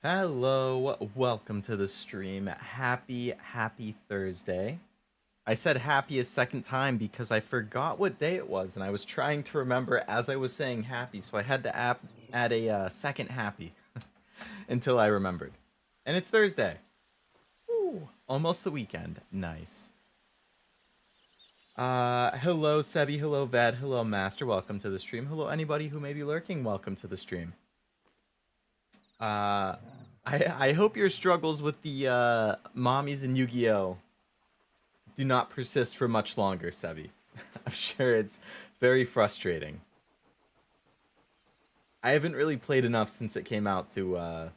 Hello, welcome to the stream. Happy Thursday. I said happy a second time because I forgot what day it was, and I was trying to remember as I was saying happy, so I had to add a second happy until I remembered. And it's Thursday. Ooh, almost the weekend. Nice. Hello Sebi, hello Ved, hello Master, welcome to the stream. Hello anybody who may be lurking, welcome to the stream. Uh, I hope your struggles with the mommies and Yu-Gi-Oh do not persist for much longer, Sebi. I'm sure it's very frustrating. I haven't really played enough since it came out to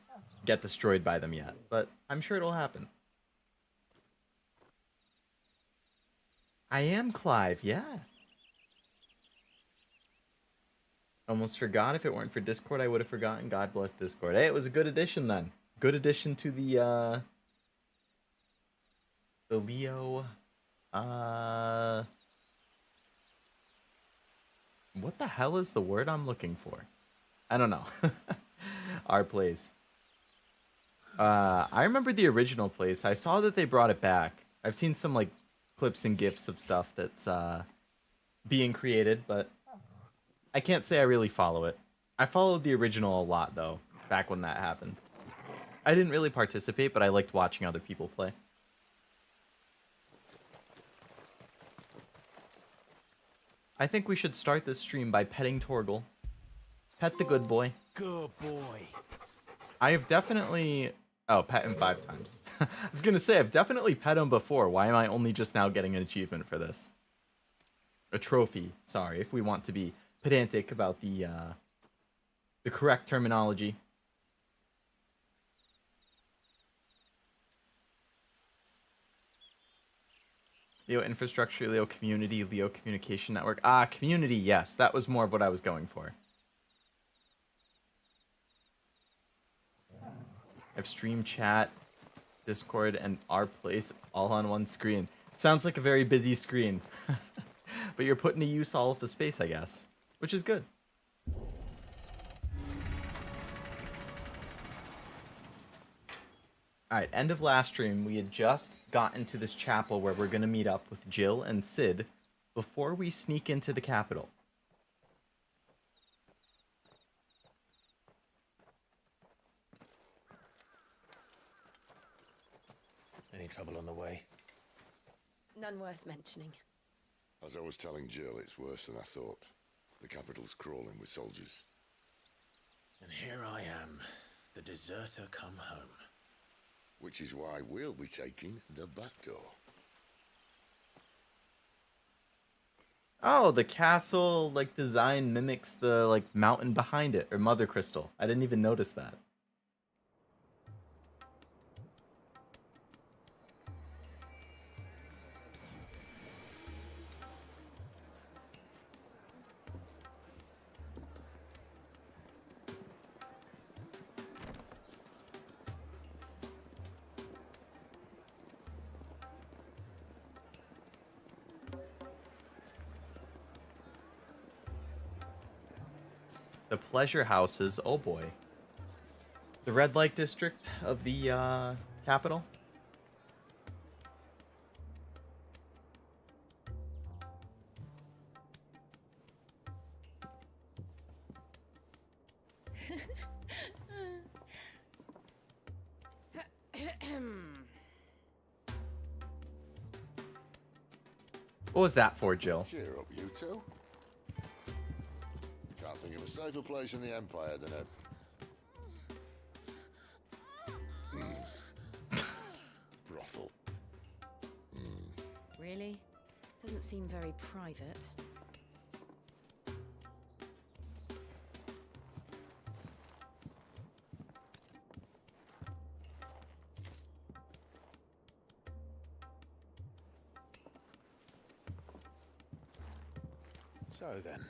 get destroyed by them yet, but I'm sure it'll happen. I am Clive, yes. Almost forgot. If it weren't for Discord, I would have forgotten. God bless Discord. Hey, it was a good addition then. Good addition to the Leo. What the hell is the word I'm looking for? I don't know. Our place. I remember the original place. I saw that they brought it back. I've seen some like clips and gifs of stuff that's being created, but I can't say I really follow it. I followed the original a lot though, back when that happened. I didn't really participate, but I liked watching other people play. I think we should start this stream by petting Torgal. Pet the good boy. Good boy. I have definitely... Oh, pet him 5 times. I was gonna say, I've definitely pet him before. Why am I only just now getting an achievement for this? A trophy, sorry, if we want to be pedantic about the correct terminology. Leo infrastructure, Leo community, Leo communication network. Ah, community, yes. That was more of what I was going for. I have stream chat, Discord, and our place all on one screen. Sounds like a very busy screen. But you're putting to use all of the space, I guess. Which is good. Alright, end of last stream, we had just gotten to this chapel where we're going to meet up with Jill and Sid before we sneak into the capital. Any trouble on the way? None worth mentioning. As I was telling Jill, it's worse than I thought. The capital's crawling with soldiers. And here I am, the deserter come home. Which is why we'll be taking the back door. Oh, the castle, like, design mimics the, like, mountain behind it, or Mother Crystal. I didn't even notice that. The pleasure houses, oh boy. The red light district of the capital. What was that for, Jill? Cheer up, you two. Can't think of a safer place in the Empire than a... brothel. Really? Doesn't seem very private. So then,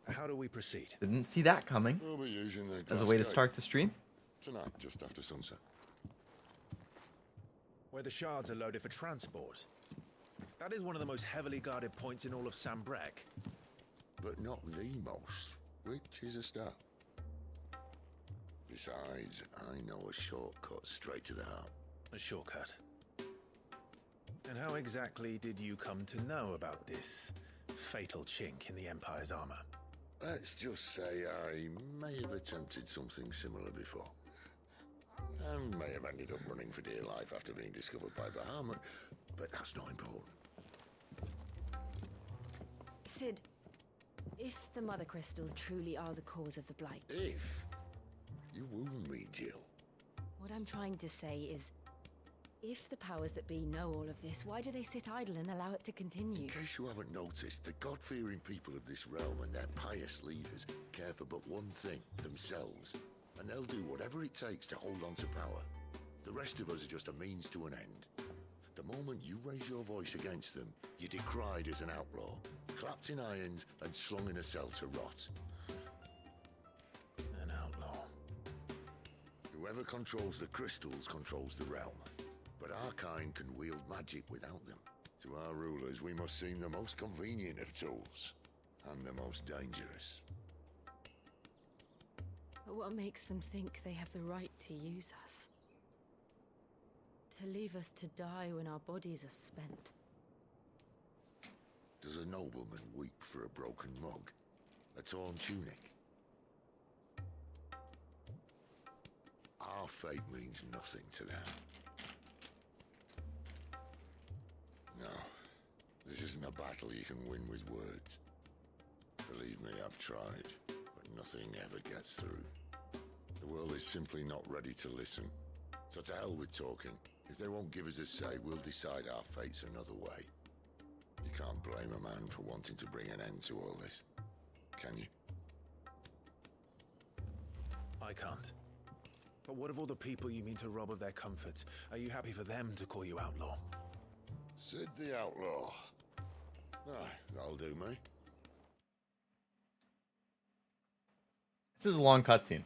how do we proceed? Didn't see that coming. We'll be using the As a glass way to gate. start the stream. Tonight, just after sunset. Where the shards are loaded for transport. That is one of the most heavily guarded points in all of Sambrek. But not the most, which is a start. Besides, I know a shortcut straight to the heart. A shortcut. And how exactly did you come to know about this fatal chink in the Empire's armor? Let's just say I may have attempted something similar before. And may have ended up running for dear life after being discovered by Bahamut, but that's not important. Sid, if the Mother Crystals truly are the cause of the Blight, If you wound me, Jill. what I'm trying to say is, if the powers that be know all of this, why do they sit idle and allow it to continue? In case you haven't noticed, the God-fearing people of this realm and their pious leaders care for but one thing, themselves. And they'll do whatever it takes to hold on to power. The rest of us are just a means to an end. The moment you raise your voice against them, you're decried as an outlaw, clapped in irons and slung in a cell to rot. An outlaw. Whoever controls the crystals controls the realm. But our kind can wield magic without them. To our rulers, we must seem the most convenient of tools. And the most dangerous. But what makes them think they have the right to use us? To leave us to die when our bodies are spent? Does a nobleman weep for a broken mug? A torn tunic? Our fate means nothing to them. No, this isn't a battle you can win with words. Believe me, I've tried, but nothing ever gets through. The world is simply not ready to listen. So to hell with talking. If they won't give us a say, we'll decide our fates another way. You can't blame a man for wanting to bring an end to all this, can you? I can't. But what of all the people you mean to rob of their comforts? Are you happy for them to call you outlaw? Sid the Outlaw. Aye, that'll do me. This is a long cutscene.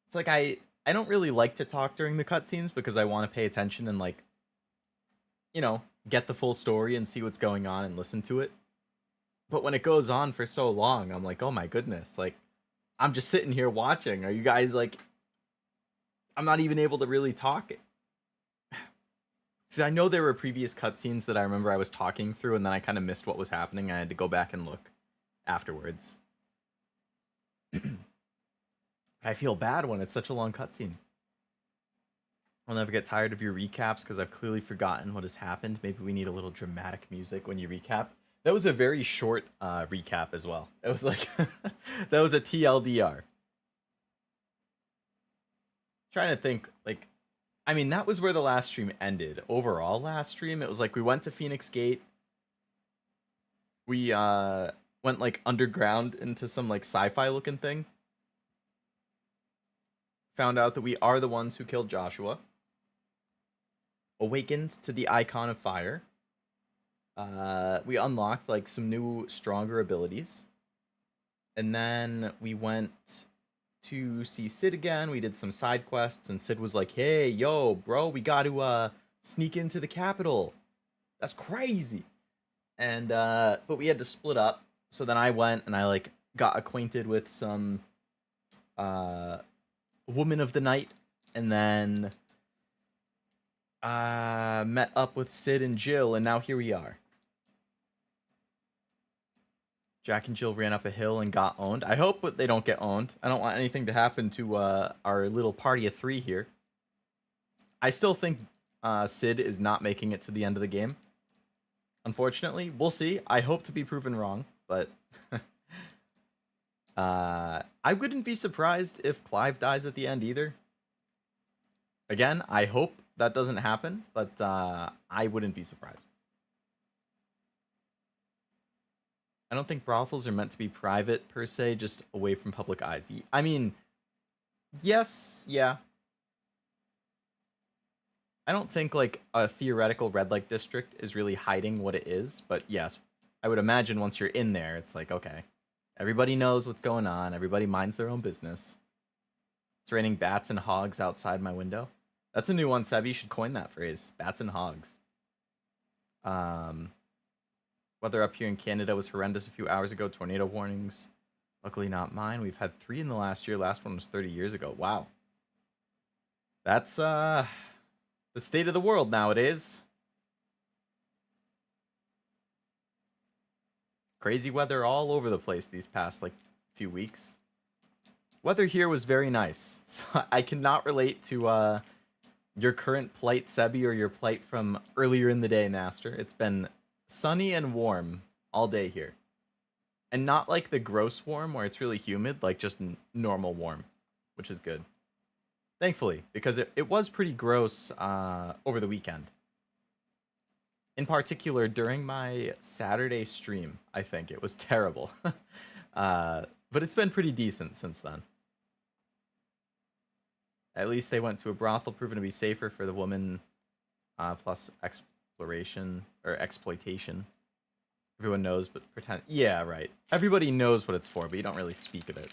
It's like I don't really like to talk during the cutscenes because I want to pay attention and, like, you know, get the full story and see what's going on and listen to it. But when it goes on for so long, I'm like, oh my goodness, like, I'm just sitting here watching. Are you guys, like, I'm not even able to really talk. See, I know there were previous cutscenes that I remember I was talking through and then I kind of missed what was happening. I had to go back and look afterwards. I feel bad when it's such a long cutscene. I'll never get tired of your recaps because I've clearly forgotten what has happened. Maybe we need a little dramatic music when you recap. That was a very short recap as well. It was like, that was a TLDR. Trying to think, like, I mean, that was where the last stream ended. Overall, last stream, it was like we went to Phoenix Gate. We went, like, underground into some, like, sci-fi looking thing. Found out that we are the ones who killed Joshua. Awakened to the Icon of Fire. We unlocked, like, some new, stronger abilities. And then we went to see Sid again. We did some side quests, and Sid was like, hey, yo, bro, we got to sneak into the capital. That's crazy. And, but we had to split up. So then I went and I, like, got acquainted with some, woman of the night, and then met up with Sid and Jill, and now here we are. Jack and Jill ran up a hill and got owned. I hope they don't get owned. I don't want anything to happen to our little party of 3 here. I still think Sid is not making it to the end of the game. Unfortunately, we'll see. I hope to be proven wrong, but I wouldn't be surprised if Clive dies at the end either. Again, I hope that doesn't happen, but I wouldn't be surprised. I don't think brothels are meant to be private, per se, just away from public eyes. I mean, yes, yeah. I don't think, like, a theoretical red light district is really hiding what it is, but yes, I would imagine once you're in there, it's like, okay, everybody knows what's going on, everybody minds their own business. It's raining bats and hogs outside my window. That's a new one, Seb. You should coin that phrase, bats and hogs. Weather up here in Canada was horrendous a few hours ago. Tornado warnings. Luckily not mine. We've had 3 in the last year. Last one was 30 years ago. Wow. That's the state of the world nowadays. Crazy weather all over the place these past like few weeks. Weather here was very nice. So I cannot relate to your current plight, Sebi, or your plight from earlier in the day, Master. It's been sunny and warm all day here. And not like the gross warm where it's really humid, like just normal warm, which is good. Thankfully, because it was pretty gross over the weekend. In particular, during my Saturday stream, I think it was terrible. But it's been pretty decent since then. At least they went to a brothel, proven to be safer for the woman, plus exploration or exploitation. Everyone knows, but pretend. Yeah, right. Everybody knows what it's for, but you don't really speak of it.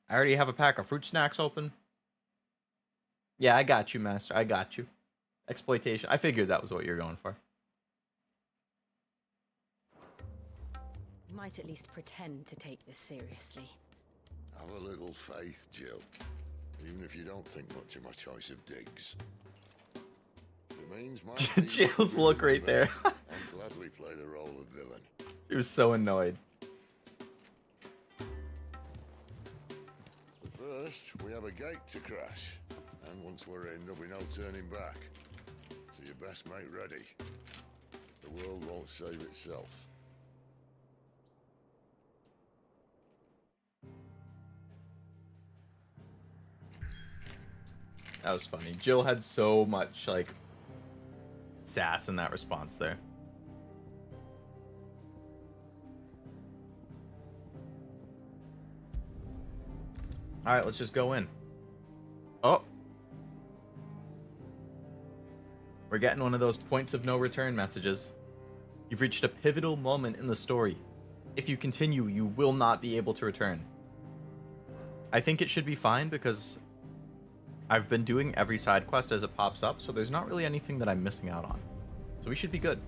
I already have a pack of fruit snacks open. Yeah, I got you, Master. I got you. Exploitation. I figured that was what you're going for. Might at least pretend to take this seriously. Have a little faith, Jill. Even if you don't think much of my choice of digs. It means my Jill's look right there. I'll gladly play the role of villain. He was so annoyed. But first, we have a gate to crash. And once we're in, there'll be no turning back. So you best make ready. The world won't save itself. That was funny. Jill had so much, like, sass in that response there. Alright, let's just go in. Oh! We're getting one of those points of no return messages. You've reached a pivotal moment in the story. If you continue, you will not be able to return. I think it should be fine because I've been doing every side quest as it pops up, so there's not really anything that I'm missing out on. So we should be good.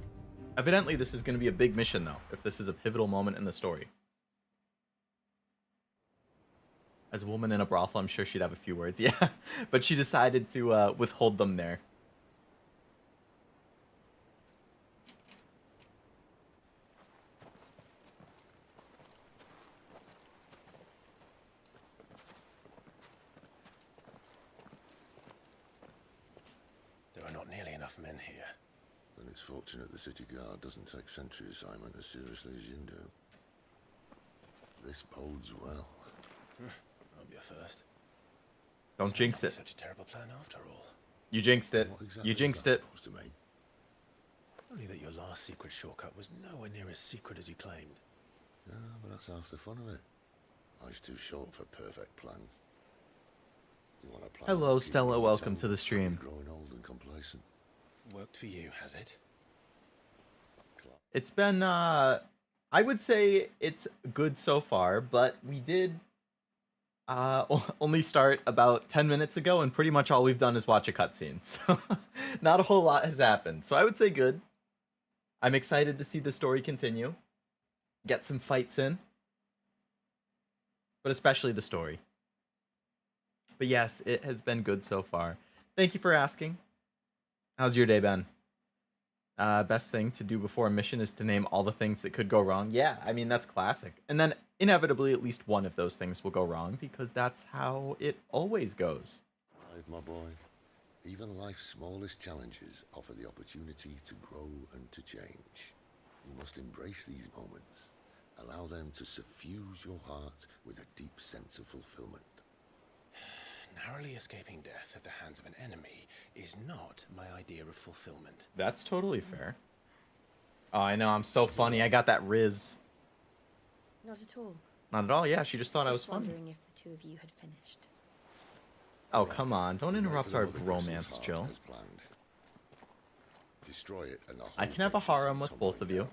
Evidently, this is going to be a big mission, though, if this is a pivotal moment in the story. As a woman in a brothel, I'm sure she'd have a few words, yeah. But she decided to withhold them there. There are not nearly enough men here. Then it's fortunate the city guard doesn't take sentry assignment as seriously as you do. This bodes well. Won't be a first. Don't jinx it. Such a terrible plan after all. You jinxed it. What exactly You is jinxed that it. supposed to mean? Only that your last secret shortcut was nowhere near as secret as you claimed. Yeah, but that's half the fun of it. Life's too short for perfect plans. You want a plan Hello, that keeps Stella. you Welcome on to the top, stream. growing old and complacent. Worked for you, has it? It's been, I would say it's good so far, but we did only start about 10 minutes ago, and pretty much all we've done is watch a cutscene. So not a whole lot has happened. So I would say good. I'm excited to see the story continue. Get some fights in. But especially the story. But yes, it has been good so far. Thank you for asking. How's your day been? Best thing to do before a mission is to name all the things that could go wrong. Yeah, I mean, that's classic. And then inevitably, at least one of those things will go wrong because that's how it always goes. Life, my boy. Even life's smallest challenges offer the opportunity to grow and to change. You must embrace these moments. Allow them to suffuse your heart with a deep sense of fulfillment. Narrowly escaping death at the hands of an enemy is not my idea of fulfillment. That's totally fair. Oh, I know, I'm so funny. I got that Riz. Not at all. Not at all, yeah, she just thought I was Just funny. wondering if the two of you had finished. Oh, come on. Don't interrupt our Fill the crystal's romance, heart Jill. as planned. Destroy it and the I whole can have a thing shall harem come with both of tumbling you. down.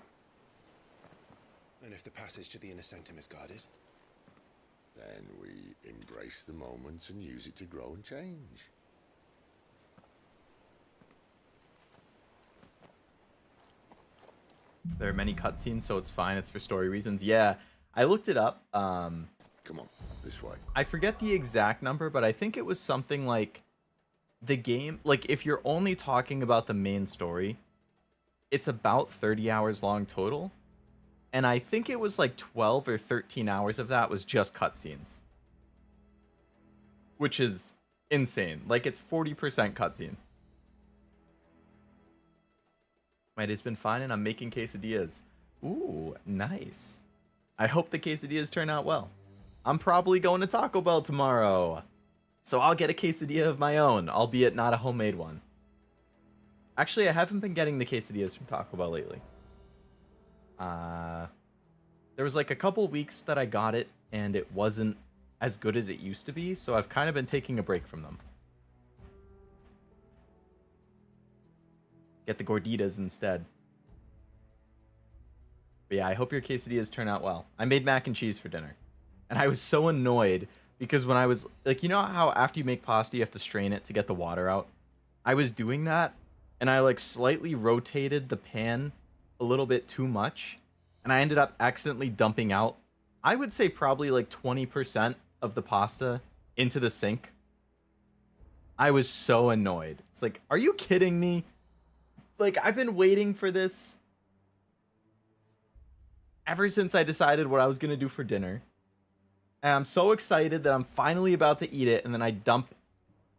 And if the passage to the inner sanctum is guarded? Then we embrace the moment and use it to grow and change. There are many cutscenes, so it's fine. It's for story reasons. Yeah, I looked it up. Come on, this way. I forget the exact number, but I think it was something like the game. Like, if you're only talking about the main story, it's about 30 hours long total. And I think it was like 12 or 13 hours of that was just cutscenes. Which is insane. Like, it's 40% cutscene. My day's been fine and I'm making quesadillas. Ooh, nice. I hope the quesadillas turn out well. I'm probably going to Taco Bell tomorrow. So I'll get a quesadilla of my own, albeit not a homemade one. Actually, I haven't been getting the quesadillas from Taco Bell lately. There was like a couple weeks that I got it and it wasn't as good as it used to be, so I've kind of been taking a break from them. Get the gorditas instead. But yeah, I hope your quesadillas turn out well. I made mac and cheese for dinner. And I was so annoyed because when I was, like, you know how after you make pasta, you have to strain it to get the water out? I was doing that, and I, like, slightly rotated the pan a little bit too much, and I ended up accidentally dumping out, I would say probably, like, 20% of the pasta into the sink. I was so annoyed. It's like, are you kidding me? Like, I've been waiting for this ever since I decided what I was going to do for dinner. And I'm so excited that I'm finally about to eat it, and then I dump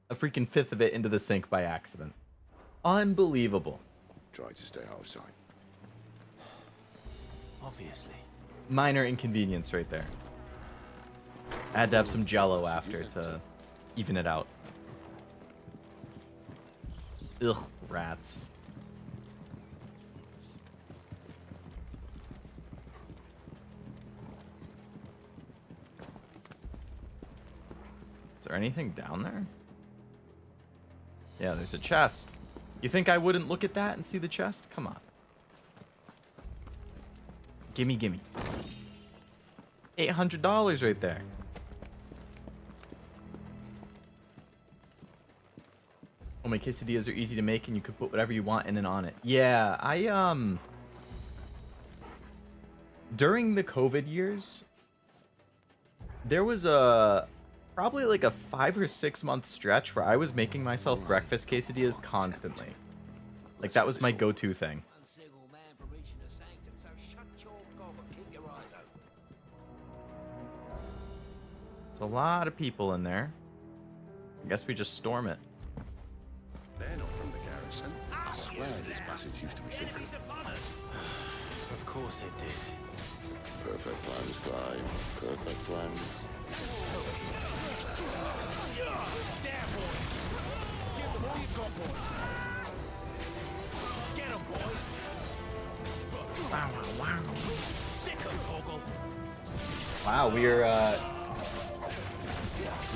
a freaking fifth of it into the sink by accident. Unbelievable. Try to stay out of sight. Obviously. Minor inconvenience right there. I had to have some Jell-O after to even it out. Ugh, rats. Is there anything down there? Yeah, there's a chest. You think I wouldn't look at that and see the chest? Come on. Gimme, gimme. $800 right there. Oh, my quesadillas are easy to make and you can put whatever you want in and on it. Yeah, during the COVID years, there was probably like a 5 or 6 month stretch where I was making myself breakfast quesadillas constantly. Like, that was my go-to thing. It's a lot of people in there. I guess we just storm it. They're not from the garrison. I swear this passage used to be secret. Of course it did. Perfect plans, Clive. Perfect plans. Wow, we're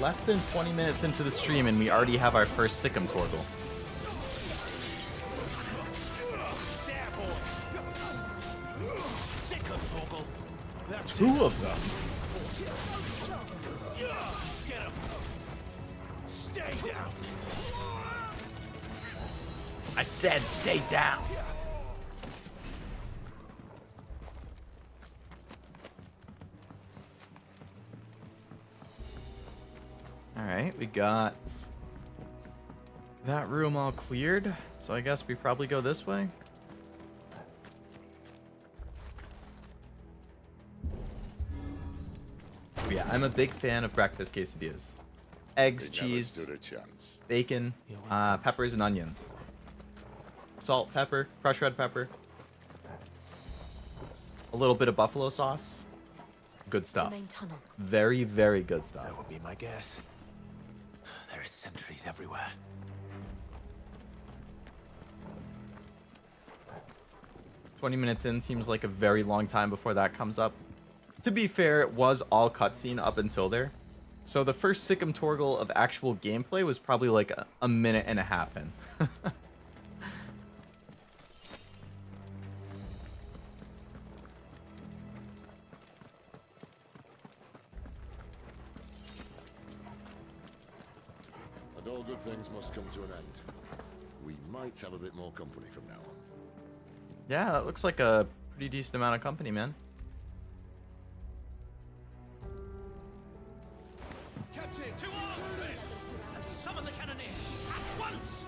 less than 20 minutes into the stream and we already have our first Sikkim Torgle. Two of them. Stay down. I said stay down. Alright, we got that room all cleared. So I guess we probably go this way. Yeah, I'm a big fan of breakfast quesadillas. Eggs, They never cheese, stood a chance. bacon, peppers, and onions. Salt, pepper, crushed red pepper. A little bit of buffalo sauce. Good The stuff. main tunnel. Very, very good stuff. That would be my guess. There are sentries everywhere. "20 minutes in seems like a very long time before that comes up. To be fair, it was all cutscene up until there. So the first Sikkim Torgle of actual gameplay was probably like a minute and a half in. And all good things must come to an end. We might have a bit more company from now on. Yeah, that looks like a Pretty decent amount of company, man. Captain, to arms then! And summon the cannoneer at once!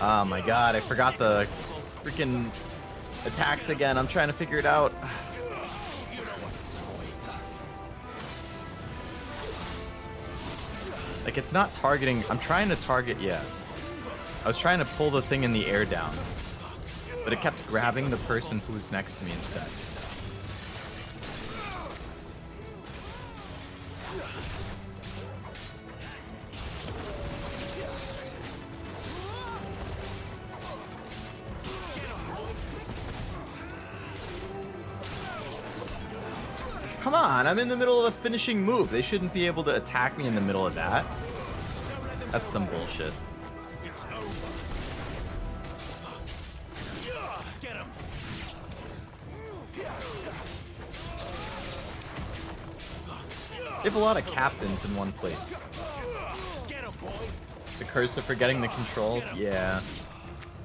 Oh my god, I forgot the freaking attacks again. I'm trying to figure it out. Like, it's not targeting. I'm trying to target, yeah. I was trying to pull the thing in the air down, but it kept grabbing the person who was next to me instead. Come on, I'm in the middle of a finishing move. They shouldn't be able to attack me in the middle of that. That's some bullshit. It's over. Get him! They have a lot of captains in one place. Get him, boy! The curse of forgetting the controls? Yeah.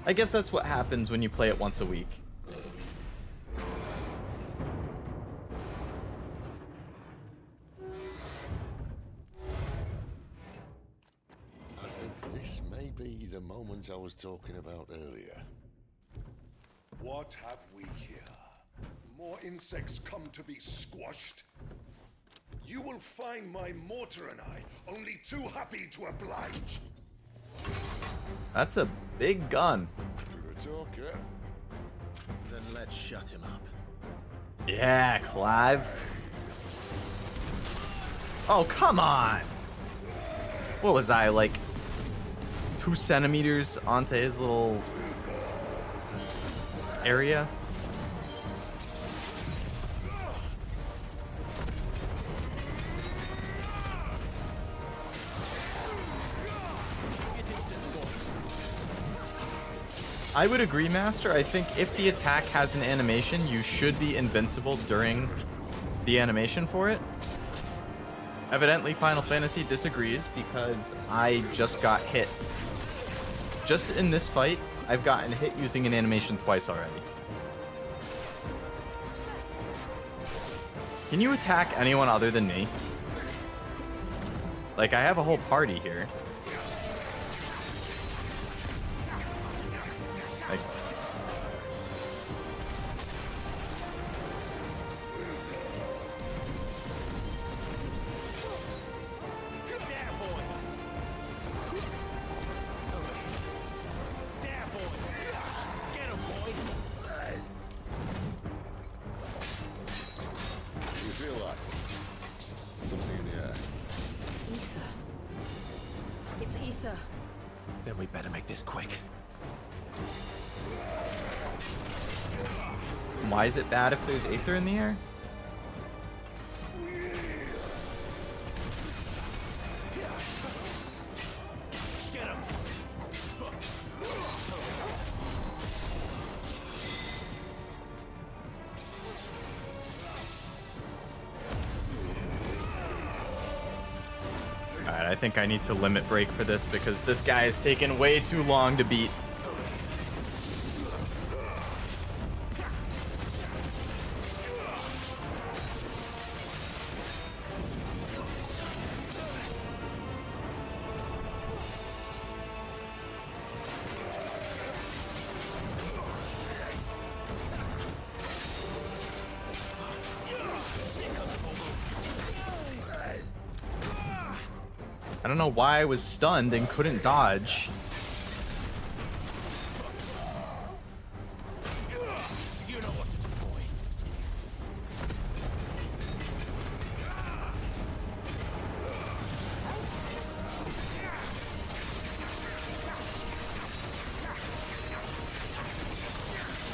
I guess that's what happens when you play it once a week. I think this may be the moment I was talking about earlier. What have we here? More insects come to be squashed? You will find my mortar and I only too happy to oblige. That's a big gun. Give a talker. Then let's shut him up. Yeah, Clive. Oh, come on. What was I, like 2 centimeters onto his little area? I would agree, Master. I think if the attack has an animation, you should be invincible during the animation for it. Evidently, Final Fantasy disagrees because I just got hit. Just in this fight, I've gotten hit using an animation twice already. Can you attack anyone other than me? Like, I have a whole party here. Like, There, boy! There, boy! Get him, boy! You feel that? Something in the air. Ether. It's ether. Then we better make this quick. why is it bad if there's Aether in the air? Get him! Alright, I think I need to limit break for this because this guy is taking way too long to beat. I don't know why I was stunned and couldn't dodge. You know what to do, boy.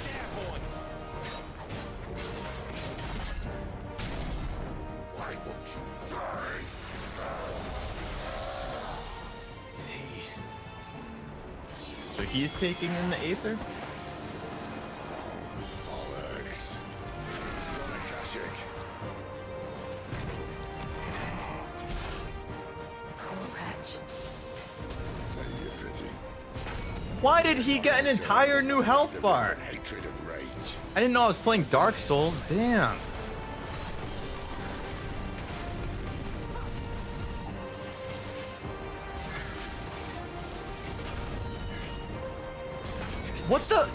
There, boy! Why won't you die? Is he? So he's taking in the Aether? Bollocks. Akashic. Why did he get an entire new health bar? Hatred and rage. I didn't know I was playing Dark Souls. Damn. What the?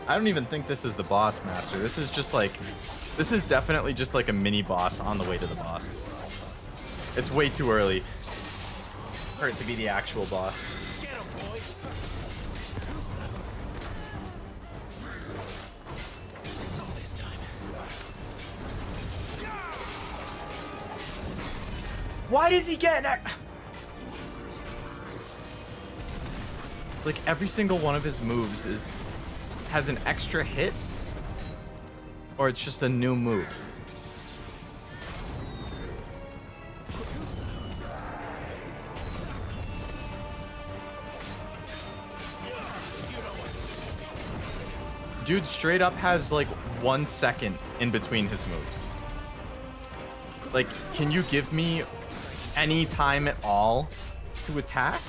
I don't even think this is the boss, Master. This is just like, this is definitely just like a mini boss on the way to the boss. It's way too early for it to be the actual boss. Why does he get that? Like every single one of his moves has an extra hit, or it's just a new move. Dude straight up has like 1 second in between his moves. Like, can you give me any time at all to attack?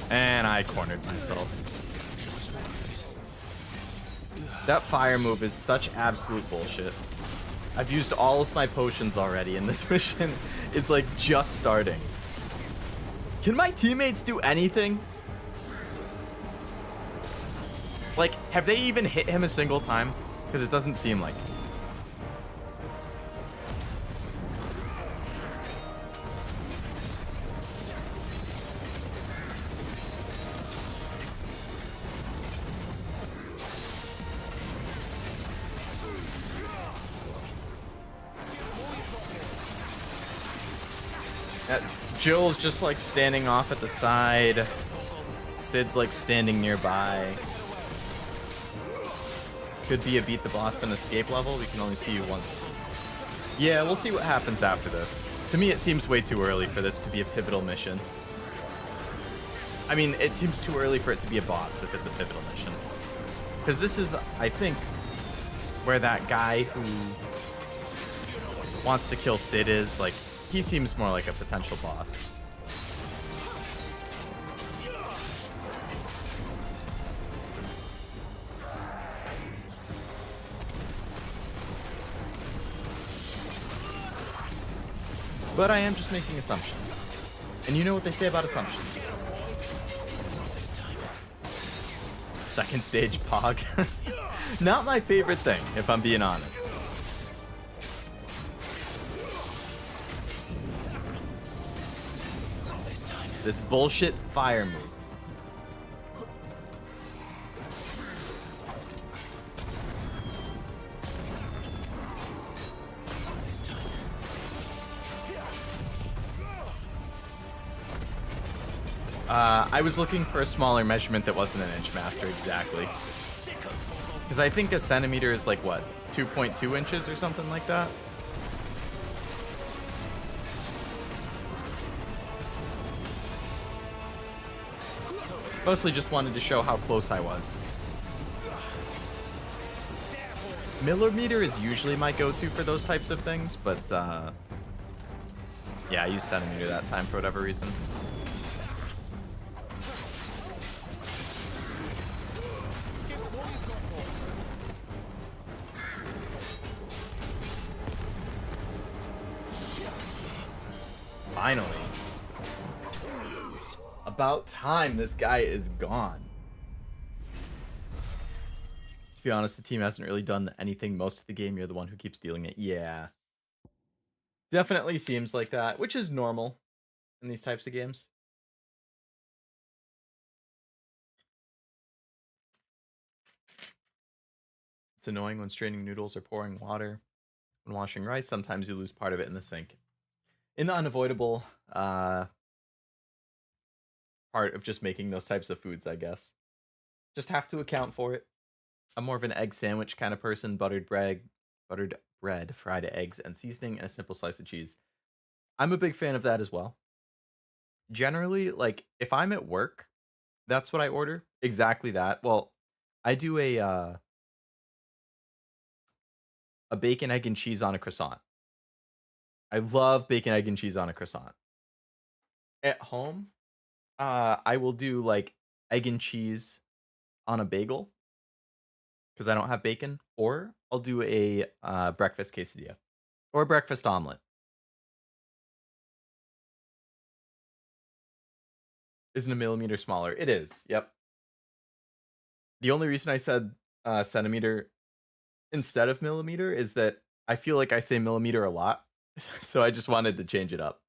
And I cornered myself. That fire move is such absolute bullshit. I've used all of my potions already, and this mission is like just starting. Can my teammates do anything? Like, have they even hit him a single time? Because it doesn't seem like it. Jill's just like standing off at the side. Sid's like standing nearby. Could be a beat the boss then escape level. We can only see you once. Yeah, we'll see what happens after this. To me, it seems way too early for this to be a pivotal mission. I mean, it seems too early for it to be a boss if it's a pivotal mission. Because this is, I think, where that guy who wants to kill Sid is, like, he seems more like a potential boss. But I am just making assumptions. And you know what they say about assumptions. Second stage Pog. Not my favorite thing, if I'm being honest. This bullshit fire move. I was looking for a smaller measurement that wasn't an inch, Master, exactly. Because I think a centimeter is like, what, 2.2 inches or something like that? Mostly just wanted to show how close I was. Millimeter is usually my go-to for those types of things, but yeah, I used centimeter that time for whatever reason. Finally. About time this guy is gone. To be honest, the team hasn't really done anything most of the game. You're the one who keeps dealing it. Yeah. Definitely seems like that, which is normal in these types of games. It's annoying when straining noodles or pouring water. When washing rice, sometimes you lose part of it in the sink. In the unavoidable part of just making those types of foods, I guess. Just have to account for it. I'm more of an egg sandwich kind of person. Buttered bread, fried eggs, and seasoning, and a simple slice of cheese. I'm a big fan of that as well. Generally, like if I'm at work, that's what I order. Exactly that. Well, I do a bacon, egg, and cheese on a croissant. I love bacon, egg, and cheese on a croissant. At home, I will do like egg and cheese on a bagel because I don't have bacon, or I'll do a breakfast quesadilla or breakfast omelet. Isn't a millimeter smaller? It is. Yep. The only reason I said centimeter instead of millimeter is that I feel like I say millimeter a lot, so I just wanted to change it up.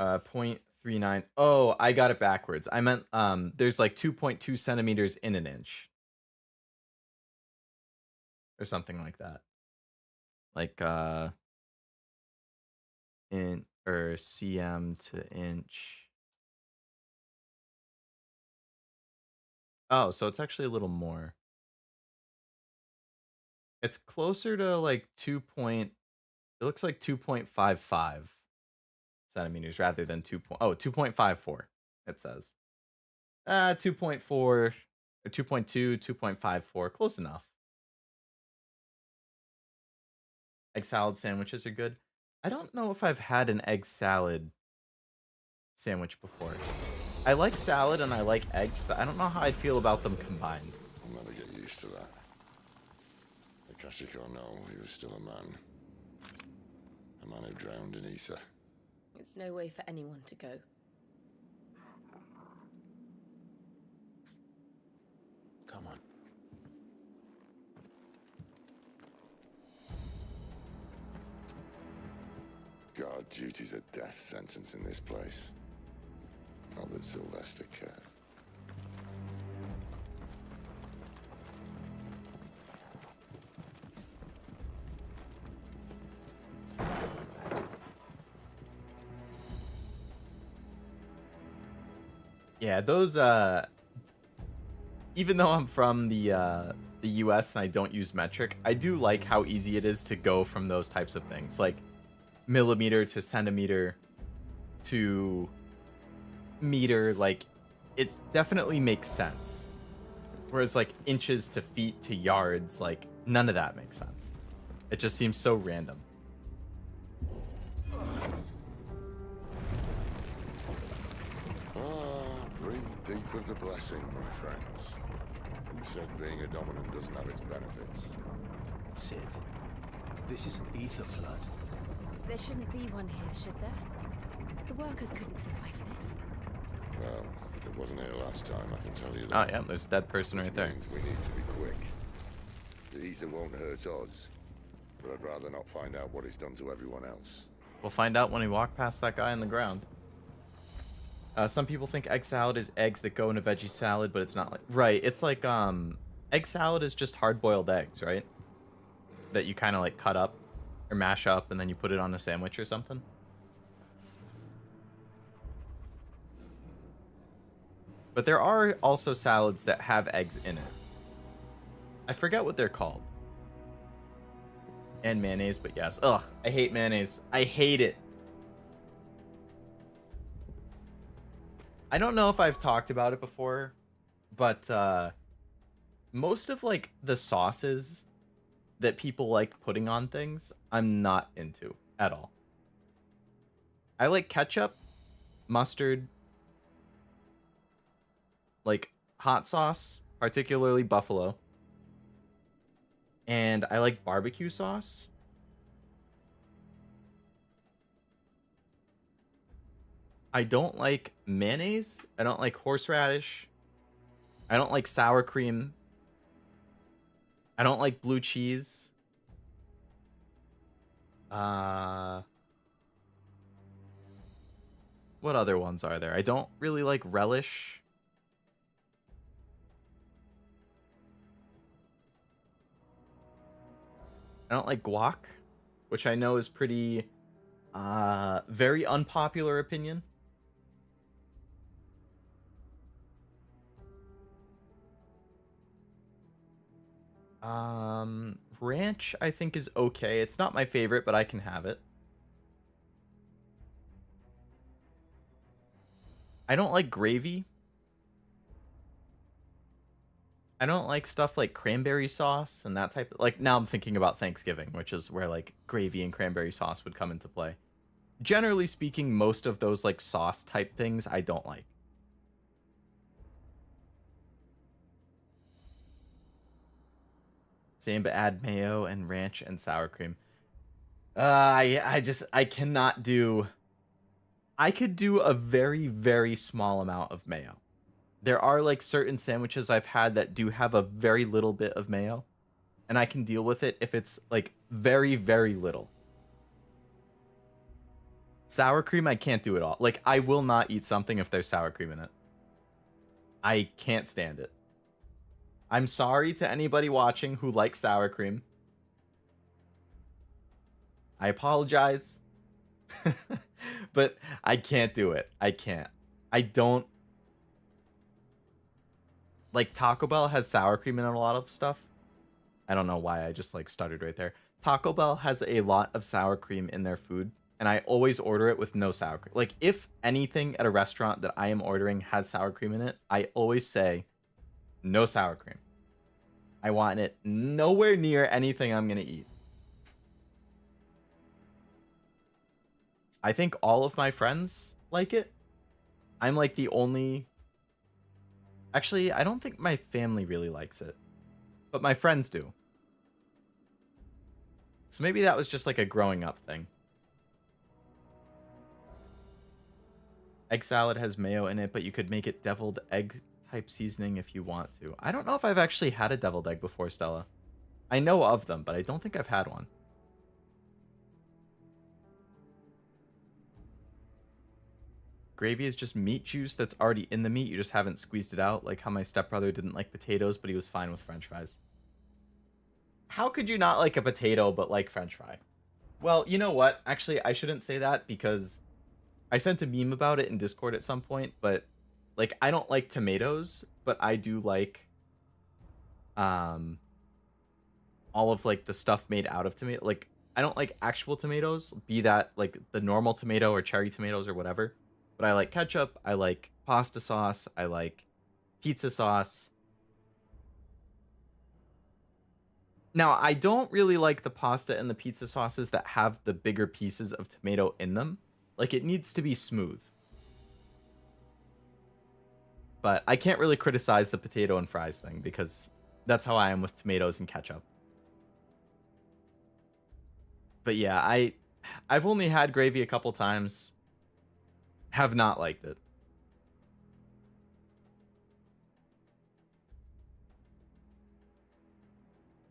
0.39. Oh, I got it backwards. I meant there's like 2.2 centimeters in an inch or something like that. Like in or cm to inch. Oh, so it's actually a little more. It's closer to like 2 point. It looks like 2.55 centimeters rather than 2.54. It says 2.4 or 2.2, 2.54. Close enough. Egg salad sandwiches are good. I don't know if I've had an egg salad sandwich before. I like salad and I like eggs, but I don't know how I'd feel about them combined. I'll never get used to that. Akashic or no, he was still a man. A man who drowned in ether. It's no way for anyone to go. Come on. Guard duty's a death sentence in this place. Not that Sylvester cares. Yeah, those even though I'm from the US and I don't use metric, I do like how easy it is to go from those types of things, like millimeter to centimeter to meter. Like it definitely makes sense. Whereas like inches to feet to yards, like none of that makes sense. It just seems so random. Breathe deep of the blessing, my friends. Who said being a dominant doesn't have its benefits? Sid, this is an ether flood. There shouldn't be one here, should there? The workers couldn't survive this. Well, it wasn't here last time, I can tell you Oh that. yeah, there's a dead person right there. Means we need to be quick. The ether won't hurt us, but I'd rather not find out what it's done to everyone else. We'll find out when we walk past that guy on the ground. Some people think egg salad is eggs that go in a veggie salad, but it's not like right. It's like egg salad is just hard-boiled eggs, right? That you kind of like cut up or mash up and then you put it on a sandwich or something. But there are also salads that have eggs in it. I forget what they're called. And mayonnaise, but yes. Ugh, I hate mayonnaise. I hate it. I don't know if I've talked about it before, but most of like the sauces that people like putting on things, I'm not into at all. I like ketchup, mustard, like hot sauce, particularly buffalo. And I like barbecue sauce. I don't like mayonnaise. I don't like horseradish. I don't like sour cream. I don't like blue cheese. What other ones are there? I don't really like relish. I don't like guac, which I know is pretty very unpopular opinion. ranch, I think, is okay. It's not my favorite, but I can have it. I don't like gravy. I don't like stuff like cranberry sauce and that type of, like, now I'm thinking about Thanksgiving, which is where like gravy and cranberry sauce would come into play. Generally speaking, most of those like sauce type things I don't like. Same, but add mayo and ranch and sour cream. I cannot do. I could do a very, very small amount of mayo. There are like certain sandwiches I've had that do have a very little bit of mayo, and I can deal with it if it's like very, very little. Sour cream, I can't do it all. Like, I will not eat something if there's sour cream in it. I can't stand it. I'm sorry to anybody watching who likes sour cream. I apologize. But I can't do it. I can't. I don't. Like, Taco Bell has sour cream in a lot of stuff. I don't know why I just like stuttered right there. Taco Bell has a lot of sour cream in their food, and I always order it with no sour cream. Like, if anything at a restaurant that I am ordering has sour cream in it, I always say no sour cream. I want it nowhere near anything I'm going to eat. I think all of my friends like it. I'm like the only... Actually, I don't think my family really likes it, but my friends do. So maybe that was just like a growing up thing. Egg salad has mayo in it, but you could make it deviled egg type seasoning if you want to. I don't know if I've actually had a deviled egg before, Stella. I know of them, but I don't think I've had one. Gravy is just meat juice that's already in the meat. You just haven't squeezed it out, like how my stepbrother didn't like potatoes, but he was fine with French fries. How could you not like a potato but like French fry? Well, you know what? Actually, I shouldn't say that because I sent a meme about it in Discord at some point, but like I don't like tomatoes, but I do like all of like the stuff made out of tomato. Like, I don't like actual tomatoes, be that like the normal tomato or cherry tomatoes or whatever. But I like ketchup, I like pasta sauce, I like pizza sauce. Now, I don't really like the pasta and the pizza sauces that have the bigger pieces of tomato in them. Like, it needs to be smooth. But I can't really criticize the potato and fries thing because that's how I am with tomatoes and ketchup. But yeah, I've only had gravy a couple times. Have not liked it.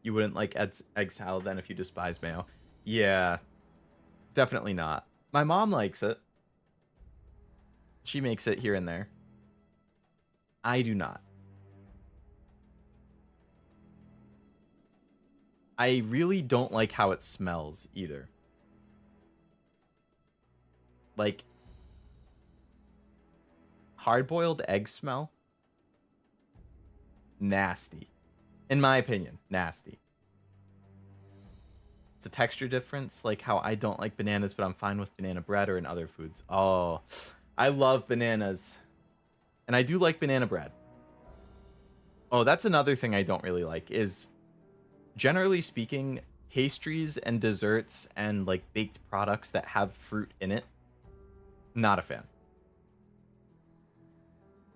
You wouldn't like egg salad then if you despise mayo? Yeah, definitely not. My mom likes it. She makes it here and there. I do not. I really don't like how it smells either. Like, hard-boiled egg smell? Nasty. In my opinion, nasty. It's a texture difference, like how I don't like bananas, but I'm fine with banana bread or in other foods. Oh, I love bananas. And I do like banana bread. Oh, that's another thing I don't really like, is generally speaking, pastries and desserts and like baked products that have fruit in it, not a fan.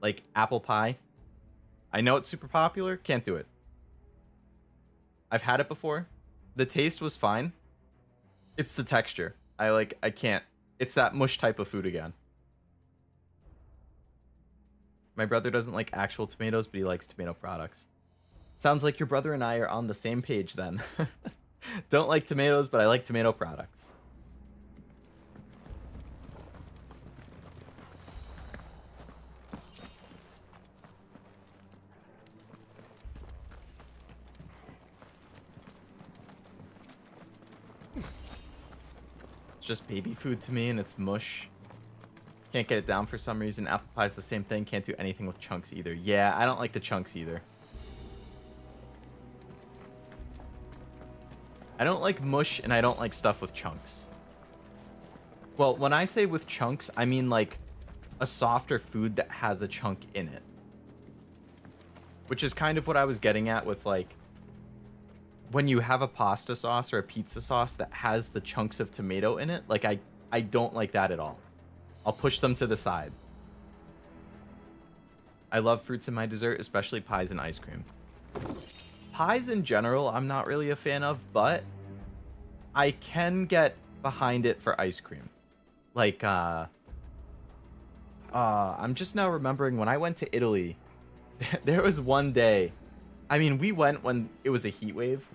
Like apple pie. I know it's super popular, can't do it. I've had it before. The taste was fine. It's the texture. I can't. It's that mush type of food again. My brother doesn't like actual tomatoes, but he likes tomato products. Sounds like your brother and I are on the same page then. Don't like tomatoes, but I like tomato products. It's just baby food to me, and it's mush. Can't get it down for some reason. Apple pie's the same thing. Can't do anything with chunks either. Yeah, I don't like the chunks either. I don't like mush, and I don't like stuff with chunks. Well, when I say with chunks, I mean like a softer food that has a chunk in it. Which is kind of what I was getting at with like when you have a pasta sauce or a pizza sauce that has the chunks of tomato in it. Like I don't like that at all. I'll push them to the side. I love fruits in my dessert, especially pies and ice cream. Pies in general, I'm not really a fan of, but I can get behind it for ice cream. Like, I'm just now remembering when I went to Italy, there was one day, I mean, we went when it was a heat wave,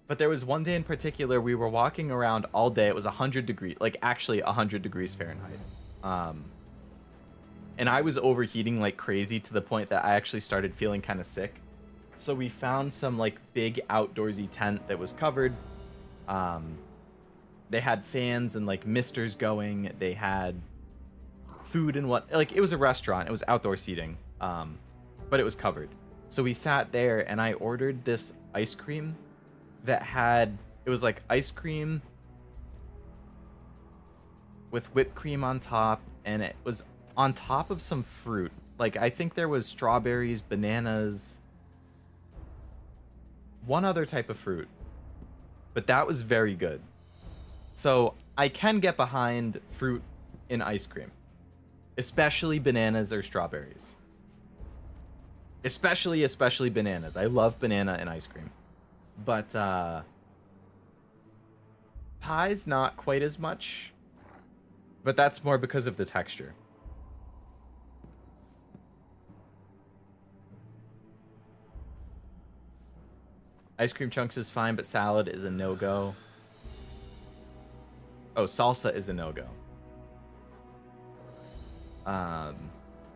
but there was one day in particular, we were walking around all day. It was 100 degrees, like actually 100 degrees Fahrenheit. And I was overheating like crazy to the point that I actually started feeling kind of sick. So we found some like big outdoorsy tent that was covered. They had fans and like misters going. They had food and what, like it was a restaurant. It was outdoor seating, but it was covered. So we sat there and I ordered this ice cream that had, it was like ice cream with whipped cream on top, and it was on top of some fruit. Like I think there was strawberries, bananas, one other type of fruit, but that was very good. So I can get behind fruit in ice cream, especially bananas or strawberries. Especially bananas. I love banana in ice cream. But pies, not quite as much. But that's more because of the texture. Ice cream chunks is fine, but salad is a no-go. Oh, salsa is a no-go. I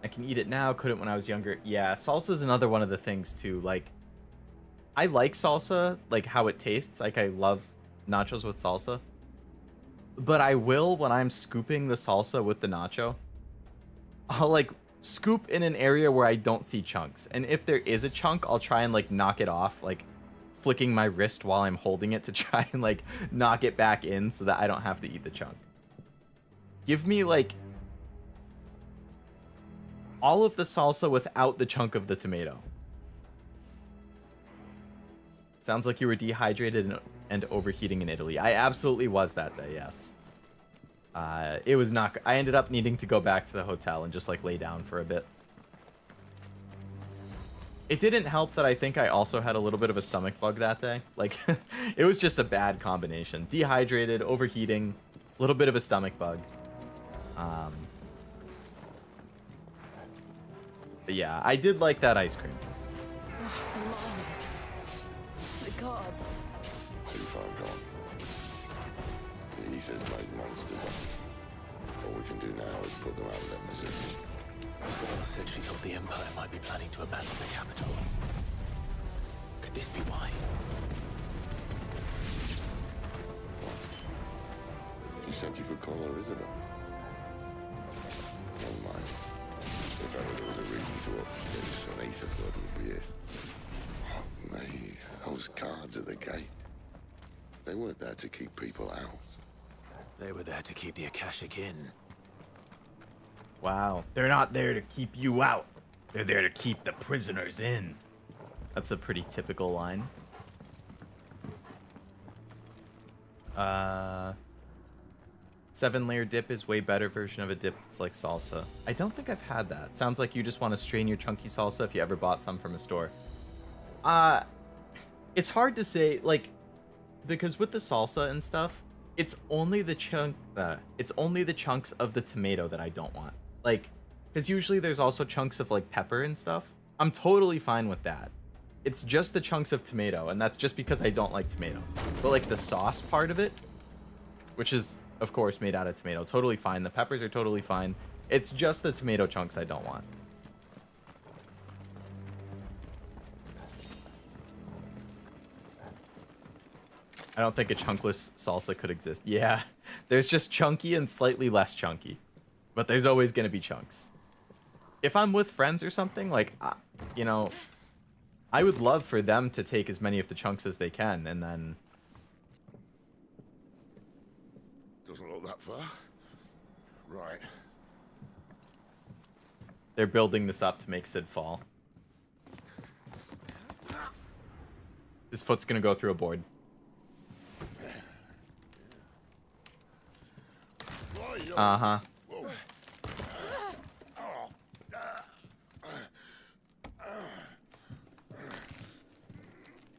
can eat it now, couldn't when I was younger. Yeah, salsa is another one of the things too. Like, I like salsa, like how it tastes. Like, I love nachos with salsa. But I will, when I'm scooping the salsa with the nacho, I'll like scoop in an area where I don't see chunks. And if there is a chunk, I'll try and like knock it off, like flicking my wrist while I'm holding it to try and like knock it back in so that I don't have to eat the chunk. Give me like all of the salsa without the chunk of the tomato. Sounds like you were dehydrated and overheating in Italy. I absolutely was that day, yes. It was not... I ended up needing to go back to the hotel and just, like, lay down for a bit. It didn't help that I think I also had a little bit of a stomach bug that day. Like, it was just a bad combination. Dehydrated, overheating, a little bit of a stomach bug. But yeah, I did like that ice cream. Oh, the miners. The gods. Too far gone. The ether's made monsters. All we can do now is put them out of their misery. Someone said she thought the Empire might be planning to abandon the capital. Could this be why? You said you could call her Isabel. Never mind. If ever there was a reason to upstairs, an ether flood would be it. Oh, me, those guards at the gate. They weren't there to keep people out. They were there to keep the Akashic in. Wow. They're not there to keep you out. They're there to keep the prisoners in. That's a pretty typical line. 7-layer dip is way better version of a dip. It's like salsa. I don't think I've had that. Sounds like you just want to strain your chunky salsa if you ever bought some from a store. It's hard to say, like, because with the salsa and stuff, it's only the chunks of the tomato that I don't want. Like, because usually there's also chunks of like pepper and stuff. I'm totally fine with that. It's just the chunks of tomato, and that's just because I don't like tomato. But like the sauce part of it, which is of course made out of tomato, totally fine. The peppers are totally fine. It's just the tomato chunks I don't want. I don't think a chunkless salsa could exist. Yeah, there's just chunky and slightly less chunky. But there's always going to be chunks. If I'm with friends or something, like, you know, I would love for them to take as many of the chunks as they can. And then Doesn't look that far. Right. They're building this up to make Sid fall. His foot's gonna go through a board. Uh-huh.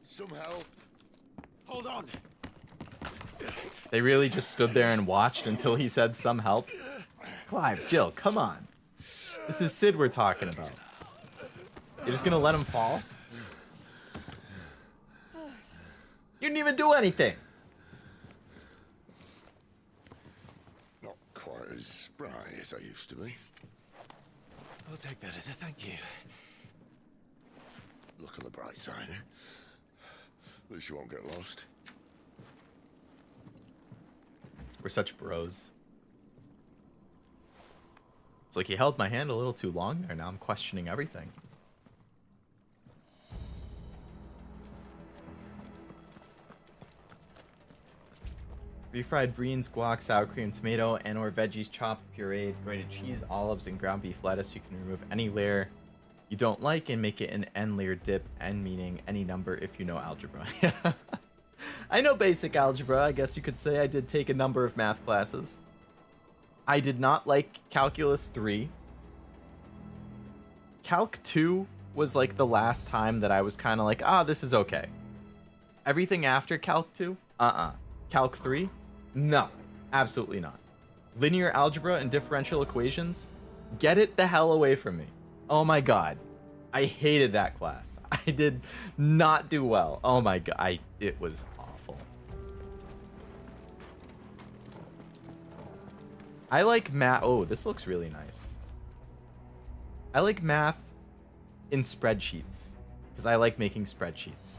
Some help. Hold on. They really just stood there and watched until he said some help. Clive, Jill, come on. This is Sid we're talking about. You're just gonna let him fall? You didn't even do anything. Not quite as spry as I used to be. I'll take that as a thank you. Look on the bright side. At least you won't get lost. We're such bros. It's like he held my hand a little too long there. Now I'm questioning everything. Refried beans, guac, sour cream, tomato, and/or veggies, chopped, pureed, grated cheese, olives, and ground beef lettuce. You can remove any layer you don't like and make it an n-layer dip, n meaning any number if you know algebra. I know basic algebra, I guess you could say. I did take a number of math classes. I did not like Calculus 3. Calc 2 was like the last time that I was kind of like, this is okay. Everything after Calc 2? Calc 3? No, absolutely not. Linear algebra and differential equations? Get it the hell away from me. Oh my god. I hated that class. I did not do well. Oh my god. It was awful. I like math. Oh, this looks really nice. I like math in spreadsheets because I like making spreadsheets.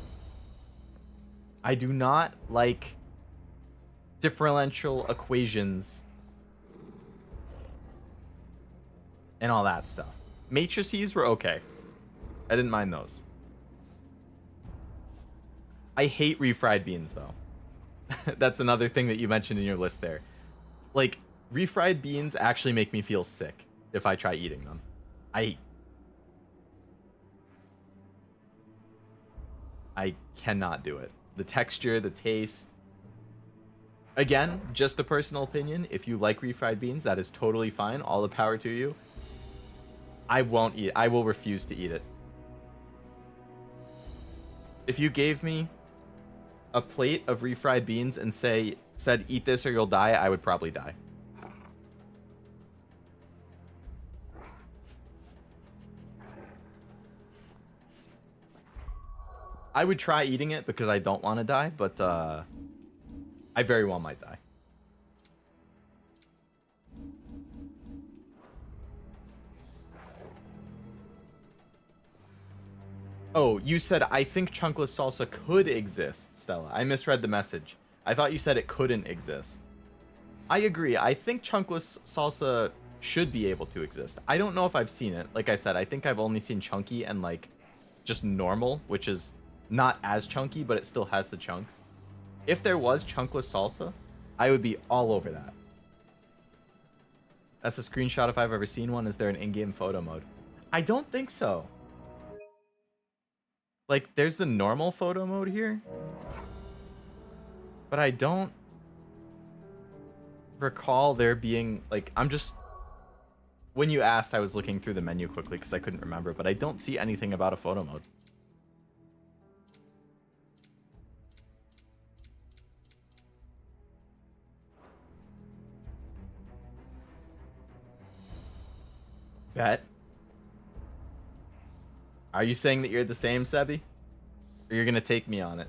I do not like differential equations and all that stuff. Matrices were okay. I didn't mind those. I hate refried beans, though. That's another thing that you mentioned in your list there. Like, refried beans actually make me feel sick if I try eating them. I cannot do it. The texture, the taste. Again, just a personal opinion. If you like refried beans, that is totally fine. All the power to you. I won't eat. I will refuse to eat it. If you gave me a plate of refried beans and said eat this or you'll die, I would probably die. I would try eating it because I don't want to die, but I very well might die. Oh, you said, I think chunkless salsa could exist, Stella. I misread the message. I thought you said it couldn't exist. I agree. I think chunkless salsa should be able to exist. I don't know if I've seen it. Like I said, I think I've only seen chunky and, like, just normal, which is not as chunky, but it still has the chunks. If there was chunkless salsa, I would be all over that. That's a screenshot if I've ever seen one. Is there an in-game photo mode? I don't think so. Like, there's the normal photo mode here. But I don't recall there being, like, when you asked, I was looking through the menu quickly because I couldn't remember, but I don't see anything about a photo mode. Bet. Are you saying that you're the same, Sebi? Or you're gonna take me on it?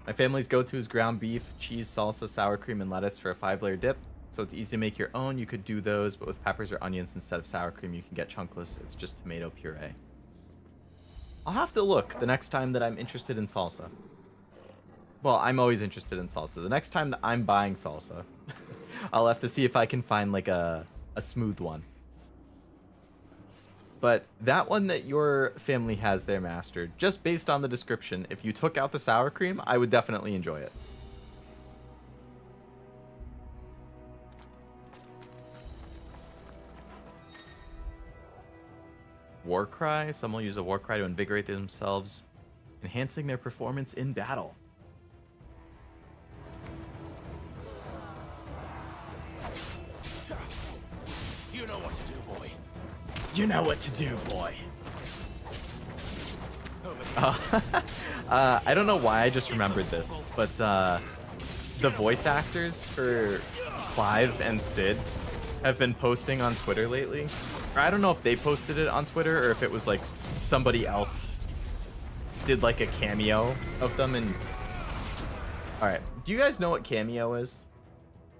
My family's go-to is ground beef, cheese, salsa, sour cream, and lettuce for a 5-layer dip. So it's easy to make your own. You could do those, but with peppers or onions instead of sour cream, you can get chunkless. It's just tomato puree. I'll have to look the next time that I'm interested in salsa. Well, I'm always interested in salsa. The next time that I'm buying salsa, I'll have to see if I can find, like, a smooth one. But that one that your family has there, Master, just based on the description, if you took out the sour cream, I would definitely enjoy it. war cry. Some will use a war cry to invigorate themselves, enhancing their performance in battle. You know what to do, boy. You know what to do, boy. I don't know why I just remembered this, but the voice actors for Clive and Sid have been posting on Twitter lately. Or I don't know if they posted it on Twitter or if it was like somebody else did like a cameo of them. And all right, do you guys know what Cameo is?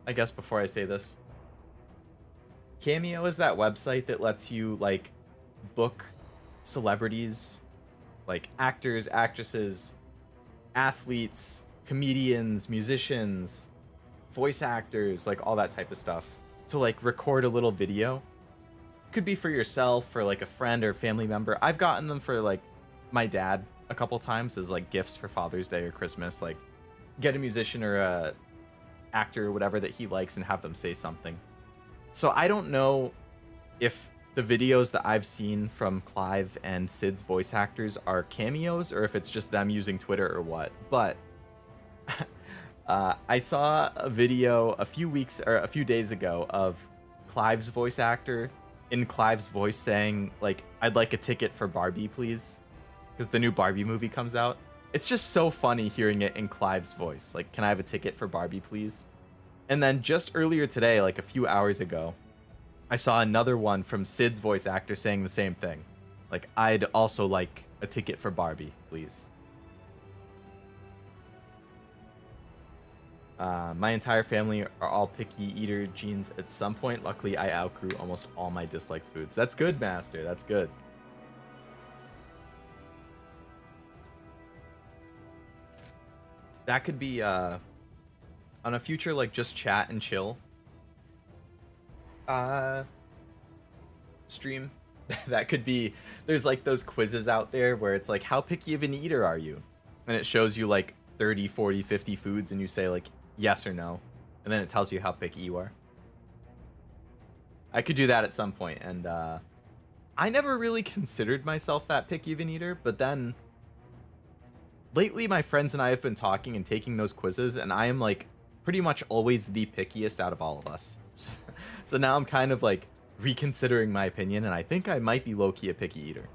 I guess before I say this, Cameo is that website that lets you like book celebrities, like actors, actresses, athletes, comedians, musicians, voice actors, like all that type of stuff, to like record a little video. Could be for yourself, for like a friend or family member. I've gotten them for like my dad a couple times as like gifts for Father's Day or Christmas. Like get a musician or a actor or whatever that he likes and have them say something. So I don't know if the videos that I've seen from Clive and Sid's voice actors are cameos or if it's just them using Twitter or what. But I saw a video a few days ago of Clive's voice actor in Clive's voice saying like, "I'd like a ticket for Barbie, please," because the new Barbie movie comes out. It's just so funny hearing it in Clive's voice. Like, "Can I have a ticket for Barbie, please?" And then just earlier today, like a few hours ago, I saw another one from Sid's voice actor saying the same thing. Like, "I'd also like a ticket for Barbie, please." My entire family are all picky eater genes at some point. Luckily, I outgrew almost all my disliked foods. That's good, Master. That's good. That could be on a future like just chat and chill stream. That could be, there's like those quizzes out there where it's like, how picky of an eater are you? And it shows you like 30, 40, 50 foods and you say like yes or no. And then it tells you how picky you are. I could do that at some point. And I never really considered myself that picky of an eater. But then lately my friends and I have been talking and taking those quizzes. And I am like pretty much always the pickiest out of all of us. So now I'm kind of like reconsidering my opinion. And I think I might be low-key a picky eater.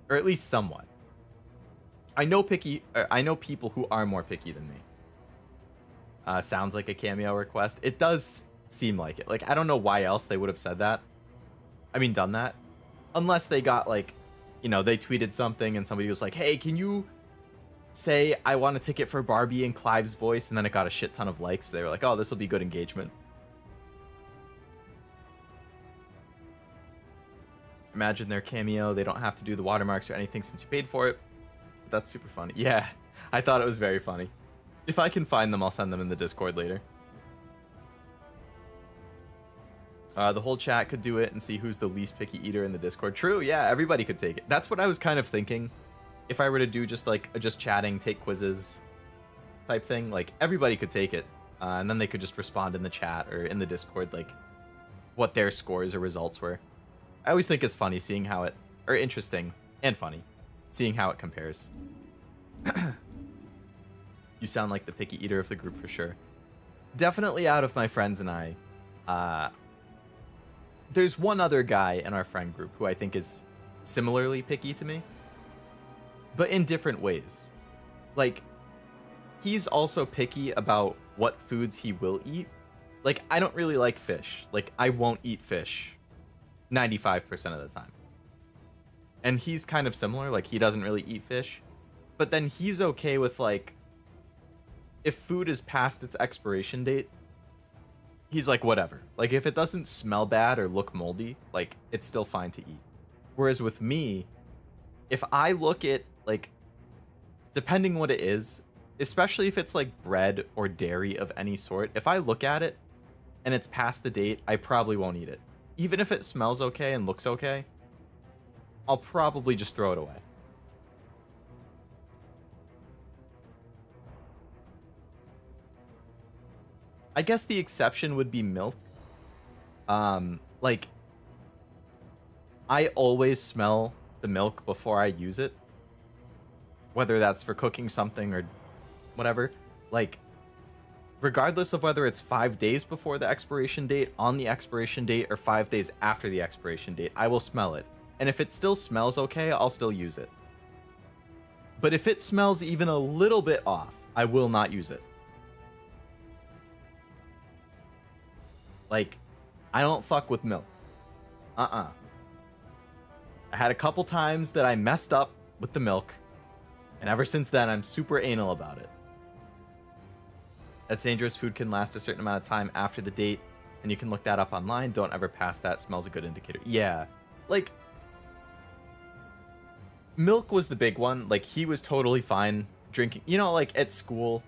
Or at least somewhat. I know people who are more picky than me. Sounds like a cameo request. It does seem like it. Like, I don't know why else they would have said that. I mean, done that. Unless they got like, you know, they tweeted something and somebody was like, "Hey, can you say I want a ticket for Barbie" in Clive's voice? And then it got a shit ton of likes. So they were like, "Oh, this will be good engagement." Imagine their cameo. They don't have to do the watermarks or anything since you paid for it. That's super funny. Yeah, I thought it was very funny. If I can find them, I'll send them in the Discord later. The whole chat could do it and see who's the least picky eater in the Discord. True, yeah, everybody could take it. That's what I was kind of thinking. If I were to do just like a just chatting, take quizzes type thing, like everybody could take it. And then they could just respond in the chat or in the Discord, like what their scores or results were. I always think it's funny seeing how it, or interesting and funny, seeing how it compares. You sound like the picky eater of the group for sure. Definitely out of my friends and I. There's one other guy in our friend group who I think is similarly picky to me, but in different ways. Like, he's also picky about what foods he will eat. Like, I don't really like fish. Like, I won't eat fish 95% of the time. And he's kind of similar. Like, he doesn't really eat fish. But then he's okay with, like, if food is past its expiration date, he's like, whatever. Like, if it doesn't smell bad or look moldy, like, it's still fine to eat. Whereas with me, if I look at, like, depending what it is, especially if it's, like, bread or dairy of any sort, if I look at it and it's past the date, I probably won't eat it. Even if it smells okay and looks okay, I'll probably just throw it away. I guess the exception would be milk. Like, I always smell the milk before I use it. Whether that's for cooking something or whatever. Like, regardless of whether it's 5 days before the expiration date, on the expiration date, or 5 days after the expiration date, I will smell it. And if it still smells okay, I'll still use it. But if it smells even a little bit off, I will not use it. Like, I don't fuck with milk. I had a couple times that I messed up with the milk, and ever since then, I'm super anal about it. That's dangerous. Food can last a certain amount of time after the date, and you can look that up online. Don't ever pass that. Smells a good indicator. Yeah, like, milk was the big one. Like, he was totally fine drinking. You know, like, at school,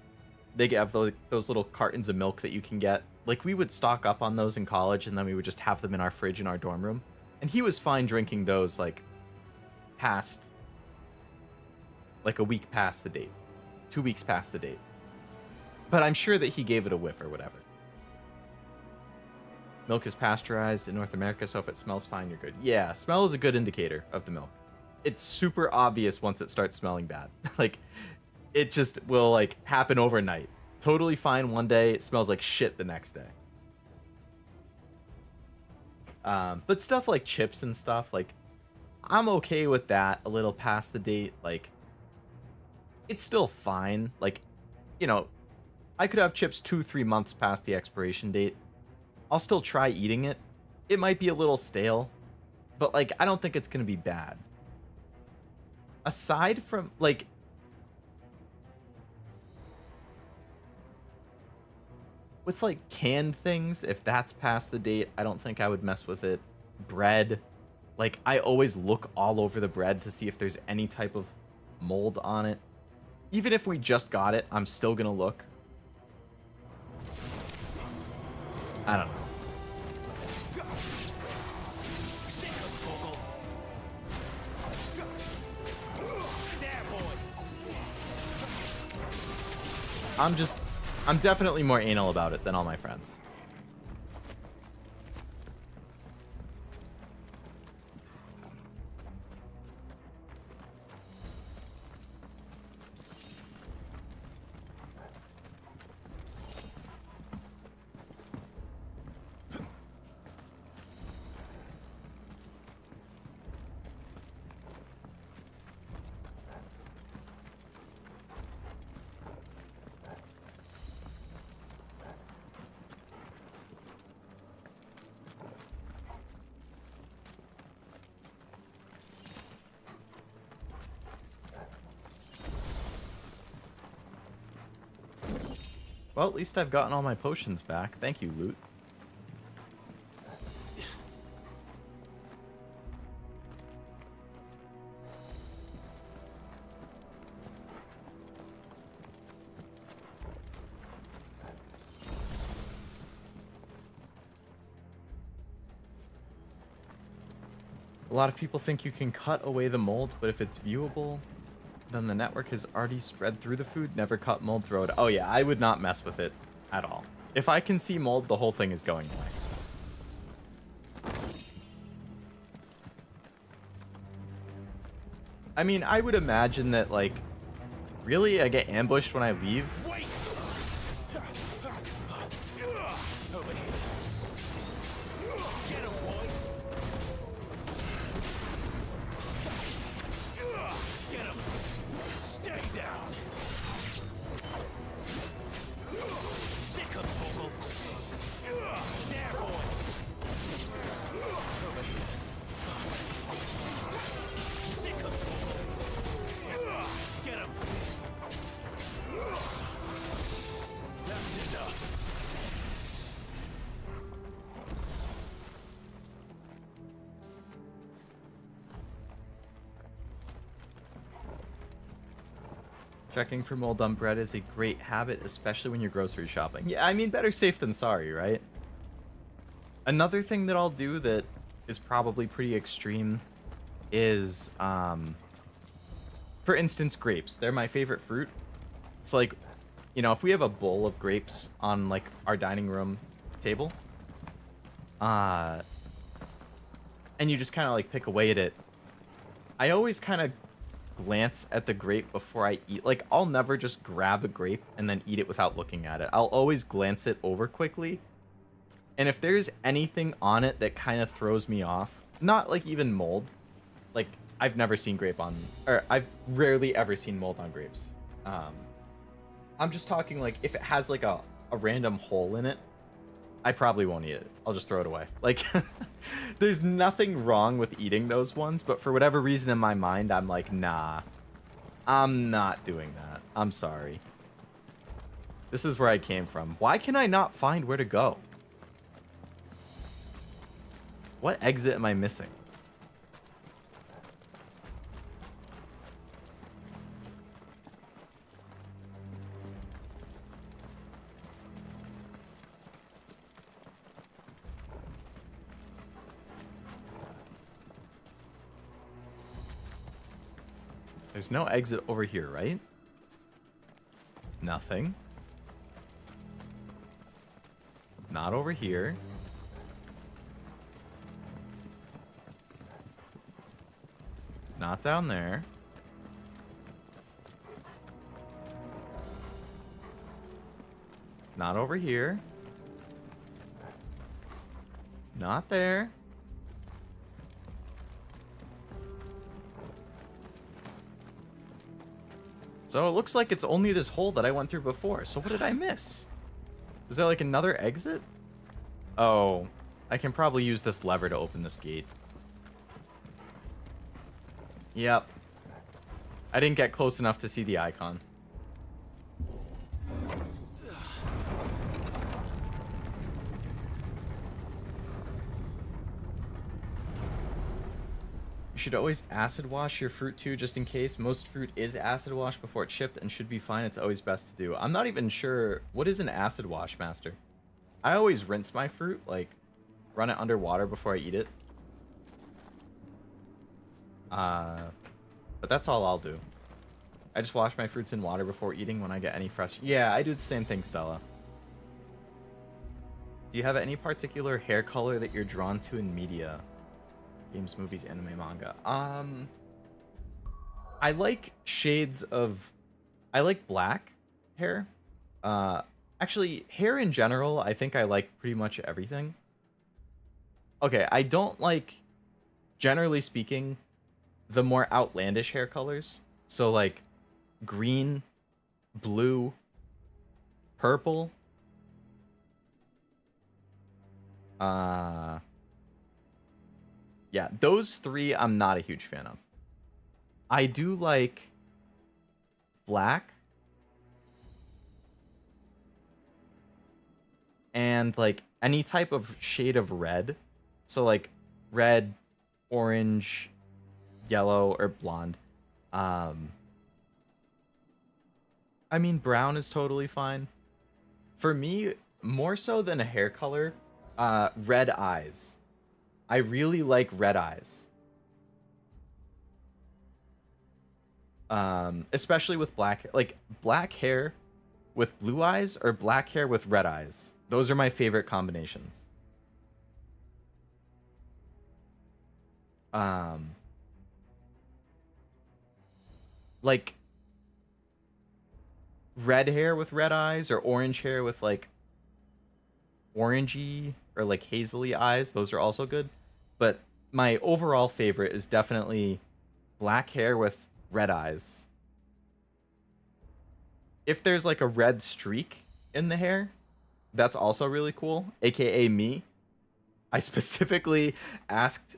they have those little cartons of milk that you can get. Like, we would stock up on those in college, and then we would just have them in our fridge in our dorm room. And he was fine drinking those, like, past, like, a week past the date. 2 weeks past the date. But I'm sure that he gave it a whiff or whatever. Milk is pasteurized in North America, so if it smells fine, you're good. Yeah, smell is a good indicator of the milk. It's super obvious once it starts smelling bad. Like, it just will, like, happen overnight. Totally fine one day, it smells like shit the next day. But stuff like chips and stuff, like, I'm okay with that a little past the date. Like, it's still fine. Like, you know, I could have chips 2-3 months past the expiration date. I'll still try eating it. It might be a little stale, but, like, I don't think it's going to be bad. Aside from, like, with, like, canned things, if that's past the date, I don't think I would mess with it. Bread, like, I always look all over the bread to see if there's any type of mold on it. Even if we just got it, I'm still gonna look. I don't know. I'm definitely more anal about it than all my friends. Well, at least I've gotten all my potions back. Thank you, loot. A lot of people think you can cut away the mold, but if it's viewable, then the network has already spread through the food. Never cut mold, throw it. Oh yeah, I would not mess with it at all. If I can see mold, the whole thing is going away. I mean, I would imagine that, like, really, I get ambushed when I leave? Checking for mold on bread is a great habit, especially when you're grocery shopping. Yeah, I mean, better safe than sorry, right? Another thing that I'll do that is probably pretty extreme is, for instance, grapes. They're my favorite fruit. It's like, you know, if we have a bowl of grapes on, like, our dining room table, and you just kind of like pick away at it, I always kind of glance at the grape before I eat. Like, I'll never just grab a grape and then eat it without looking at it. I'll always glance it over quickly. And if there's anything on it that kind of throws me off, not like even mold, like I've never seen grape on, or I've rarely ever seen mold on grapes. I'm just talking like if it has like a random hole in it, I probably won't eat it. I'll just throw it away. Like, there's nothing wrong with eating those ones, but for whatever reason in my mind, I'm like, nah, I'm not doing that. I'm sorry. This is where I came from. Why can I not find where to go? What exit am I missing? There's no exit over here, right? Nothing. Not over here. Not down there. Not over here. Not there. So it looks like it's only this hole that I went through before. So what did I miss? Is there like another exit? Oh, I can probably use this lever to open this gate. Yep. I didn't get close enough to see the icon. You should always acid wash your fruit too, just in case. Most fruit is acid washed before it's shipped and should be fine. It's always best to do. I'm not even sure. What is an acid wash, Master? I always rinse my fruit, like run it under water before I eat it. But that's all I'll do. I just wash my fruits in water before eating when I get any fresh. Yeah, I do the same thing, Stella. Do you have any particular hair color that you're drawn to in media? Games, movies, anime, manga. I like shades of... I like black hair. Actually, hair in general, I think I like pretty much everything. Okay, I don't like, generally speaking, the more outlandish hair colors. So, like, green, blue, purple. Yeah, those three I'm not a huge fan of. I do like black and like any type of shade of red. So like red, orange, yellow, or blonde. I mean, brown is totally fine. For me, more so than a hair color, red eyes. I really like red eyes. Especially with black hair. Like, black hair with blue eyes or black hair with red eyes. Those are my favorite combinations. Like, red hair with red eyes or orange hair with, like, orangey or, like, hazily eyes. Those are also good. But my overall favorite is definitely black hair with red eyes. If there's like a red streak in the hair, that's also really cool, aka me. I specifically asked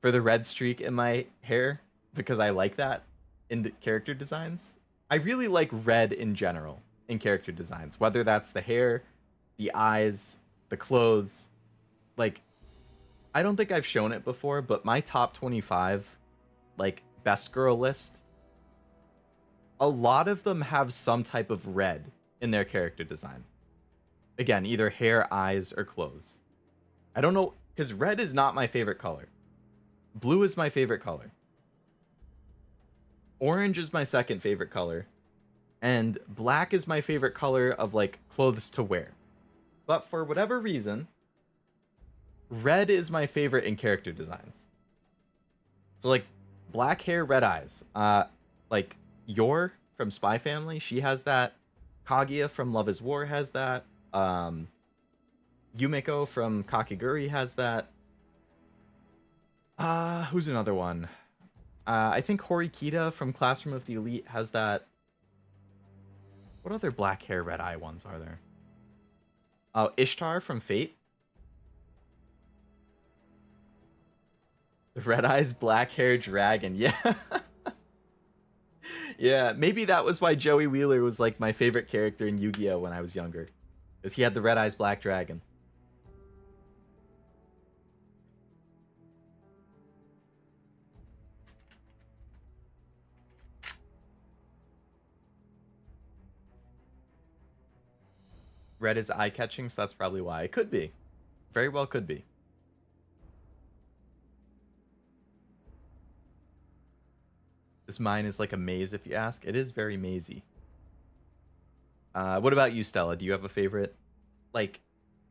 for the red streak in my hair because I like that in the character designs. I really like red in general in character designs, whether that's the hair, the eyes, the clothes. Like, I don't think I've shown it before, but my top 25, like, best girl list, a lot of them have some type of red in their character design. Again, either hair, eyes, or clothes. I don't know, because red is not my favorite color. Blue is my favorite color. Orange is my second favorite color. And black is my favorite color of, like, clothes to wear. But for whatever reason, red is my favorite in character designs. So like black hair, red eyes. Like Yor from Spy Family, she has that. Kaguya from Love is War has that. Yumiko from Kakiguri has that. Who's another one? I think Horikita from Classroom of the Elite has that. What other black hair, red eye ones are there? Oh, Ishtar from Fate. The red eyes, black hair dragon. Yeah. Yeah, maybe that was why Joey Wheeler was like my favorite character in Yu-Gi-Oh when I was younger. Because he had the red eyes, black dragon. Red is eye-catching, so that's probably why. It could be. Very well could be. This mine is like a maze, if you ask. It is very mazy. What about you, Stella? Do you have a favorite, like,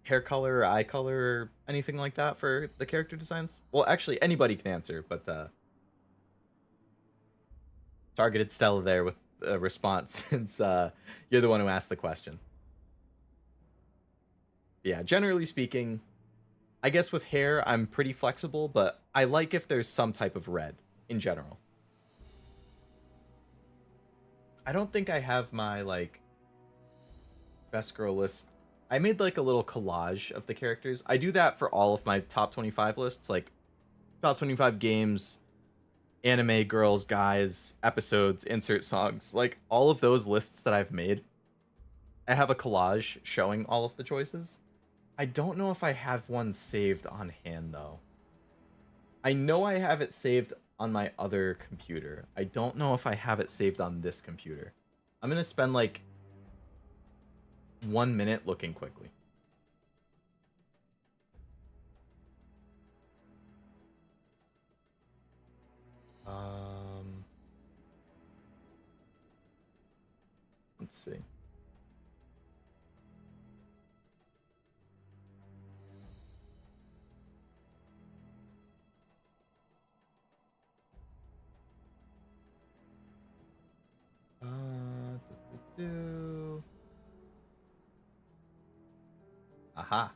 hair color or eye color or anything like that for the character designs? Well, actually, anybody can answer, but targeted Stella there with a response since you're the one who asked the question. Yeah, generally speaking, I guess with hair, I'm pretty flexible, but I like if there's some type of red in general. I don't think I have my, like, best girl list. I made, like, a little collage of the characters. I do that for all of my top 25 lists, like, top 25 games, anime, girls, guys, episodes, insert songs. Like, all of those lists that I've made, I have a collage showing all of the choices. I don't know if I have one saved on hand, though. I know I have it saved on my other computer. I don't know if I have it saved on this computer. I'm gonna spend like 1 minute looking quickly. Let's see. Aha.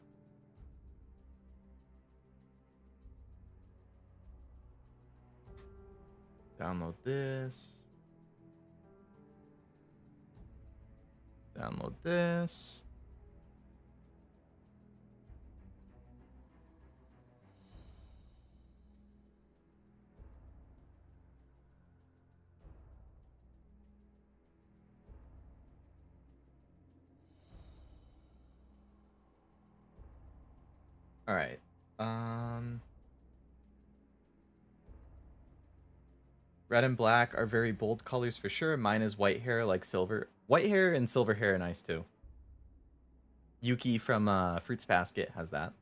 Download this. Download this. All right. Red and black are very bold colors for sure. Mine is white hair, like silver. White hair and silver hair are nice too. Yuki from Fruits Basket has that.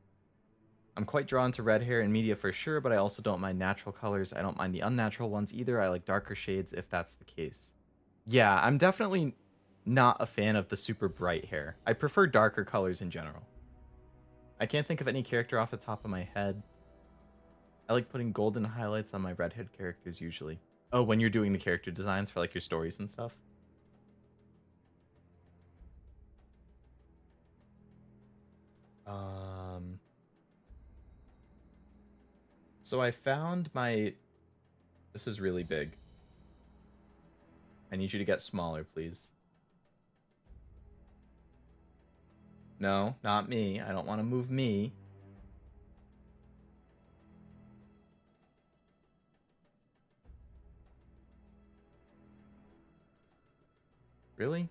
I'm quite drawn to red hair in media for sure, but I also don't mind natural colors. I don't mind the unnatural ones either. I like darker shades if that's the case. Yeah, I'm definitely not a fan of the super bright hair. I prefer darker colors in general. I can't think of any character off the top of my head. I like putting golden highlights on my redhead characters usually. Oh, when you're doing the character designs for like your stories and stuff? So I found my... This is really big. I need you to get smaller, please. No, not me. I don't want to move me. Really?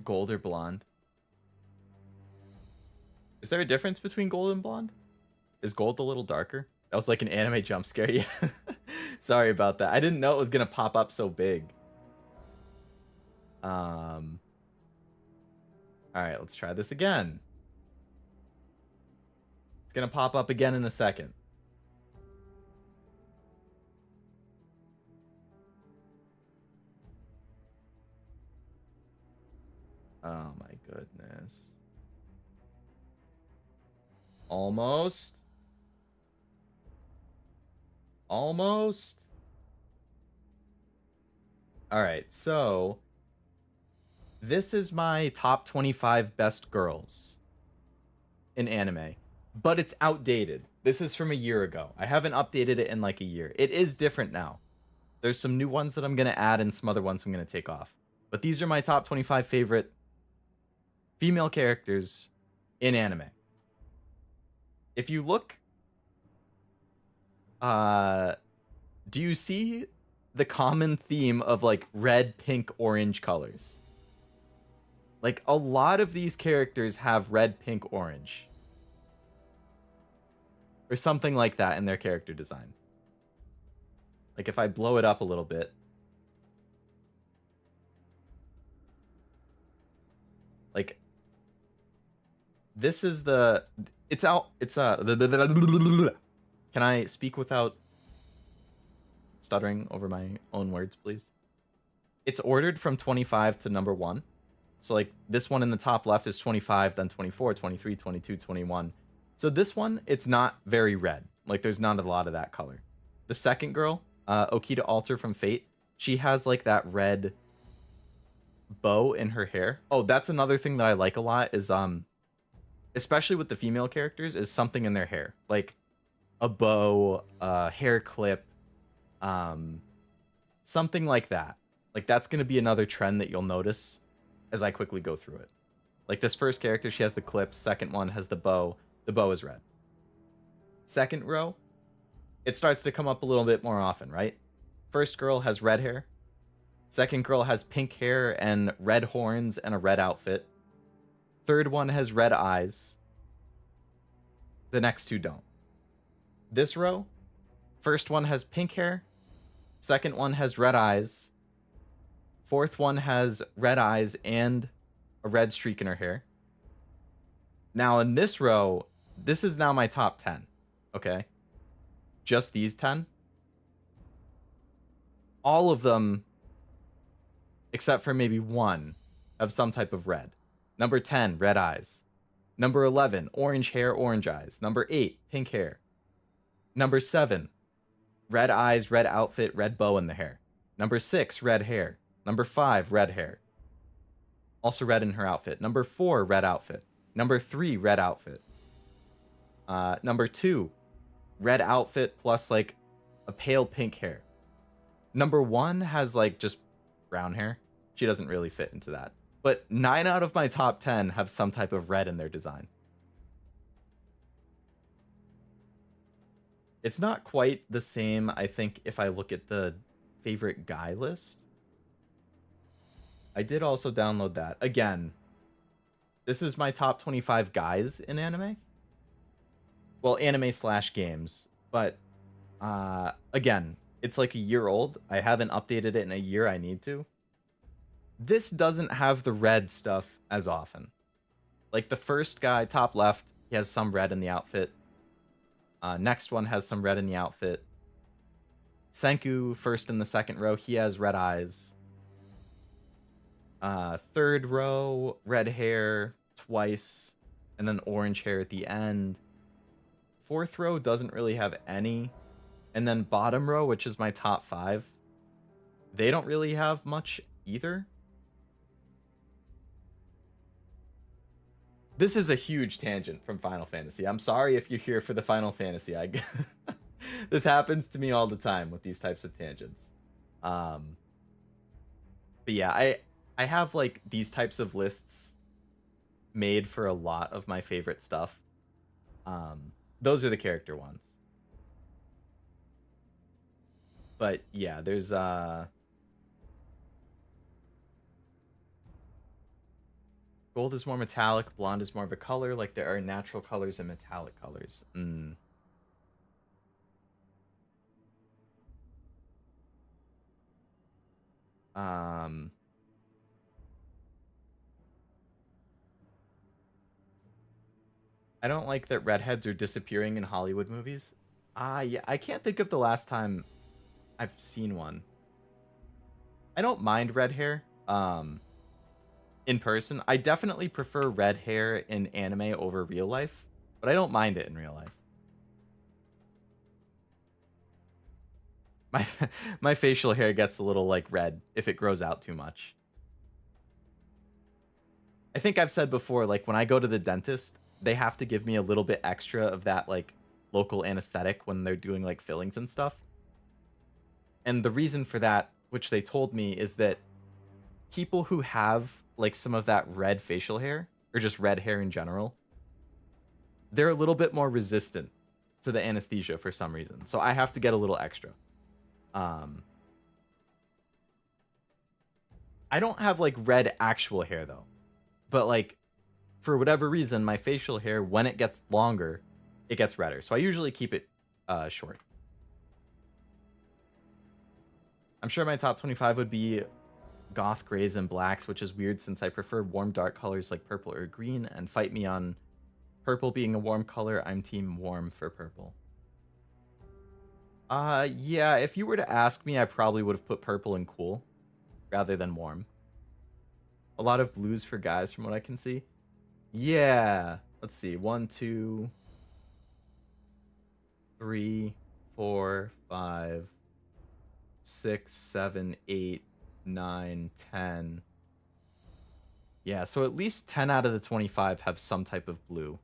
Gold or blonde? Is there a difference between gold and blonde? Is gold a little darker? That was like an anime jump scare. Yeah. Sorry about that. I didn't know it was gonna pop up so big. All right, let's try this again. It's gonna pop up again in a second. Oh my goodness. Almost. Almost. All right, so this is my top 25 best girls in anime, but it's outdated. This is from a year ago. I haven't updated it in like a year. It is different now. There's some new ones that I'm going to add and some other ones I'm going to take off. But these are my top 25 favorite female characters in anime. If you look, do you see the common theme of like red, pink, orange colors? Like a lot of these characters have red, pink, orange. Or something like that in their character design. Like if I blow it up a little bit. Like this is the can I speak without stuttering over my own words, please? It's ordered from 25 to number 1. So like this one in the top left is 25, then 24, 23, 22, 21. So this one, it's not very red. Like there's not a lot of that color. The second girl, Okita Alter from Fate, she has like that red bow in her hair. Oh, that's another thing that I like a lot is especially with the female characters, is something in their hair. Like a bow, hair clip, something like that. Like that's gonna be another trend that you'll notice as I quickly go through it. Like this first character, she has the clips. Second one has the bow. The bow is red. Second row, it starts to come up a little bit more often, right? First girl has red hair. Second girl has pink hair and red horns and a red outfit. Third one has red eyes. The next two don't. This row, first one has pink hair. Second one has red eyes. Fourth one has red eyes and a red streak in her hair. Now in this row, this is now my top 10. Okay? Just these 10. All of them, except for maybe one, have some type of red. Number 10, red eyes. Number 11, orange hair, orange eyes. Number 8, pink hair. Number 7, red eyes, red outfit, red bow in the hair. Number 6, red hair. Number 5, red hair. Also red in her outfit. Number 4, red outfit. Number 3, red outfit. Number 2, red outfit plus like a pale pink hair. Number 1 has like just brown hair. She doesn't really fit into that. But 9 out of my top 10 have some type of red in their design. It's not quite the same, I think, if I look at the favorite guy list. I did also download that. Again, this is my top 25 guys in anime. Well, anime / games. But, again, it's like a year old. I haven't updated it in a year. I need to. This doesn't have the red stuff as often. Like the first guy, top left, he has some red in the outfit. Next one has some red in the outfit. Senku, first in the second row, he has red eyes. Third row, red hair twice, and then orange hair at the end. Fourth row doesn't really have any. And then bottom row, which is my top 5, they don't really have much either. This is a huge tangent from Final Fantasy. I'm sorry if you're here for the Final Fantasy. This happens to me all the time with these types of tangents. But yeah, I have like these types of lists made for a lot of my favorite stuff. Those are the character ones. But yeah, there's gold is more metallic, blonde is more of a color, like there are natural colors and metallic colors. I don't like that redheads are disappearing in Hollywood movies. Yeah, I can't think of the last time I've seen one. I don't mind red hair. in person. I definitely prefer red hair in anime over real life, but I don't mind it in real life. My my facial hair gets a little like red if it grows out too much. I think I've said before, like when I go to the dentist, they have to give me a little bit extra of that like local anesthetic when they're doing like fillings and stuff. And the reason for that, which they told me, is that people who have like some of that red facial hair or just red hair in general, they're a little bit more resistant to the anesthesia for some reason. So I have to get a little extra. I don't have like red actual hair though, but like for whatever reason, my facial hair, when it gets longer, it gets redder. So I usually keep it short. I'm sure my top 25 would be goth grays and blacks, which is weird since I prefer warm dark colors like purple or green, and fight me on purple being a warm color. I'm team warm for purple. Yeah, if you were to ask me, I probably would have put purple and cool rather than warm. A lot of blues for guys from what I can see. Yeah, let's see. 1, 2, 3, 4, 5, 6, 7, 8, 9, 10. Yeah, so at least 10 out of the 25 have some type of blue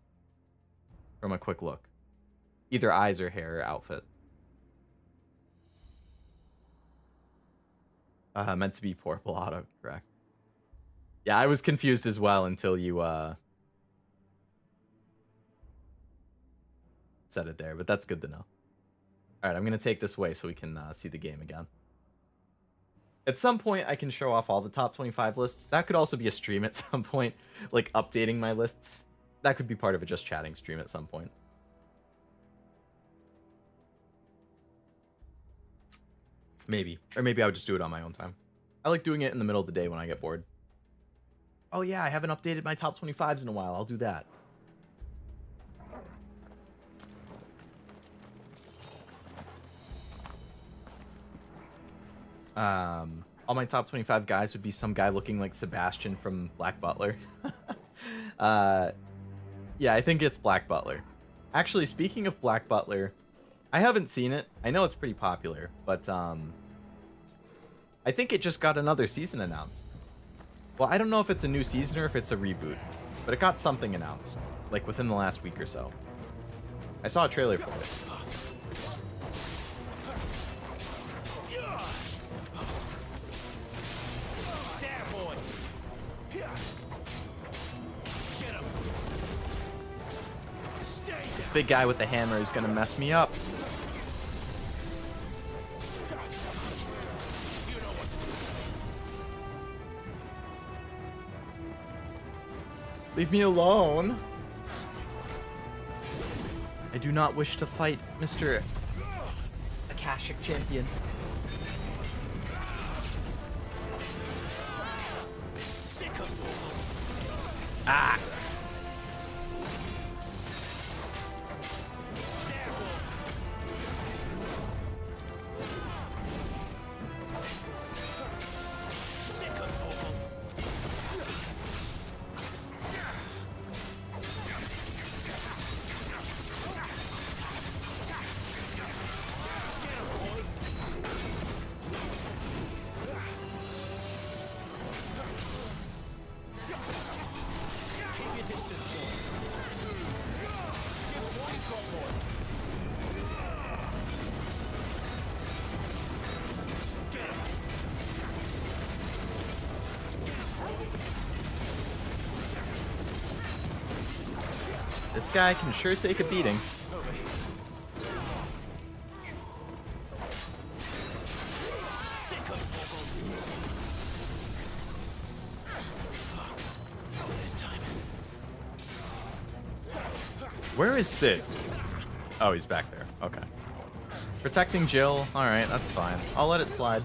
from a quick look. Either eyes or hair or outfit. Meant to be purple auto, correct. Yeah, I was confused as well until you said it there, but that's good to know. Alright, I'm going to take this way so we can see the game again. At some point, I can show off all the top 25 lists. That could also be a stream at some point, like updating my lists. That could be part of a just chatting stream at some point. Maybe. Or maybe I would just do it on my own time. I like doing it in the middle of the day when I get bored. Oh yeah, I haven't updated my top 25s in a while. I'll do that. All my top 25 guys would be some guy looking like Sebastian from Black Butler. Yeah, I think it's Black Butler. Actually, speaking of Black Butler, I haven't seen it. I know it's pretty popular, but I think it just got another season announced. Well, I don't know if it's a new season or if it's a reboot, but it got something announced, like within the last week or so. I saw a trailer for it. This big guy with the hammer is gonna mess me up. Leave me alone. I do not wish to fight Mr. Akashic Champion. Ah! This guy can sure take a beating. Where is Sid? Oh, he's back there. Okay. Protecting Jill. Alright, that's fine. I'll let it slide.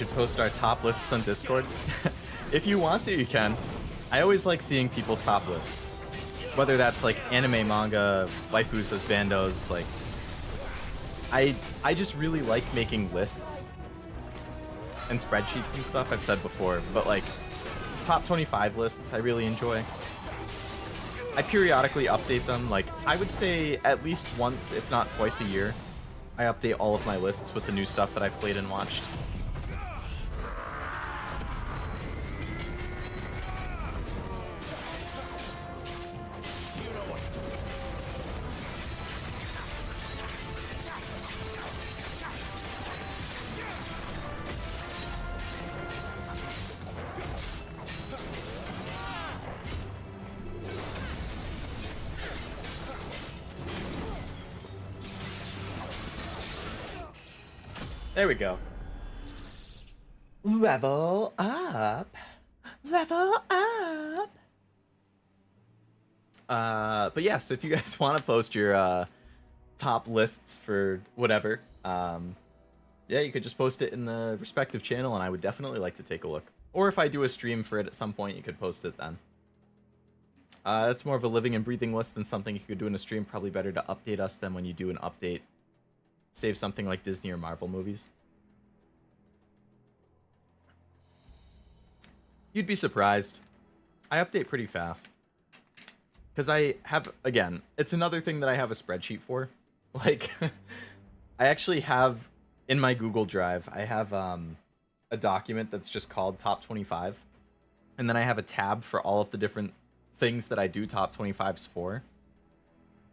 should post our top lists on Discord. If you want to, you can. I always like seeing people's top lists. Whether that's like anime, manga, waifus, husbandos, like I just really like making lists and spreadsheets and stuff, I've said before, but like top 25 lists I really enjoy. I periodically update them, like I would say at least once, if not twice a year, I update all of my lists with the new stuff that I've played and watched. There we go. Level up. Level up. But yeah, so if you guys want to post your top lists for whatever, yeah, you could just post it in the respective channel, and I would definitely like to take a look. Or if I do a stream for it at some point, you could post it then. It's more of a living and breathing list than something you could do in a stream. Probably better to update us than when you do an update. Save something like Disney or Marvel movies. You'd be surprised. I update pretty fast. Because I have, again, it's another thing that I have a spreadsheet for. Like, I actually have, in my Google Drive, I have a document that's just called Top 25. And then I have a tab for all of the different things that I do Top 25s for.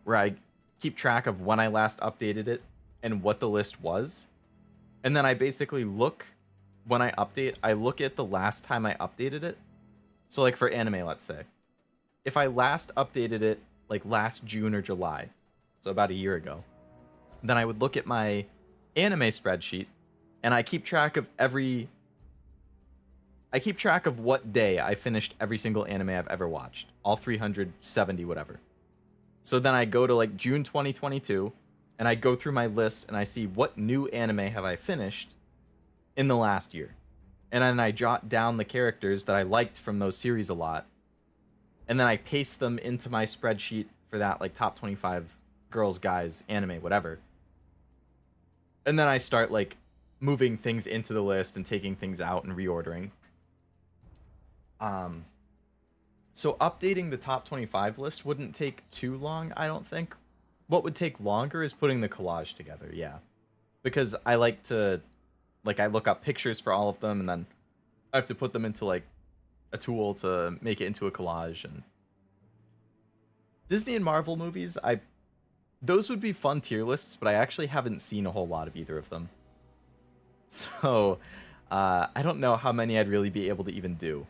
Where I keep track of when I last updated it and what the list was. And then I basically look, when I update, I look at the last time I updated it. So like for anime, let's say. If I last updated it like last June or July, so about a year ago, then I would look at my anime spreadsheet and I keep track of what day I finished every single anime I've ever watched. All 370 whatever. So then I go to like June 2022 and I go through my list and I see what new anime have I finished in the last year. And then I jot down the characters that I liked from those series a lot. And then I paste them into my spreadsheet for that, like top 25 girls, guys, anime, whatever. And then I start like moving things into the list and taking things out and reordering. So updating the top 25 list wouldn't take too long, I don't think. What would take longer is putting the collage together, yeah. Because I like to, like, I look up pictures for all of them, and then I have to put them into, like, a tool to make it into a collage. And Disney and Marvel movies, those would be fun tier lists, but I actually haven't seen a whole lot of either of them. So, I don't know how many I'd really be able to even do.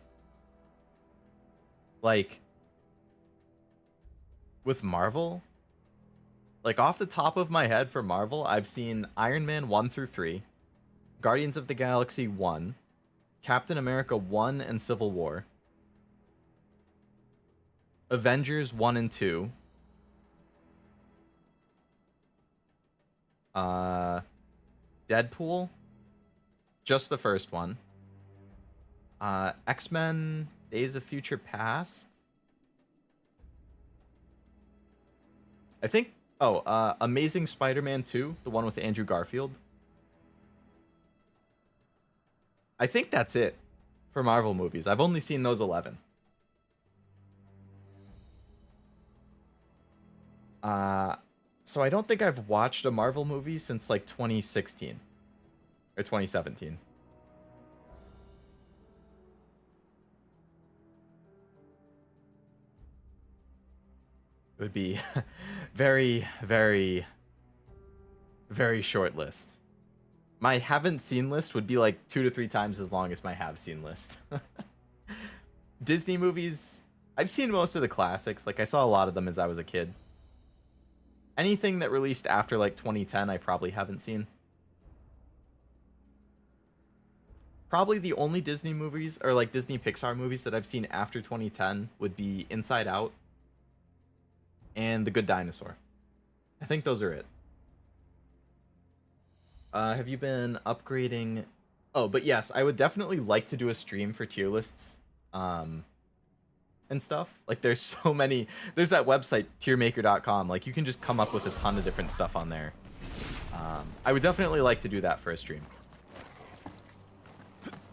Like, with Marvel, like off the top of my head for Marvel, I've seen Iron Man 1 through 3, Guardians of the Galaxy 1, Captain America 1 and Civil War, Avengers 1 and 2, Deadpool, just the first one, X-Men Days of Future Past, I think, Amazing Spider-Man 2, the one with Andrew Garfield. I think that's it for Marvel movies. I've only seen those 11. So I don't think I've watched a Marvel movie since like 2016 or 2017. It would be very, very, very short list. My haven't seen list would be like 2 to 3 times as long as my have seen list. Disney movies, I've seen most of the classics. Like I saw a lot of them as I was a kid. Anything that released after like 2010, I probably haven't seen. Probably the only Disney movies or like Disney Pixar movies that I've seen after 2010 would be Inside Out and The Good Dinosaur. I think those are it. Have you been upgrading? Oh, but yes, I would definitely like to do a stream for tier lists, and stuff. Like, there's so many. There's that website tiermaker.com. Like, you can just come up with a ton of different stuff on there. I would definitely like to do that for a stream.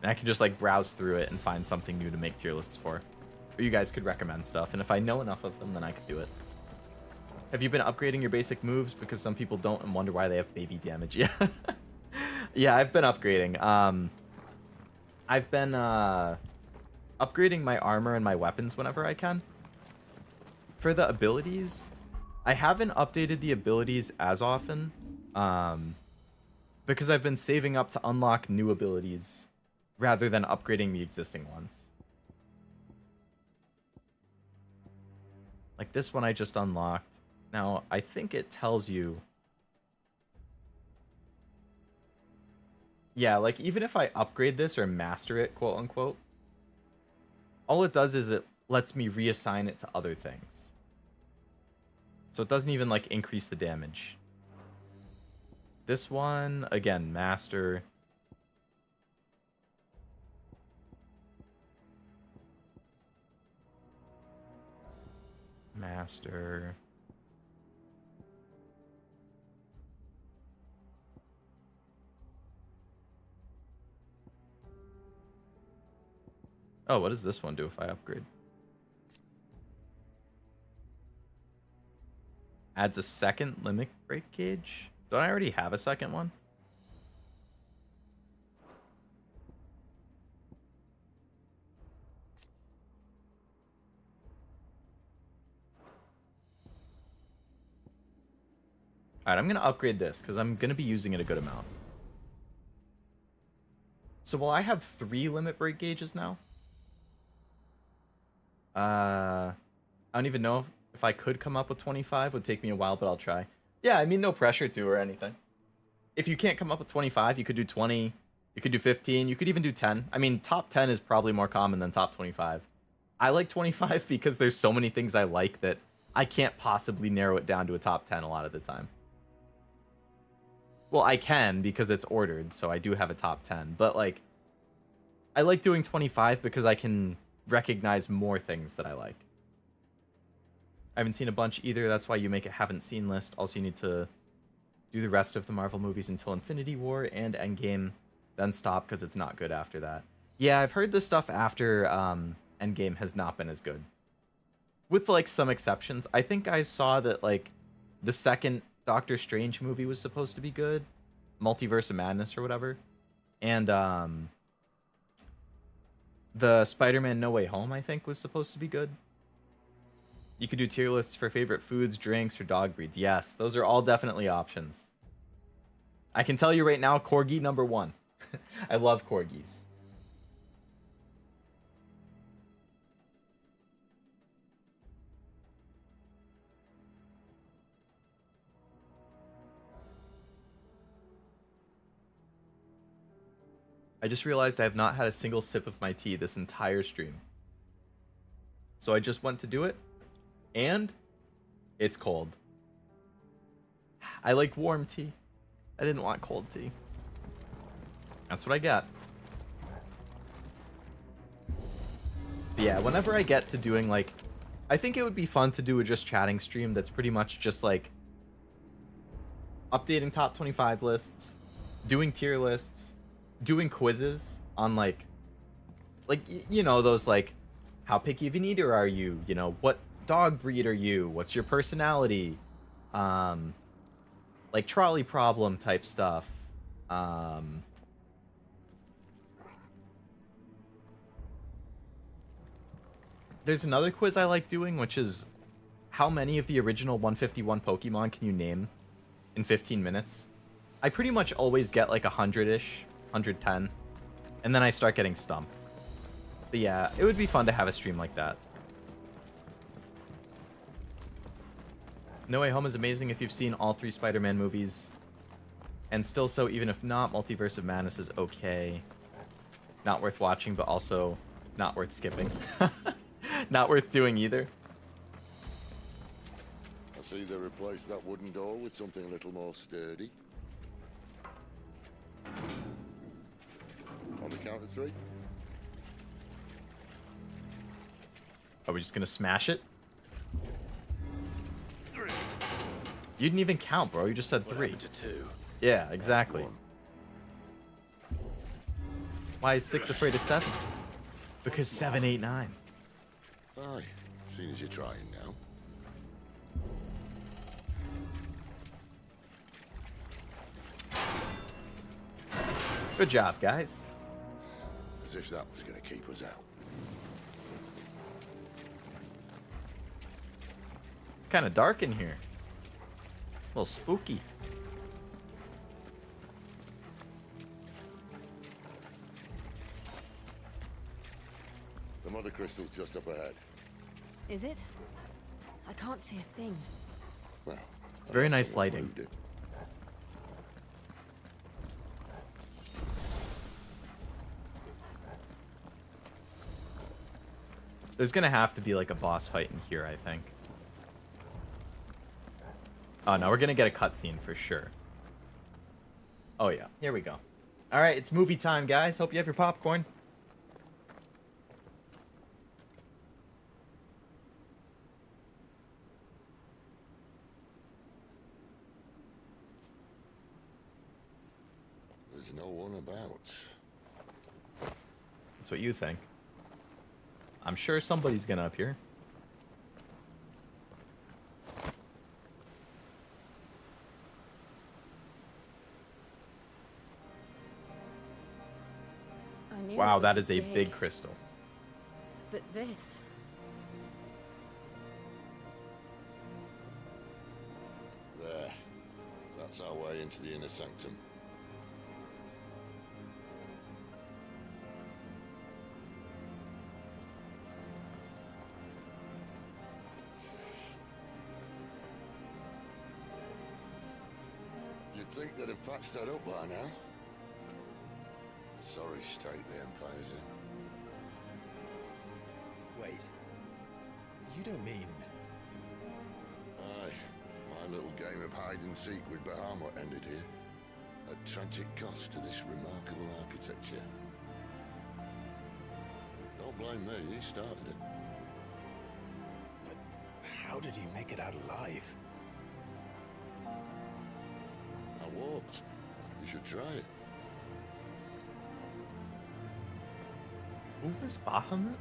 And I can just like browse through it and find something new to make tier lists for. Or you guys could recommend stuff, and if I know enough of them, then I could do it. Have you been upgrading your basic moves? Because some people don't and wonder why they have baby damage. Yeah. Yeah, I've been upgrading. I've been upgrading my armor and my weapons whenever I can. For the abilities, I haven't updated the abilities as often. Because I've been saving up to unlock new abilities rather than upgrading the existing ones. Like this one I just unlocked. Now, I think it tells you... Yeah, like even if I upgrade this or master it, quote unquote, all it does is it lets me reassign it to other things. So it doesn't even like increase the damage. This one, again, master. Master. Oh, what does this one do if I upgrade? Adds a second limit break gauge? Don't I already have a second one? Alright, I'm going to upgrade this because I'm going to be using it a good amount. So will I have 3 limit break gauges now? I don't even know if I could come up with 25. It would take me a while, but I'll try. Yeah, I mean, no pressure to or anything. If you can't come up with 25, you could do 20. You could do 15. You could even do 10. I mean, top 10 is probably more common than top 25. I like 25 because there's so many things I like that I can't possibly narrow it down to a top 10 a lot of the time. Well, I can because it's ordered, so I do have a top 10. But, like, I like doing 25 because I can recognize more things that I like. I haven't seen a bunch either. That's why you make a haven't seen list. Also, you need to do the rest of the Marvel movies until Infinity War and Endgame, then stop because it's not good after that. Yeah, I've heard the stuff after Endgame has not been as good. With, like, some exceptions. I think I saw that, like, the second Doctor Strange movie was supposed to be good. Multiverse of Madness or whatever. And, the Spider-Man No Way Home, I think, was supposed to be good. You could do tier lists for favorite foods, drinks, or dog breeds. Yes, those are all definitely options. I can tell you right now, Corgi number 1. I love Corgis. I just realized I have not had a single sip of my tea this entire stream. So I just went to do it, and it's cold. I like warm tea. I didn't want cold tea. That's what I got. But yeah, whenever I get to doing, like... I think it would be fun to do a just chatting stream that's pretty much just, like... updating top 25 lists, doing tier lists, doing quizzes on, like, you know, those, like, how picky of an eater are you? You know, what dog breed are you? What's your personality? Like, trolley problem type stuff. There's another quiz I like doing, which is how many of the original 151 Pokemon can you name in 15 minutes? I pretty much always get, like, 100-ish. 110, and then I start getting stumped. But yeah, it would be fun to have a stream like that. No Way Home is amazing if you've seen all 3 Spider-Man movies. And still so, even if not, Multiverse of Madness is okay. Not worth watching, but also not worth skipping. Not worth doing either. I see they replaced that wooden door with something a little more sturdy. On the count of 3? Are we just gonna smash it? You didn't even count, bro. You just said What 3. happened to 2? Yeah, exactly. One. Why is 6 afraid of 7? Because 7, 8, 9. Aye, seen as you're trying now. Good job, guys. As if that was going to keep us out. It's kind of dark in here. A little spooky. The mother crystal's just up ahead. Is it? I can't see a thing. Well, Very unless nice someone lighting. moved it. There's gonna have to be like a boss fight in here, I think. Oh no, we're gonna get a cutscene for sure. Oh yeah, here we go. All right, it's movie time, guys. Hope you have your popcorn. There's no one about. That's what you think. I'm sure somebody's gonna appear. I knew Wow, it that was is a big crystal. But this... There. That's our way into the inner sanctum. You'd think they'd have patched that up by now. Sorry state the Empire's in. Wait. You don't mean... Aye. My little game of hide-and-seek with Bahamut ended here. At tragic cost to this remarkable architecture. Don't blame me, he started it. But how did he make it out alive? I walked. You should try it. Who was Bahamut?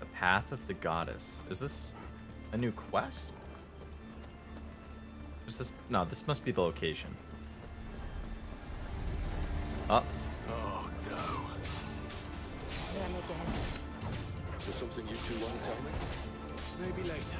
The Path of the Goddess. Is this a new quest? Is this... No, this must be the location. Oh. Oh no. Them again. Is there something you two want to tell me? Maybe later.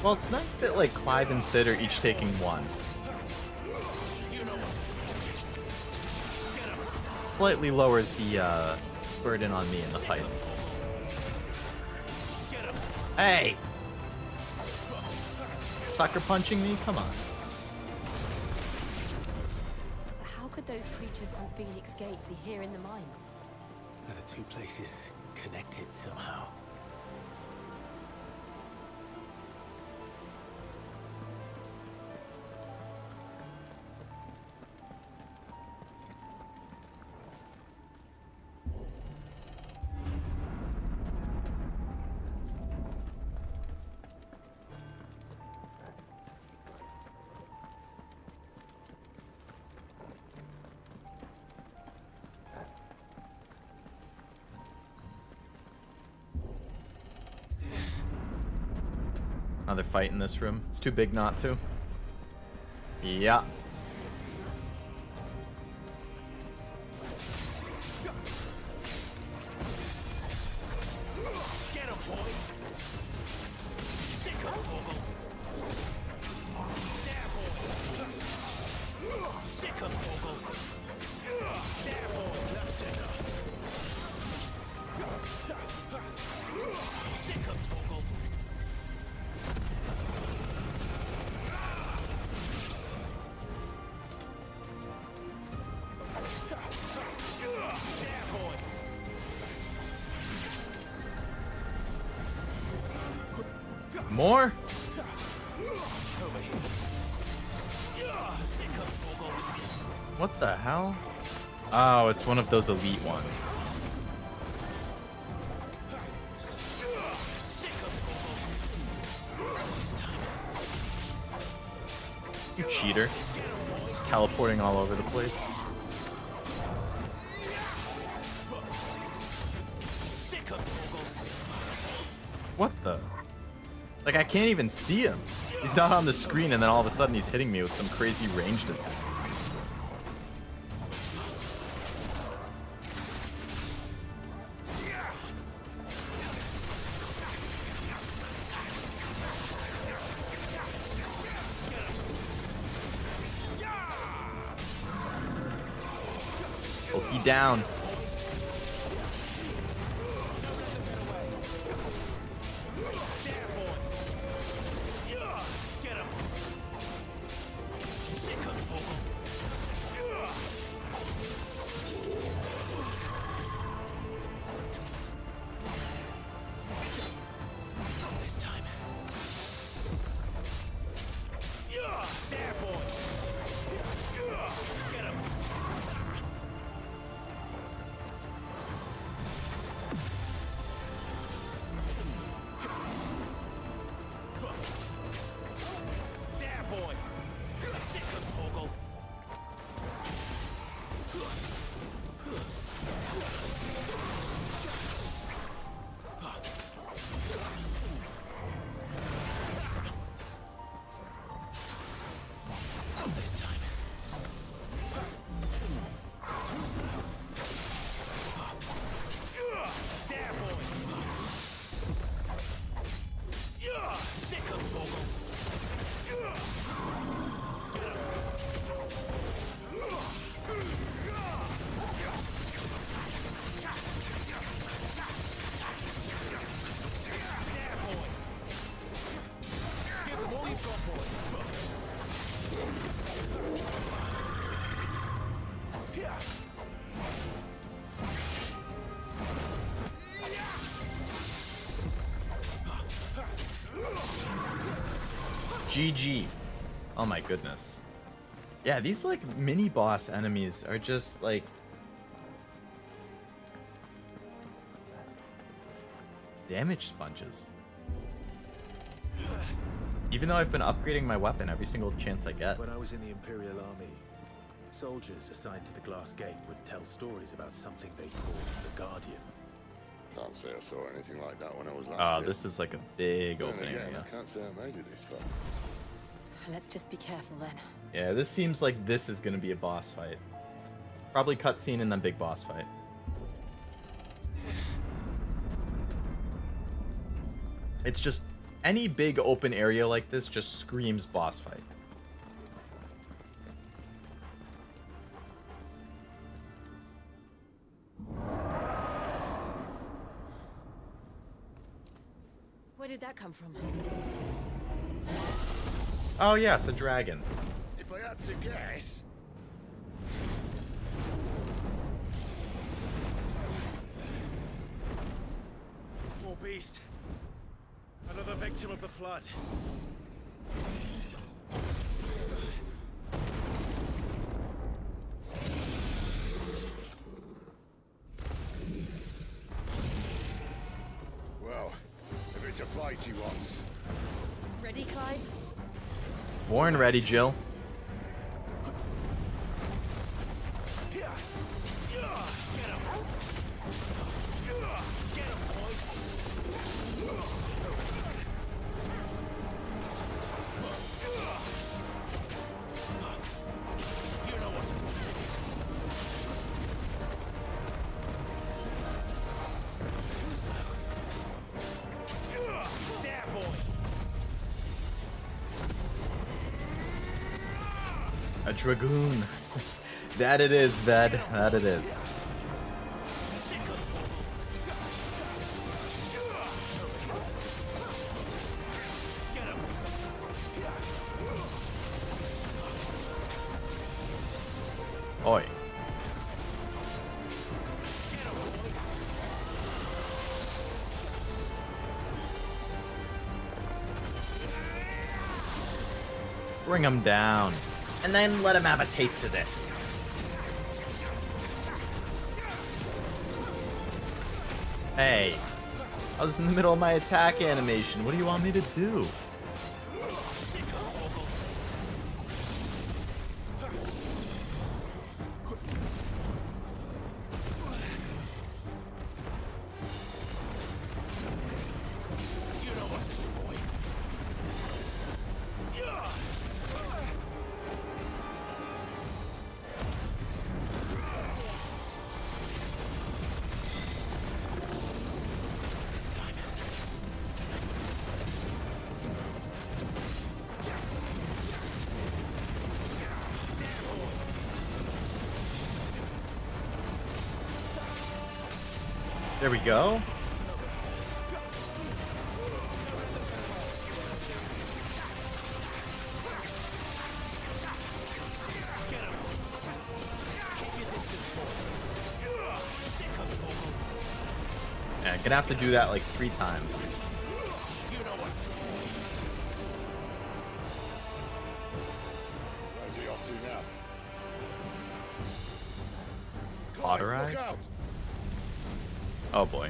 Well, it's nice that, like, Clive and Sid are each taking one. Slightly lowers the, burden on me in the fights. Hey! Sucker punching me? Come on. But how could those creatures on Phoenix Gate be here in the mines? Are the two places connected somehow? Another fight in this room. It's too big not to. Yeah. Get him, boy! Sick of Toggle! There, boy! Sick of Toggle! There, boy! That's enough! Sick of Toggle! More? What the hell? Oh, it's one of those elite ones. You cheater. It's teleporting all over the place. What the? Like, I can't even see him. He's not on the screen, and then all of a sudden he's hitting me with some crazy ranged attack. Oh, he down. GG. Oh my goodness. Yeah, these like mini boss enemies are just like damage sponges. Even though I've been upgrading my weapon every single chance I get. When I was in the Imperial Army, soldiers assigned to the Glass Gate would tell stories about something they called the Guardian. Can't say I saw anything like that when I was last Oh, here. this is like a big Then open again, area. I can't say I made it this far. Let's just be careful then. Yeah, this seems like this is gonna be a boss fight. Probably cutscene and then big boss fight. It's just any big open area like this just screams boss fight. Where did that come from? Oh yes, a dragon. If I had to guess... Poor beast. Another victim of the flood. Well, if it's a fight he wants. Ready, Clive? Born ready, Jill. A dragoon. That it is, Ved. That it is. Oi. Bring him down. And then let him have a taste of this. Hey. I was in the middle of my attack animation. What do you want me to do? There we go. Yeah, gonna have to do that like 3 times. Where's he off to now? Cauterize? Look out! Oh boy.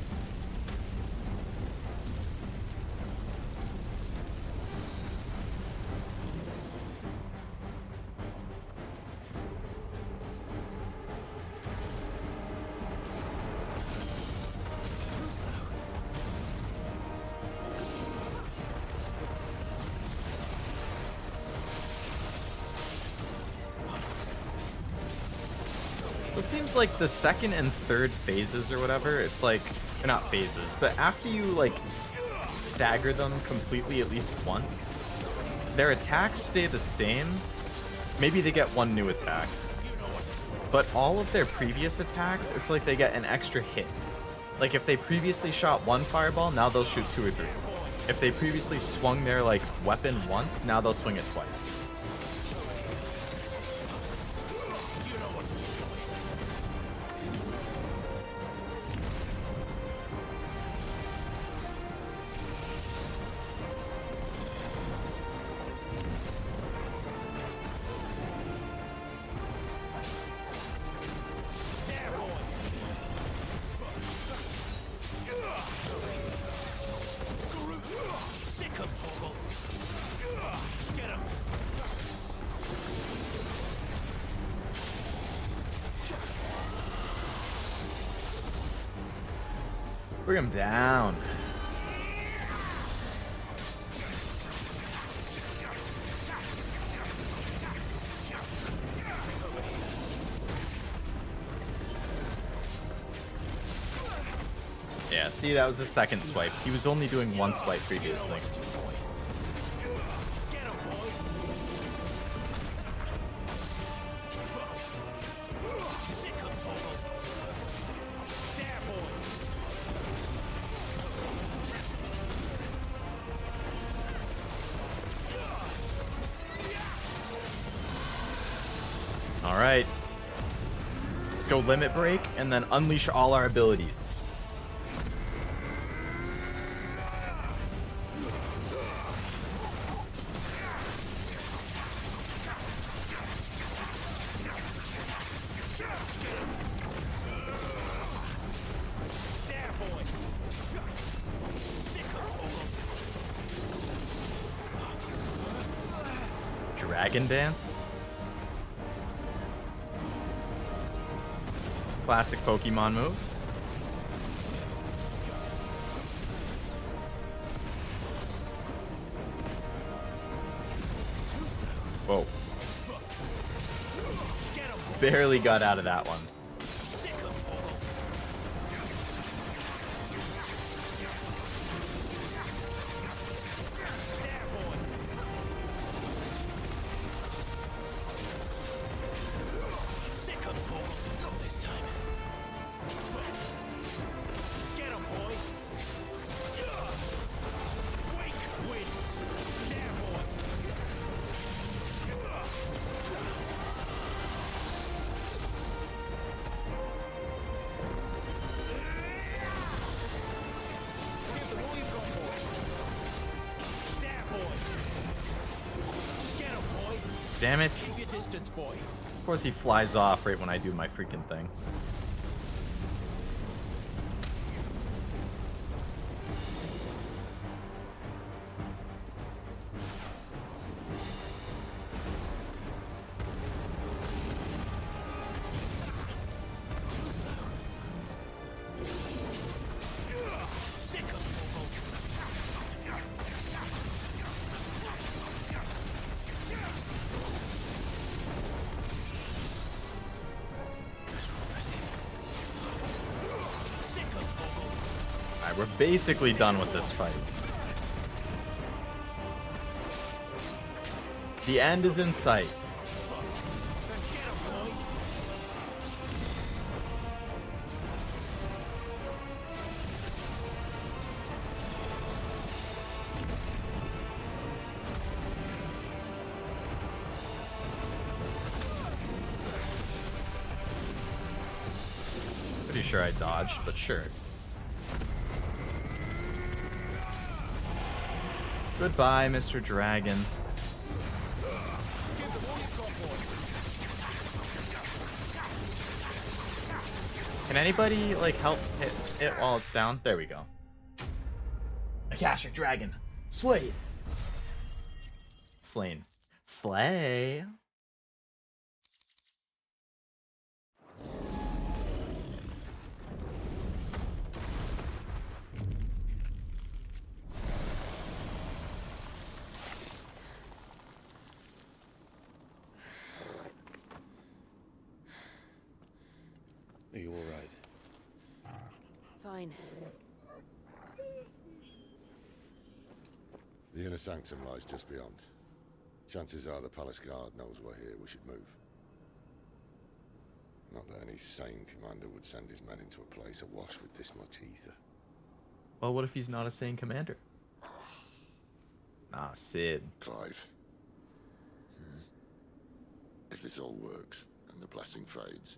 So it seems like the second and third phases or whatever, it's like, they're not phases, but after you like stagger them completely at least once, their attacks stay the same. Maybe they get one new attack. But all of their previous attacks, it's like they get an extra hit. Like if they previously shot 1 fireball, now they'll shoot 2 or 3. If they previously swung their like weapon once, now they'll swing it twice. Bring him down. Yeah, see, that was the second swipe. He was only doing 1 swipe previously. All right. Let's go limit break and then unleash all our abilities. Dragon Dance? Classic Pokemon move. Whoa. Barely got out of that one. Damn it. Keep your distance, boy. Of course he flies off right when I do my freaking thing. Too slow. Sick of Alright, we're basically done with this fight. The end is in sight. Pretty sure I dodged, but sure. Goodbye, Mr. Dragon. Can anybody, like, help hit it while it's down? There we go. Akashic Dragon. Slayed. Slain. Slay. Are you all right? Fine. The inner sanctum lies just beyond. Chances are the palace guard knows we're here. We should move. Not that any sane commander would send his men into a place awash with this much ether. Well, what if he's not a sane commander? Ah, Sid. Clive. If this all works, and the blessing fades,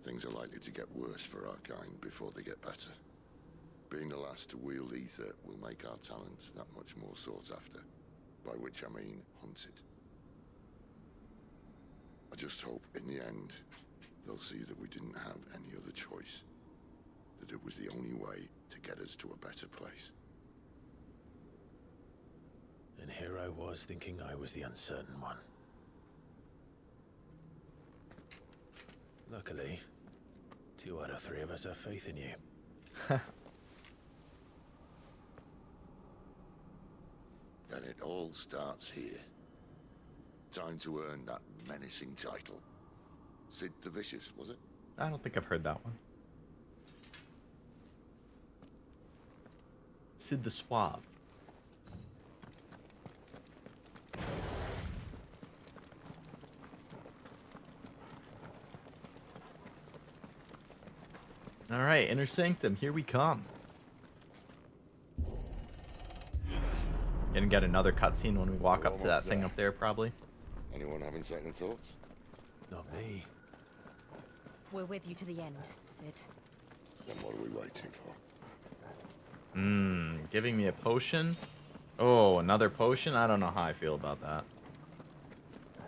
things are likely to get worse for our kind before they get better. Being the last to wield ether will make our talents that much more sought after, by which I mean hunted. I just hope, in the end, they'll see that we didn't have any other choice. That it was the only way to get us to a better place. And here I was thinking I was the uncertain one. Luckily, 2 out of 3 of us have faith in you. And it all starts here. Time to earn that menacing title. Sid the Vicious, was it? I don't think I've heard that one. Sid the Suave. Alright, Inner Sanctum, here we come. Gonna get another cutscene when we walk up to that thing up there, probably. Anyone having second thoughts? Not me. We're with you to the end, Sid. Then what are we waiting for? Giving me a potion? Oh, another potion? I don't know how I feel about that.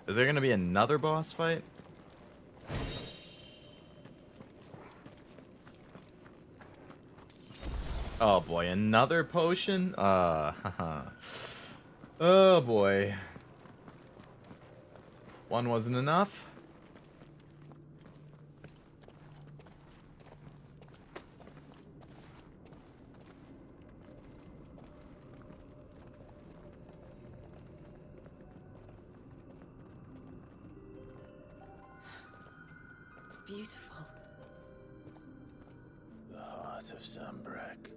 Is there gonna be another boss fight? Oh boy, another potion? Oh boy. One wasn't enough? It's beautiful. The heart of Zambrak.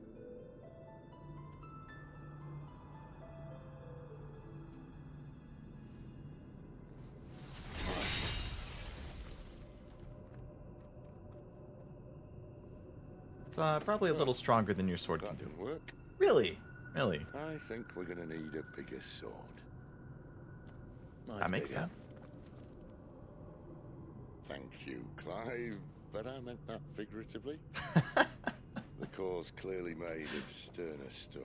It's probably a little stronger than your sword can That do. didn't work. Really? Really? I think we're gonna need a bigger sword. Mine's That makes bigger. sense. Thank you, Clive, but I meant that figuratively. The core's clearly made of sterner stuff.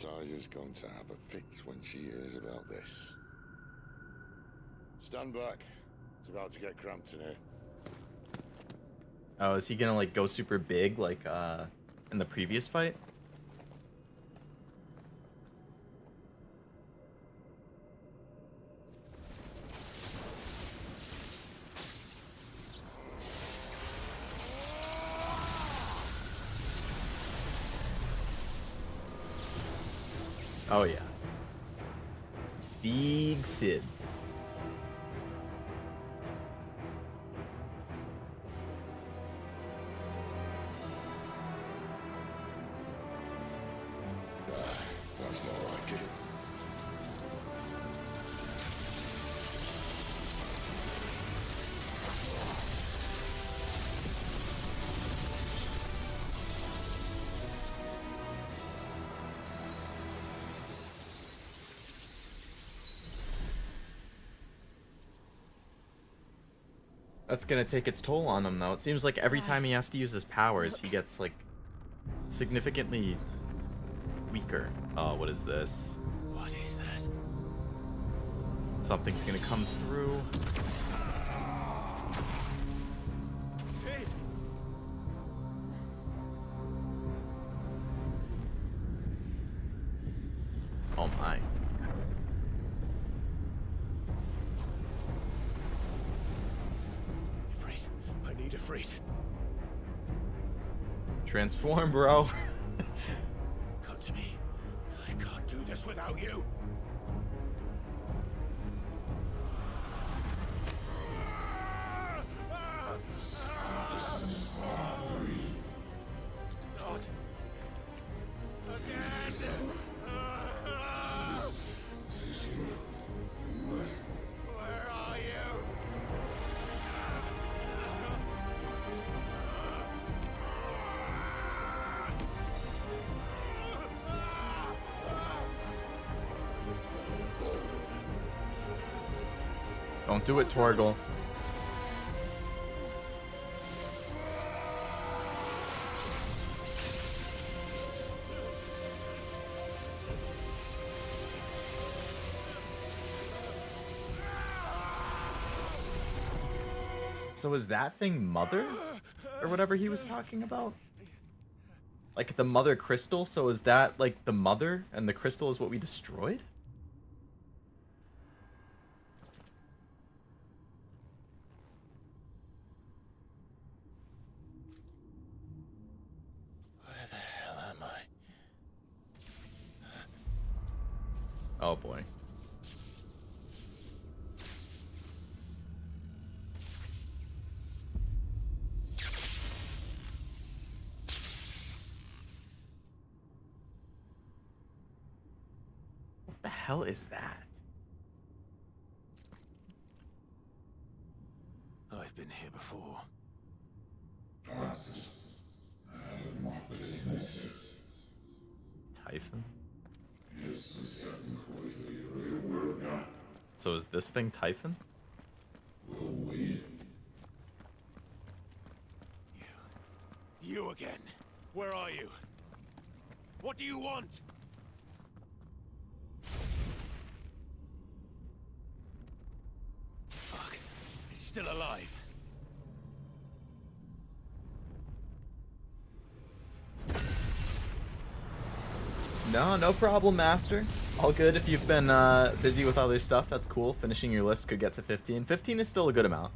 tiger's going to have a fix when she hears about this. Stand back. It's about to get cramped in here. Oh, is he gonna like go super big like in the previous fight? Oh yeah. Big Sid. That's more like it. That's gonna take its toll on him, though. It seems like every time he has to use his powers, he gets, like, significantly weaker. Oh, what is this? What is that? Something's gonna come through. Sid! Oh my. Ifrit, I need Ifrit. Transform, bro. Come to me. I can't do this without you. Not again. Where are you? Don't do it, Torgal. So is that thing Mother? Or whatever he was talking about? Like the Mother Crystal? So is that like the Mother and the crystal is what we destroyed? Where the hell am I? Oh boy. What the hell is that? I've been here before. Typhon? So is this thing Typhon? You again. Where are you? What do you want? Fuck. It's still alive. No problem, Master. All good if you've been busy with other stuff. That's cool. Finishing your list could get to 15. 15 is still a good amount.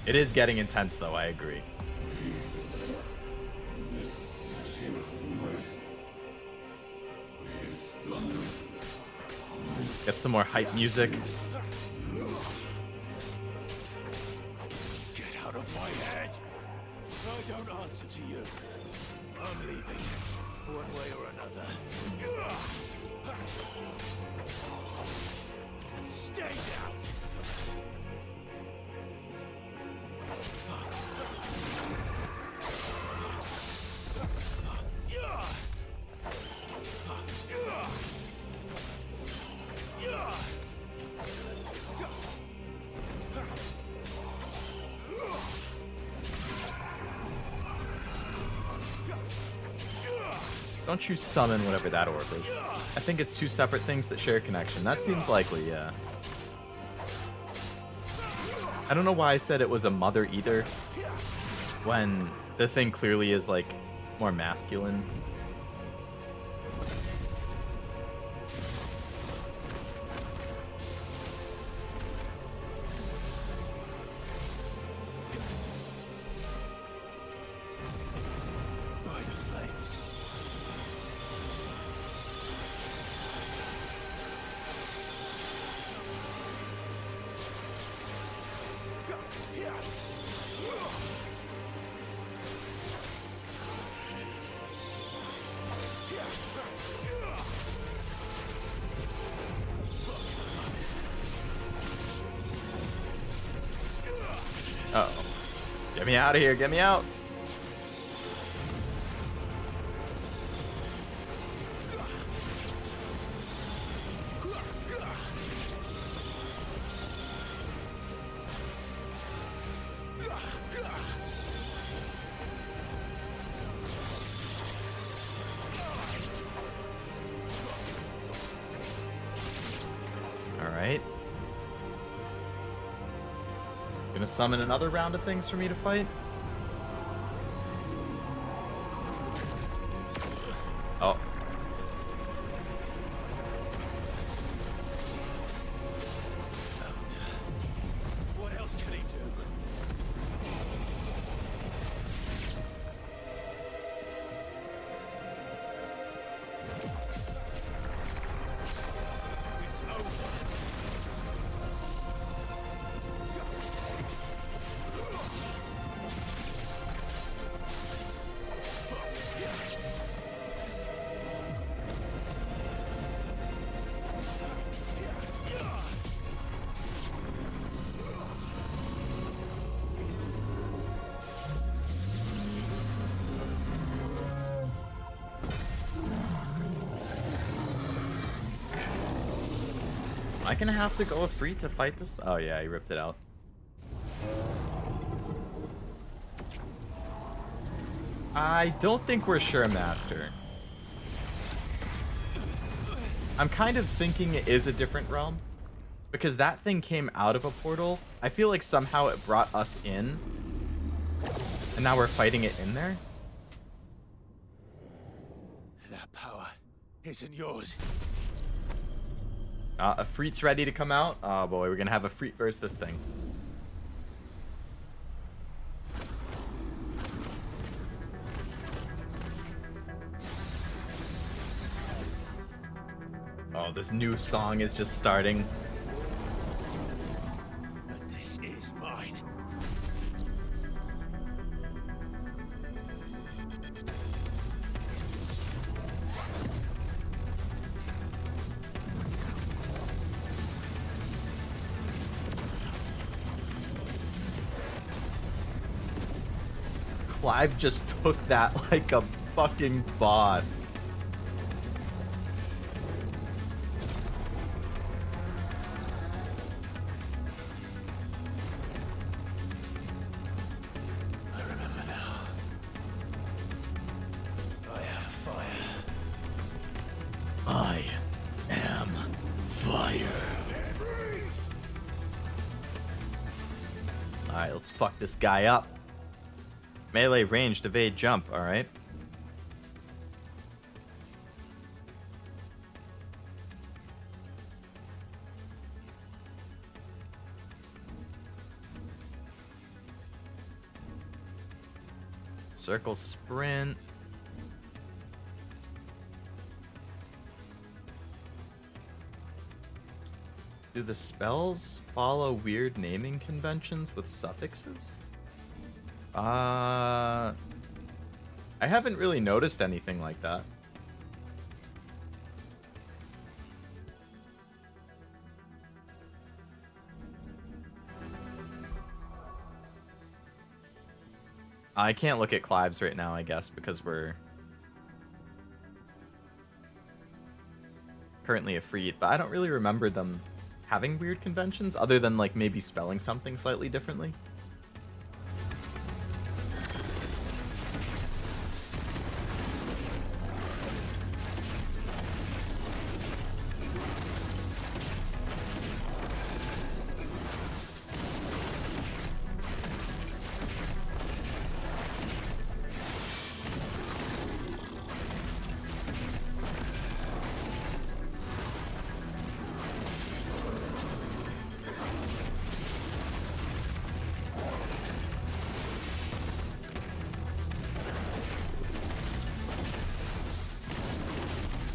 It is getting intense, though. I agree. Get some more hype music. Get out of my head! I don't answer to you. I'm leaving. One way or another. Stay down! Don't you summon whatever that orb is. I think it's two separate things that share a connection. That seems likely, yeah. I don't know why I said it was a mother either, when the thing clearly is, like, more masculine. By the flames. Uh-oh. Get me out of here, get me out! Alright. Gonna summon another round of things for me to fight? Oh. What else can he do? It's over. Am I gonna have to go a free to fight this? Oh yeah, he ripped it out. I don't think we're sure, Master. I'm kind of thinking it is a different realm, because that thing came out of a portal. I feel like somehow it brought us in, and now we're fighting it in there. That power isn't yours. A Freet's ready to come out. Oh boy, we're gonna have a Freet versus this thing. Oh, this new song is just starting. But this is mine. Clive just took that like a fucking boss. I remember now. I am fire. I am fire. Alright, let's fuck this guy up. Melee, ranged, evade, jump, alright. Circle, sprint. Do the spells follow weird naming conventions with suffixes? I haven't really noticed anything like that. I can't look at Clive's right now, I guess, because we're currently a Freed, but I don't really remember them having weird conventions, other than, like, maybe spelling something slightly differently.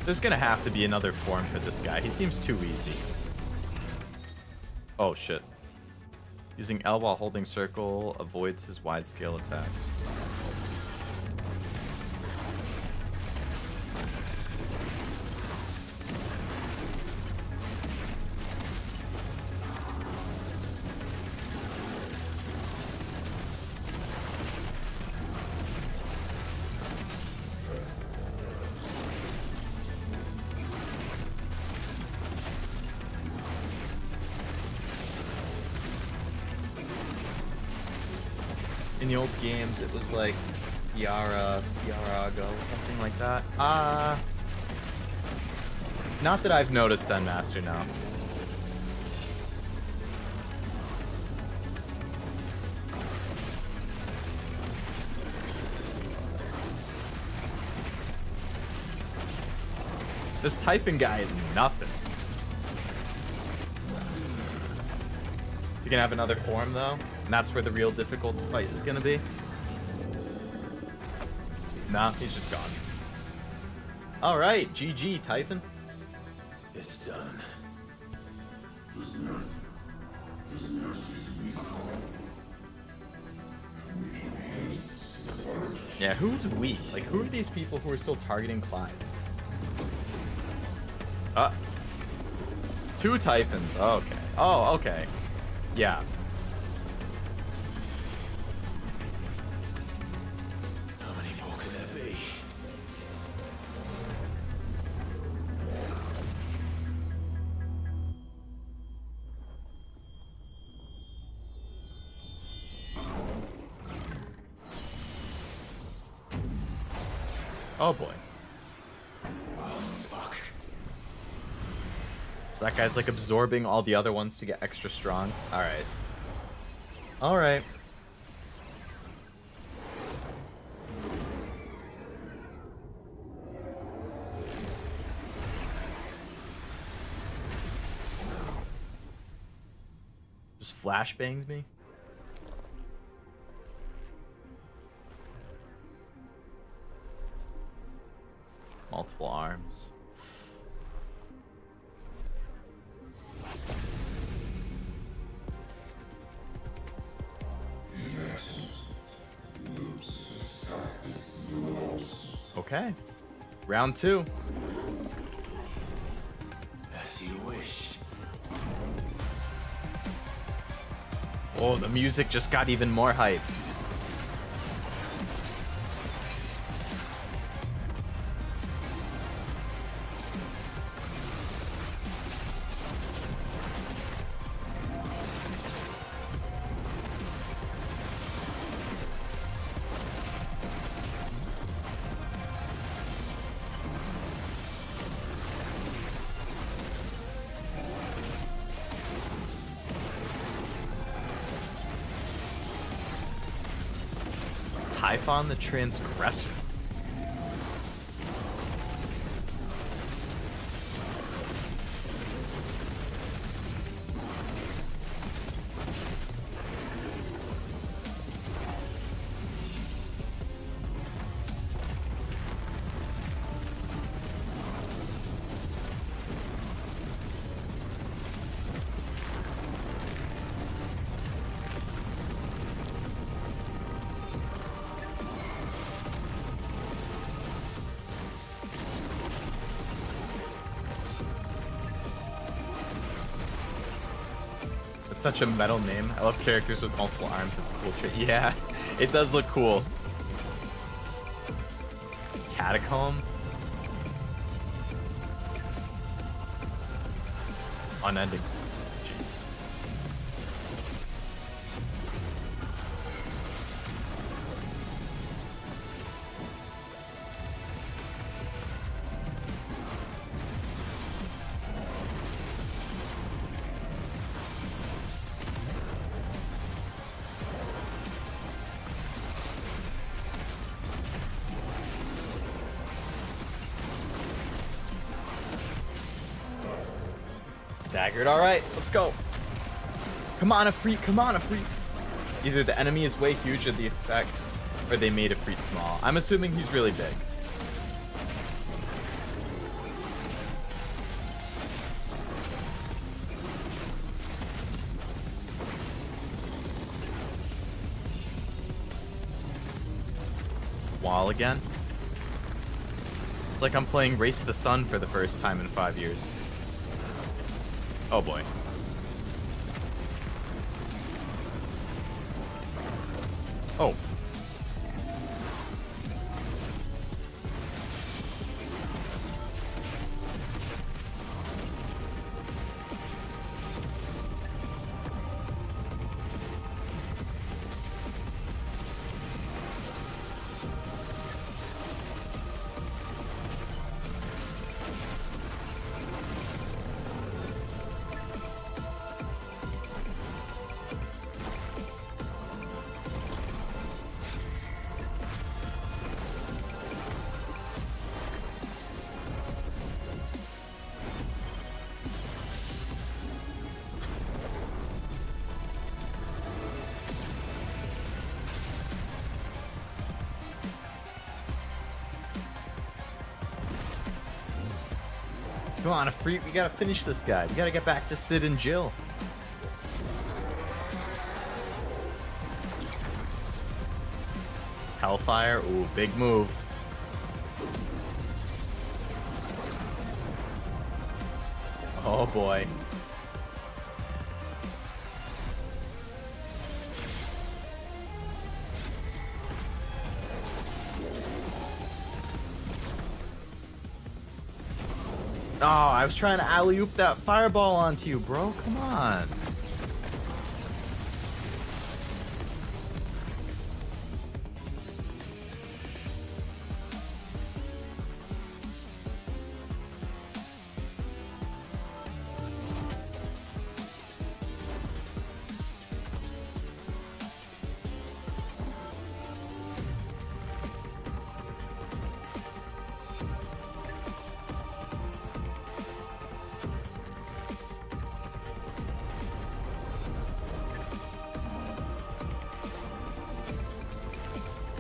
There's gonna have to be another form for this guy. He seems too easy. Oh shit. Using L while holding circle avoids his wide scale attacks. In the old games, it was like Fiarago, something like that. Not that I've noticed then, Master, no. This Typhon guy is nothing. Is he gonna have another form, though? And that's where the real difficult fight is gonna be? Nah, he's just gone. Alright, GG, Typhon. It's done. Yeah, who's weak? Like, who are these people who are still targeting Clyde? 2 Typhons. Oh, okay. Oh, okay. Yeah. How many more could there be? Oh boy. Oh, fuck. So that guy's like absorbing all the other ones to get extra strong. Alright. Alright. Just flashbangs me? Multiple arms. Okay. Round 2. As you wish. Oh, the music just got even more hype. Typhon the Transgressor. Such a metal name. I love characters with multiple arms. It's a cool trait. Yeah, it does look cool. Catacomb. Unending. Jeez. Staggered. All right, let's go. Come on, Ifrit. Come on, Ifrit. Either the enemy is way huge or the effect, or they made Ifrit small. I'm assuming he's really big. wall again. It's like I'm playing Race to the Sun for the first time in 5 years. Oh boy. Oh. Come on, we gotta finish this guy. We gotta get back to Sid and Jill. Hellfire, ooh, big move. Oh boy. Oh, I was trying to alley-oop that fireball onto you, bro. Come on.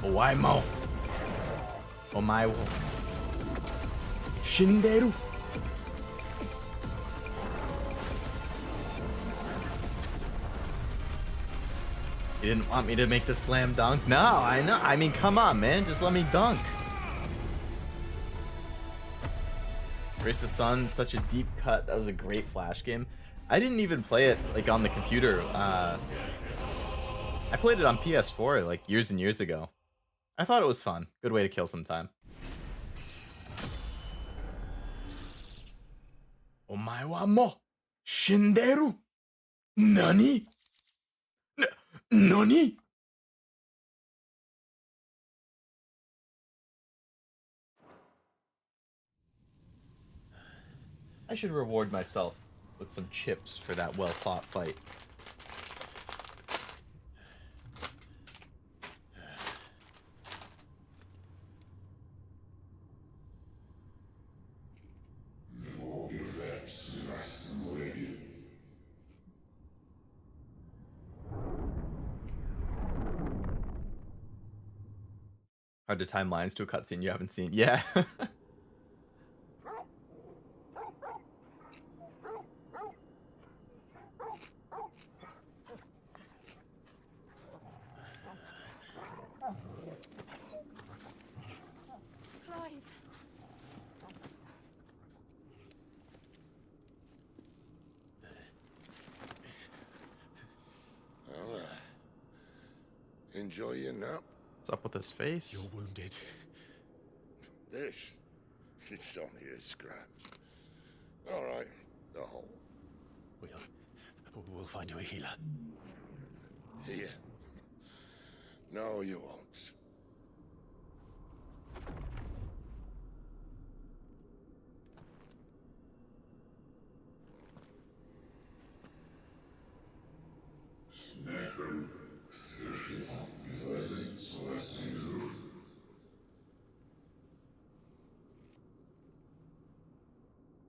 Why mo? Omae wo shinderu. You didn't want me to make the slam dunk? No, I know. I mean, come on, man. Just let me dunk. Race the Sun, such a deep cut. That was a great Flash game. I didn't even play it like on the computer. I played it on PS4 like years and years ago. I thought it was fun. Good way to kill some time. Omae wa mo shinderu. Nani? Nani? I should reward myself with some chips for that well-fought fight. Hard to time lines to a cutscene you haven't seen. Yeah. Clive. Well, enjoy your nap. What's up with his face? You're wounded. This, it's only a scratch. All right, the hole. We'll find you a healer. Here. No, you won't.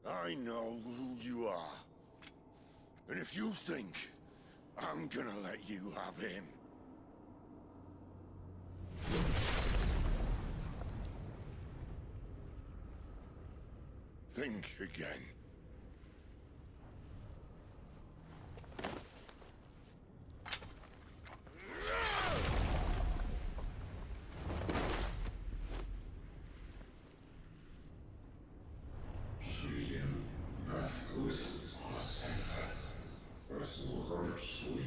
I know who you are. And if you think I'm gonna let you have him... think again.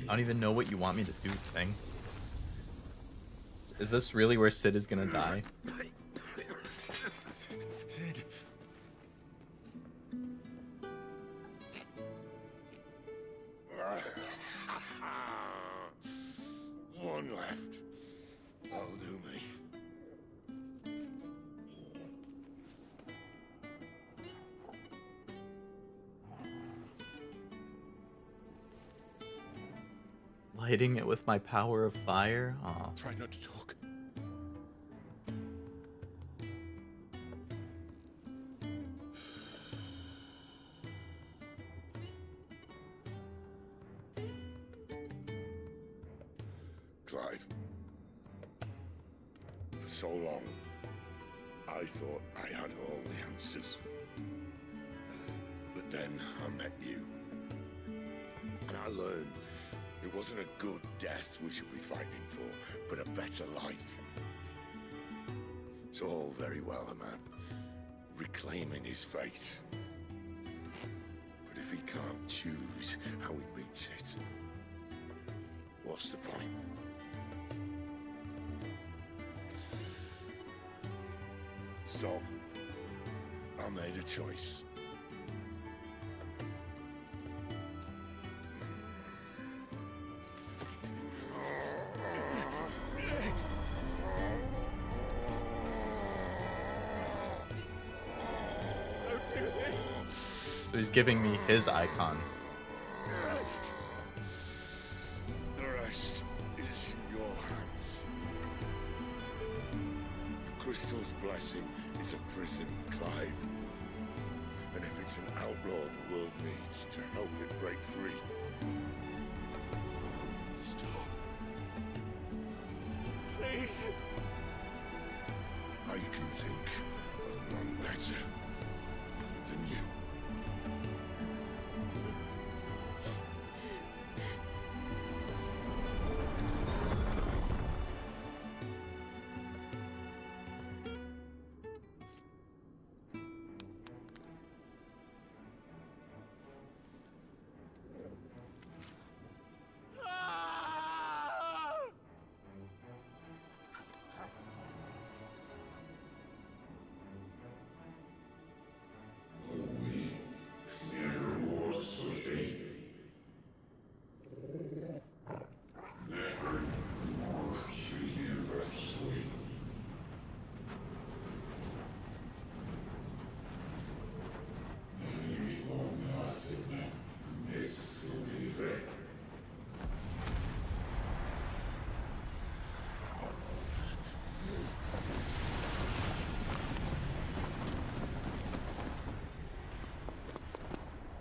I don't even know what you want me to do, thing. Is this really where Sid is gonna die? Sid. One left. That'll do me. Lighting it with my power of fire? Aw. Try not to talk. Clive. For so long, I thought I had all the answers. But then I met you. And I learned it wasn't a good death we should be fighting for, but a better life. It's all very well, a man reclaiming his fate. But if he can't choose how he meets it, what's the point? So, I made a choice. So he's giving me his icon. The rest is in your hands. The crystal's blessing is a prison, Clive. And if it's an outlaw the world needs to help it break free. Stop. Please. I can think of none better than you.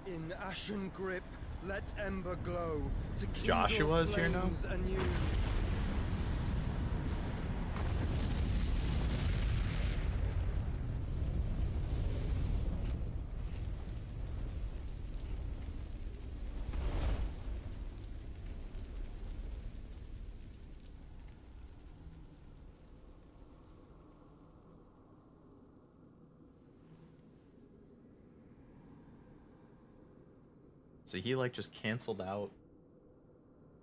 In ashen grip, let ember glow to kindle Joshua's here now? flames anew. So he like just canceled out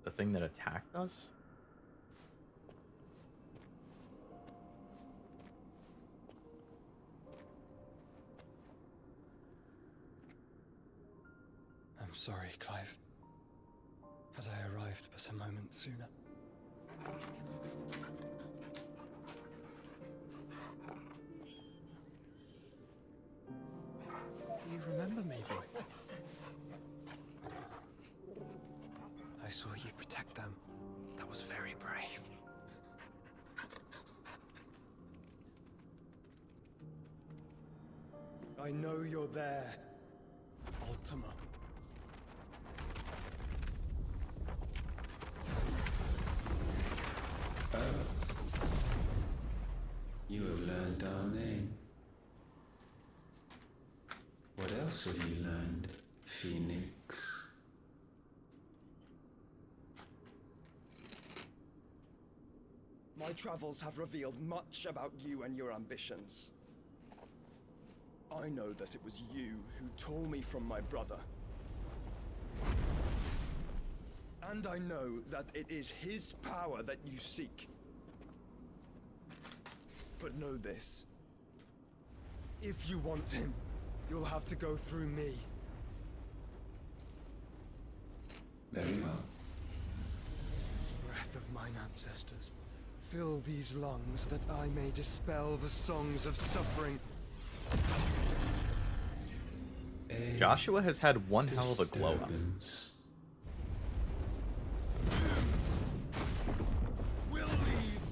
the thing that attacked us? I'm sorry, Clive. Had I arrived but a moment sooner. Do you remember me, boy? I saw you protect them. That was very brave. I know you're there, Ultima. You have learned our name. What else have you learned, Phoenix? My travels have revealed much about you and your ambitions. I know that it was you who tore me from my brother. And I know that it is his power that you seek. But know this. If you want him, you'll have to go through me. Very well. Breath of mine ancestors, fill these lungs that I may dispel the songs of suffering. Joshua has had one hell of a glow up. Disturbance. We'll leave.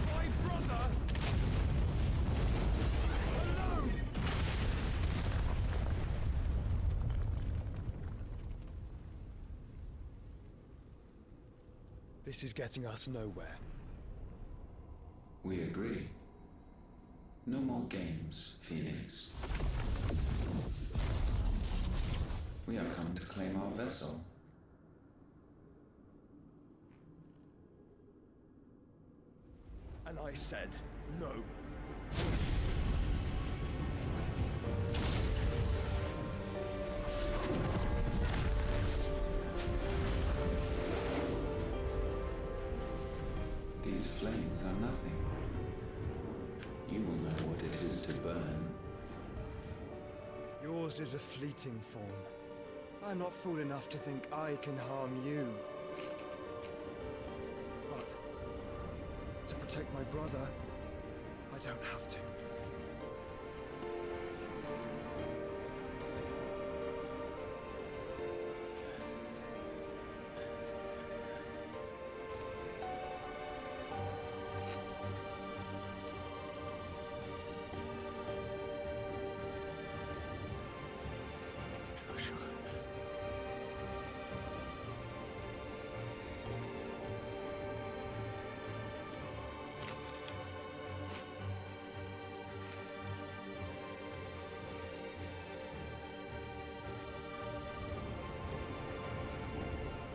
My brother alone. This is getting us nowhere. We agree. No more games, Phoenix. We have come to claim our vessel. And I said no. These flames are nothing. You will know what it is to burn. Yours is a fleeting form. I'm not fool enough to think I can harm you. But to protect my brother, I don't have to.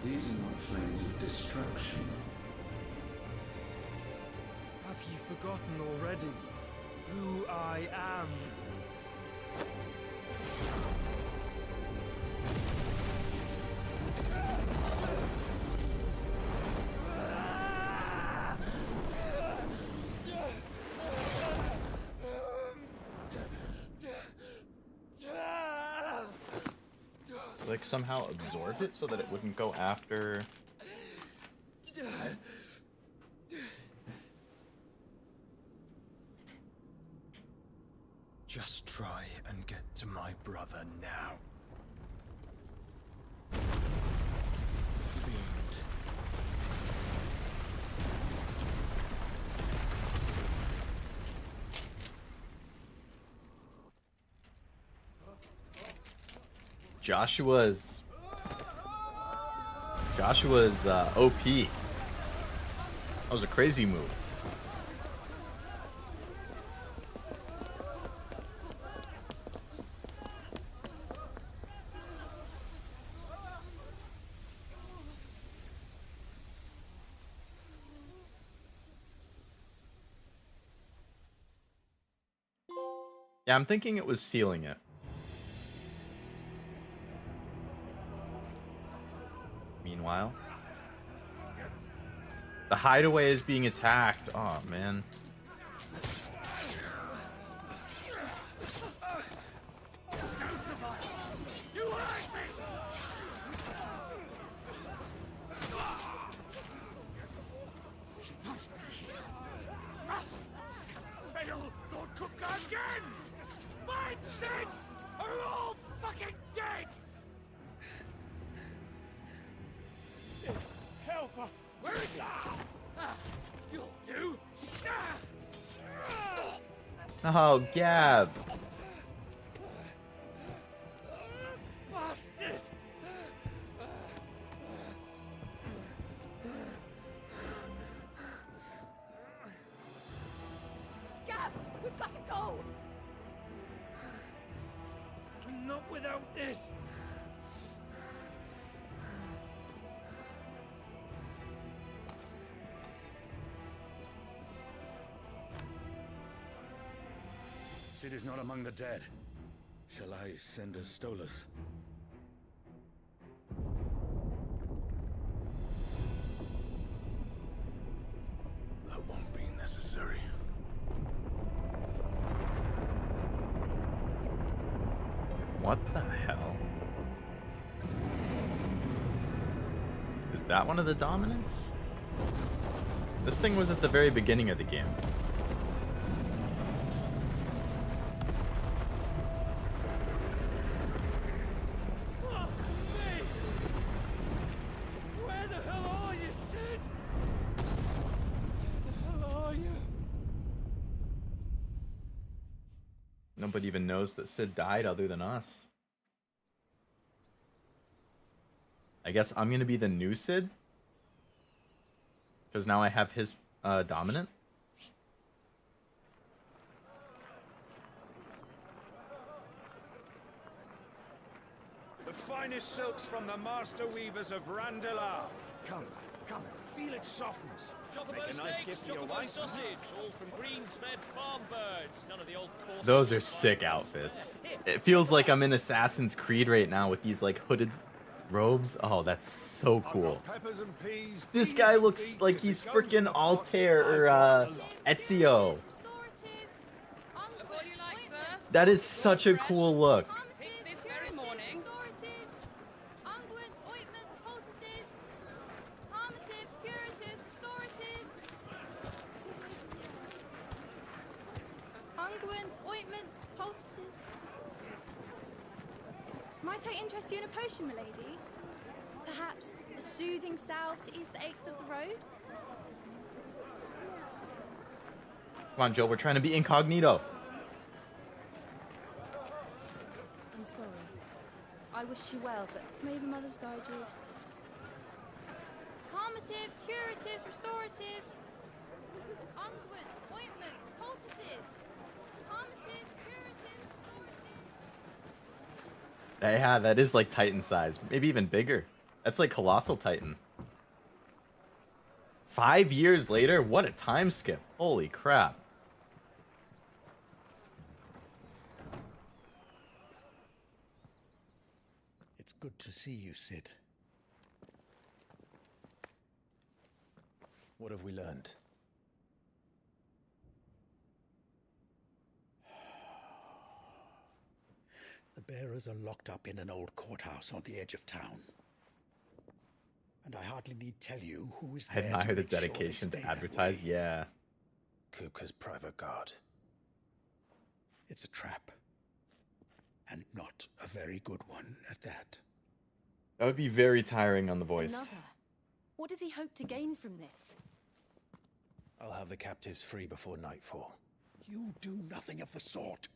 These are not flames of destruction. Have you forgotten already who I am? Like somehow absorbed it so that it wouldn't go after. Just try and get to my brother now. Fiend. Joshua's OP. That was a crazy move. Yeah, I'm thinking it was sealing it. Meanwhile, the hideaway is being attacked. Oh man. Oh, Gab. Bastard! Gab, we've got to go! Not without this! Sid is not among the dead. Shall I send a Stolas? necessary. What the hell? Is that one of the dominants? This thing was at the very beginning of the game. Fuck me! Where the hell are you, Sid? Where the hell are you? Nobody even knows that Sid died other than us. I guess I'm gonna be the new Sid. Because now I have his dominant. The finest silks from the master weavers of Randalar. Come, come, feel its softness. Make a nice gift for your wife. Sausage, all from greens-fed farm birds. None of the old courses. Those are sick outfits. It feels like I'm in Assassin's Creed right now with these like hooded robes. Oh, that's so cool. This guy looks like he's freaking Altair or Ezio. That is such a cool look. Might I interest you in a potion, milady? Perhaps a soothing salve to ease the aches of the road? Come on, Jill, we're trying to be incognito. I'm sorry. I wish you well, but may the mothers guide you. Calmatives, curatives, restoratives. Unguents, ointments, poultices. Calmatives, curatives, restoratives. Yeah, that is like Titan size. Maybe even bigger. That's like Colossal Titan. 5 years later? What a time skip. Holy crap. It's good to see you, Sid. What have we learned? The bearers are locked up in an old courthouse on the edge of town. And I hardly need tell you who is I there admire to the make sure they dedication stay to that advertise. way. Yeah. Kupka's private guard. It's a trap. And not a very good one at that. That would be very tiring on the voice. Another. What does he hope to gain from this? I'll have the captives free before nightfall. You do nothing of the sort.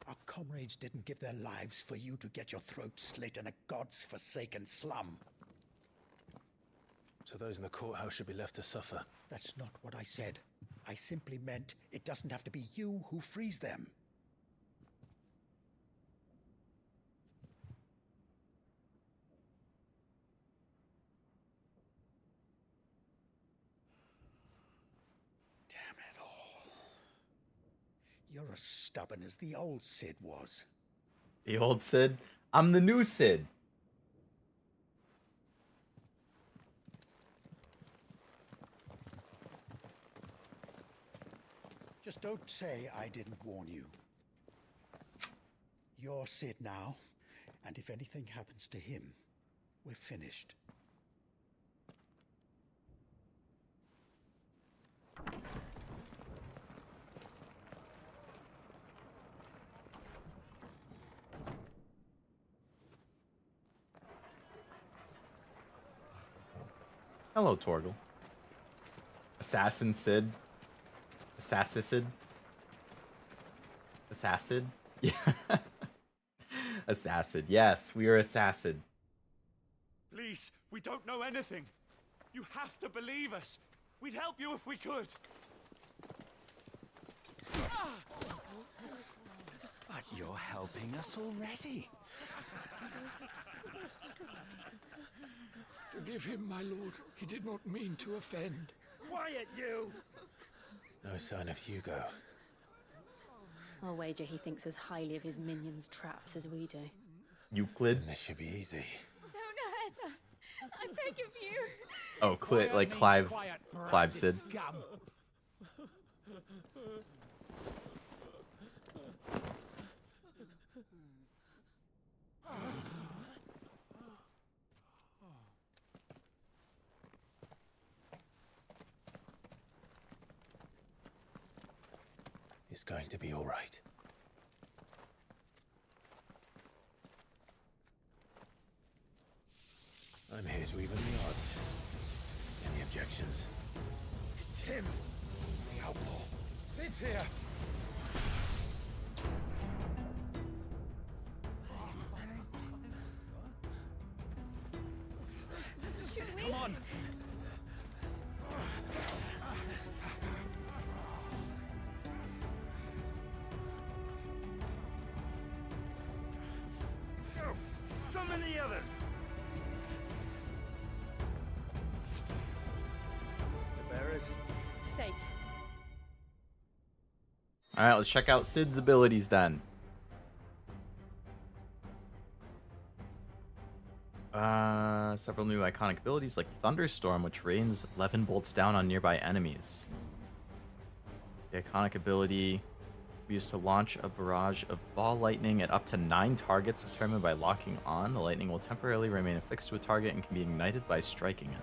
Our comrades didn't give their lives for you to get your throat slit in a god's forsaken slum. So those in the courthouse should be left to suffer. That's not what I said. I simply meant it doesn't have to be you who frees them. Damn it all. You're as stubborn as the old Sid was. The old Sid? I'm the new Sid. Just don't say I didn't warn you. You're Sid now, and if anything happens to him, we're finished. Hello, Torgal. Assassin Sid. Assassin. Assassin? Yeah. Assassin. Yes, we are assassin. Please, we don't know anything. You have to believe us. We'd help you if we could. But you're helping us already. Forgive him, my lord. He did not mean to offend. Quiet, you! No sign of YuGiOh. I'll wager he thinks as highly of his minions' traps as we do. Euclid? This should be easy. Don't hurt us. I beg of you. Oh, like Clive Sid. It's going to be all right. I'm here to even the odds. Any objections? It's him, the outlaw. Sid's here. Should we? Come on. Go. Summon the others. The bearers. Safe. All right, let's check out Sid's abilities then. Several new iconic abilities like Thunderstorm, which rains 11 bolts down on nearby enemies. The iconic ability used to launch a barrage of ball lightning at up to 9 targets determined by locking on. The lightning will temporarily remain affixed to a target and can be ignited by striking it.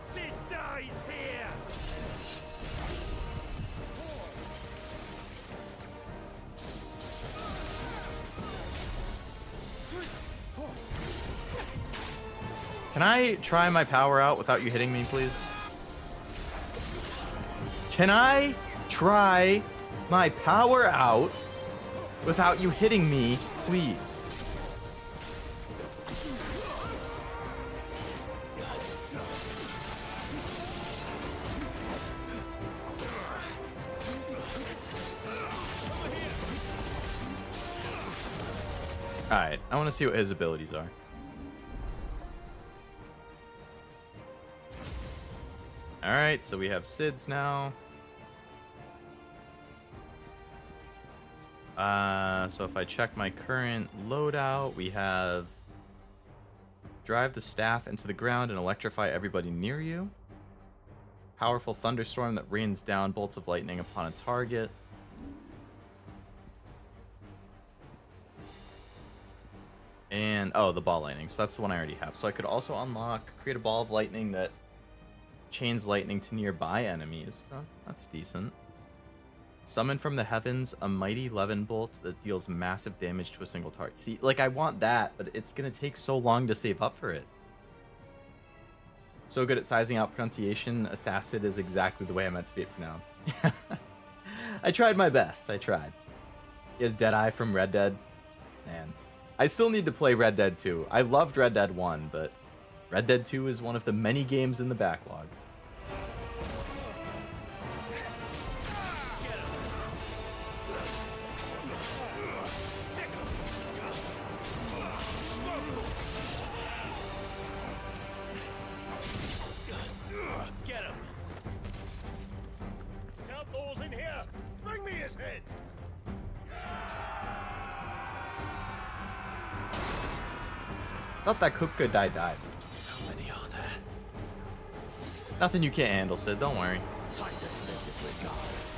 Sid dies here. Can I try my power out without you hitting me, please? Can I try my power out without you hitting me, please? Alright, I want to see what his abilities are. Alright, so we have Sid's now. So if I check my current loadout, we have drive the staff into the ground and electrify everybody near you. Powerful thunderstorm that rains down bolts of lightning upon a target. And, oh, the ball lightning. So that's the one I already have. So I could also unlock, create a ball of lightning that chains lightning to nearby enemies. So that's decent. Summon from the heavens a mighty Levin bolt that deals massive damage to a single target. See, like, I want that, but it's going to take so long to save up for it. So good at sizing out pronunciation. Assassin is exactly the way I meant to be pronounced. I tried my best. I tried. He has Deadeye from Red Dead. Man. I still need to play Red Dead 2. I loved Red Dead 1, but Red Dead 2 is one of the many games in the backlog. Get him. Outlaws in here. Bring me his head. Thought that Kupka died. How many are there? Nothing you can't handle, Sid. Don't worry. Titan sends its regards.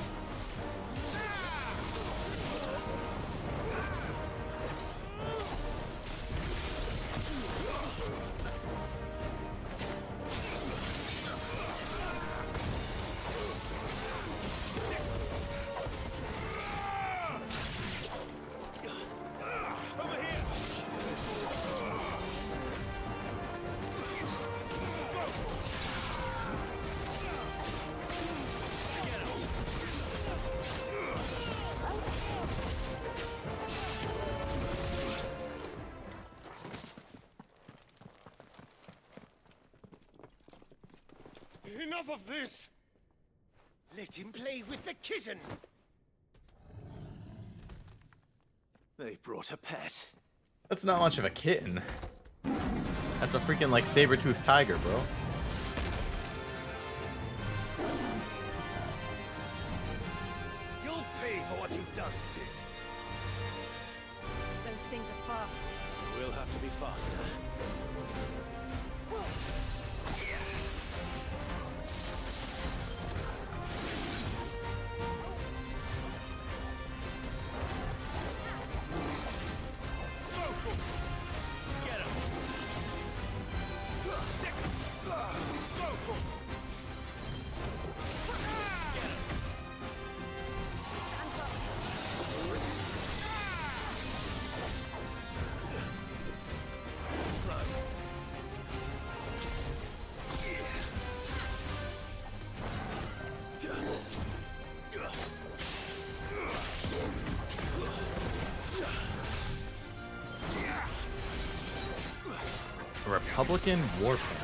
Enough of this! Let him play with the kitten! They brought a pet. That's not much of a kitten. That's a freaking, like, saber-toothed tiger, bro. You'll pay for what you've done, Sid. Those things are fast. We'll have to be faster. A Republican warpaint.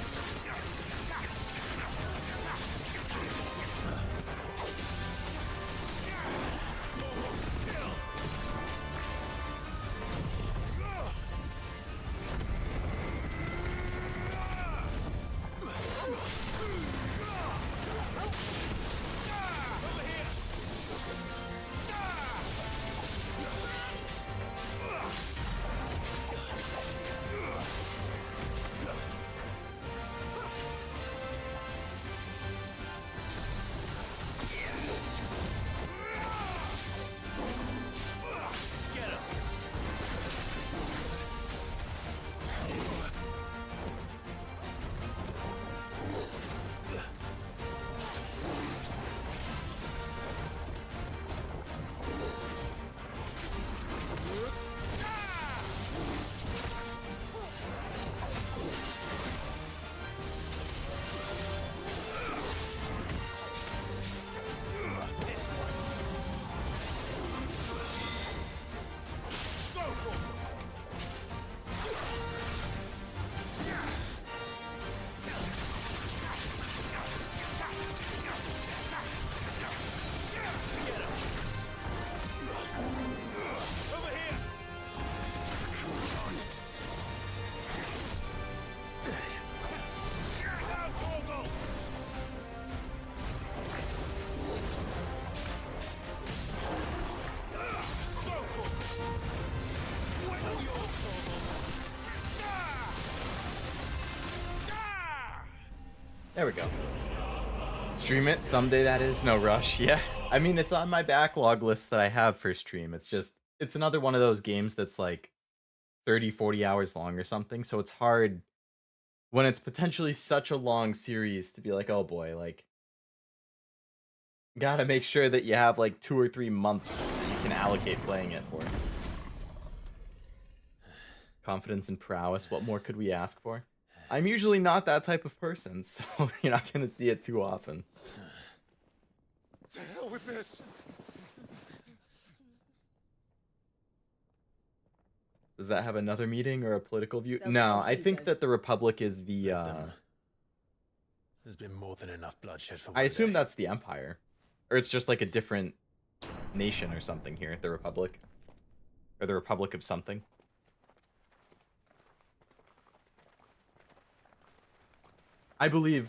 There we go. Stream it someday, that is. No rush. Yeah. I mean, it's on my backlog list that I have for stream. It's just, it's another one of those games that's like 30, 40 hours long or something. So it's hard when it's potentially such a long series to be like, oh boy, like, gotta make sure that you have like 2 or 3 months that you can allocate playing it for. Confidence and prowess. What more could we ask for? I'm usually not that type of person, so you're not going to see it too often. To hell with this! Does that have another meeting or a political view? No, I think that the Republic is the... There's been more than enough bloodshed for I assume that's the Empire. Or it's just like a different nation or something here, the Republic. Or the Republic of something. I believe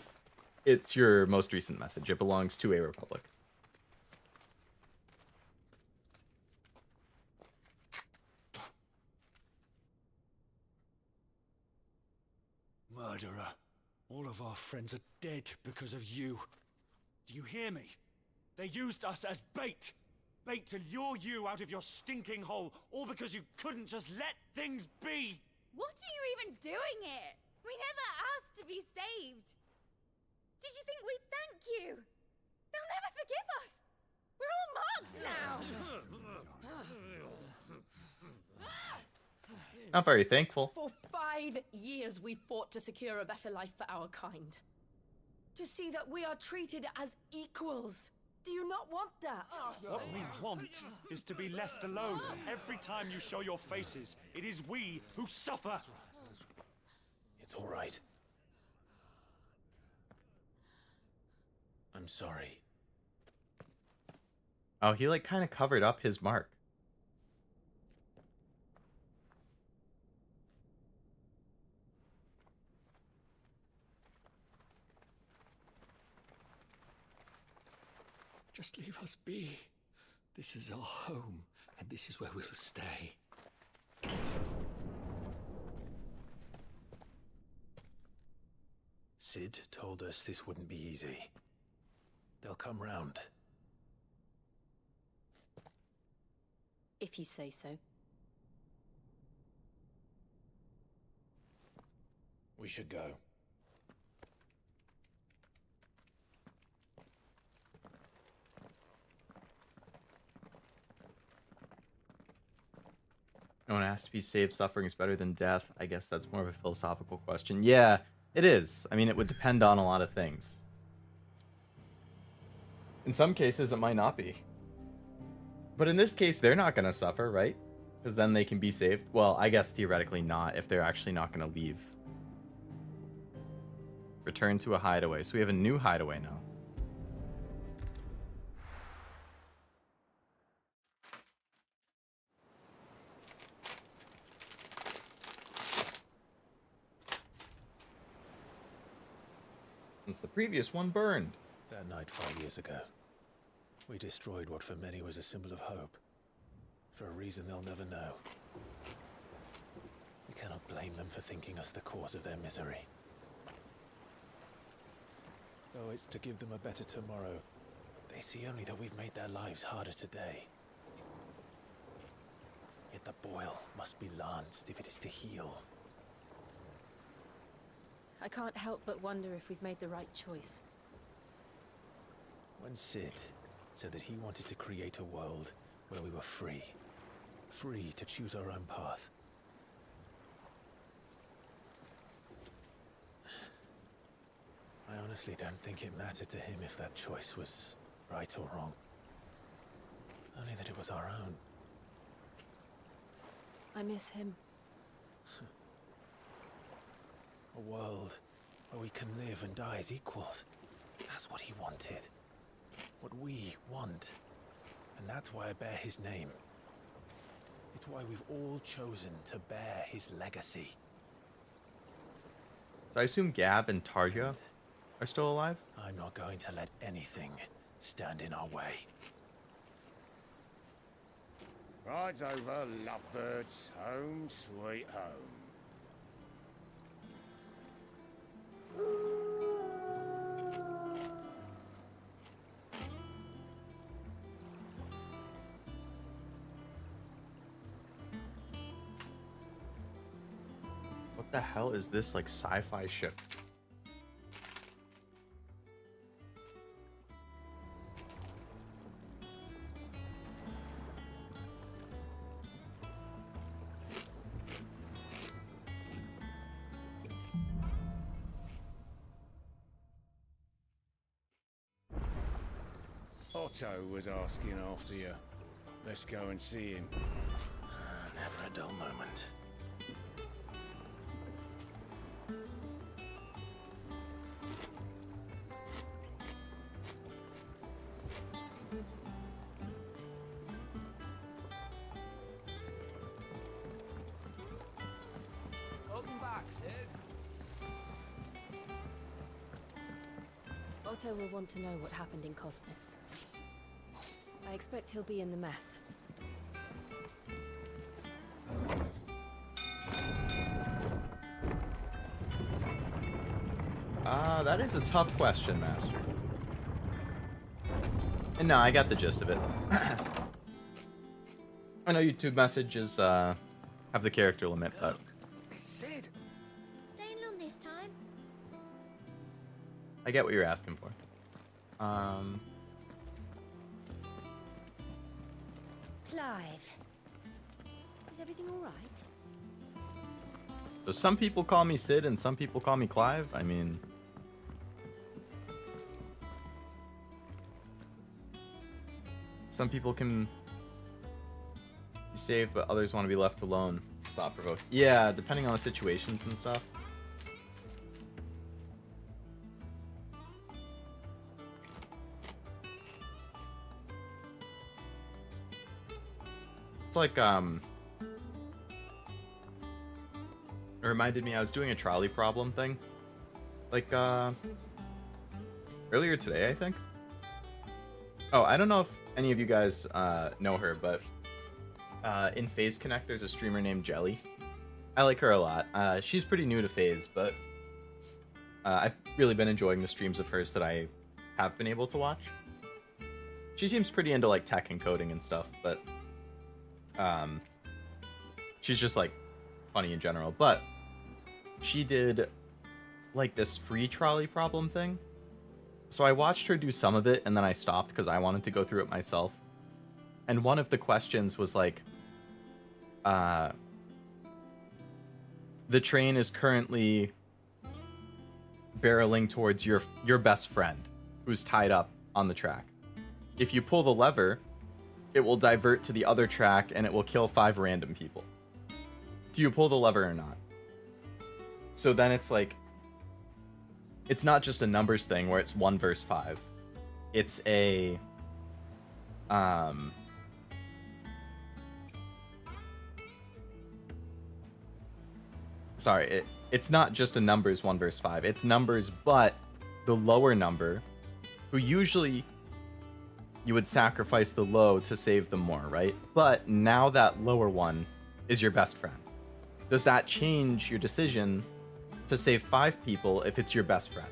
it's your most recent message. It belongs to a republic. Murderer. All of our friends are dead because of you. Do you hear me? They used us as bait. Bait to lure you out of your stinking hole, all because you couldn't just let things be. What are you even doing here? We never asked to be saved. Did you think we'd thank you? They'll never forgive us. We're all marked now. Not very thankful. For 5 years we fought to secure a better life for our kind. To see that we are treated as equals. Do you not want that? What we want is to be left alone. Every time you show your faces, it is we who suffer. It's all right. I'm sorry. Oh, he like kind of covered up his mark. Just leave us be. This is our home, and this is where we'll stay. Sid told us this wouldn't be easy. They'll come round. If you say so. We should go. No one has to be saved. Suffering is better than death. I guess that's more of a philosophical question. Yeah, it is. I mean, it would depend on a lot of things. In some cases, it might not be. But in this case, they're not going to suffer, right? Because then they can be saved. Well, I guess theoretically not, if they're actually not going to leave Return to a hideaway. So we have a new hideaway now. Since the previous one burned. That night 5 years ago, we destroyed what for many was a symbol of hope. For a reason they'll never know. We cannot blame them for thinking us the cause of their misery. Though it's to give them a better tomorrow, they see only that we've made their lives harder today. Yet the boil must be lanced if it is to heal. I can't help but wonder if we've made the right choice. When Sid said that he wanted to create a world where we were free. Free to choose our own path. I honestly don't think it mattered to him if that choice was right or wrong. Only that it was our own. I miss him. A world where we can live and die as equals. That's what he wanted. What we want. And that's why I bear his name. It's why we've all chosen to bear his legacy. So I assume Gav and Tarja are still alive? I'm not going to let anything stand in our way. Rides over, lovebirds, home sweet home. What the hell is this, like, sci-fi ship? Otto was asking after you. Let's go and see him. Never a dull moment. Welcome back, Sid. Otto will want to know what happened in Cosness. I expect he'll be in the mess. That is a tough question, Master. And no, I got the gist of it. I know YouTube messages have the character limit, but... Sid! Staying long this time? I get what you're asking for. Clive. Is everything alright? So some people call me Sid and some people call me Clive. I mean... Some people can be saved, but others want to be left alone. Stop provoke. Yeah, depending on the situations and stuff. It's like, it reminded me I was doing a trolley problem thing. Like, earlier today, I think. Oh, I don't know if any of you guys know her, but in FaZe Connect, there's a streamer named Jelly. I like her a lot. She's pretty new to FaZe, but I've really been enjoying the streams of hers that I have been able to watch. She seems pretty into like tech and coding and stuff, but she's just like funny in general. But she did like this free trolley problem thing. So I watched her do some of it, and then I stopped because I wanted to go through it myself. And one of the questions was like, the train is currently barreling towards your best friend, who's tied up on the track. If you pull the lever, it will divert to the other track, and it will kill 5 random people. Do you pull the lever or not? So then it's like, it's not just a numbers thing where it's 1 versus 5. It's a sorry, it's not just a numbers 1 versus 5. It's numbers, but the lower number, who usually you would sacrifice the low to save them more, right? But now that lower one is your best friend. Does that change your decision to save 5 people if it's your best friend?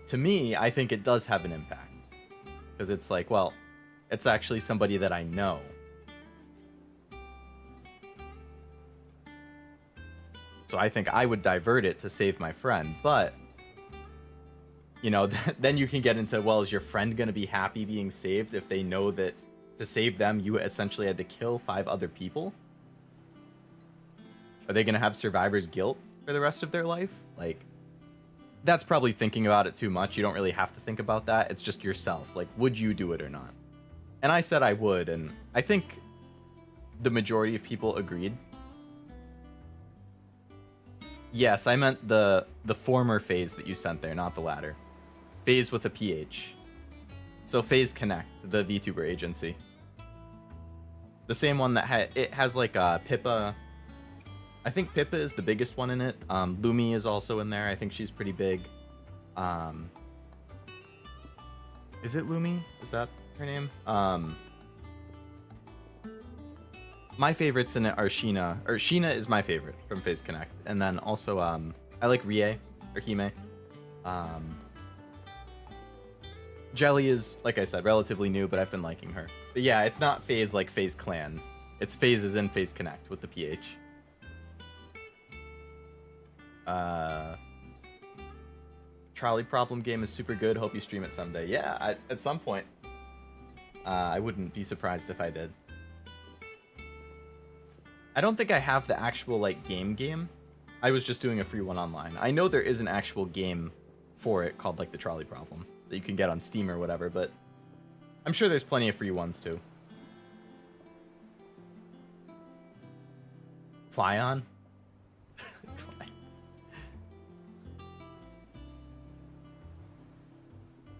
To me, I think it does have an impact. Because it's like, well, it's actually somebody that I know. So I think I would divert it to save my friend. But, you know, then you can get into, well, is your friend going to be happy being saved if they know that to save them, you essentially had to kill 5 other people? Are they going to have survivor's guilt for the rest of their life? Like, that's probably thinking about it too much. You don't really have to think about that. It's just yourself. Like, would you do it or not? And I said I would, and I think the majority of people agreed. Yes, I meant the former phase that you sent there, not the latter. Phase with a PH. So Phase Connect, the VTuber agency. The same one that it has like Pippa. I think Pippa is the biggest one in it. Lumi is also in there. I think she's pretty big. Is it Lumi? Is that her name? My favorites in it are Sheena. Or Sheena is my favorite from Phase Connect. And then also, I like Rie, or Hime. Jelly is, like I said, relatively new, but I've been liking her. But yeah, it's not Phase like Phase Clan. It's Phases in Phase Connect with the PH. Trolley Problem game is super good. Hope you stream it someday. Yeah, at some point. I wouldn't be surprised if I did. I don't think I have the actual, like, game. I was just doing a free one online. I know there is an actual game for it called, like, the Trolley Problem that you can get on Steam or whatever, but I'm sure there's plenty of free ones, too. Fly on?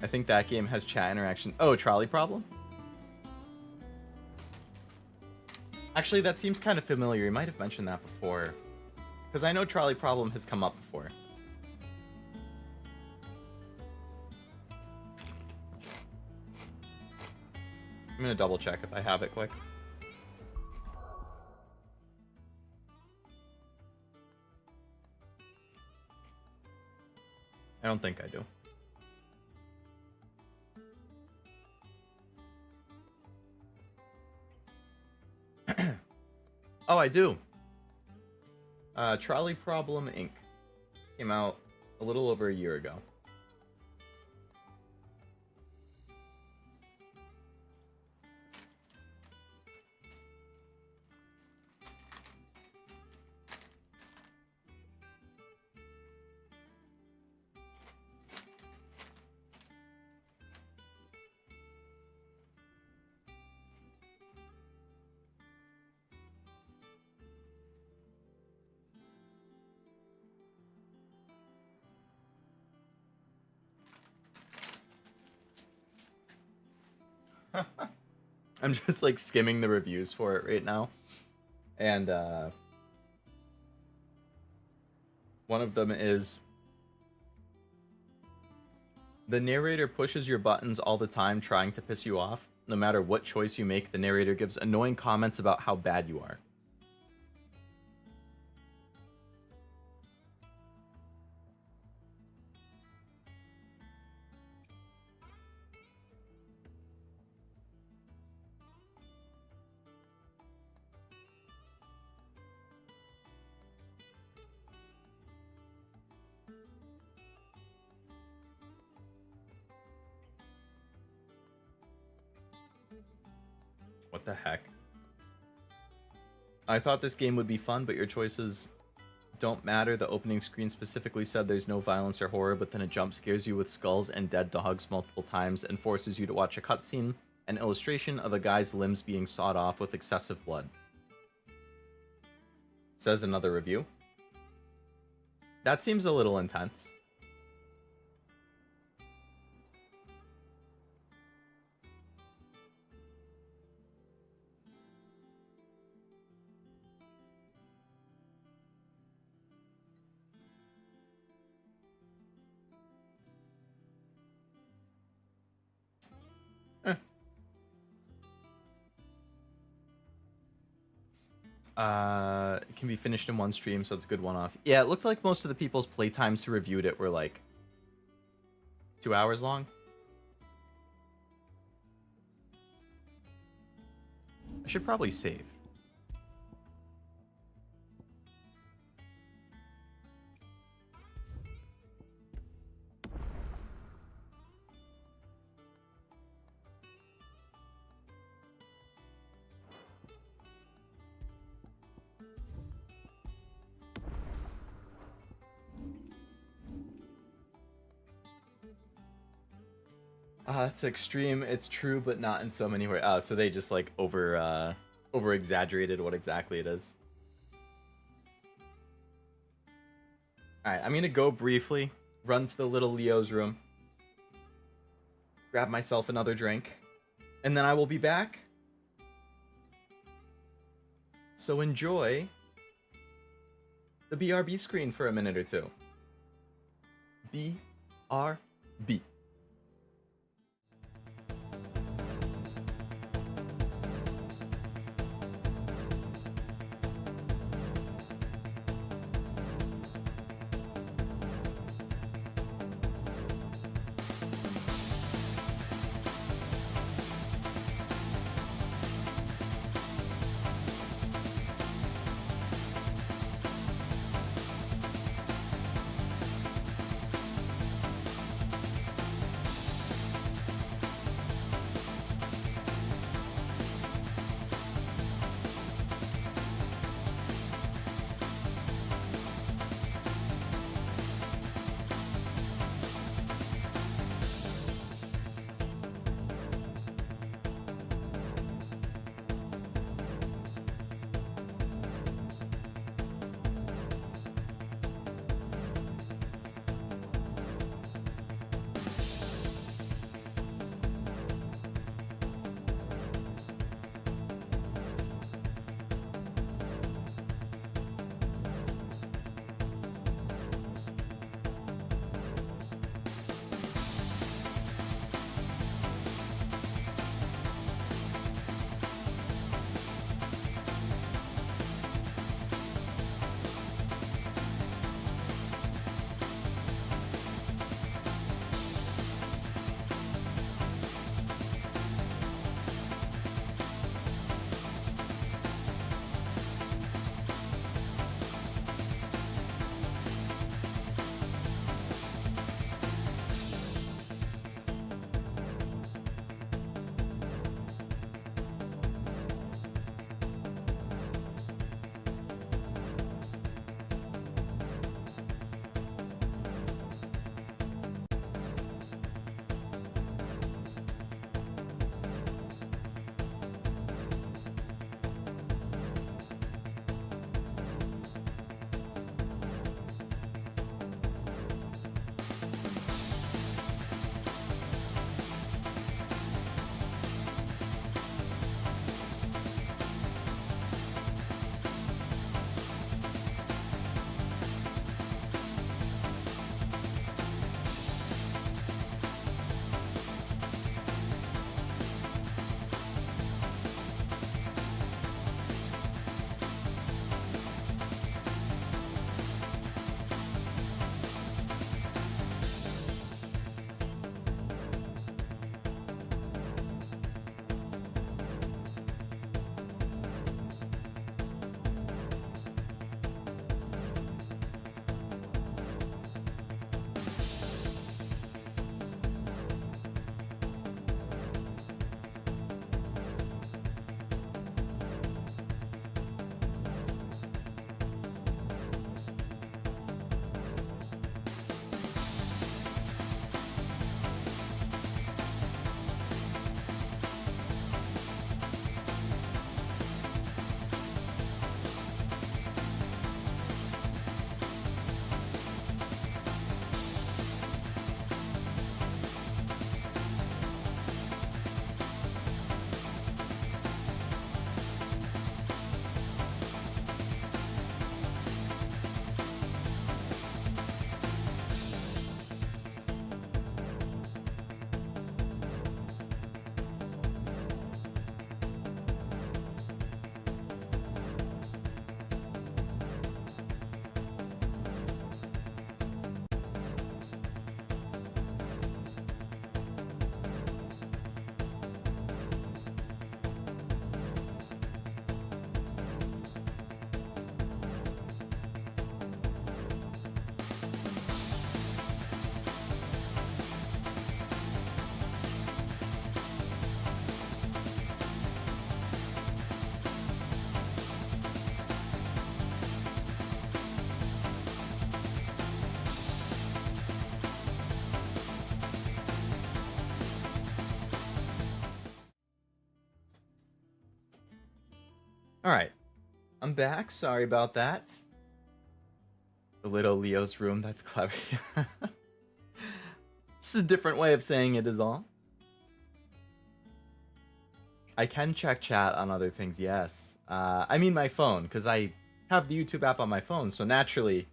I think that game has chat interaction. Oh, Trolley Problem? Actually, that seems kind of familiar. You might have mentioned that before. Because I know Trolley Problem has come up before. I'm going to double check if I have it quick. I don't think I do. Oh, I do. Trolley Problem Inc. came out a little over a year ago. I'm just like skimming the reviews for it right now. And one of them is, the narrator pushes your buttons all the time trying to piss you off. No matter what choice you make, the narrator gives annoying comments about how bad you are. What the heck? I thought this game would be fun, but your choices don't matter. The opening screen specifically said there's no violence or horror, but then it jump scares you with skulls and dead dogs multiple times and forces you to watch a cutscene An illustration of a guy's limbs being sawed off with excessive blood. Says another review. That seems a little intense. It can be finished in one stream, so it's a good one-off. Yeah, it looked like most of the people's playtimes who reviewed it were like 2 hours long. I should probably save. That's extreme. It's true, but not in so many ways. So they just like over exaggerated what exactly it is. All right, I'm gonna go briefly, run to the little Leo's room, grab myself another drink, and then I will be back. So enjoy the BRB screen for a minute or two. BRB. Alright. I'm back. Sorry about that. The little Leo's room. That's clever. It's a different way of saying it is all. I can check chat on other things, yes. I mean my phone, because I have the YouTube app on my phone, so naturally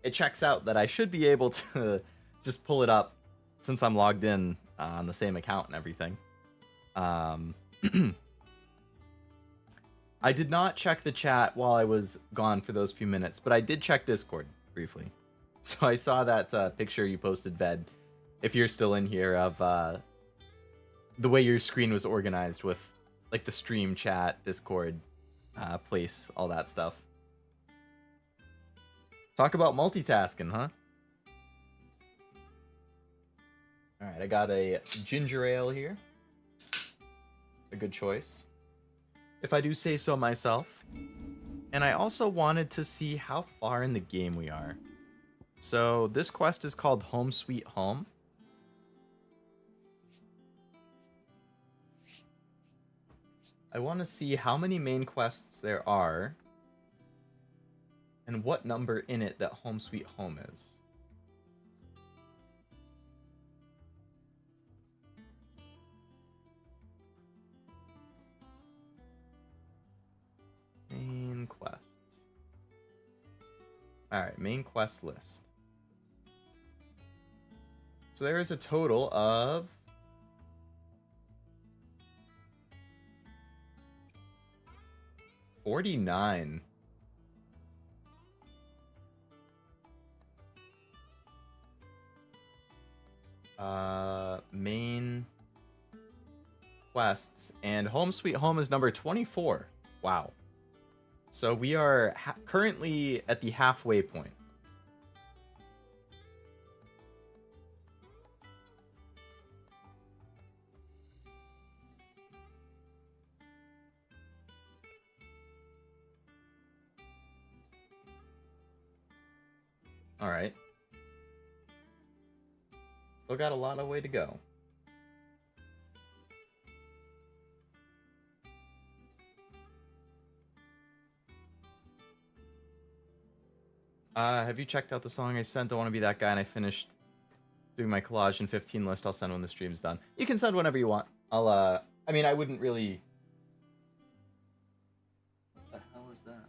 it checks out that I should be able to just pull it up since I'm logged in on the same account and everything. I did not check the chat while I was gone for those few minutes, but I did check Discord briefly. So I saw that picture you posted, Ved, if you're still in here, of the way your screen was organized with like the stream chat, Discord, place, all that stuff. Talk about multitasking, huh? Alright, I got a ginger ale here. A good choice, if I do say so myself. And I also wanted to see how far in the game we are. So this quest is called Home Sweet Home. I want to see how many main quests there are and what number in it that Home Sweet Home is. Main quests. Alright, main quest list. So there is a total of 49. Main quests, and Home Sweet Home is number 24. Wow. So we are currently at the halfway point. All right. Still got a lot of way to go. Have you checked out the song I sent? I want to be that guy, and I finished doing my collage and 15 list. I'll send when the stream's done. You can send whenever you want. I'll, I mean, I wouldn't really... What the hell is that?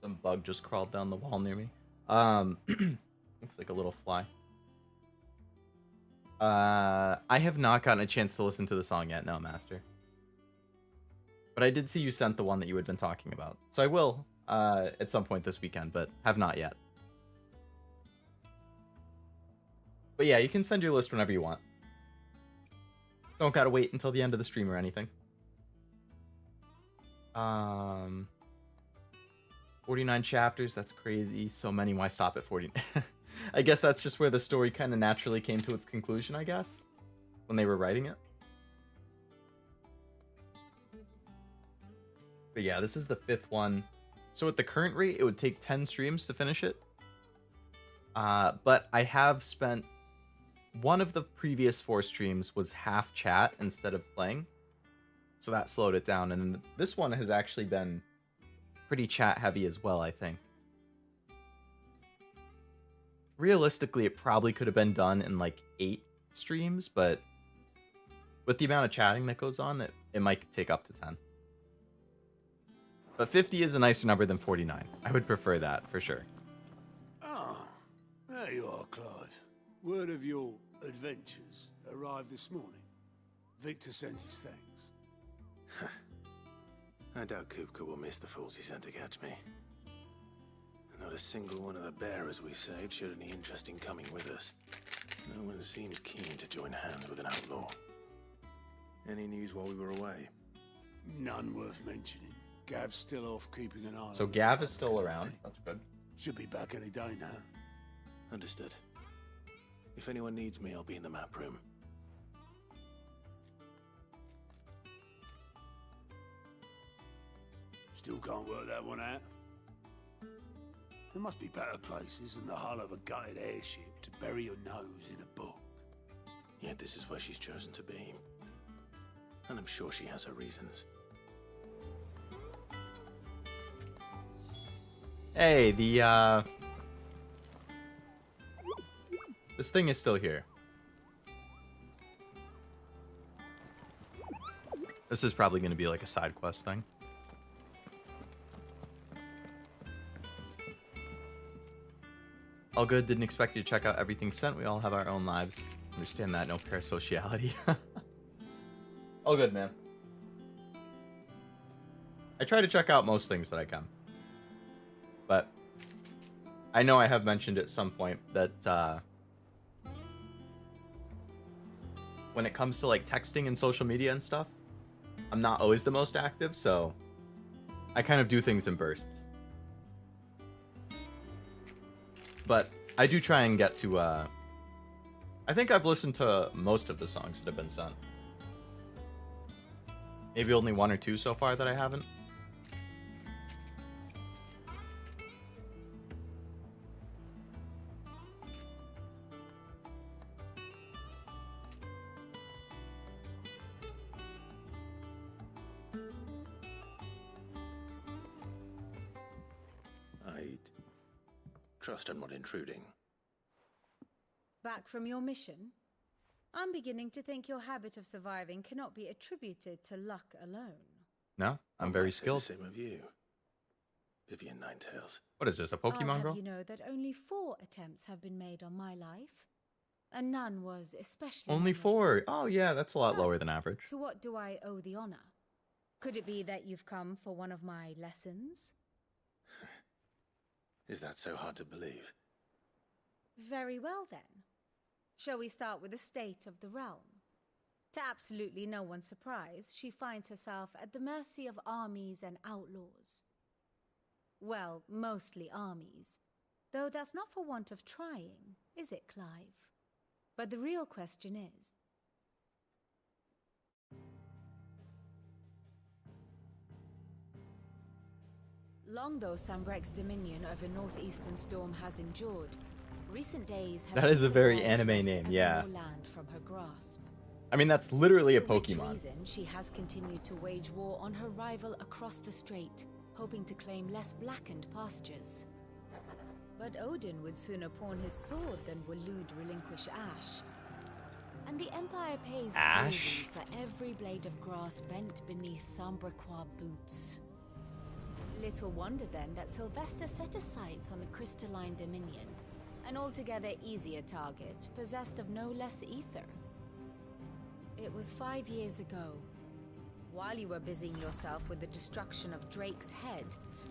Some bug just crawled down the wall near me. Looks like a little fly. I have not gotten a chance to listen to the song yet, no, Master. But I did see you sent the one that you had been talking about. So I will, at some point this weekend, but have not yet. But yeah, you can send your list whenever you want. Don't gotta wait until the end of the stream or anything. 49 chapters, that's crazy. So many, why stop at 40? I guess that's just where the story kind of naturally came to its conclusion, I guess, when they were writing it. But yeah, this is the 5th one. So at the current rate, it would take 10 streams to finish it. But I have spent... One of the previous 4 streams was half chat instead of playing. So that slowed it down. And this one has actually been pretty chat heavy as well, I think. Realistically, it probably could have been done in like 8 streams, but with the amount of chatting that goes on, it might take up to 10. But 50 is a nicer number than 49. I would prefer that, for sure. Ah, there you are, Clive. Word of your adventures arrived this morning. Victor sends his thanks. I doubt Kupka will miss the fools he sent to catch me. Not a single one of the bearers we saved showed any interest in coming with us. No one seems keen to join hands with an outlaw. Any news while we were away? None worth mentioning. Gav's still off keeping an eye. So Gav is still around. That's good. Should be back any day now. Understood. If anyone needs me, I'll be in the map room. Still can't work that one out. There must be better places than the hull of a gutted airship to bury your nose in a book. Yet this is where she's chosen to be. And I'm sure she has her reasons. Hey, this thing is still here. This is probably going to be like a side quest thing. All good, didn't expect you to check out everything sent. We all have our own lives. Understand that, no parasociality. All good, man. I try to check out most things that I can. But I know I have mentioned at some point that when it comes to like texting and social media and stuff, I'm not always the most active, so I kind of do things in bursts. But I do try and get to, I think I've listened to most of the songs that have been sent. Maybe only one or two so far that I haven't. Trust I'm not intruding. Back from your mission? I'm beginning to think your habit of surviving cannot be attributed to luck alone. No, I'm very skilled. Same of you, Vivian Ninetails. What is this, a I'll Pokemon have girl? you know that only 4 attempts have been made on my life, and none was especially Only memorable. 4. Oh yeah, that's a lot So, lower than average. To what do I owe the honor? Could it be that you've come for one of my lessons? Is that so hard to believe? Very well then. Shall we start with the state of the realm? To absolutely no one's surprise, she finds herself at the mercy of armies and outlaws. Well, mostly armies. Though that's not for want of trying, is it, Clive? But the real question is, long though Sambrek's dominion over northeastern Storm has endured, recent days have That is a very seen anime wrest name, ever yeah. more land from her grasp. I mean, that's literally a For which Pokemon. reason she has continued to wage war on her rival across the strait, hoping to claim less blackened pastures. But Odin would sooner pawn his sword than Waloed relinquish Ash. And the Empire pays Ash? dearly for every blade of grass bent beneath Sambrequois boots. Little wonder then that Sylvester set his sights on the Crystalline Dominion, an altogether easier target, possessed of no less ether. It was 5 years ago, while you were busying yourself with the destruction of Drake's head,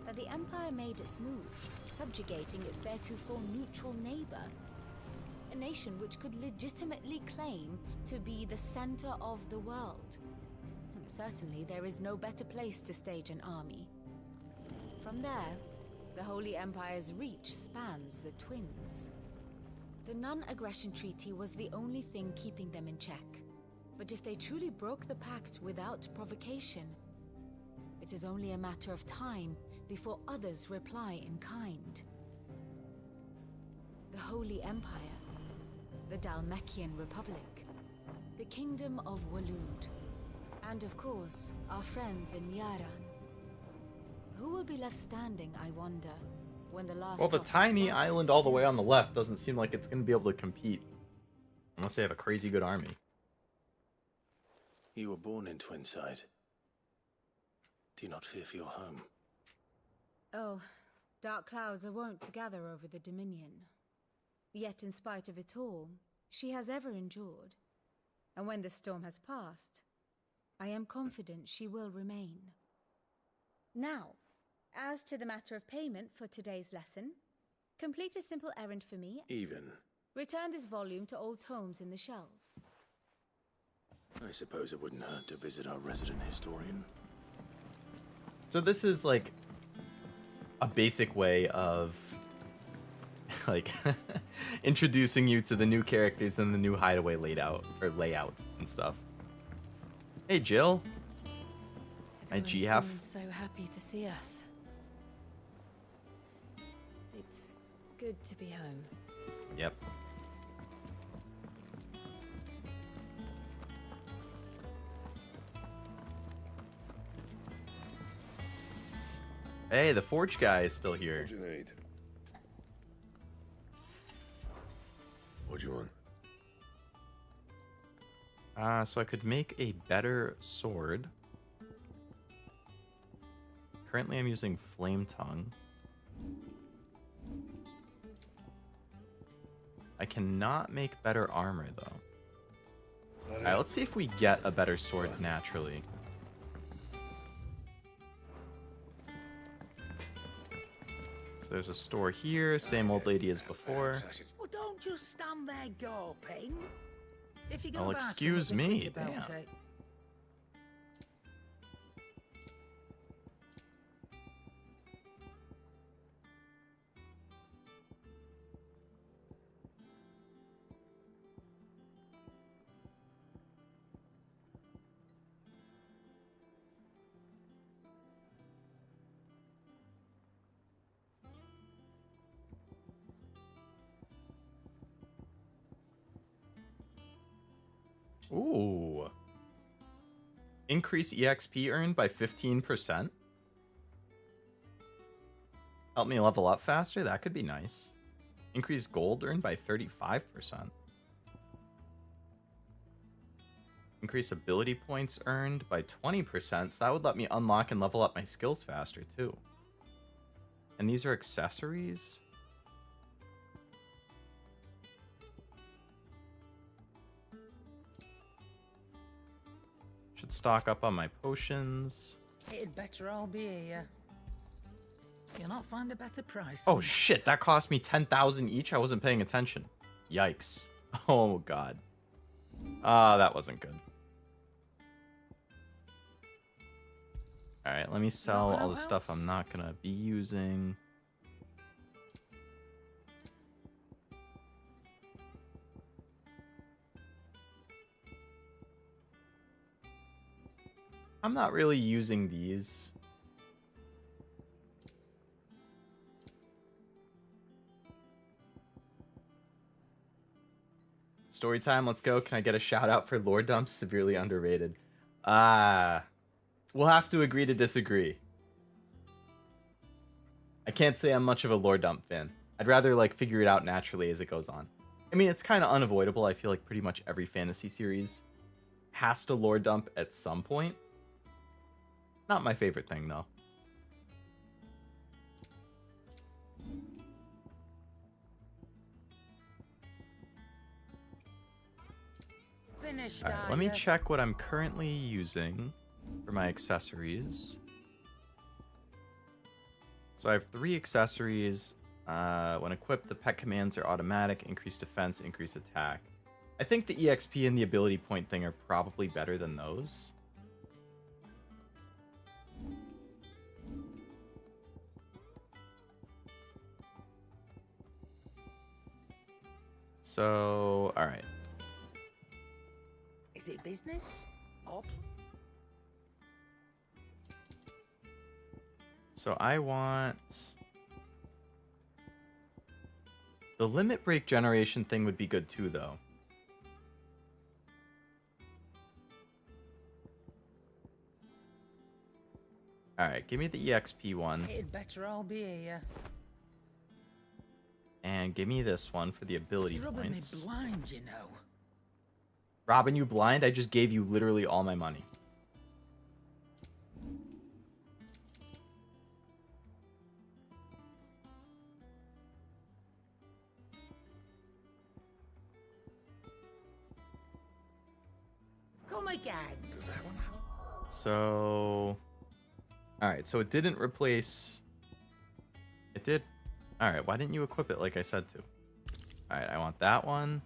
that the Empire made its move, subjugating its theretofore neutral neighbor. A nation which could legitimately claim to be the center of the world. Certainly, there is no better place to stage an army. From there, the Holy Empire's reach spans the Twins. The non-aggression treaty was the only thing keeping them in check. But if they truly broke the pact without provocation, it is only a matter of time before others reply in kind. The Holy Empire, the Dalmekian Republic, the Kingdom of Waloed, and of course, our friends in Yaran. Who will be left standing, I wonder, when the last... Well, the drop of tiny blood island is all the way spilled? on the left doesn't seem like it's going to be able to compete. Unless they have a crazy good army. You were born in Twinside. Do you not fear for your home? Oh, dark clouds are wont to gather over the Dominion. Yet in spite of it all, she has ever endured. And when the storm has passed, I am confident she will remain. Now, as to the matter of payment for today's lesson, complete a simple errand for me. Even. Return this volume to old tomes in the shelves. I suppose it wouldn't hurt to visit our resident historian. So this is like a basic way of like introducing you to the new characters and the new hideaway layout and stuff. Hey Jill. Hi Everyone GF. seems so happy to see us. It's good to be home. Yep. Hey, the forge guy is still here. What do you need? What do you want? So I could make a better sword. Currently I'm using Flame Tongue. I cannot make better armor, though. Alright, let's see if we get a better sword naturally. So there's a store here, same old lady as before. Well, don't just stand there gawping. If you're Well, gonna buy excuse something, me, think about damn. it. Ooh. Increase EXP earned by 15%. Help me level up faster? That could be nice. Increase gold earned by 35%. Increase ability points earned by 20%. So that would let me unlock and level up my skills faster too. And these are accessories. Should stock up on my potions. It'd better all be here. You'll not find a better price. Oh shit, that cost me 10,000 each. I wasn't paying attention. Yikes. Oh god. That wasn't good. Alright, let me sell all the stuff I'm not gonna be using. I'm not really using these. Story time, let's go. Can I get a shout out for lore dumps? Severely underrated. We'll have to agree to disagree. I can't say I'm much of a lore dump fan. I'd rather like figure it out naturally as it goes on. I mean, it's kind of unavoidable. I feel like pretty much every fantasy series has to lore dump at some point. Not my favorite thing, though. Finished, Alright, let me check what I'm currently using for my accessories. So I have 3 accessories. When equipped, the pet commands are automatic, increase defense, increase attack. I think the EXP and the ability point thing are probably better than those. So, alright. Is it business? Or So I want... The limit break generation thing would be good too, though. Alright, give me the EXP one. it'd better all be here. And give me this one for the ability Rubbing me points. blind, you know. Robbing you blind? I just gave you literally all my money. Come again. Does that one have? So... Alright, so it didn't replace... It did... Alright, why didn't you equip it like I said to? Alright, I want that one.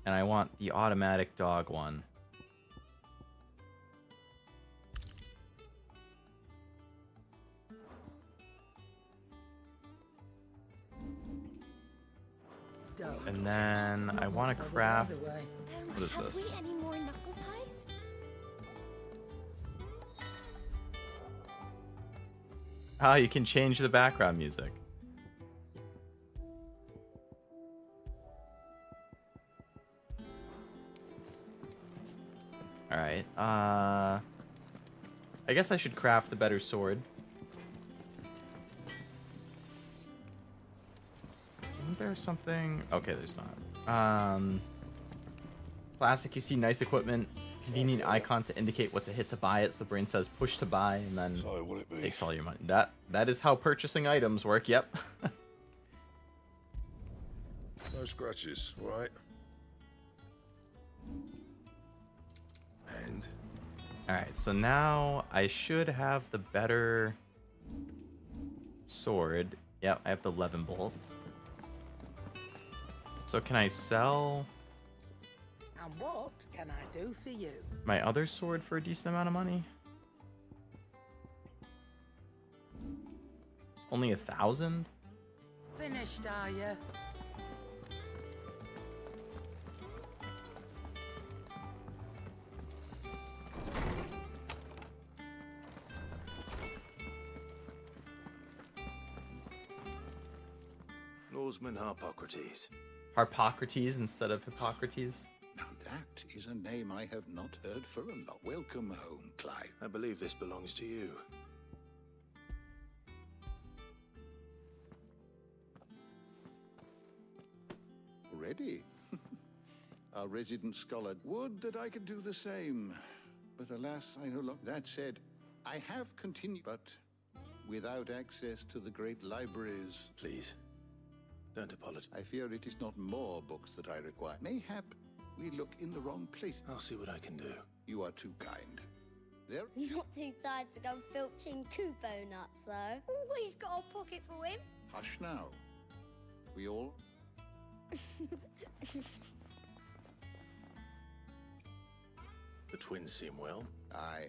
And I want the automatic dog one. And then I want to craft... What is this? Have we any more knuckle pies? Oh, you can change the background music. Alright, I guess I should craft the better sword. Isn't there something? Okay, there's not. Classic, you see nice equipment, convenient icon to indicate what to hit to buy it. So brain says push to buy and then takes all your money. That is how purchasing items work. Yep. No scratches, right? And All right, so now I should have the better sword. Yep, I have the 11 bolt. So can I sell And what can I do for you? my other sword for a decent amount of money? Only 1,000? Finished, are you? Norseman Harpocrates. Harpocrates instead of Hippocrates? Now that is a name I have not heard for a lot. Welcome home, Clive. I believe this belongs to you. Ready? Our resident scholar. Would that I could do the same. But alas, I no longer. That said, I have continued, but without access to the great libraries. Please, don't apologize. I fear it is not more books that I require. Mayhap we look in the wrong place. I'll see what I can do. You are too kind. There. Not too tired to go filching Kubo nuts, though. Always got a pocket for him. Hush now. We all. The twins seem well. Aye.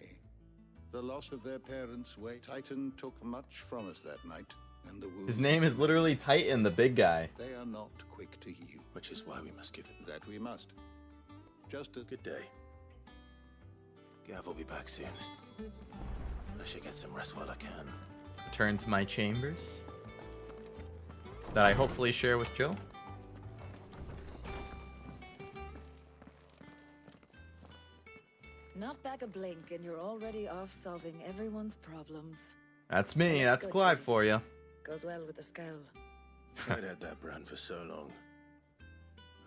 The loss of their parents' way. Titan took much from us that night, and the wounds. His name is literally Titan, the big guy. They are not quick to heal. Which is why we must give them. That we must. Just a good day. Gav will be back soon. I should get some rest while I can. Return to my chambers that I hopefully share with Joe. Not back a blink, and you're already off solving everyone's problems. That's me. That's good, Clive Jim. for you. Goes well with the scowl. I'd had that brand for so long.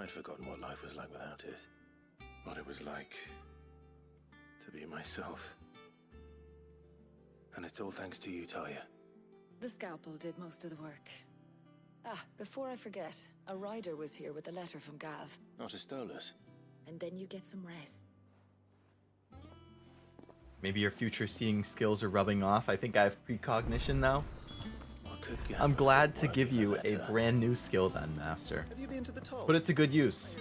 I'd forgotten what life was like without it. What it was like to be myself. And it's all thanks to you, Talia. The scalpel did most of the work. Ah, before I forget, a rider was here with a letter from Gav. Not a Stolas. And then you get some rest. Maybe your future seeing skills are rubbing off. I think I have precognition now. What could Gav I'm have glad said to worthy give of a you a letter? brand new skill then, Master. Have you been to the toll? Put it to good use.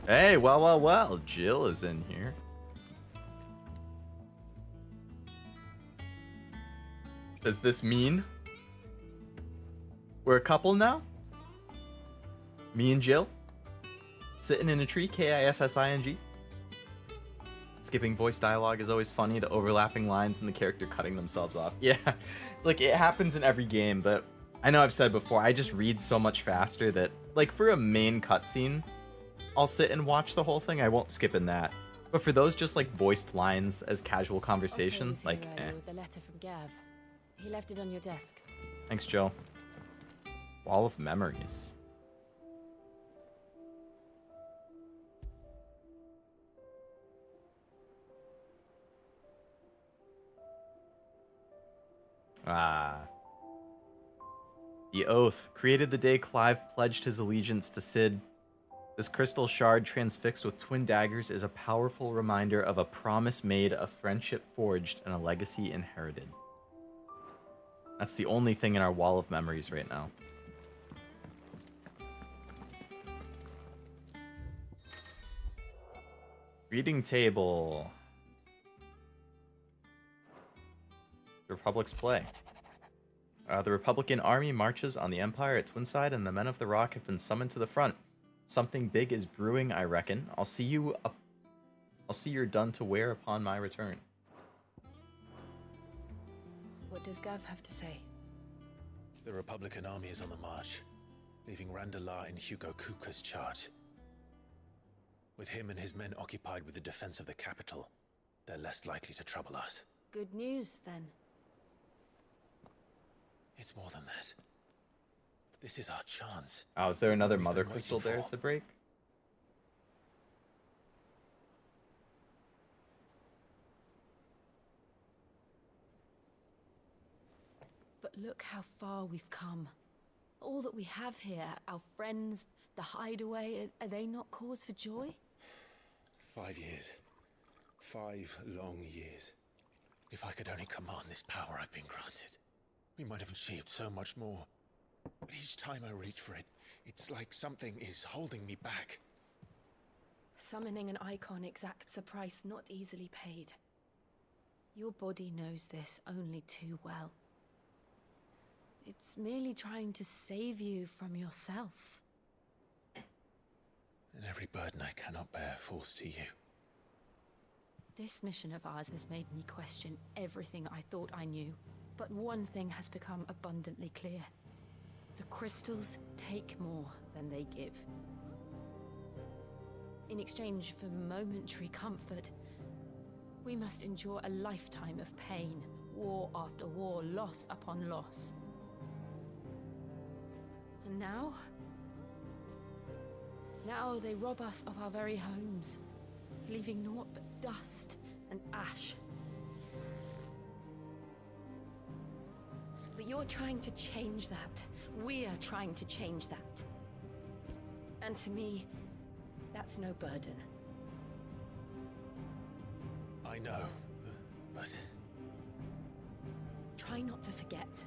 Hey, well, Jill is in here. Does this mean we're a couple now? Me and Jill? Sitting in a tree, Kissing. Skipping voice dialogue is always funny, the overlapping lines and the character cutting themselves off. Yeah, it's like it happens in every game, but I know I've said before, I just read so much faster that, like, for a main cutscene, I'll sit and watch the whole thing. I won't skip in that. But for those just, like, voiced lines as casual conversations, like, eh. With a letter from Gav. He left it on your desk. Thanks, Joe. Wall of Memories. Ah. The Oath. Created the day Clive pledged his allegiance to Cid. This crystal shard transfixed with twin daggers is a powerful reminder of a promise made, a friendship forged, and a legacy inherited. That's the only thing in our wall of memories right now. Reading table. The Republic's play. The Republican army marches on the Empire at Twinside, and the men of the Rock have been summoned to the front. Something big is brewing, I reckon. I'll see you're done to wear upon my return. What does Gav have to say? The Republican army is on the march, leaving Randalar in Hugo Kuka's charge. With him and his men occupied with the defense of the capital, they're less likely to trouble us. Good news, then. It's more than that. This is our chance. Oh, is there another We've mother been crystal waiting there for. to break? But look how far we've come. All that we have here, our friends, the hideaway, are they not cause for joy? 5 years. 5 long years. If I could only command this power I've been granted, we might have achieved so much more. But each time I reach for it, it's like something is holding me back. Summoning an icon exacts a price not easily paid. Your body knows this only too well. It's merely trying to save you from yourself. And every burden I cannot bear falls to you. This mission of ours has made me question everything I thought I knew. But one thing has become abundantly clear. The crystals take more than they give. In exchange for momentary comfort, we must endure a lifetime of pain, war after war, loss upon loss. And now they rob us of our very homes, leaving naught but dust and ash. But you're trying to change that. We're trying to change that. And to me, that's no burden. I know, but... Try not to forget.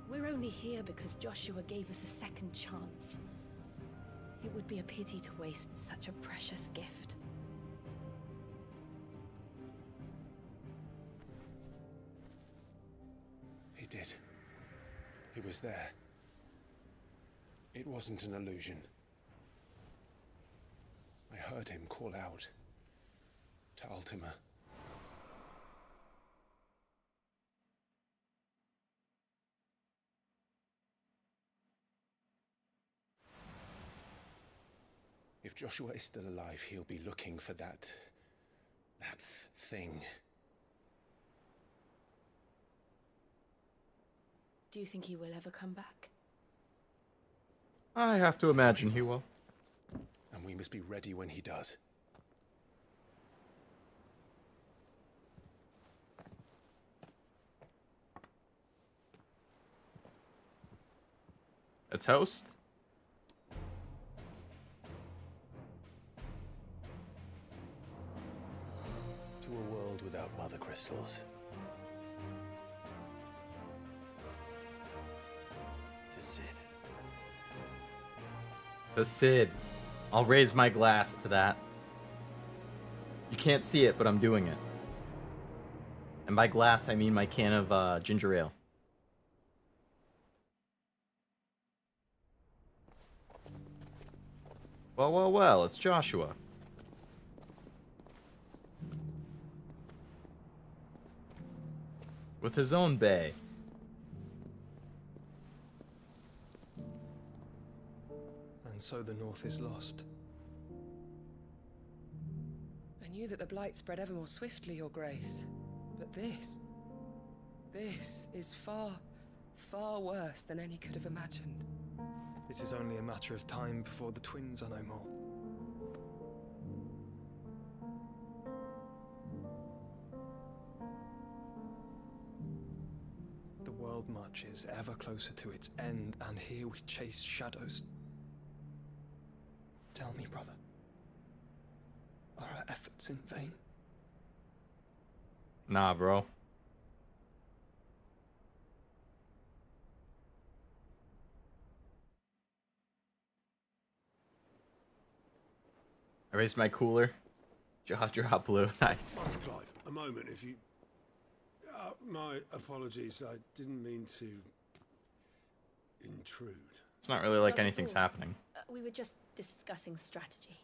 We're only here because Joshua gave us a second chance. It would be a pity to waste such a precious gift. He did. He was there. It wasn't an illusion. I heard him call out to Ultima. If Joshua is still alive, he'll be looking for that thing. Do you think he will ever come back? I have to imagine he will. And we must be ready when he does. A toast? To a world without mother crystals. To Sid. To Sid. I'll raise my glass to that. You can't see it, but I'm doing it. And by glass, I mean my can of ginger ale. Well, well, well, it's Joshua. With his own bay. And so the North is lost. I knew that the Blight spread ever more swiftly, Your Grace. But this is far, far worse than any could have imagined. It is only a matter of time before the twins are no more. The world marches ever closer to its end, and here we chase shadows. Tell me, brother, are our efforts in vain? Nah, bro. I raised my cooler. Jaw drop blue. Nice. Master Clive, a moment, if you... my apologies, I didn't mean to... intrude. It's not really like Not at anything's all. happening. We were just discussing strategy.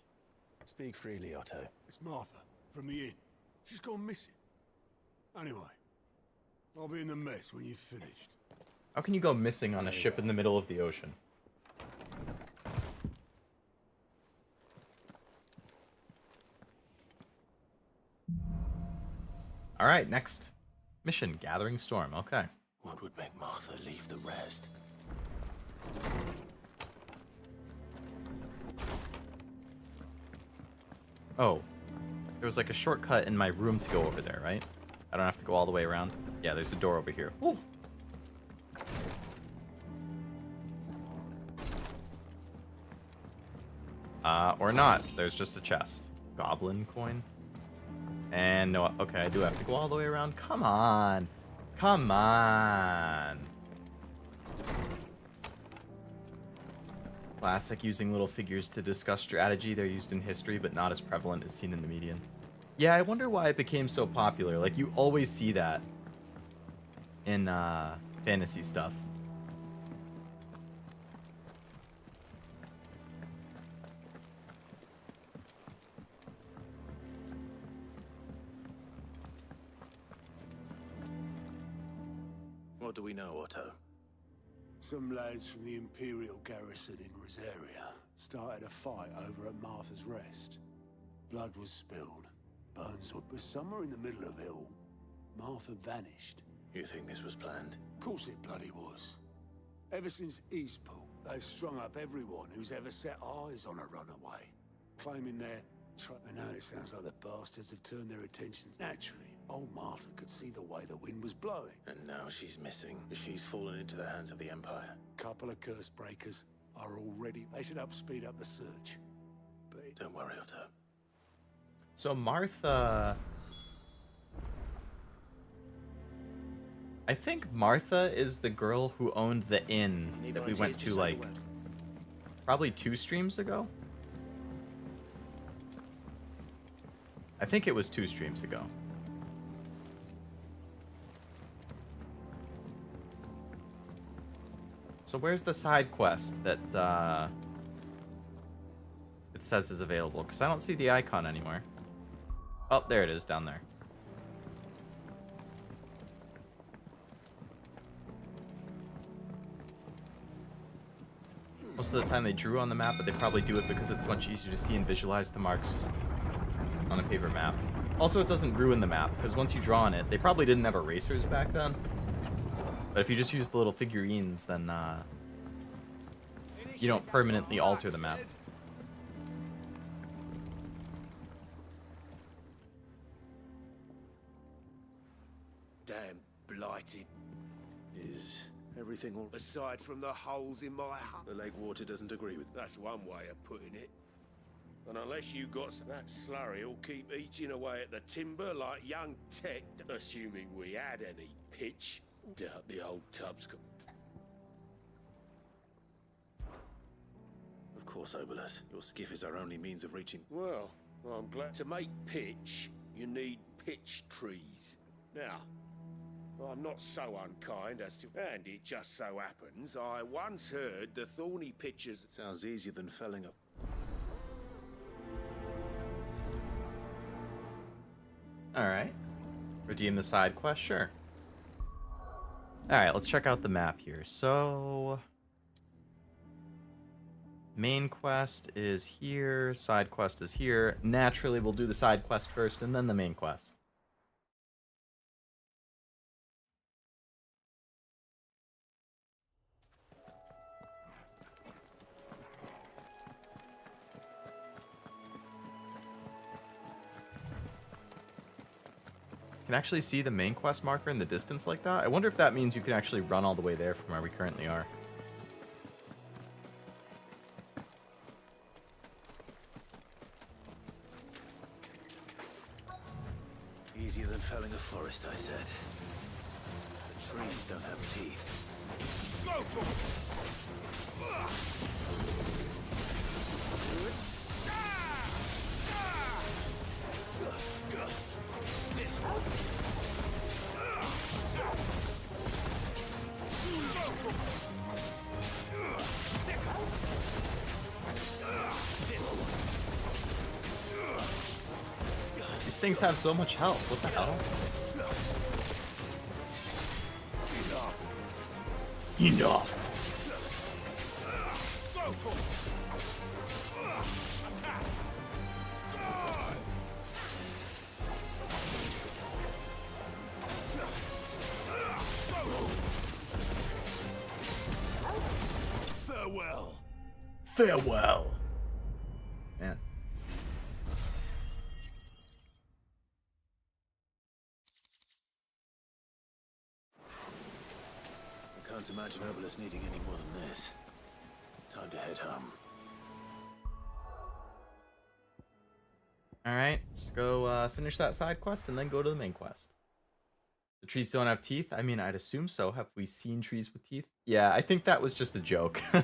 Speak freely, Otto. It's Martha, from the inn. She's gone missing. Anyway, I'll be in the mess when you've finished. How can you go missing on a ship in the middle of the ocean? Alright, next mission. Gathering Storm. Okay. What would make Martha leave the rest? Oh, there was like a shortcut in my room to go over there, right? I don't have to go all the way around. Yeah, there's a door over here. Ooh. Or not. There's just a chest. Goblin coin. And no, okay, I do have to go all the way around. Come on. Come on. Classic, using little figures to discuss strategy. They're used in history, but not as prevalent as seen in the median. Yeah, I wonder why it became so popular. Like, you always see that in fantasy stuff. What do we know, Otto? Some lads from the Imperial garrison in Rosaria started a fight over at Martha's Rest. Blood was spilled, bones were... But somewhere in the middle of it all, Martha vanished. You think this was planned? Of course it bloody was. Ever since Eastpool, they've strung up everyone who's ever set eyes on a runaway, claiming they're... I know it sounds like the bastards have turned their attention. Naturally, old Martha could see the way the wind was blowing. And now she's missing. She's fallen into the hands of the Empire. Couple of curse breakers are already... They should speed up the search. But... Don't worry, Otto. So Martha... I think Martha is the girl who owned the inn that we went to, like, probably 2 streams ago? I think it was 2 streams ago. So where's the side quest that it says is available? Because I don't see the icon anywhere. Oh, there it is, down there. Most of the time they drew on the map, but they probably do it because it's much easier to see and visualize the marks on a paper map. Also, it doesn't ruin the map, because once you draw on it, they probably didn't have erasers back then. But if you just use the little figurines, then you don't permanently alter the map. Damn blighted. Is everything all... Aside from the holes in my hut? The lake water doesn't agree with... That's one way of putting it. And unless you got that slurry will keep eating away at the timber like young Tech, assuming we had any pitch. Doubt the old tub's got... Of course, Obolus. Your skiff is our only means of reaching... Well, I'm glad. To make pitch, you need pitch trees. Now, I'm not so unkind as to... And it just so happens, I once heard the thorny pitchers... Sounds easier than felling a... Alright. Redeem the side quest? Sure. Alright, let's check out the map here. So... main quest is here, side quest is here. Naturally, we'll do the side quest first and then the main quest. You can actually see the main quest marker in the distance like that. I wonder if that means you can actually run all the way there from where we currently are. Easier than felling a forest, I said. The trees don't have teeth. This one. These things have so much health. What the hell? Enough. Farewell. Man. I can't imagine Lovelace needing any more than this. Time to head home. Alright, let's go finish that side quest and then go to the main quest. The trees don't have teeth? I mean, I'd assume so. Have we seen trees with teeth? Yeah, I think that was just a joke. I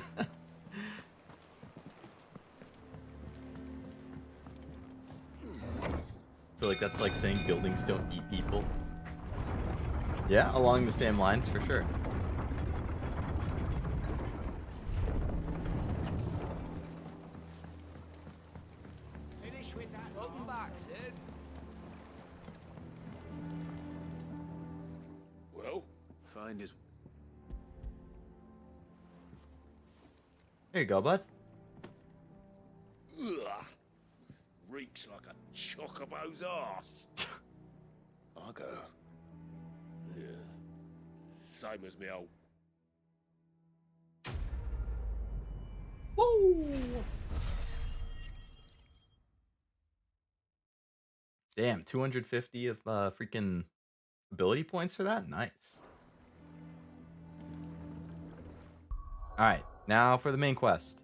feel like that's like saying buildings don't eat people. Yeah, along the same lines for sure. Finish with that. Welcome back, Sid. Well, find his. There you go, bud. Ugh. Reeks like a chocobo's arse. I'll go. Yeah. Same as me old. Woo! Damn, 250 of freaking ability points for that? Nice. Alright, now for the main quest.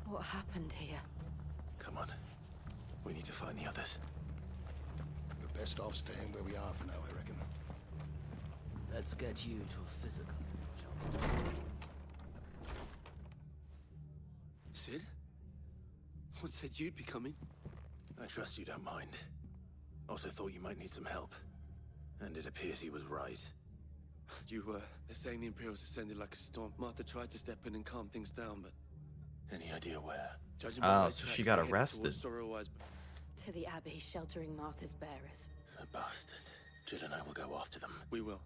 What happened here? Come on. We need to find the others. We're best off staying where we are for now, I reckon. Let's get you to a physical, shall we? Sid? What said you'd be coming? I trust you don't mind. Also thought you might need some help. And it appears he was right. You were. They're saying the Imperials ascended like a storm. Martha tried to step in and calm things down, but... Any idea where? Judging by Oh, their so tracks, she they got headed arrested. towards Sorrowwise, To the Abbey, sheltering Martha's bearers. The bastards. Jill and I will go after them. We will.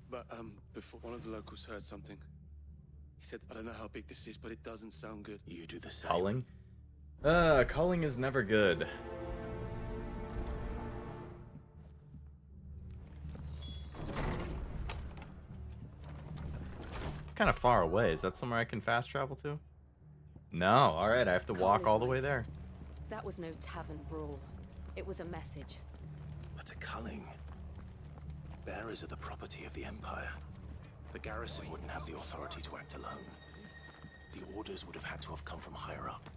But, before one of the locals heard something. He said, I don't know how big this is, but it doesn't sound good. You do the same. Culling? Culling is never good. It's kind of far away. Is that somewhere I can fast travel to? No. Alright, I have to walk all the way there. That was no tavern brawl. It was a message. But a culling. Bearers are the property of the Empire. The garrison wouldn't have the authority to act alone. The orders would have had to have come from higher up.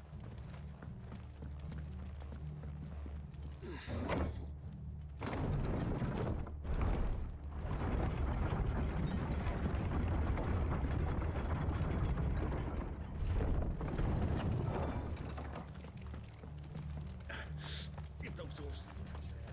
If those horses touch there.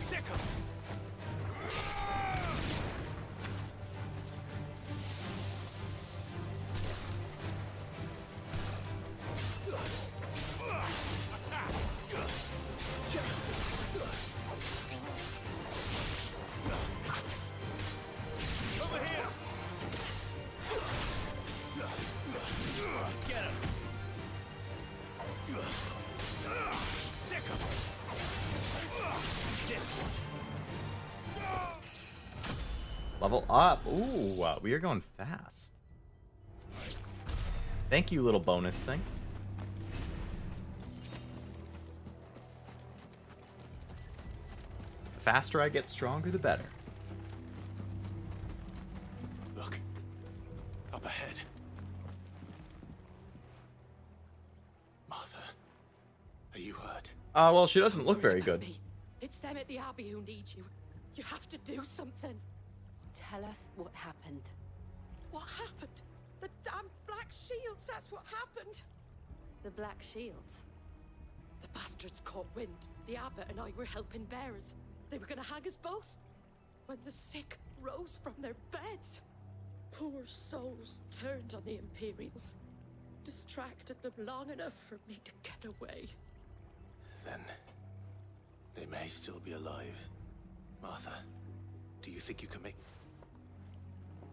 Sick 'em. Over here. Get him. Sick 'em. This one. Level up. Ooh, we are going fast. Thank you, little bonus thing. The faster I get stronger, the better. Look. Up ahead. Martha. Are you hurt? Well, she doesn't look very good. It's them at the Abbey who need you. You have to do something. Tell us what happened. What happened? The damn Black Shields, that's what happened. The Black Shields? The bastards caught wind. The abbot and I were helping bearers. They were gonna hang us both. When the sick rose from their beds, poor souls turned on the Imperials. Distracted them long enough for me to get away. Then they may still be alive. Martha, do you think you can make...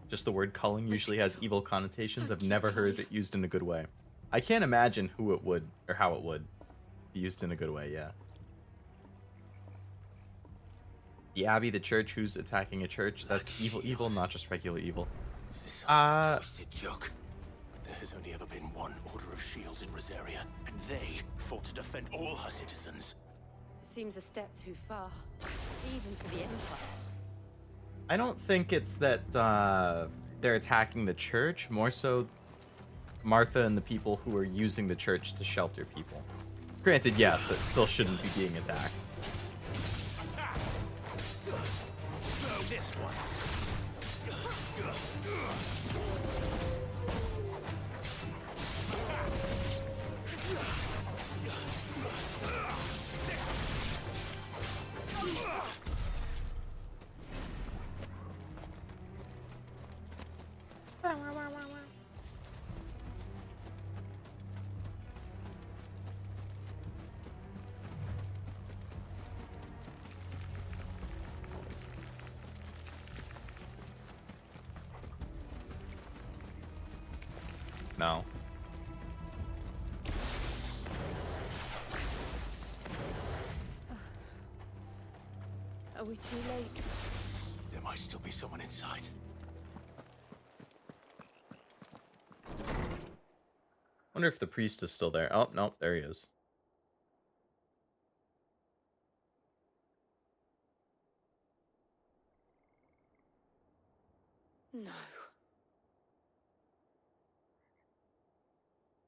Just the word culling usually has evil connotations. I've never heard it used in a good way. I can't imagine who it would, or how it would be used in a good way, yeah. The Abbey, the church, who's attacking a church? That's evil, not just regular evil. Twisted joke. There has only ever been one Order of Shields in Rosaria, and they fought to defend all her citizens. It seems a step too far, even for the Empire. I don't think it's that they're attacking the church, more so Martha and the people who are using the church to shelter people. Granted, yes, that still shouldn't be being attacked. Throw this one. No. Are we too late? There might still be someone inside. Wonder if the priest is still there. Oh, no, there he is. No.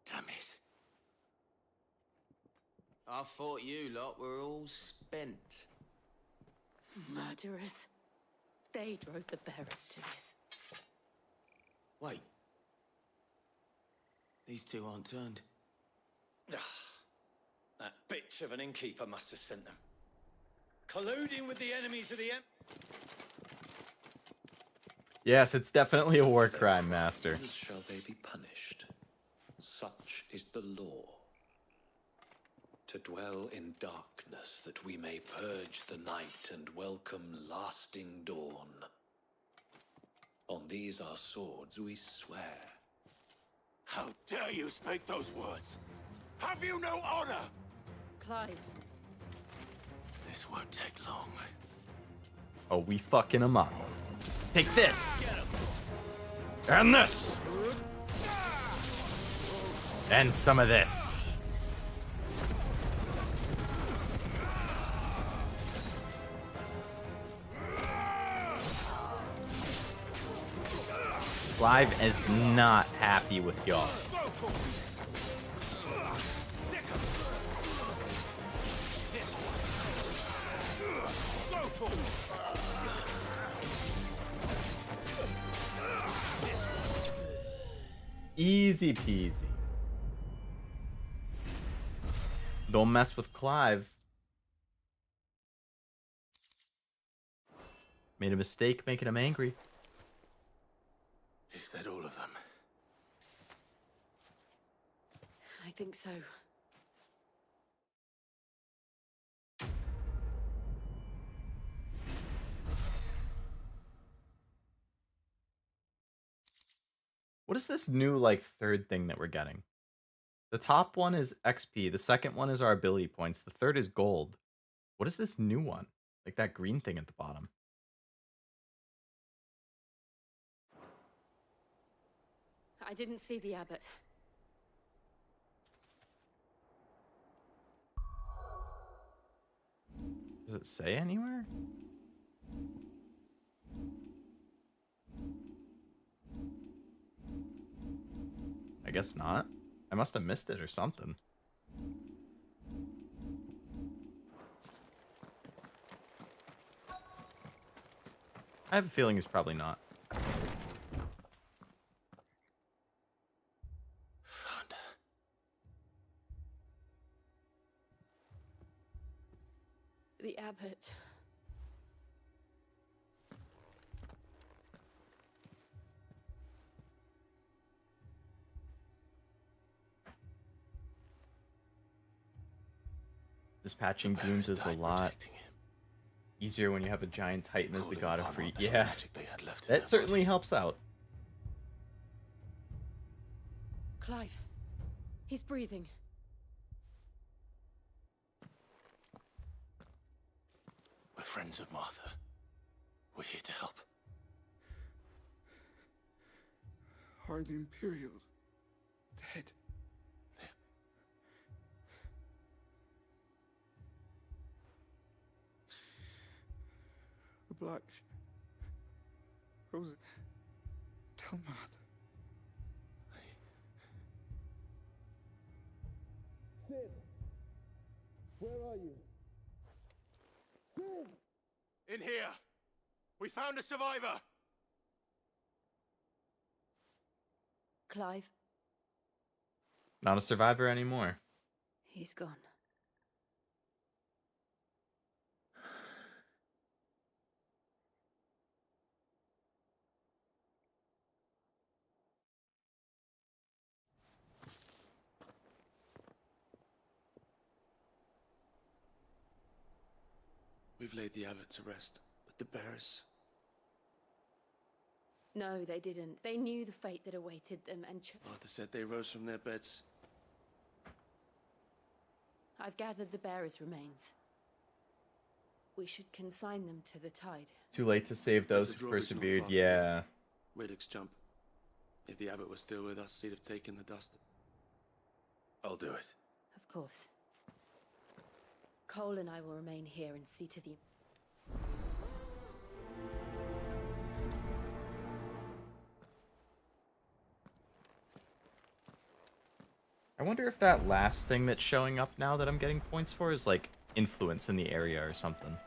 Damn it. I thought you lot were all spent. Murderers. They drove the bearers to this. Wait. These two aren't turned. That bitch of an innkeeper must have sent them. Colluding with the enemies of the Yes, it's definitely a war crime, Master. Shall they be punished? Such is the law. To dwell in darkness that we may purge the night and welcome lasting dawn. On these our swords we swear. How dare you speak those words? Have you no honor? Clive. This won't take long. Oh, we fucking him up. Take this! And this! And some of this. Clive is not happy with y'all. Easy peasy. Don't mess with Clive. Made a mistake making him angry. Is that all of them? I think so. What is this new, like, third thing that we're getting? The top one is XP. The second one is our ability points. The third is gold. What is this new one? Like that green thing at the bottom. I didn't see the abbot. Does it say anywhere? I guess not. I must have missed it or something. I have a feeling he's probably not. The abbot. Dispatching goons is a lot Easier when you have a giant titan as the god of free. whatever Yeah, magic they had left in that certainly helps out. Clive, he's breathing. We're friends of Martha. We're here to help. Are the Imperials dead? The Black Roses. Tell Martha. Sid! Where are you? Sid! In here! We found a survivor! Clive, Not a survivor anymore. he's gone. We've laid the abbot to rest, but the bearers... No, they didn't. They knew the fate that awaited them and Arthur said they rose from their beds. I've gathered the bearers' remains. We should consign them to the tide. Too late to save those The who drawbridge not persevered. far from Yeah. Radix jump. If the abbot was still with us, he'd have taken the dust. I'll do it. Of course. Cole and I will remain here and see to the... I wonder if that last thing that's showing up now that I'm getting points for is like influence in the area or something.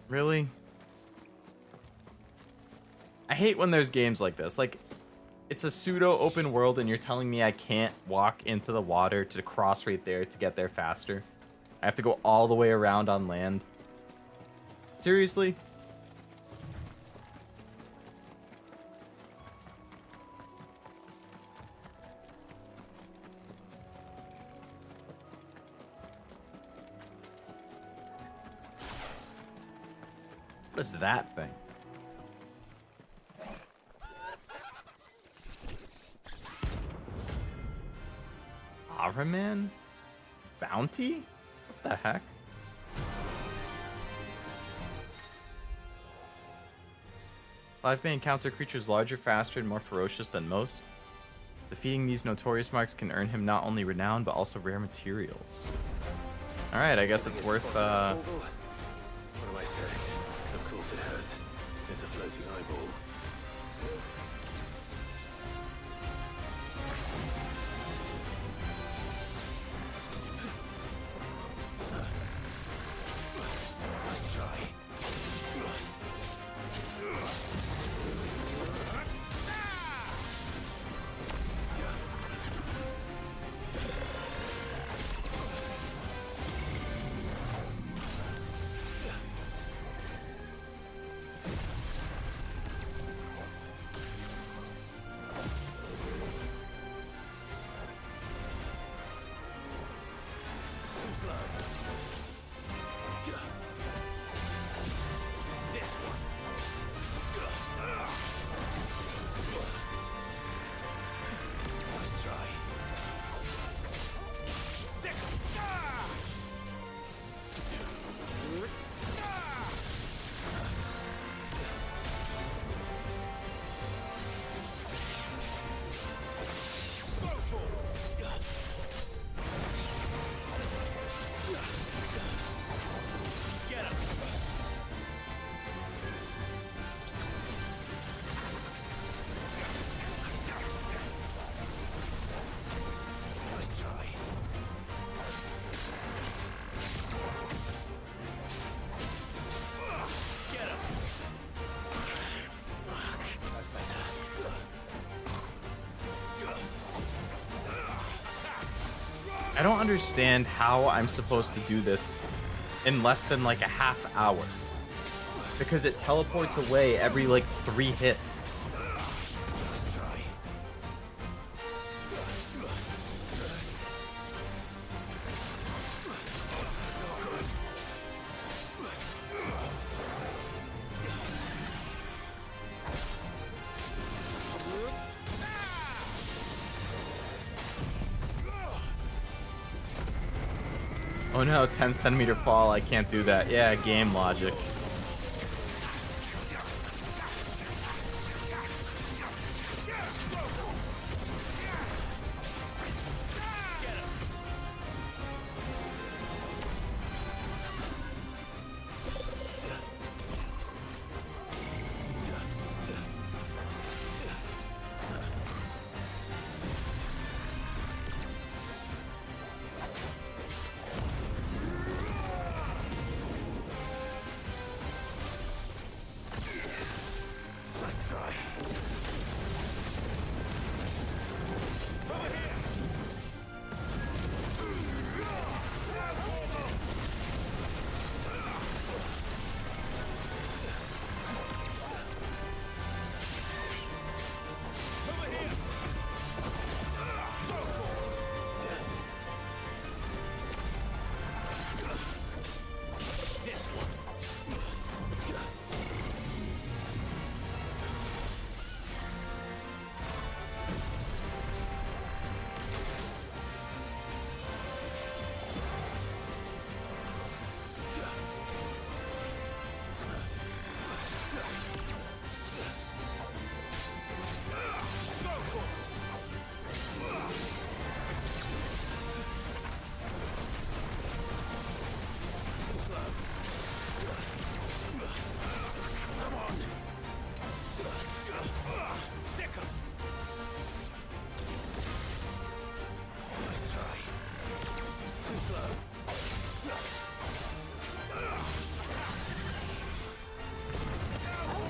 Really? I hate when there's games like this. Like, it's a pseudo open world and you're telling me I can't walk into the water to cross right there to get there faster. I have to go all the way around on land. Seriously? What is that thing? Ahriman? Bounty? What the heck? Clive may encounter creatures larger, faster, and more ferocious than most. Defeating these notorious marks can earn him not only renown, but also rare materials. Alright, I guess it's worth, What do I say? Of course it has. It's a floating eyeball. Let's try. This one. Let's try. I don't understand how I'm supposed to do this in less than like a half hour. Because it teleports away every like 3 hits. Oh no, 10 centimeter fall, I can't do that. Yeah, game logic.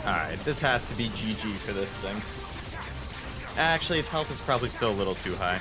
Alright, this has to be GG for this thing. Actually, its health is probably still a little too high.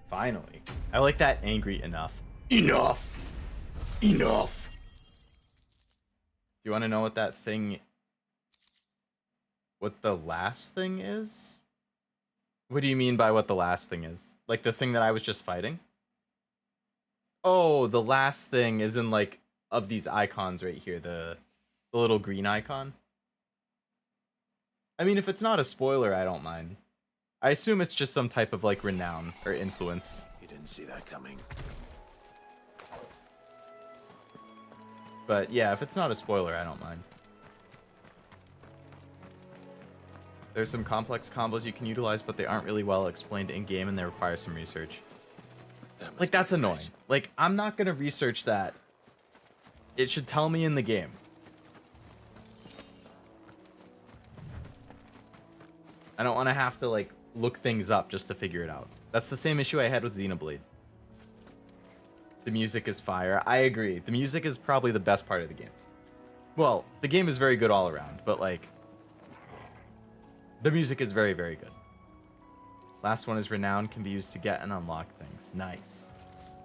Finally. I like that angry enough. Enough! Enough! Do you want to know what that thing... What the last thing is? What do you mean by what the last thing is? Like the thing that I was just fighting? Oh, the last thing is in like... Of these icons right here. The little green icon. I mean, if it's not a spoiler, I don't mind. I assume it's just some type of like renown or influence. You didn't see that coming. But yeah, if it's not a spoiler, I don't mind. There's some complex combos you can utilize, but they aren't really well explained in-game and they require some research. Like, that's annoying. Like, I'm not gonna research that. It should tell me in the game. I don't want to have to, like, look things up just to figure it out. That's the same issue I had with Xenoblade. The music is fire. I agree. The music is probably the best part of the game. Well, the game is very good all around, but, like, the music is very, very good. Last one is renown, can be used to get and unlock things. Nice.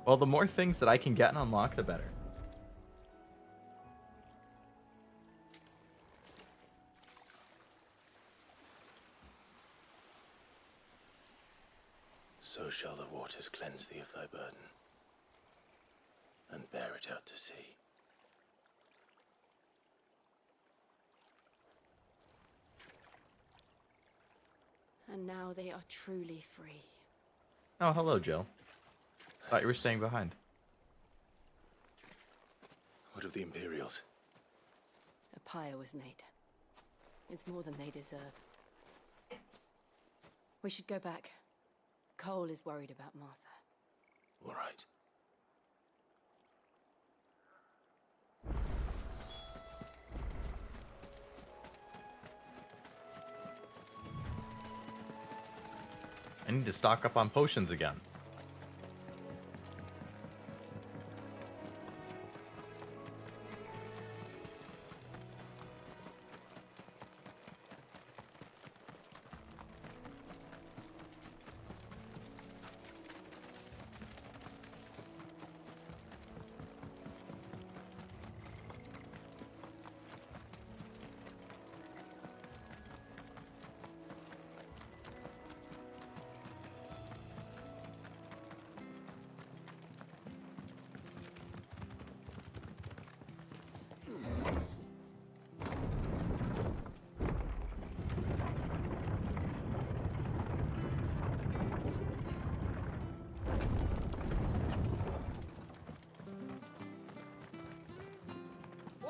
Well, the more things that I can get and unlock, the better. So shall the waters cleanse thee of thy burden, and bear it out to sea. And now they are truly free. Oh, hello, Jill. Thought you were staying behind. What of the Imperials? A pyre was made. It's more than they deserve. We should go back. Cole is worried about Martha. All right. I need to stock up on potions again.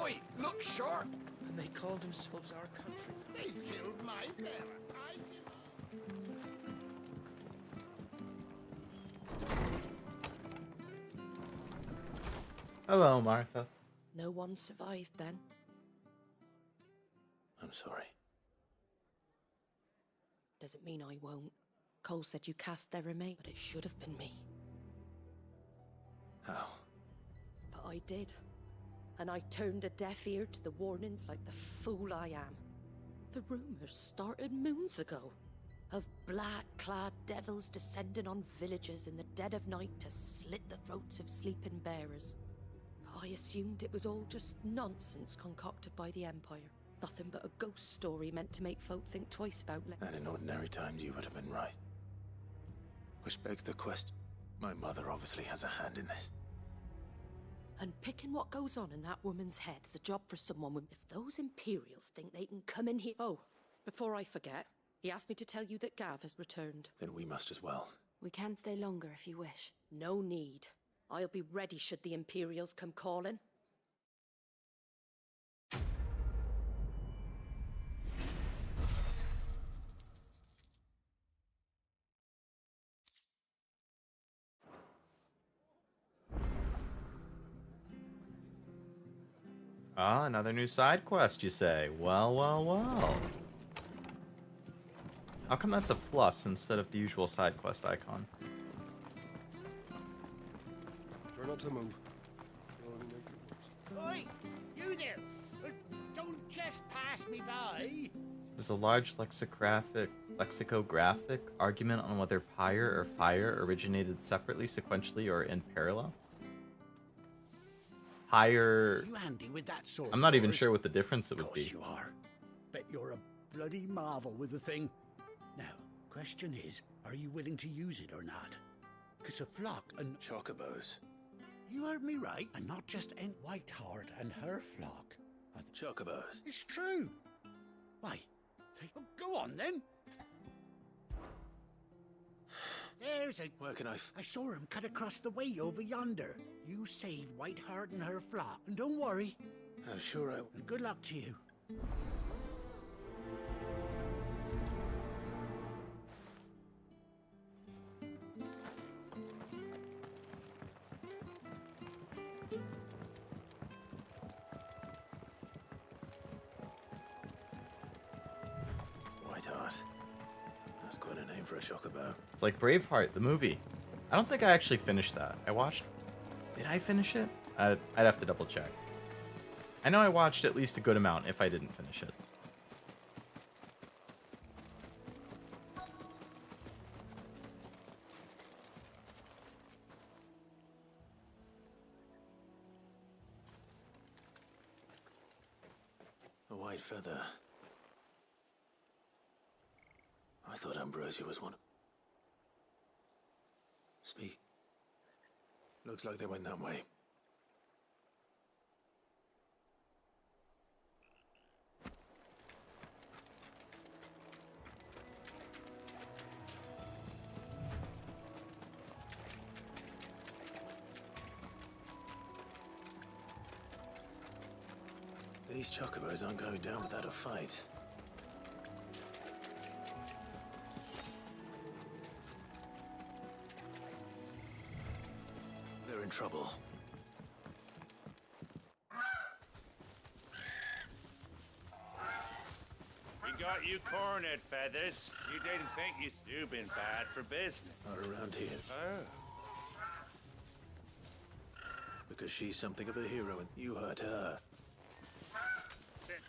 Oi, look sharp! And they call themselves our country. They've killed my parent. Hello, Martha. No one survived then. I'm sorry. Doesn't mean I won't. Cole said you cast their remains, but it should have been me. How? But I did. And I turned a deaf ear to the warnings like the fool I am. The rumors started moons ago. Of black-clad devils descending on villages in the dead of night to slit the throats of sleeping bearers. But I assumed it was all just nonsense concocted by the Empire. Nothing but a ghost story meant to make folk think twice about it. And in ordinary times you would have been right. Which begs the question. My mother obviously has a hand in this. And picking what goes on in that woman's head is a job for someone with... If those Imperials think they can come in here... Oh, before I forget, he asked me to tell you that Gav has returned. Then we must as well. We can stay longer if you wish. No need. I'll be ready should the Imperials come calling. Ah, another new side quest, you say? Well, well, well. How come that's a plus instead of the usual side quest icon? Try not to move. Oi, you there! Don't just pass me by! There's a large lexicographic argument on whether pyre or fire originated separately, sequentially, or in parallel. Pyre... You handy with that sword? I'm not even sure what the difference it would be. Of course you are. Bet you're a bloody marvel with the thing. Now, question is, are you willing to use it or not? Because a flock and... Chocobos. You heard me right, and not just Whiteheart and her flock. Chocobos. It's true. Why? Go on then. There's a... Where can I... I saw him cut across the way over yonder. You save Whiteheart and her flock. And don't worry. I'm sure I... And good luck to you. Whiteheart. That's quite a name for a chocobo. It's like Braveheart, the movie. I don't think I actually finished that. I watched... Did I finish it? I'd have to double check. I know I watched at least a good amount if I didn't finish it. A white feather. I thought Ambrosia was one. Speak. Looks like they went that way. These chocobos aren't going down without a fight. They're in trouble. We got you cornered, Feathers. You didn't think you'd been bad for business. Not around here. Oh. Because she's something of a hero and you hurt her.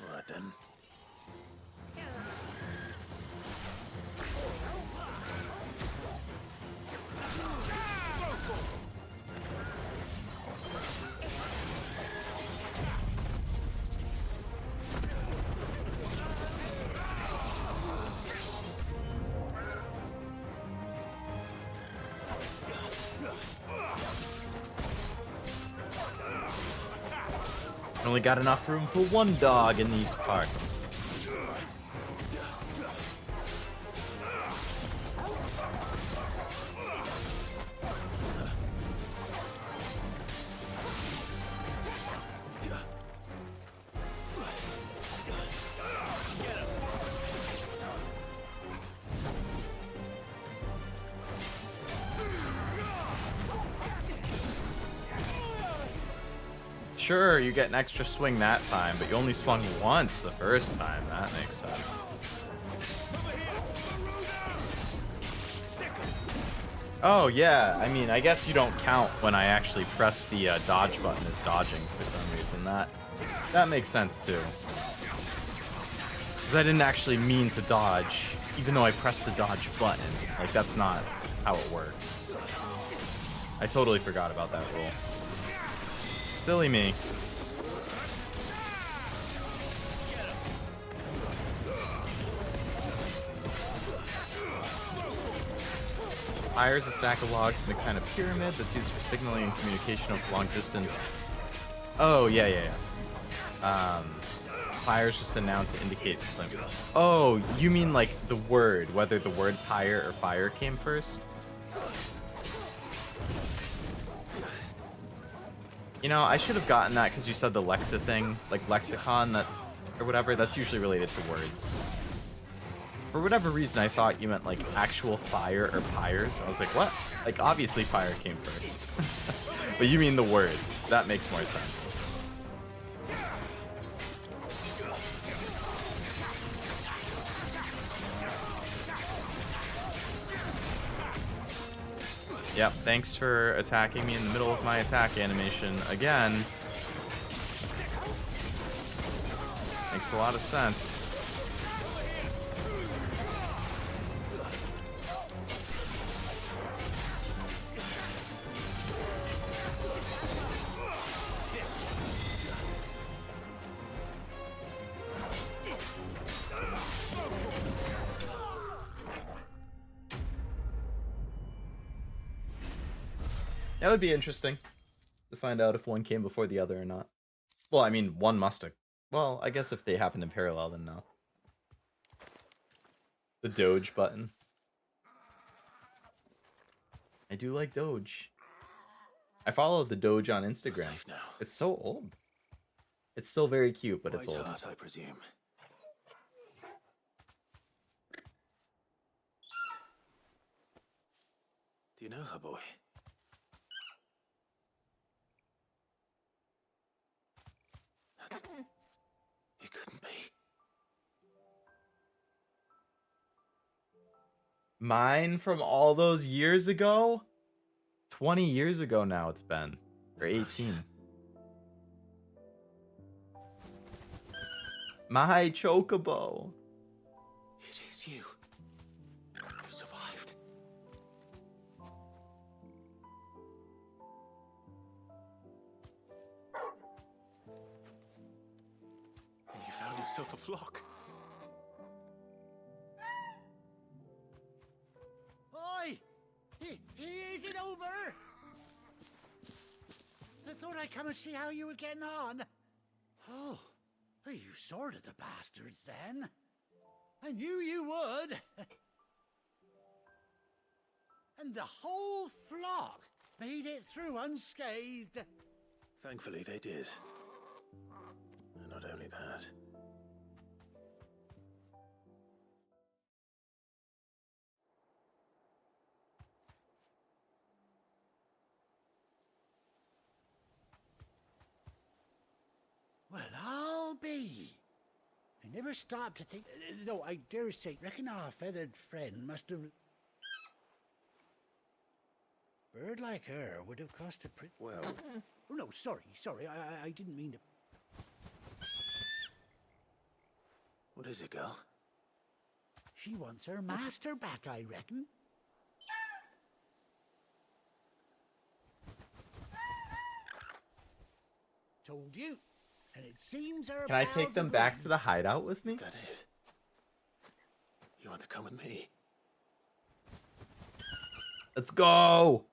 Alright then. Only got enough room for one dog in these parts. Sure, you get an extra swing that time, but you only swung once the first time. That makes sense. Oh, yeah. I mean, I guess you don't count when I actually press the dodge button as dodging for some reason. That makes sense, too. Because I didn't actually mean to dodge, even though I pressed the dodge button. Like, that's not how it works. I totally forgot about that rule. Silly me. Fires a stack of logs in a kind of pyramid that's used for signaling and communication of long distance. Oh, yeah. Fires just a noun to indicate the flame. Oh, you mean like the word, whether the word pyre or fire came first? You know, I should have gotten that because you said the Lexa thing, like lexicon, that or whatever, that's usually related to words. For whatever reason, I thought you meant like actual fire or pyres. I was like, what? Like, obviously fire came first. But you mean the words. That makes more sense. Yep, thanks for attacking me in the middle of my attack animation again. Makes a lot of sense. That would be interesting to find out if one came before the other or not. Well, I mean, one must have. Well, I guess if they happened in parallel, then no. The Doge button. I do like Doge. I followed the Doge on Instagram. It's so old. It's still very cute, but it's old. Heart, I presume. Do you know her, boy? It couldn't be. Mine from all those years ago? 20 years ago now it's been. Or 18. My chocobo. It is you. You survived. And you found yourself a flock. Oi! Is it over? I thought I'd come and see how you were getting on. Oh, you sorted the bastards then. I knew you would. And the whole flock made it through unscathed. Thankfully, they did. And not only only that. Well, I'll be. I never stopped to think. No, I dare say, reckon our feathered friend must have. Bird like her would have cost a pretty. Well. Oh, no, sorry. I didn't mean to. What is it, girl? She wants her master back, I reckon. Told you. And it seems her Can I take them back to the hideout with me? Is that it? You want to come with me? Let's go!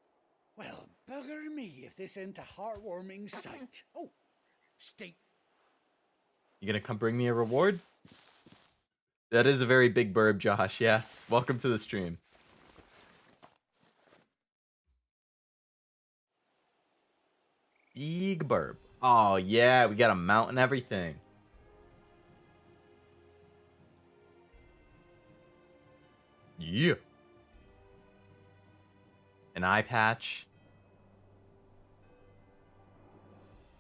Well, bugger me if this ain't a heartwarming sight. Oh, stay. You gonna come bring me a reward? That is a very big burb, Josh. Yes. Welcome to the stream. Big burb. Oh, yeah. We got a mount and everything. Yeah. An eye patch.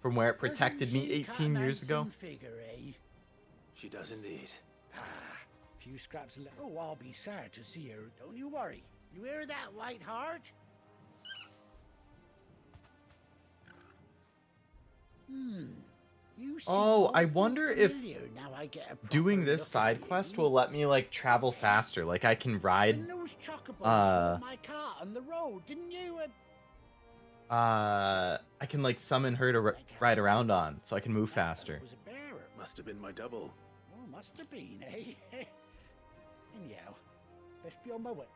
From where it protected me 18 years ago. Figure, eh? She does indeed. Few scraps left. Oh, I'll be sad to see her. Don't you worry. You hear that, White Heart? You Oh, I wonder if now I get a doing this side quest will let me like travel faster. Like I can ride. My car on the road, didn't you? I can like summon her to ride around on, so I can move faster. Must have been my double. Oh, must have been, eh? Anyhow, best be on my way.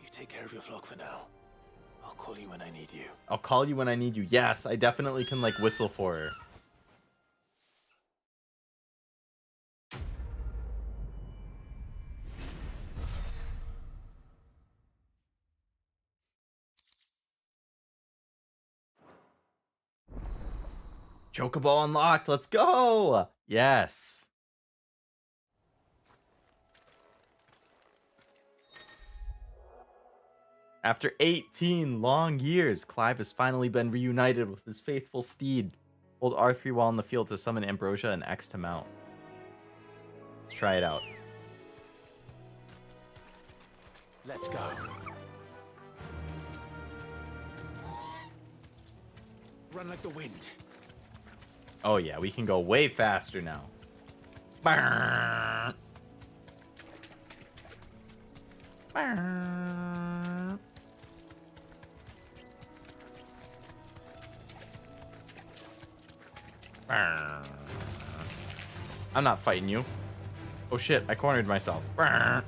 You take care of your flock for now. I'll call you when I need you. I'll call you when I need you. Yes, I definitely can like whistle for her. Chocobo unlocked. Let's go. Yes. After 18 long years, Clive has finally been reunited with his faithful steed. Hold R3 while in the field to summon Ambrosia and X to mount. Let's try it out. Let's go. Run like the wind. Oh yeah, we can go way faster now. Brrr. Brrr. Brrr. I'm not fighting you. Oh shit, I cornered myself. Brrr.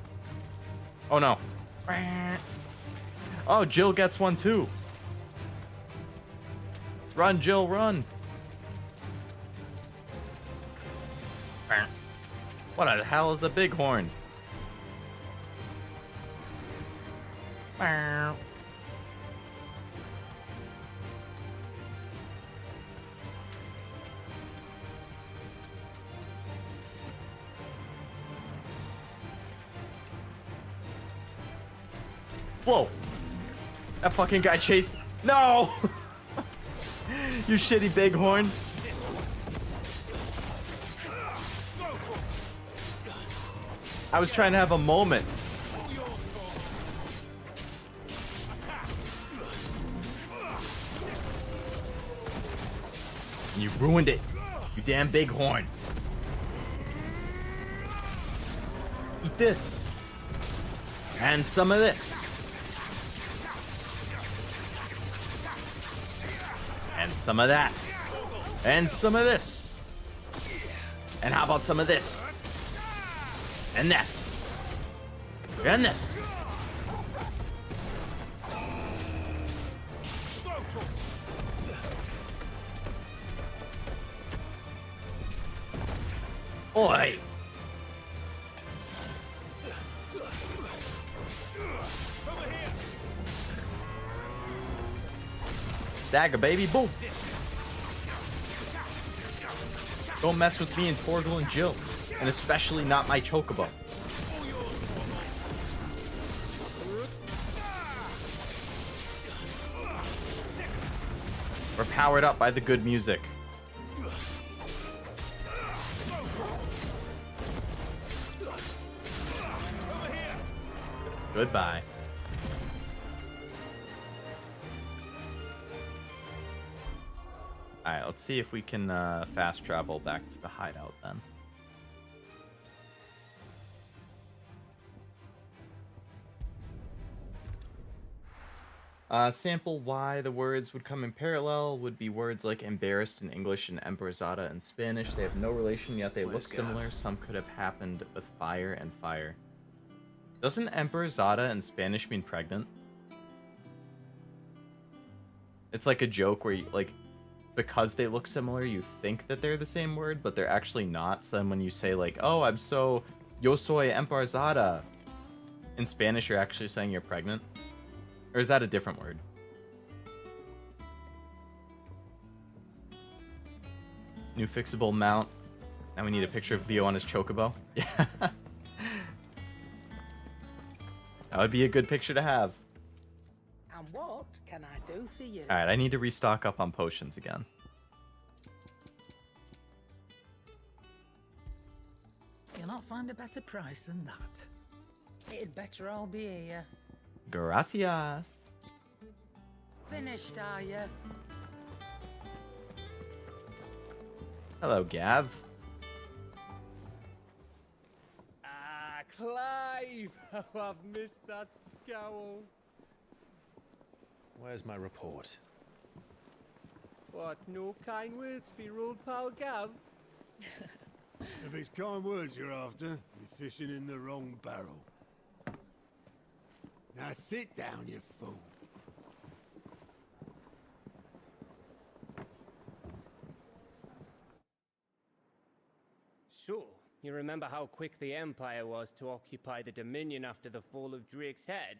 Oh no. Brrr. Oh, Jill gets one too. Run, Jill, run. What the hell is a bighorn? Whoa! That fucking guy chased. No! You shitty bighorn. I was trying to have a moment. You ruined it, you damn bighorn. Eat this. And some of this. And some of that. And some of this. And how about some of this? And this. And this. Oi. Stagger, baby. Boom. Don't mess with me and Torgal and Jill. And especially not my chocobo. We're powered up by the good music. Goodbye. Alright, let's see if we can fast travel back to the hideout then. Sample why the words would come in parallel would be words like embarrassed in English and embarazada in Spanish. They have no relation, yet they look similar. Some could have happened with fire and fire. Doesn't embarazada in Spanish mean pregnant? It's like a joke where you, like, because they look similar, you think that they're the same word, but they're actually not. So then when you say like, oh, yo soy embarazada, in Spanish, you're actually saying you're pregnant. Or is that a different word? New fixable mount. Now we need a picture of Leo on his chocobo. Yeah. That would be a good picture to have. And what can I do for you? Alright, I need to restock up on potions again. You'll not find a better price than that. It'd better all be here. Gracias. Finished, are you? Hello, Gav. Ah, Clive! Oh, I've missed that scowl. Where's my report? What, no kind words for your old pal Gav? If it's kind words you're after, you're fishing in the wrong barrel. Now sit down, you fool. So, you remember how quick the Empire was to occupy the Dominion after the fall of Drake's head?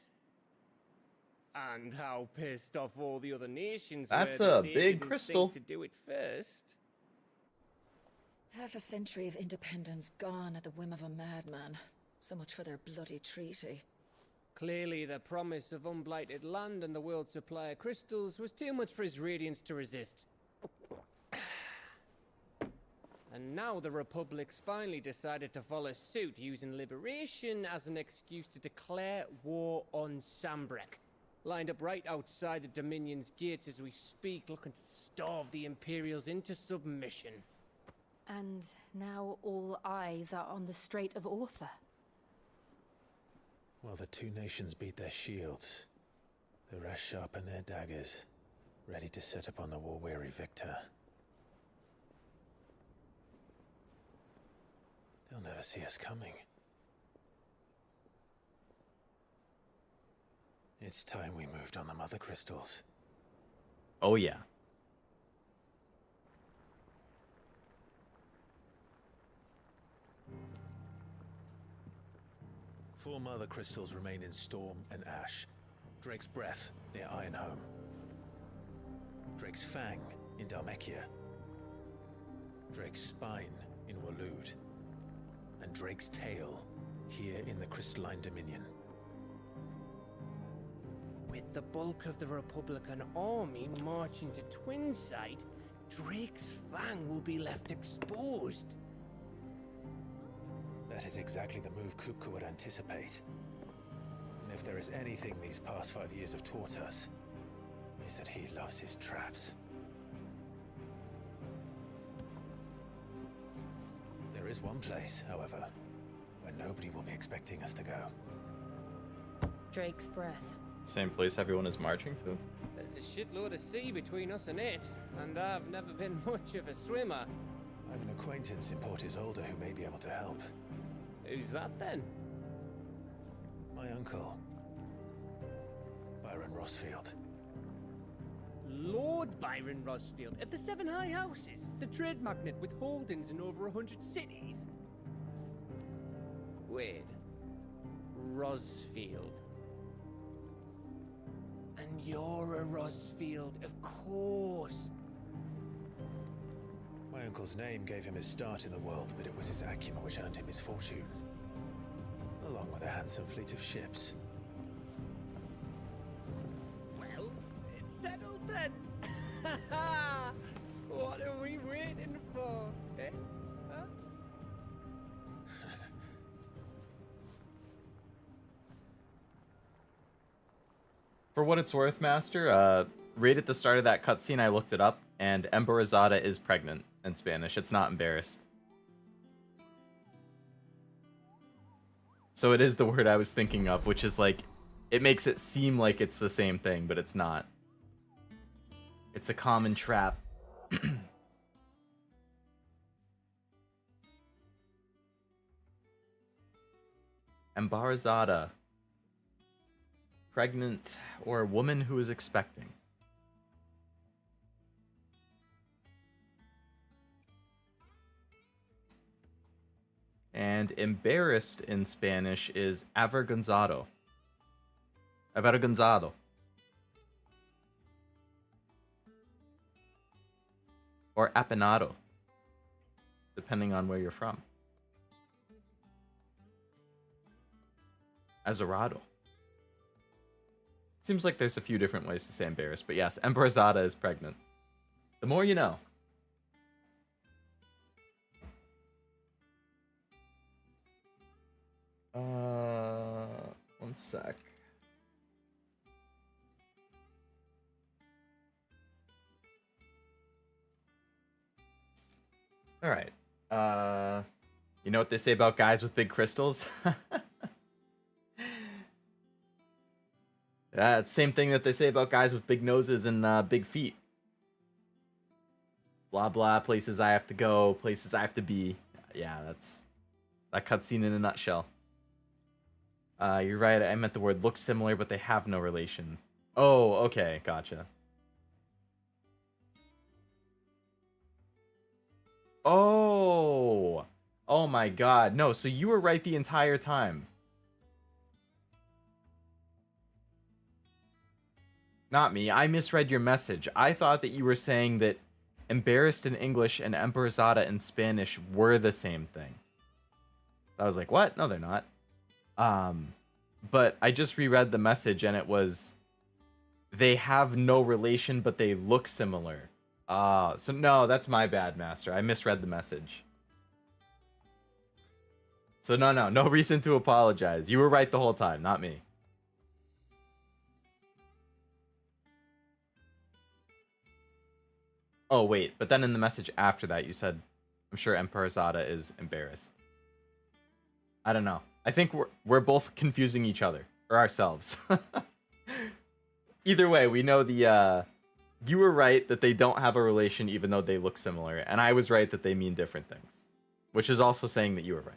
And how pissed off all the other nations That's were that a they big didn't crystal. think to do it first. Half a century of independence gone at the whim of a madman. So much for their bloody treaty. Clearly, the promise of unblighted land and the world's supply of crystals was too much for his radiance to resist. And now the Republic's finally decided to follow suit, using liberation as an excuse to declare war on Sambrek. Lined up right outside the Dominion's gates as we speak, looking to starve the Imperials into submission. And now all eyes are on the Strait of Author. Well, the two nations beat their shields. The rest sharpen their daggers, ready to set upon the war-weary victor. They'll never see us coming. It's time we moved on the mother crystals. Oh yeah. Four mother crystals remain in Storm and Ash. Drake's Breath near Ironhome. Drake's Fang in Dhalmekia. Drake's Spine in Waloed. And Drake's Tail here in the Crystalline Dominion. With the bulk of the Republican army marching to Twinside, Drake's Fang will be left exposed. That is exactly the move Kupka would anticipate. And if there is anything these past 5 years have taught us, is that he loves his traps. There is one place, however, where nobody will be expecting us to go. Drake's Breath. Same place everyone is marching to. There's a shitload of sea between us and it, and I've never been much of a swimmer. I have an acquaintance in Port Isolde who may be able to help. Who's that then? My uncle, Byron Rossfield. Lord Byron Rossfield of the Seven High Houses, the trade magnate with holdings in over 100 cities. Wait, Rossfield. And And you're a Rosfield, of course. My uncle's name gave him his start in the world, but it was his acumen which earned him his fortune. Along with a handsome fleet of ships. Well, it's settled then. What are we waiting for, eh? Huh? For what it's worth, Master, right at the start of that cutscene, I looked it up, and Embarazada is pregnant in Spanish. It's not embarrassed. So it is the word I was thinking of, which is like, it makes it seem like it's the same thing, but it's not. It's a common trap. Embarazada. Pregnant or a woman who is expecting. And embarrassed in Spanish is avergonzado. Avergonzado. Or apenado, depending on where you're from. Azarado. Seems like there's a few different ways to say embarrassed, but yes, Embarazada is pregnant. The more you know. One sec. All right. You know what they say about guys with big crystals? It's the same thing that they say about guys with big noses and big feet. Blah, blah, places I have to go, places I have to be. Yeah, that's that cutscene in a nutshell. You're right, I meant the word look similar, but they have no relation. Oh, okay, gotcha. Oh! Oh my god, no, so you were right the entire time. Not me, I misread your message. I thought that you were saying that embarrassed in English and embarazada in Spanish were the same thing. So I was like, what? No, they're not. But I just reread the message and it was, they have no relation, but they look similar. So no, that's my bad, Master. I misread the message. So no reason to apologize. You were right the whole time, not me. Oh, wait, but then in the message after that, you said, I'm sure Embarazada is embarrassed. I don't know. I think we're both confusing each other, or ourselves. Either way, we know the, you were right that they don't have a relation even though they look similar, and I was right that they mean different things. Which is also saying that you were right.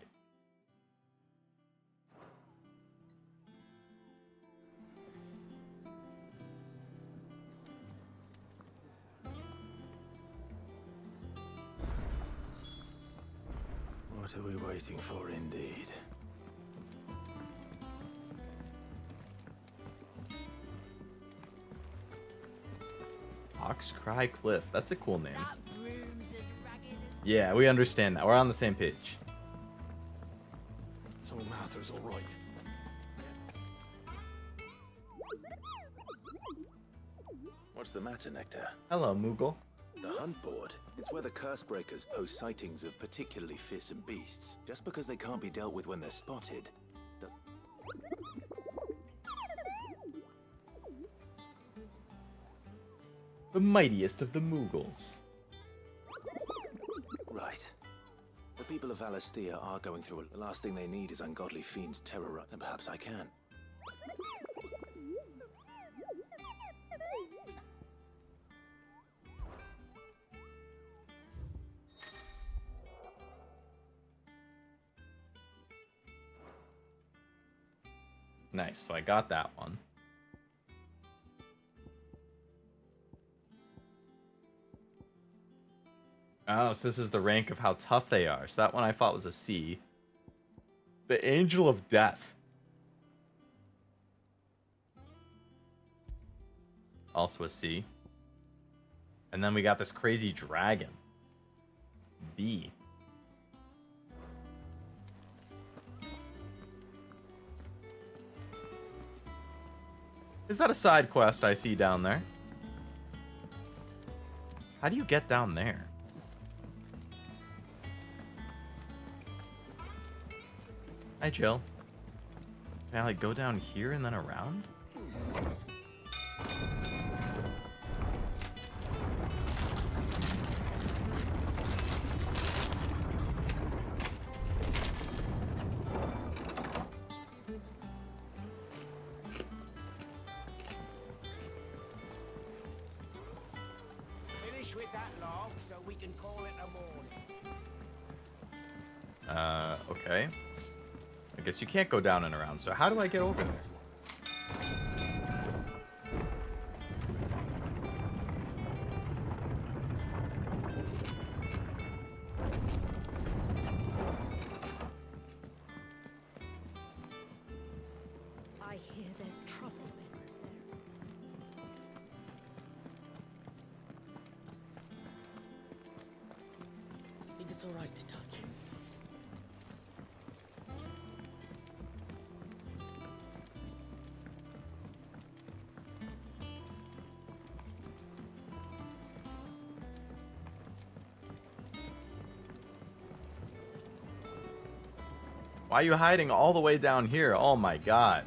What are we waiting for, indeed? Oxcry Cliff. That's a cool name. Yeah, we understand that. We're on the same page. So Mather's all right. What's the matter, Nectar? Hello, Moogle. The hunt board. It's where the curse breakers post sightings of particularly fearsome beasts. Just because they can't be dealt with when they're spotted. The mightiest of the Moogles. Right. The people of Valisthea are going through it. The last thing they need is ungodly fiends terror. Then perhaps I can. Nice, so I got that one. Oh, so this is the rank of how tough they are. So that one I thought was a C. The Angel of Death. Also a C. And then we got this crazy dragon. B. Is that a side quest I see down there? How do you get down there? Hi, Jill. Can I, like, go down here and then around? Finish with that log so we can call it a morning. Okay. I guess you can't go down and around, so how do I get over there? I hear there's trouble in Rosaria. Think it's alright to touch him? Why are you hiding all the way down here? Oh my god.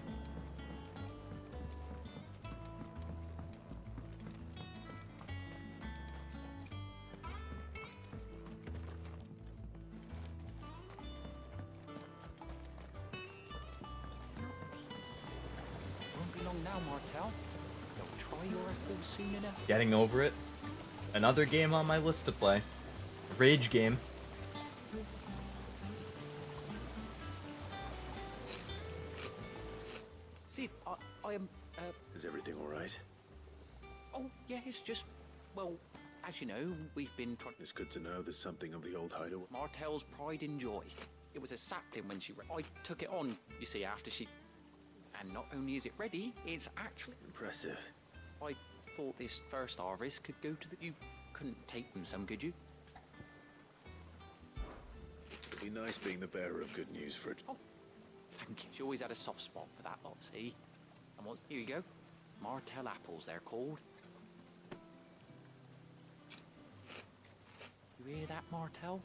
Won't be long now, Martel. You'll try your apples soon enough. Getting over it. Another game on my list to play. Rage game. See, I am. Is everything all right? Oh, yeah, it's just. Well, as you know, we've been trying. It's good to know there's something of the old hideaway. Martel's pride and joy. It was a sapling when she. I took it on, you see, after she. And not only is it ready, it's actually. Impressive. I thought this first harvest could go to the. You couldn't take them some, could you? It'd be nice being the bearer of good news for it. Oh, thank you. She always had a soft spot for that lot, see? And what's. Here you go. Martel apples, they're called. You hear that, Martel?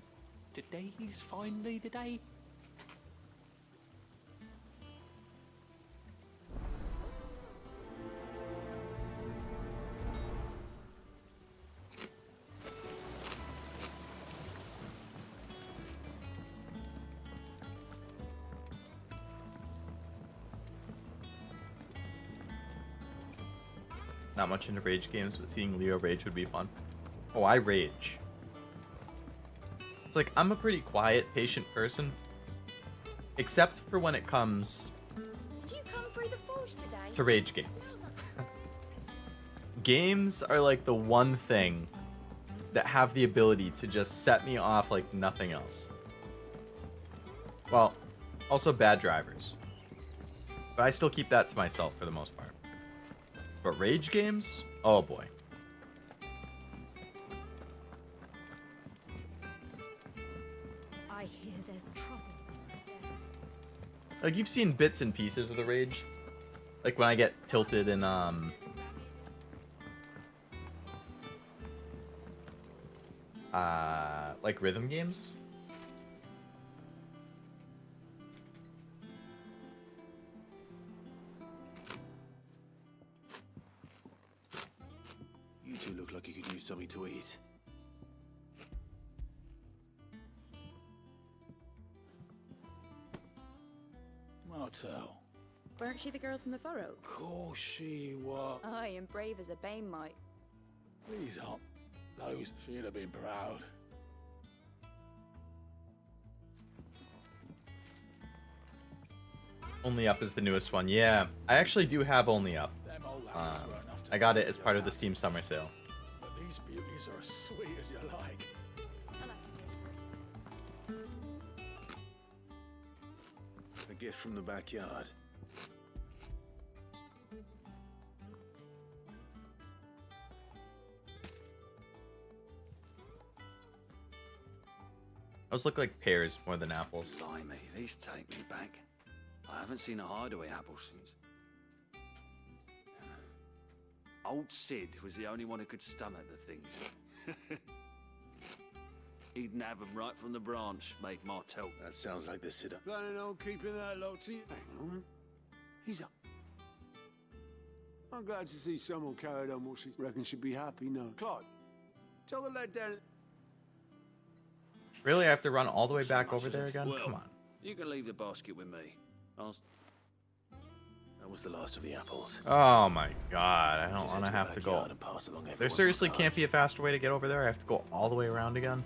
Today's finally the day. Not much into rage games, but seeing Leo rage would be fun. Oh, I rage. It's like, I'm a pretty quiet, patient person. Except for when it comes Did you come through the forge today? to rage games. Games are like the one thing that have the ability to just set me off like nothing else. Well, also bad drivers. But I still keep that to myself for the most part. But rage games? Oh boy. I hear there's trouble in Rosaria. Like, you've seen bits and pieces of the rage. Like when I get tilted in like rhythm games. You two look like you could use something to eat. Martel. Weren't she the girl from the furrow? Course she was. Aye, and brave as a bane might. Please aren't those. She'd have been proud. Only Up is the newest one. Yeah, I actually do have Only Up. Them old apples were enough to I got it as part of the Steam Summer Sale. But these beauties are as sweet as you like. A gift from the backyard. Those look like pears more than apples. Blimey, these take me back. I haven't seen a hideaway apple since. Old Sid was the only one who could stomach the things. He'd have them right from the branch, make Martel. That sounds like the Sid. Planning on keeping that lot to you? Hang on. He's up. I'm glad to see someone carried on what she reckons should be happy now. Clive, tell the lad down. Really, I have to run all the way back over there again? Well, Come on. You can leave the basket with me. That was the last of the apples. Oh my god, I don't want to have to go. And pass along There everyone's seriously regards. can't be a faster way to get over there? I have to go all the way around again?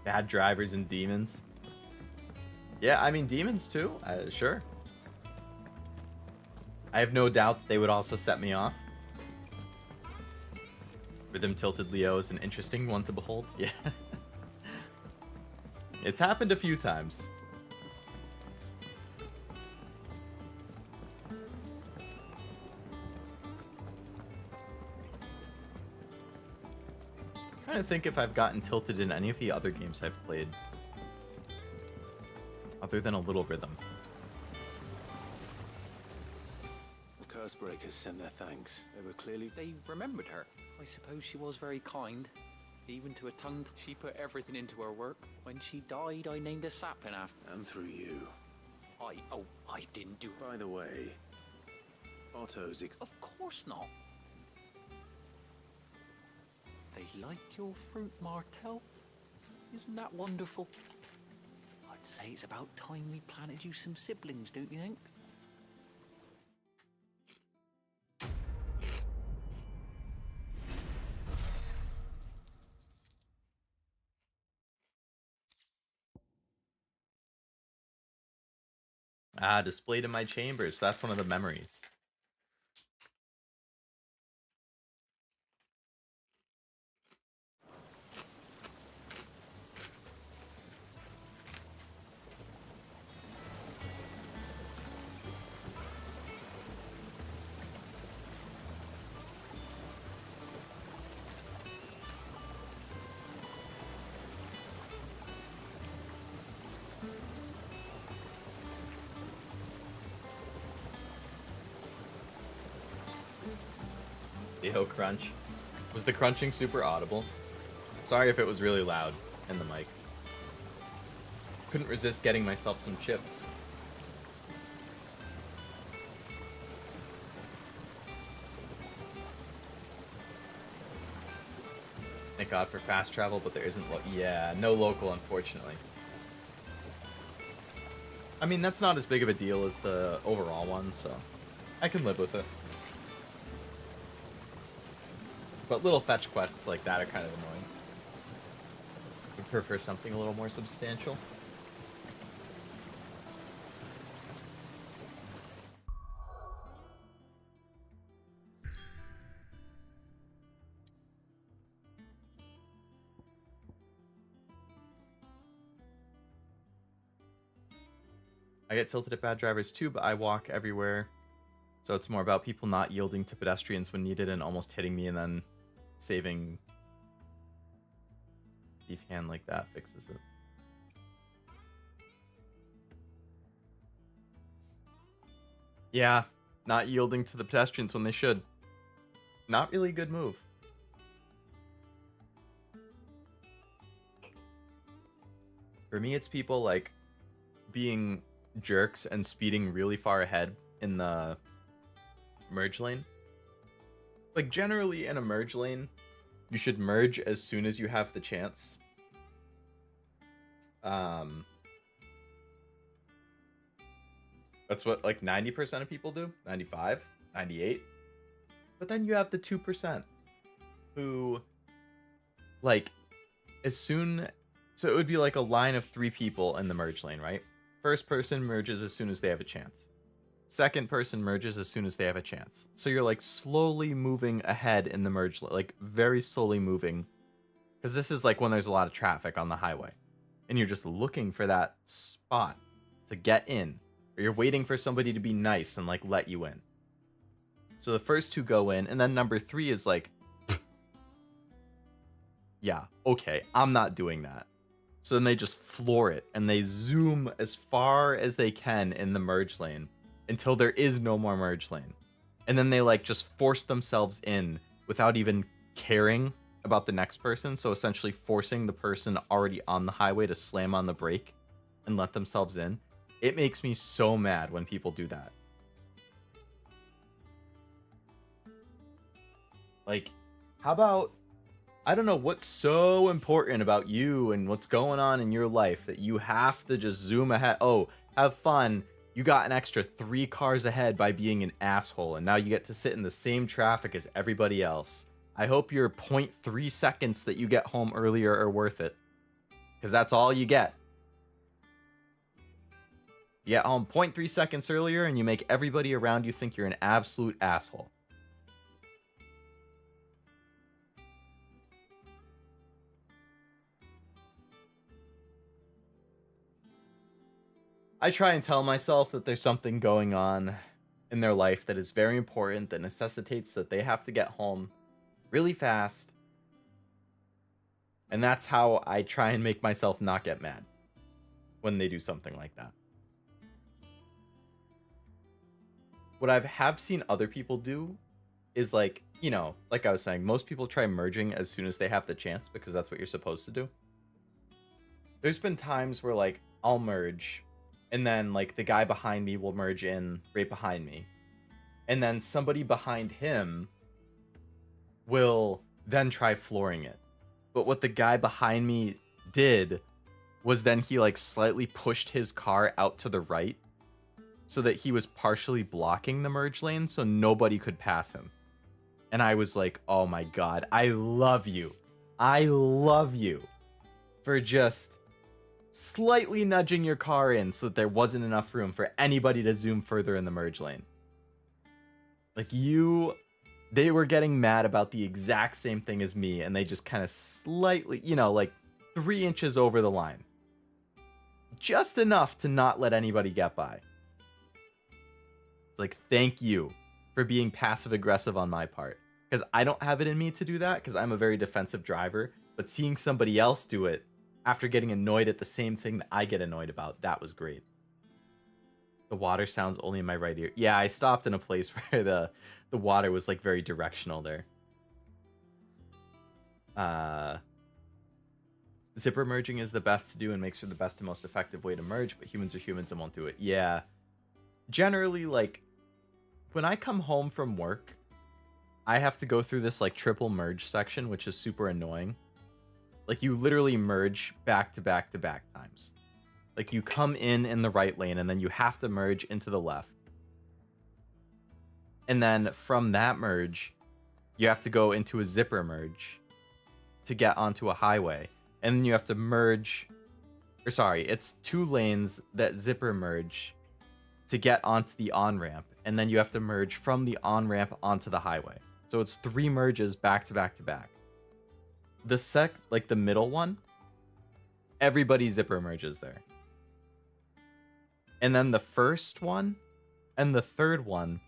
Bad drivers and demons. Yeah, I mean, demons too. Sure. I have no doubt that they would also set me off. Rhythm Tilted Leo is an interesting one to behold. Yeah. It's happened a few times. I'm trying to think if I've gotten tilted in any of the other games I've played. Other than a little rhythm. The Curse Breakers sent their thanks. They were clearly... They remembered her. I suppose she was very kind. Even to a tongue, she put everything into her work. When she died, I named a sapling after. And through you. I didn't do. By the way, Otto's Of course not. They like your fruit, Martel. Isn't that wonderful? I'd say it's about time we planted you some siblings, don't you think? Ah, displayed in my chambers. That's one of the memories. Leo crunch. Was the crunching super audible? Sorry if it was really loud in the mic. Couldn't resist getting myself some chips. Thank God for fast travel, but there isn't yeah, no local, unfortunately. I mean, that's not as big of a deal as the overall one, so I can live with it. But little fetch quests like that are kind of annoying. Would prefer something a little more substantial. I get tilted at bad drivers too, but I walk everywhere. So it's more about people not yielding to pedestrians when needed and almost hitting me and then saving. Thief hand like that fixes it. Yeah, not yielding to the pedestrians when they should. Not really a good move. For me, it's people like being jerks and speeding really far ahead in the merge lane. Like generally in a merge lane, you should merge as soon as you have the chance. That's what like 90% of people do. 95, 98. But then you have the 2% who like as soon, so it would be like a line of 3 people in the merge lane, right? First person merges as soon as they have a chance. Second person merges as soon as they have a chance. So you're like slowly moving ahead in the merge, like very slowly moving. Because this is like when there's a lot of traffic on the highway. And you're just looking for that spot to get in. Or you're waiting for somebody to be nice and like let you in. So the first 2 go in, and then number 3 is like yeah, okay, I'm not doing that. So then they just floor it and they zoom as far as they can in the merge lane until there is no more merge lane. And then they like just force themselves in without even caring about the next person. So essentially forcing the person already on the highway to slam on the brake and let themselves in. It makes me so mad when people do that. Like, how about, I don't know what's so important about you and what's going on in your life that you have to just zoom ahead. Oh, have fun. You got an extra 3 cars ahead by being an asshole, and now you get to sit in the same traffic as everybody else. I hope your 0.3 seconds that you get home earlier are worth it. Because that's all you get. You get home 0.3 seconds earlier, and you make everybody around you think you're an absolute asshole. I try and tell myself that there's something going on in their life that is very important, that necessitates that they have to get home really fast. And that's how I try and make myself not get mad when they do something like that. What I have seen other people do is like, you know, like I was saying, most people try merging as soon as they have the chance because that's what you're supposed to do. There's been times where like I'll merge and then like the guy behind me will merge in right behind me. And then somebody behind him will then try flooring it. But what the guy behind me did was then he like slightly pushed his car out to the right so that he was partially blocking the merge lane so nobody could pass him. And I was like, oh my god, I love you. I love you for just slightly nudging your car in so that there wasn't enough room for anybody to zoom further in the merge lane. Like they were getting mad about the exact same thing as me, and they just kind of slightly, you know, like 3 inches over the line. Just enough to not let anybody get by. It's like, thank you for being passive aggressive on my part. Because I don't have it in me to do that, because I'm a very defensive driver. But seeing somebody else do it after getting annoyed at the same thing that I get annoyed about, that was great. The water sounds only in my right ear. Yeah, I stopped in a place where the water was like very directional there. Zipper merging is the best to do and makes for the best and most effective way to merge, but humans are humans and won't do it. Yeah. Generally, like, when I come home from work, I have to go through this like triple merge section, which is super annoying. Like, you literally merge back to back to back times. Like, you come in the right lane, and then you have to merge into the left. And then from that merge, you have to go into a zipper merge to get onto a highway. And then you have to merge, or sorry, it's 2 lanes that zipper merge to get onto the on-ramp. And then you have to merge from the on-ramp onto the highway. So it's 3 merges back to back to back. The middle one, everybody zipper merges there. And then the first one and the third one,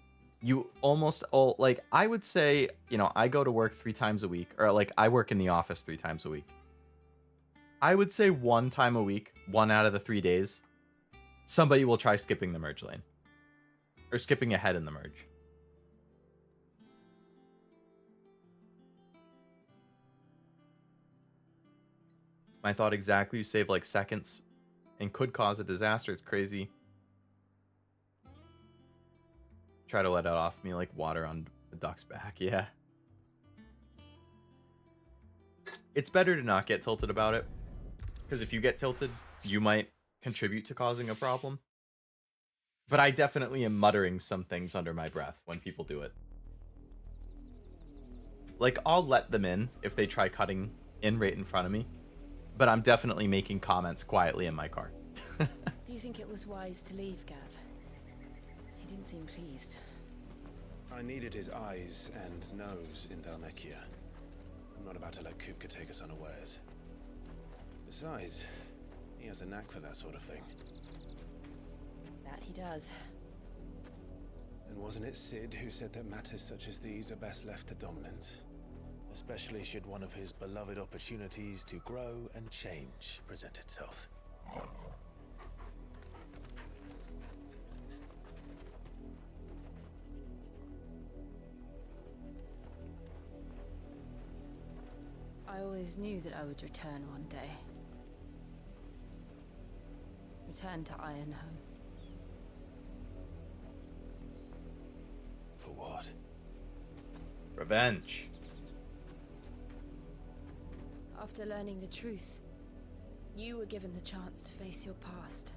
you almost all, like, I would say, you know, I go to work 3 times a week, or like I work in the office 3 times a week. I would say 1 time a week, 1 out of the 3 days, somebody will try skipping the merge lane. Or skipping ahead in the merge. My thought exactly, you save like seconds and could cause a disaster. It's crazy. Try to let it off me like water on a duck's back. Yeah. It's better to not get tilted about it. Because if you get tilted, you might contribute to causing a problem. But I definitely am muttering some things under my breath when people do it. Like, I'll let them in if they try cutting in right in front of me. But I'm definitely making comments quietly in my car. Do you think it was wise to leave, Gav? He didn't seem pleased. I needed his eyes and nose in Dalmekia. I'm not about to let Kupka take us unawares. Besides, he has a knack for that sort of thing. That he does. And wasn't it Sid who said that matters such as these are best left to dominance? especially should one of his beloved opportunities to grow and change present itself. I always knew that I would return one day. Return to Ironhome. For what? Revenge. After learning the truth, you were given the chance to face your past.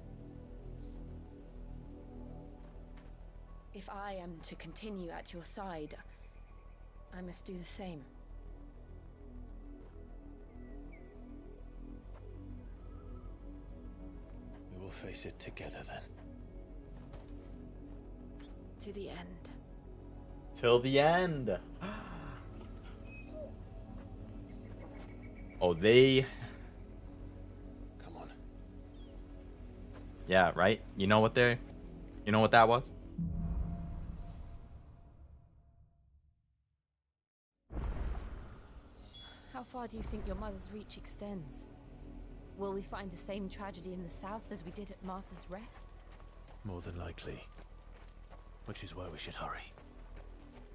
If I am to continue at your side, I must do the same. We will face it together then. To the end. Till the end. Oh, they... Come on. Yeah, right? You know what they're... You know what that was? How far do you think your mother's reach extends? Will we find the same tragedy in the south as we did at Martha's Rest? More than likely. Which is why we should hurry.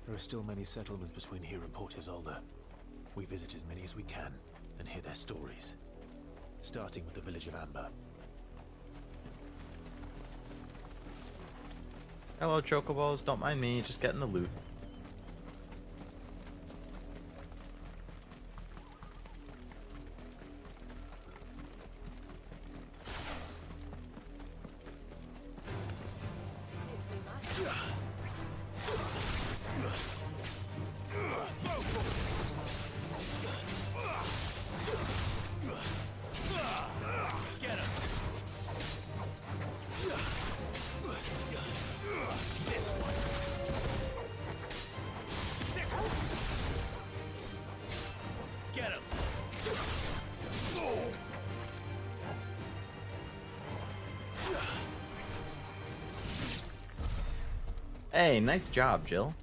There are still many settlements between here and Port Isolde. We visit as many as we can and hear their stories. Starting with the village of Amber. Hello, chocobos. Don't mind me. Just getting the loot. Hey, nice job, Jill.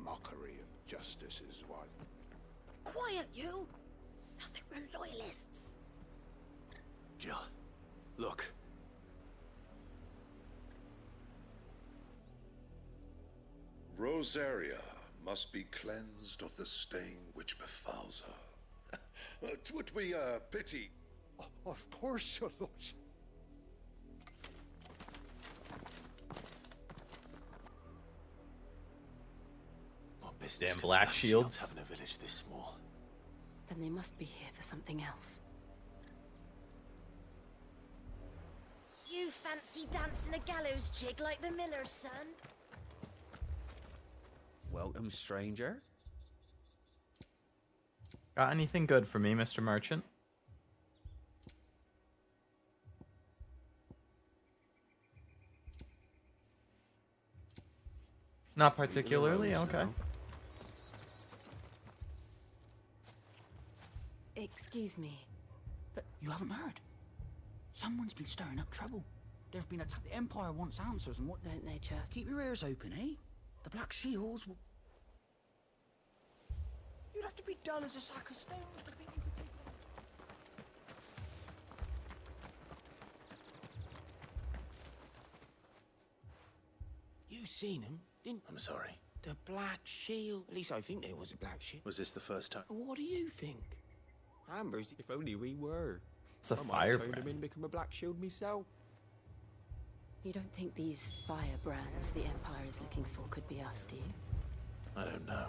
Mockery of justice is what? Quiet, you! I think we're loyalists. Jill, look. Rosaria must be cleansed of the stain which befouls her. 'Twould be a pity. Of course, your lordship. What business Damn could black shields. have in a village this small? Then they must be here for something else. You fancy dancing a gallows jig like the miller's son? Welcome, stranger. Got anything good for me, Mr. Merchant? Not particularly, okay. Excuse me, but You haven't heard? Someone's been stirring up trouble. There's been attack. The Empire wants answers and what... don't they just... Keep your ears open, eh? The Black Shields will... You'd have to be dull as a sack of stones to think you could take on... You seen him, didn't I'm sorry. The Black Shield. At least I think there was a Black Shield. Was this the first time? What do you think? Amber's, if only we were. It's a I might firebrand. turn him in and become a Black Shield myself. You don't think these firebrands the Empire is looking for could be us, do you? I don't know.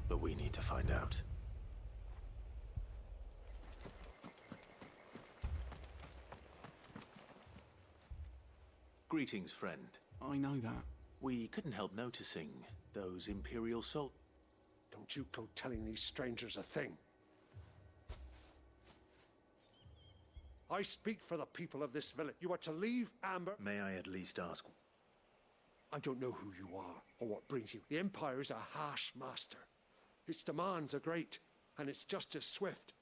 But we need to find out. Greetings, friend. I know that. We couldn't help noticing those Imperial salt. Don't you go telling these strangers a thing. I speak for the people of this village. You are to leave Amber. May I at least ask? I don't know who you are or what brings you. The Empire is a harsh master. Its demands are great, and it's just as swift.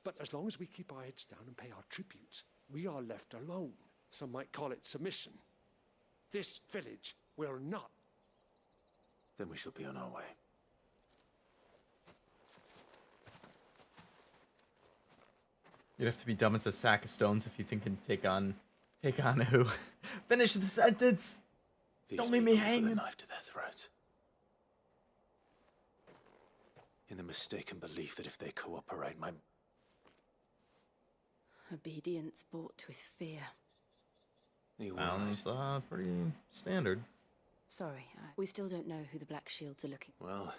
But as long as we keep our heads down and pay our tributes, we are left alone. Some might call it submission. This village will not. Then we shall be on our way. You'd have to be dumb as a sack of stones if you think you can take on who? Finish the sentence. Don't leave me hanging. A knife to their throats. In the mistaken belief that if they cooperate, my... Obedience bought with fear. Sounds pretty standard. Sorry, we still don't know who the Black Shields are looking. Well,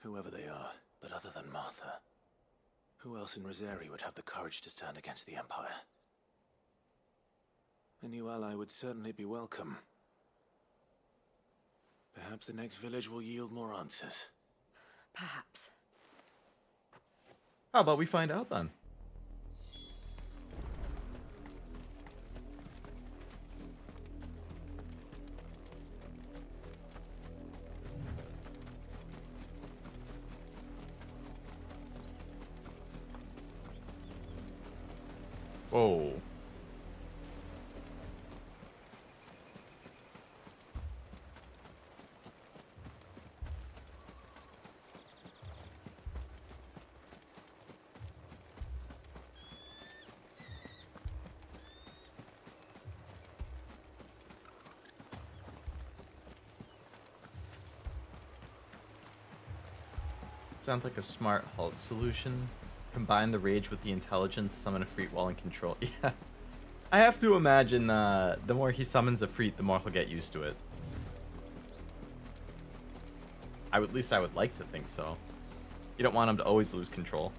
whoever they are, but other than Martha, who else in Rosari would have the courage to stand against the Empire? A new ally would certainly be welcome. Perhaps the next village will yield more answers. Perhaps. How about we find out then? Whoa. Sounds like a smart halt solution. Combine the rage with the intelligence, summon a freet while in control. Yeah. I have to imagine the more he summons a freet, the more he'll get used to it. At least I would like to think so. You don't want him to always lose control.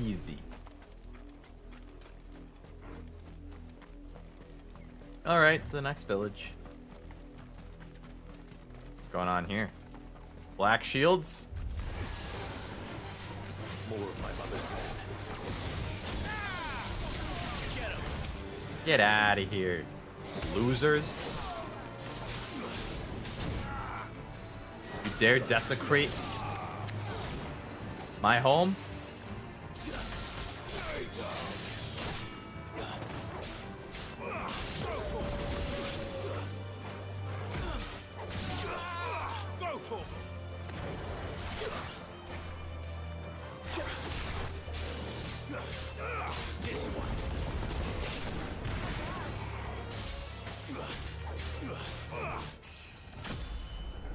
Easy. Alright, to the next village. What's going on here? Black shields? More of my mother's men. Get out of here, losers. You dare desecrate my home?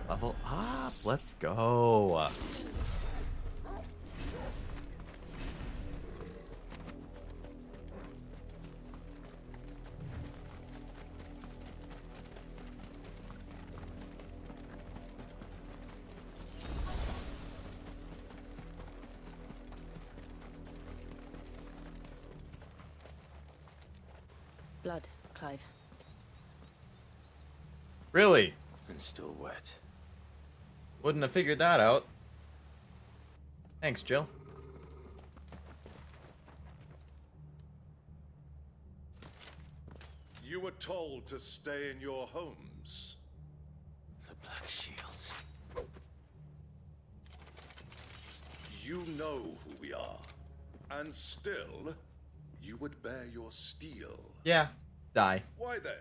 Level up, let's go. Blood, Clive. Really? And still wet. Wouldn't have figured that out. Thanks, Jill. You were told to stay in your homes. The Black Shields. You know who we are. And still, you would bear your steel. Yeah, die. Why then?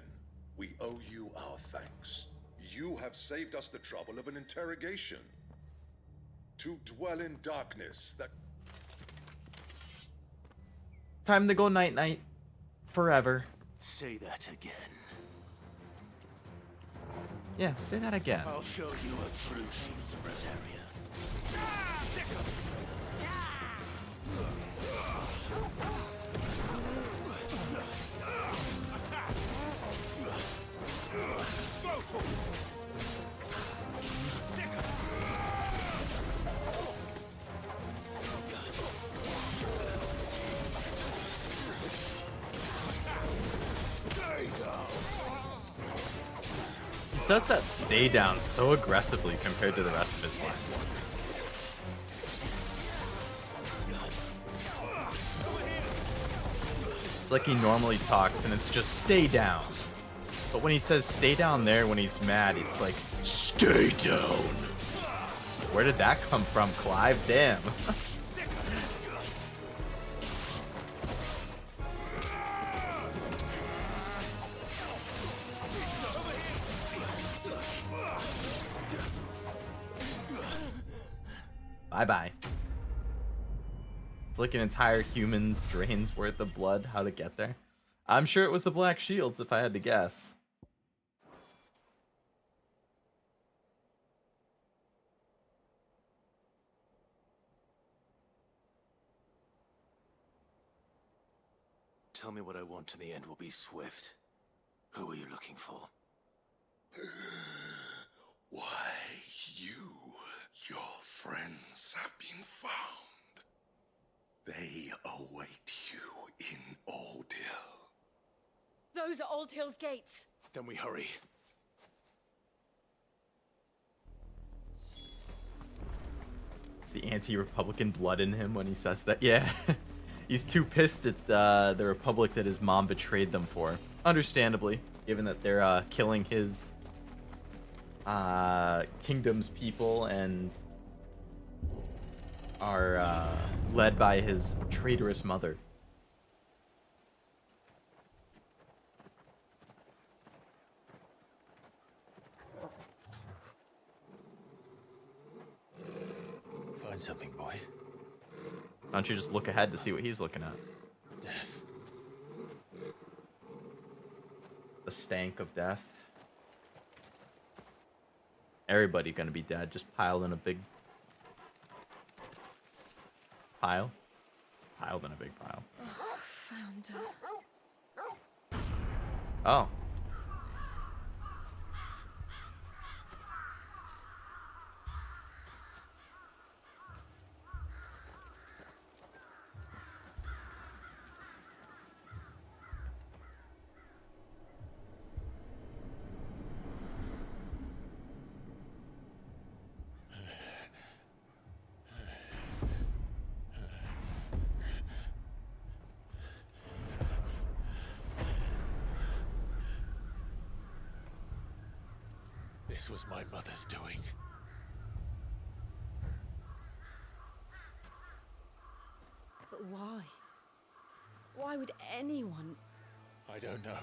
We owe you our thanks. You have saved us the trouble of an interrogation. To dwell in darkness that... Time to go night-night. Forever. Say that again. Yeah, say that again. I'll show you a true shield of Rosaria. He says that stay down so aggressively compared to the rest of his lines. It's like he normally talks and it's just stay down. But when he says stay down there when he's mad, it's like stay down. Where did that come from, Clive? Damn. Bye-bye. It's like an entire human drain's worth of blood. How to get there? I'm sure it was the Black Shields, if I had to guess. Tell me what I want and the end will be swift. Who are you looking for? Why, your friends have been found. They await you in Oldhill. Those are Old Hill's gates. Then we hurry. It's the anti-Republican blood in him when he says that. Yeah. He's too pissed at the Republic that his mom betrayed them for. Understandably, given that they're killing his kingdom's people and are led by his traitorous mother. Find something, boy. Why don't you just look ahead to see what he's looking at? Death. The stank of death. Everybody gonna be dead, just piled in a big pile. Piled in a big pile. Oh, found her. Oh. This was my mother's doing. But why? Why would anyone? I don't know.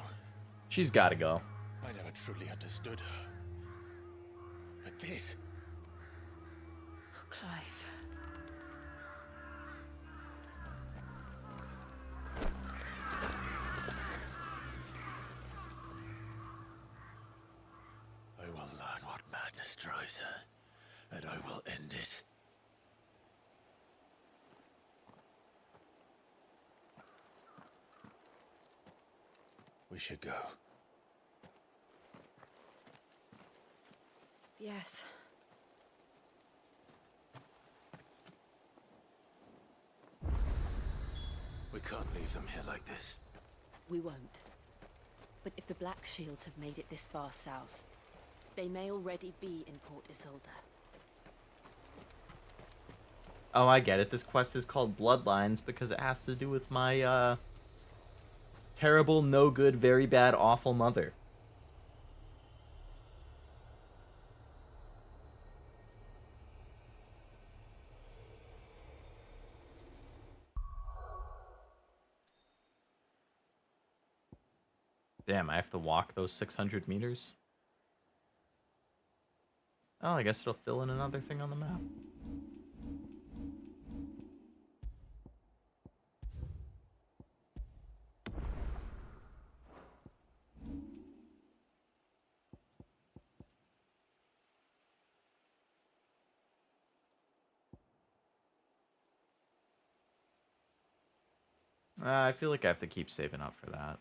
She's gotta go. I never truly understood her. But this... Oh, Clive. I will learn what madness drives her, and I will end it. We should go. Yes. We can't leave them here like this. We won't. But if the Black Shields have made it this far south, they may already be in Port Isolde. Oh, I get it. This quest is called Bloodlines because it has to do with my, terrible, no good, very bad, awful mother. Damn, I have to walk those 600 meters? Oh, I guess it'll fill in another thing on the map. I feel like I have to keep saving up for that.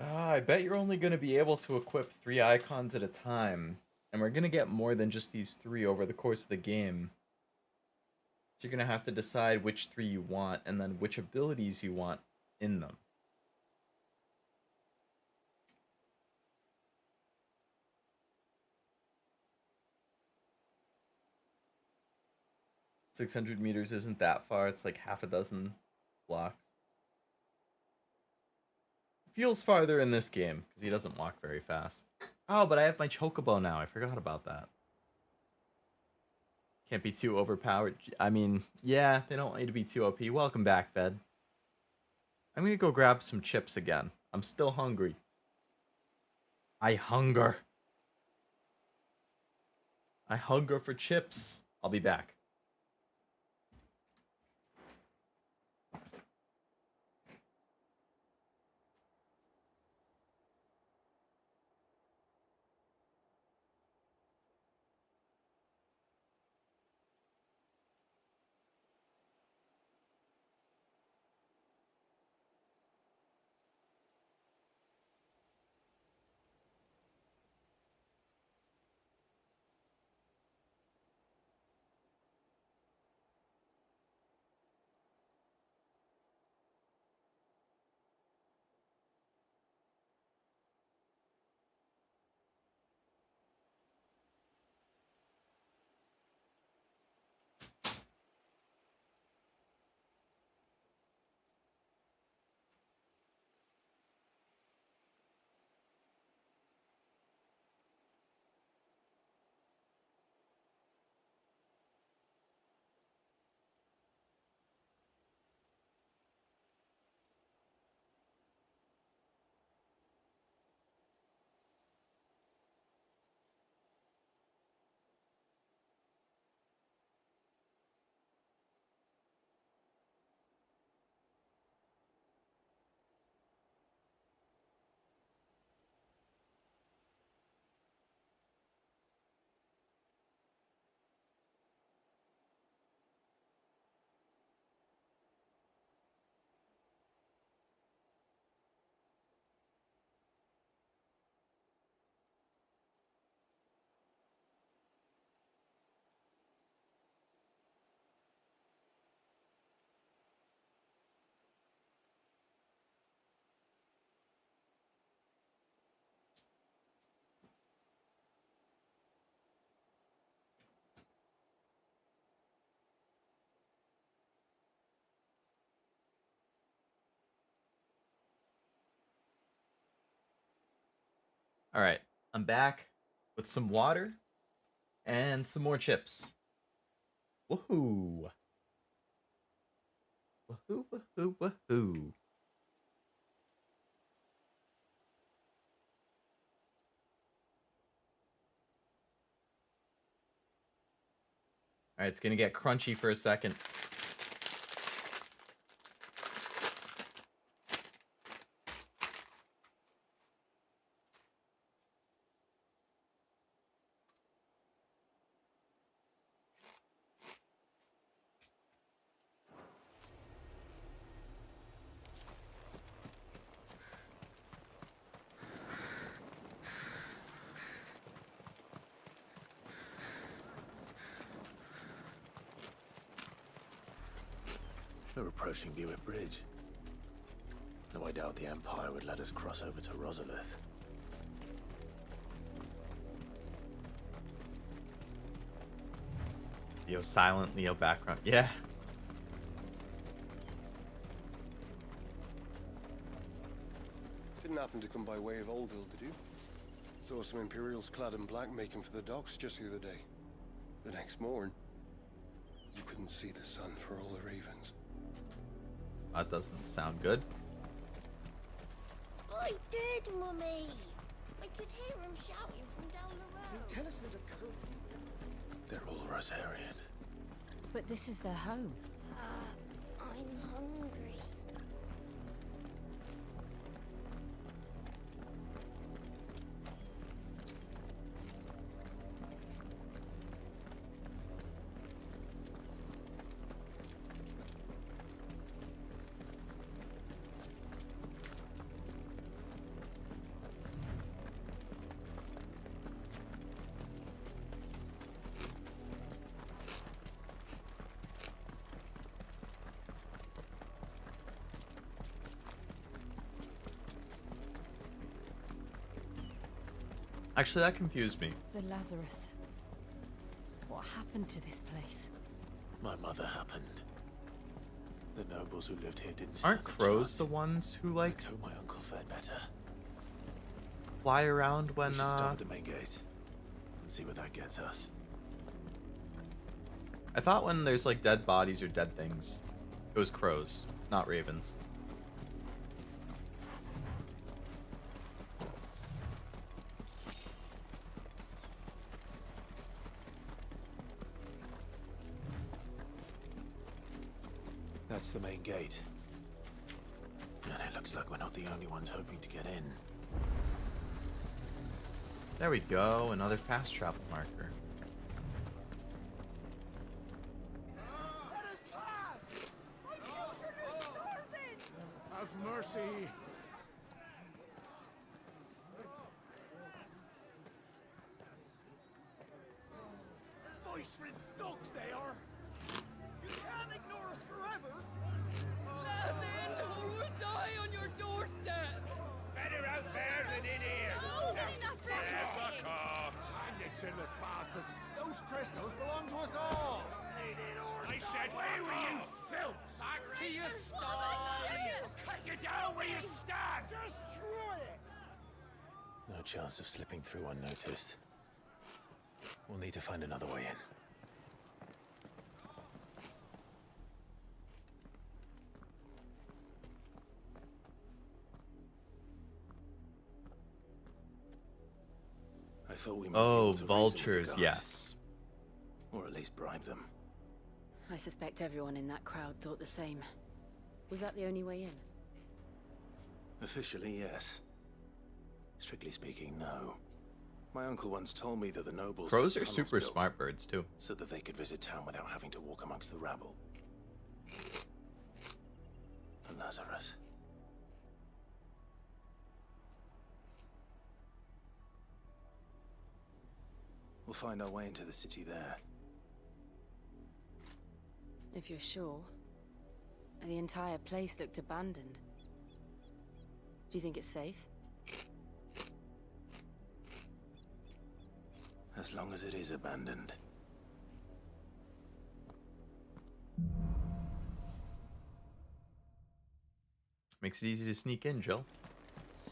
I bet you're only going to be able to equip 3 icons at a time. And we're going to get more than just these 3 over the course of the game. So you're going to have to decide which 3 you want and then which abilities you want in them. $600 isn't that far. It's like half a dozen blocks. Feels farther in this game because he doesn't walk very fast. Oh, but I have my chocobo now. I forgot about that. Can't be too overpowered. I mean, yeah, they don't want you to be too OP. Welcome back, Ved. I'm gonna go grab some chips again. I'm still hungry. I hunger. I hunger for chips. I'll be back. All right, I'm back with some water and some more chips. Woohoo! Woohoo, woohoo, woohoo. All right, it's gonna get crunchy for a second. We're approaching Buick Bridge. Though I doubt the Empire would let us cross over to Rosalith. Leo silent, Leo background. Yeah. didn't happen to come by way of Oldhill, did you? Saw some Imperials clad in black making for the docks just the other day. The next morn, you couldn't see the sun for all the ravens. That doesn't sound good. I did, Mummy. I could hear him shouting from down the road. Tell us there's a curfew. They're all Rosarian. But this is their home. I'm hungry. Actually, that confused me. The Lazarus. What happened to this place? My mother happened. The nobles who lived here didn't Aren't stand a crows chance. the ones who like I hope my uncle fared better. fly around when We should start at the main gate and see where that gets us. I thought when there's like dead bodies or dead things, it was crows, not ravens. That's the main gate. And it looks like we're not the only ones hoping to get in. There we go, another fast travel marker. Let us pass! My children are starving! Have mercy! Voice-rinsed dogs they are! You can't ignore us forever! Let us in, or we'll die on your doorstep! Better out there than in here! Oh, get enough Fuck off! And you chinless bastards! Those crystals belong to us all! I said, away with you, filth! Back to your sties! Cut you down where you stand! Destroy it! No chance of slipping through unnoticed. We'll need to find another way in. I thought we might be Oh, able to reason with the vultures, guards. yes. Or at least bribe them. I suspect everyone in that crowd thought the same. Was that the only way in? Officially, yes. Strictly speaking, no. My uncle once told me that the nobles Crows had are tunnels super built smart birds too. so that they could visit town without having to walk amongst the rabble. And Lazarus. We'll find our way into the city there. If you're sure. The entire place looked abandoned. Do you think it's safe? As long as it is abandoned. Makes it easy to sneak in, Jill.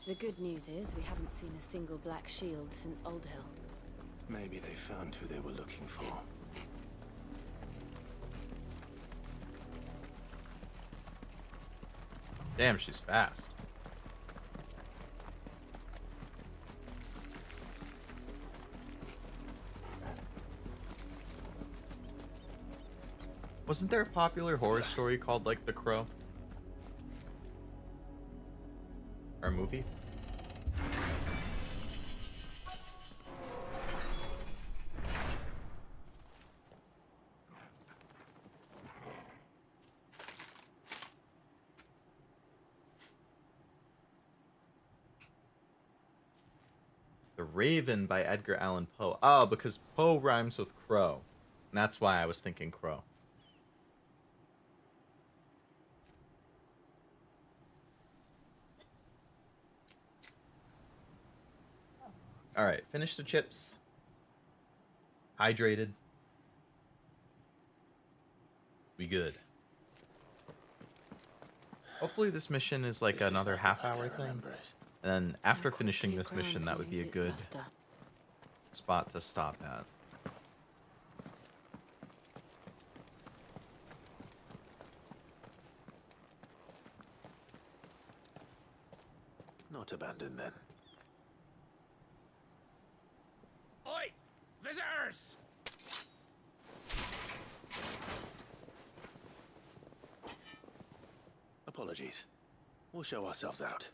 The good news is we haven't seen a single black shield since Old Hill. Maybe they found who they were looking for. Damn, she's fast. Wasn't there a popular horror story called, like, The Crow? Or a movie? The Raven by Edgar Allan Poe. Oh, because Poe rhymes with crow. And that's why I was thinking crow. Alright, finish the chips. Hydrated. We good. Hopefully this mission is like another half-hour thing. And then after finishing this mission, that would be a good spot to stop at. Not abandoned then. Oi! Visitors! Apologies. We'll show ourselves out.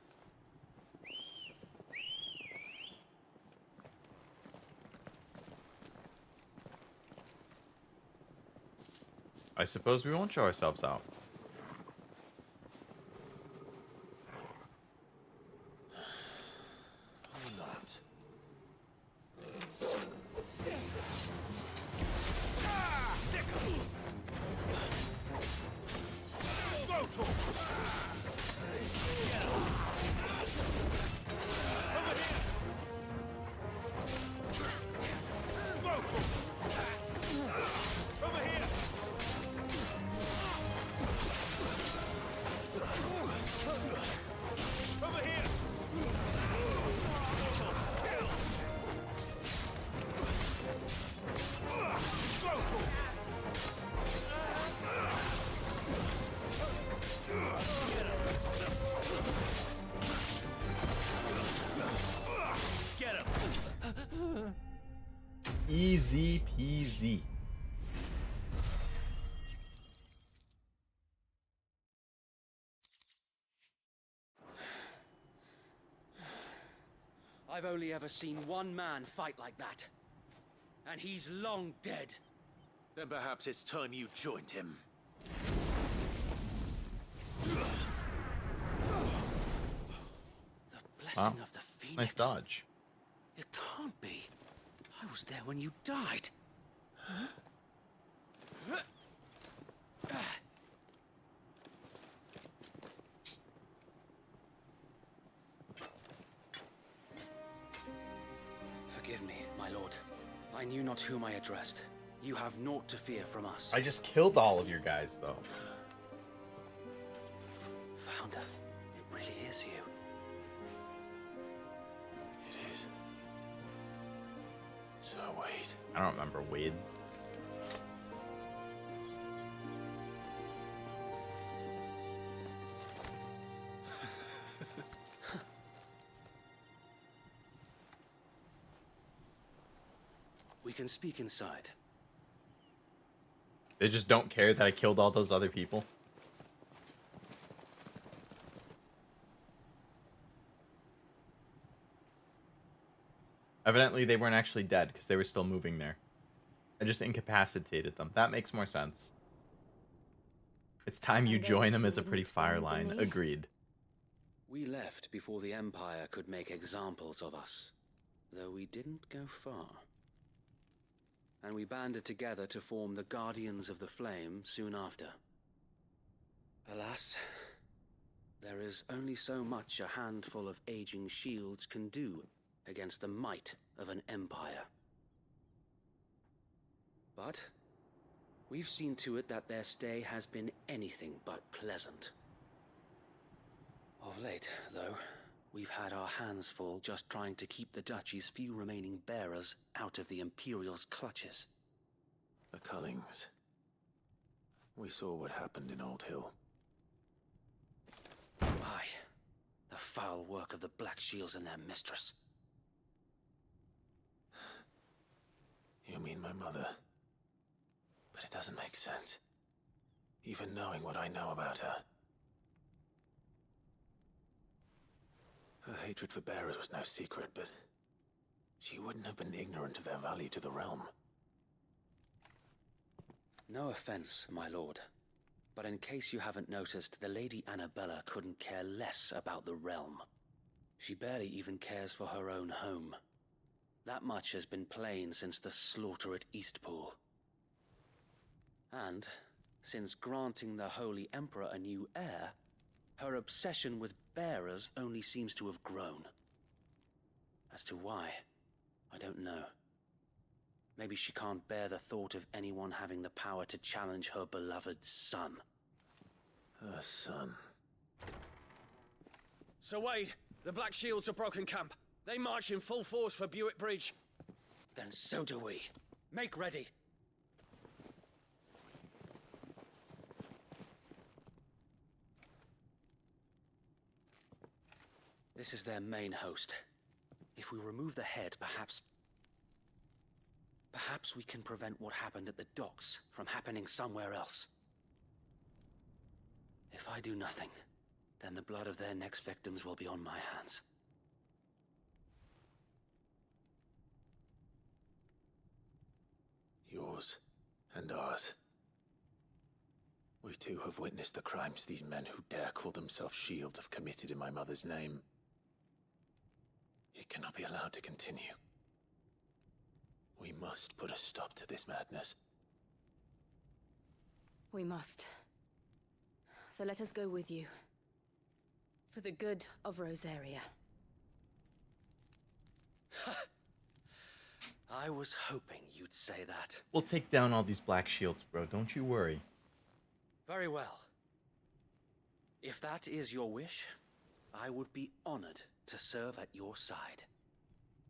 I suppose we won't show ourselves out. Or not. Easy peasy. I've only ever seen one man fight like that. And he's long dead. Then perhaps it's time you joined him. The blessing of the Phoenix. Nice dodge. It can't be. I was there when you died. Forgive me, my lord. I knew not whom I addressed. You have naught to fear from us. I just killed all of your guys, though. Founder, it really is you. It is. So wait. I don't remember Wade. We can speak inside. They just don't care that I killed all those other people. Evidently, they weren't actually dead because they were still moving there. I just incapacitated them. That makes more sense. It's time you join them as a pretty fire line. Agreed. We left before the Empire could make examples of us, though we didn't go far. And we banded together to form the Guardians of the Flame soon after. Alas, there is only so much a handful of aging shields can do against the might of an empire. But we've seen to it that their stay has been anything but pleasant. Of late, though, we've had our hands full just trying to keep the Duchy's few remaining bearers out of the Imperial's clutches. The Cullings. We saw what happened in Old Hill. Aye, the foul work of the Black Shields and their mistress. You mean my mother? But it doesn't make sense. Even knowing what I know about her. Her hatred for bearers was no secret, but she wouldn't have been ignorant of their value to the realm. No offense, my lord, but in case you haven't noticed, the Lady Annabella couldn't care less about the realm. She barely even cares for her own home. That much has been plain since the slaughter at Eastpool. And, since granting the Holy Emperor a new heir, her obsession with bearers only seems to have grown. As to why, I don't know. Maybe she can't bear the thought of anyone having the power to challenge her beloved son. Her son. So wait, The Black Shields have broken camp. They march in full force for Buick Bridge. Then so do we. Make ready. This is their main host. If we remove the head, perhaps we can prevent what happened at the docks from happening somewhere else. If I do nothing, then the blood of their next victims will be on my hands. Yours and ours. We too have witnessed the crimes these men who dare call themselves Shield have committed in my mother's name. It cannot be allowed to continue. We must put a stop to this madness. We must. So let us go with you. For the good of Rosaria. I was hoping you'd say that. We'll take down all these black shields, bro. Don't you worry. Very well. If that is your wish, I would be honored to serve at your side.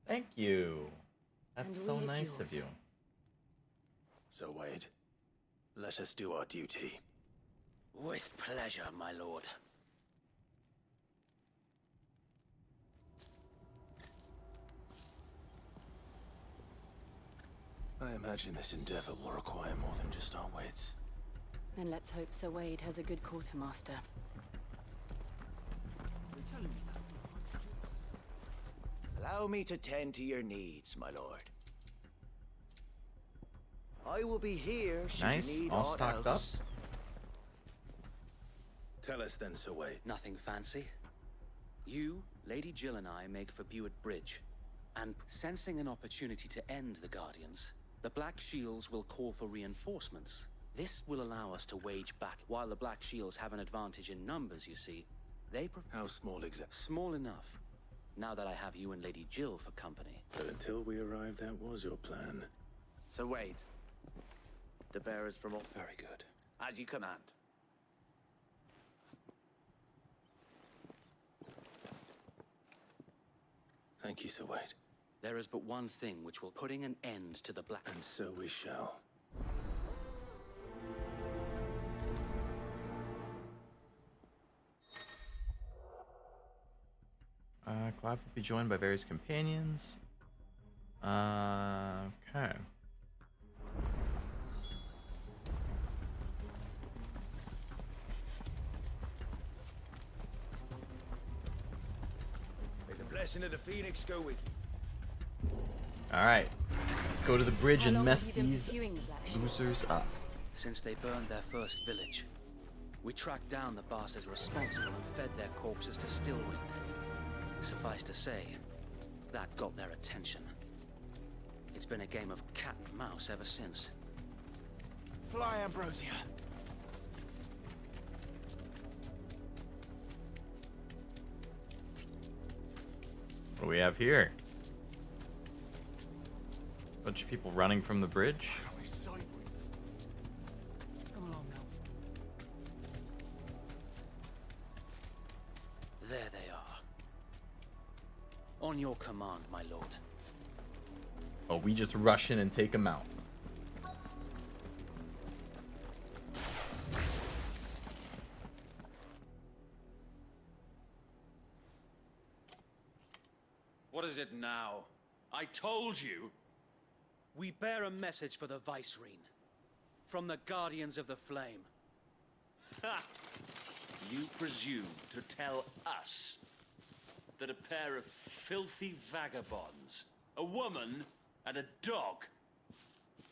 Thank you. That's And so we at nice yours. of you. So, Wade, let us do our duty. With pleasure, my lord. I imagine this endeavor will require more than just our wits. Then let's hope Sir Wade has a good quartermaster. Allow me to tend to your needs, my lord. I will be here should Nice, you need all aught stocked else. up. Tell us then, Sir Wade. Nothing fancy. You, Lady Jill and I make for Buick Bridge. And sensing an opportunity to end the Guardians, the Black Shields will call for reinforcements. This will allow us to wage battle. While the Black Shields have an advantage in numbers, you see, they How small exactly? small enough. Now that I have you and Lady Jill for company. But until we arrived, that was your plan. So Wade, the bearers from all... Very good. As you command. Thank you, Sir Wade. There is but one thing which will putting an end to the Black... And so we shall. Clive will be joined by various companions. Okay. May the blessing of the Phoenix go with you. Alright. Let's go to the bridge How and long mess have you been these pursuing the Black Shields? losers up. Since they burned their first village, we tracked down the bastards responsible and fed their corpses to Stillwind. Suffice to say, that got their attention. It's been a game of cat and mouse ever since. Fly, Ambrosia. What do we have here? Bunch of people running from the bridge. Come along now. There they are. On your command, my lord. Oh, we just rush in and take them out. What is it now? I told you. We bear a message for the Vicereine. From the Guardians of the Flame. Ha! You presume to tell us that a pair of filthy vagabonds, a woman and a dog,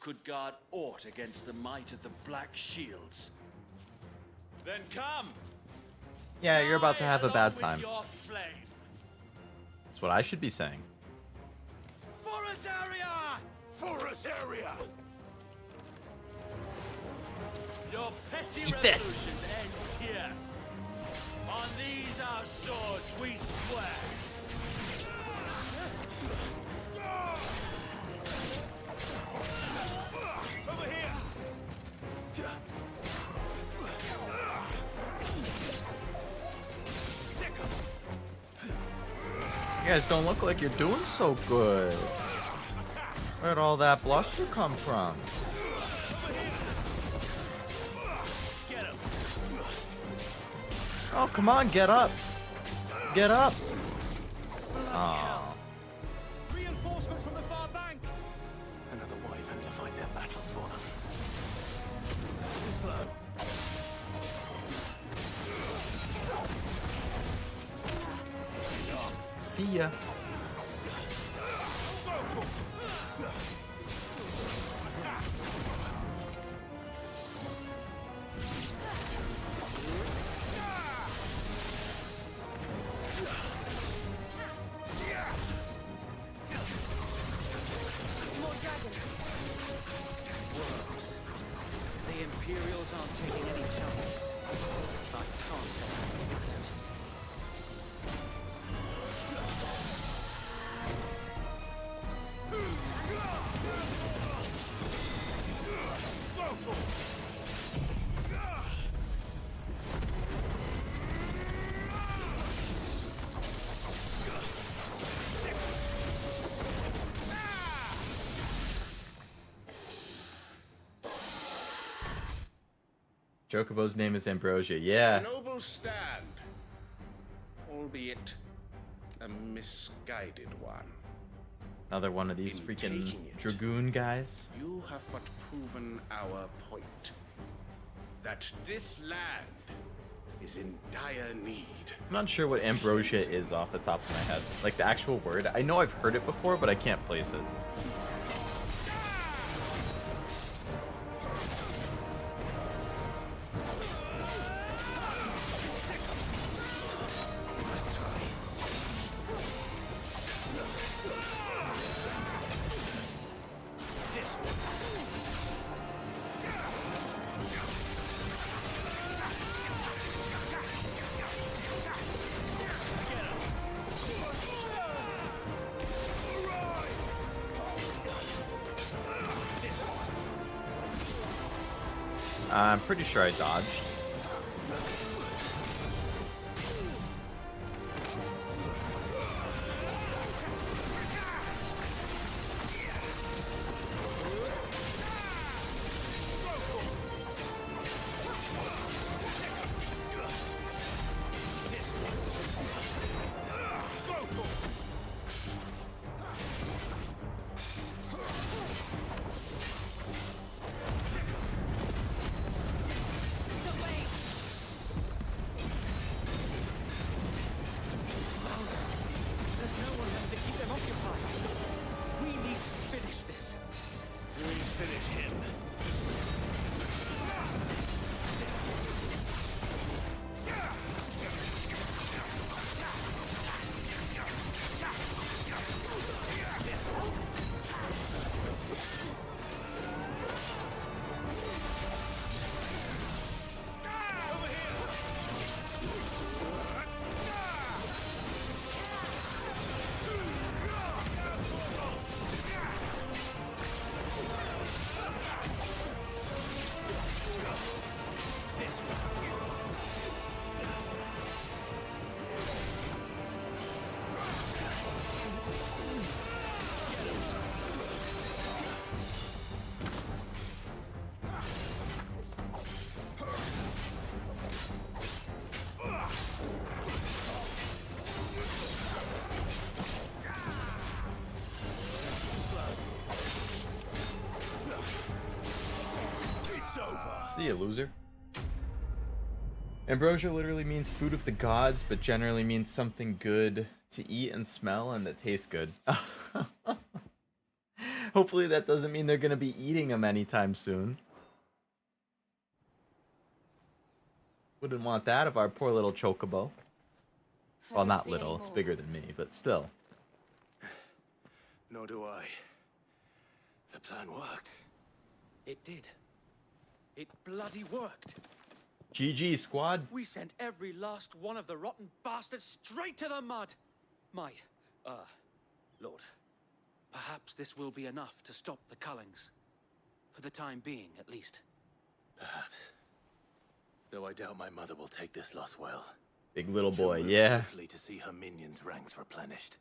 could guard aught against the might of the Black Shields? Then come! Yeah, you're about to have a along bad with time. your flame. That's what I should be saying. For Rosaria! For Rosaria! Your petty Eat revolution this. ends here. On these our swords we swear. Over here! Sick of You guys don't look like you're doing so good. Where'd all that bluster come from? Oh, come on, get up. Get up. Oh. Reinforcements from the far bank. Another wyvern to fight their battles for them. Too slow. See ya. Works. The Imperials aren't taking any chances. I can't say I'm flattered. Chocobo's name is Ambrosia. Yeah. Noble stand, albeit a misguided one. Another one of these freaking dragoon guys. You have but proven our point. That this land is in dire need. I'm not sure what ambrosia is off the top of my head. Like the actual word. I know I've heard it before, but I can't place it. I'm pretty sure I dodged. See ya, loser. Ambrosia literally means food of the gods, but generally means something good to eat and smell and that tastes good. Hopefully that doesn't mean they're going to be eating them anytime soon. Wouldn't want that of our poor little chocobo. Well, not little, it's bigger than me, but still. Nor do I. The plan worked. It did. It bloody worked. GG, squad. We sent every last one of the rotten bastards straight to the mud. My, Lord, perhaps this will be enough to stop the Cullings. For the time being, at least. Perhaps. Though I doubt my mother will take this loss well. Big little She'll boy, move yeah. swiftly to see her minions' ranks replenished.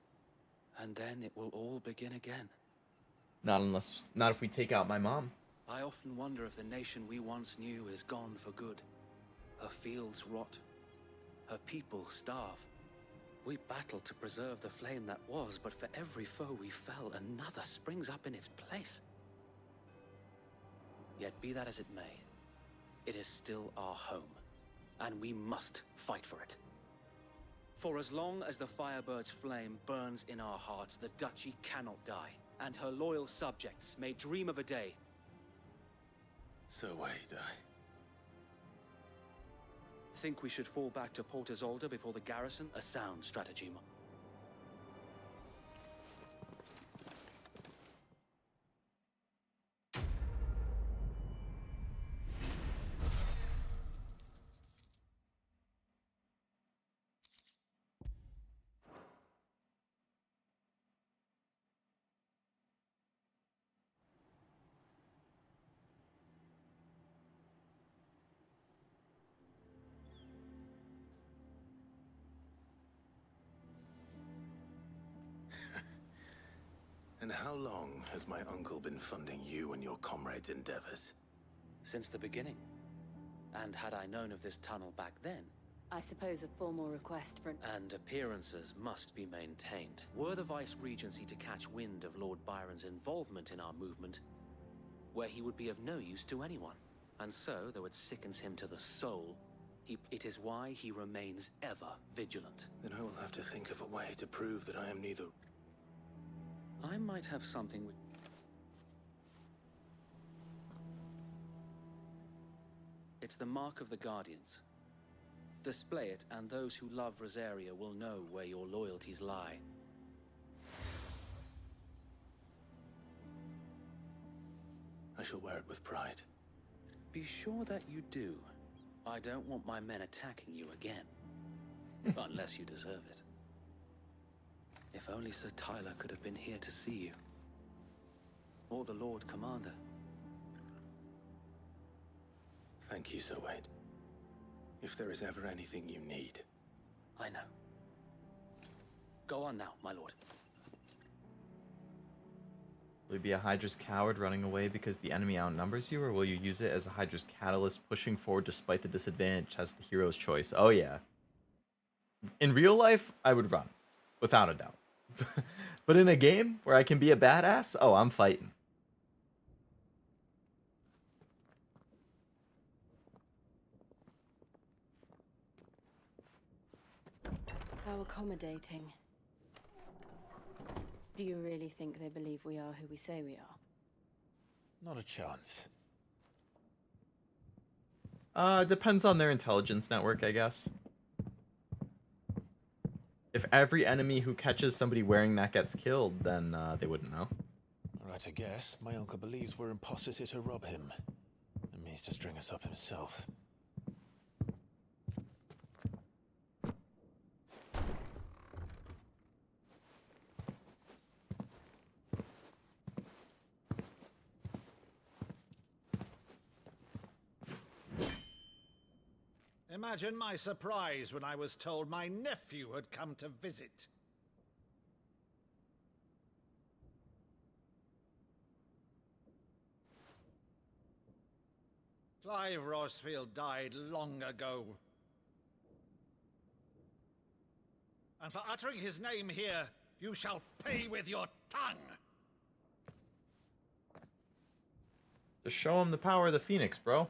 And then it will all begin again. Not if we take out my mom. I often wonder if the nation we once knew is gone for good. Her fields rot. Her people starve. We battled to preserve the flame that was, but for every foe we fell, another springs up in its place. Yet be that as it may, it is still our home, and we must fight for it. For as long as the Firebird's flame burns in our hearts, the Duchy cannot die, and her loyal subjects may dream of a day. So wait, Think we should fall back to Port Isolde before the garrison? A sound strategy. And how long has my uncle been funding you and your comrades' endeavors? Since the beginning. And had I known of this tunnel back then... I suppose a formal request for an... And appearances must be maintained. Were the Vice-Regency to catch wind of Lord Byron's involvement in our movement, where he would be of no use to anyone. And so, though it sickens him to the soul, it is why he remains ever vigilant. Then I will have to think of a way to prove that I am neither... I might have something with... It's the mark of the Guardians. Display it, and those who love Rosaria will know where your loyalties lie. I shall wear it with pride. Be sure that you do. I don't want my men attacking you again. Unless you deserve it. If only Sir Tyler could have been here to see you. Or the Lord Commander. Thank you, Sir Wade. If there is ever anything you need... I know. Go on now, my lord. Will you be a Hydra's coward running away because the enemy outnumbers you, or will you use it as a Hydra's catalyst pushing forward despite the disadvantage as the hero's choice? Oh yeah. In real life, I would run. Without a doubt. But in a game where I can be a badass, oh, I'm fighting. How accommodating. Do you really think they believe we are who we say we are? Not a chance. Depends on their intelligence network, I guess. If every enemy who catches somebody wearing that gets killed, then they wouldn't know. Alright, I guess. My uncle believes we're imposters here to rob him. And means to string us up himself. Imagine my surprise when I was told my nephew had come to visit. Clive Rosfield died long ago. And for uttering his name here, you shall pay with your tongue! Just show him the power of the Phoenix, bro.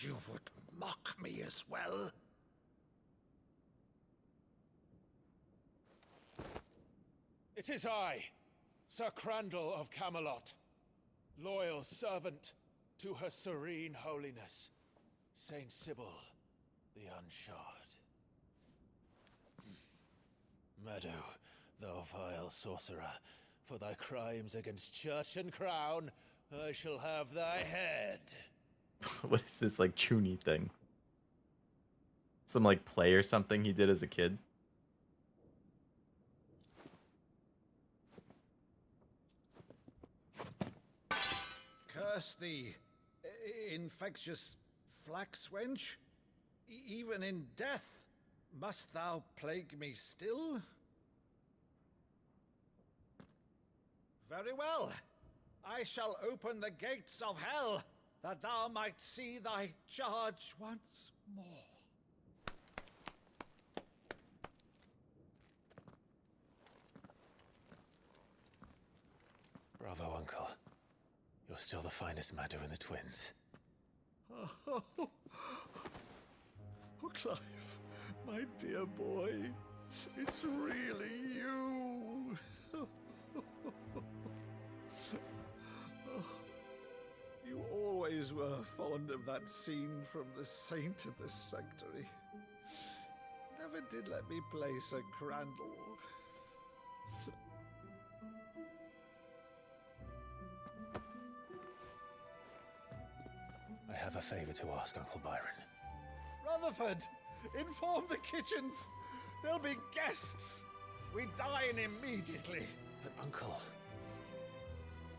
You would mock me as well? It is I, Sir Crandall of Camelot, loyal servant to Her Serene Holiness, Saint Sybil the Unshod. Meadow, thou vile sorcerer, for thy crimes against church and crown, I shall have thy head. What is this, like, Chuny thing? Some, like, play or something he did as a kid? Curse thee, infectious flax wench? Even in death, must thou plague me still? Very well. I shall open the gates of hell, that thou might see thy charge once more. Bravo, Uncle. You're still the finest Maddo in the twins. Oh, Clive, my dear boy, it's really you. You always were fond of that scene from The Saint of the Sanctuary. Never did let me play Sir Crandall. I have a favor to ask, Uncle Byron. Rutherford, inform the kitchens. There'll be guests. We dine immediately. But, Uncle...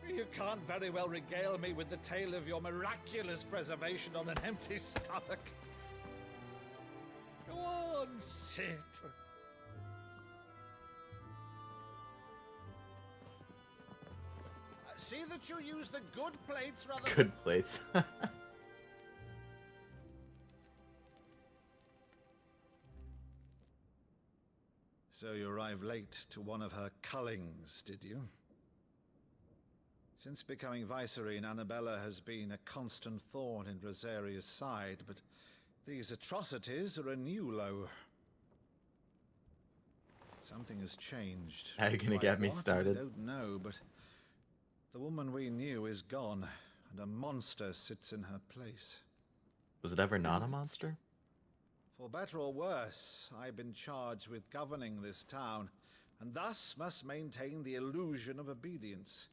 You can't very well regale me with the tale of your miraculous preservation on an empty stomach. Go on, sit. See that you use the good plates rather than... Good plates. So you arrived late to one of her cullings, did you? Since becoming Vicereine, Annabella has been a constant thorn in Rosaria's side, but these atrocities are a new low. Something has changed. How are you gonna get me started? I don't know, but the woman we knew is gone, and a monster sits in her place. Was it ever not a monster? For better or worse, I've been charged with governing this town, and thus must maintain the illusion of obedience.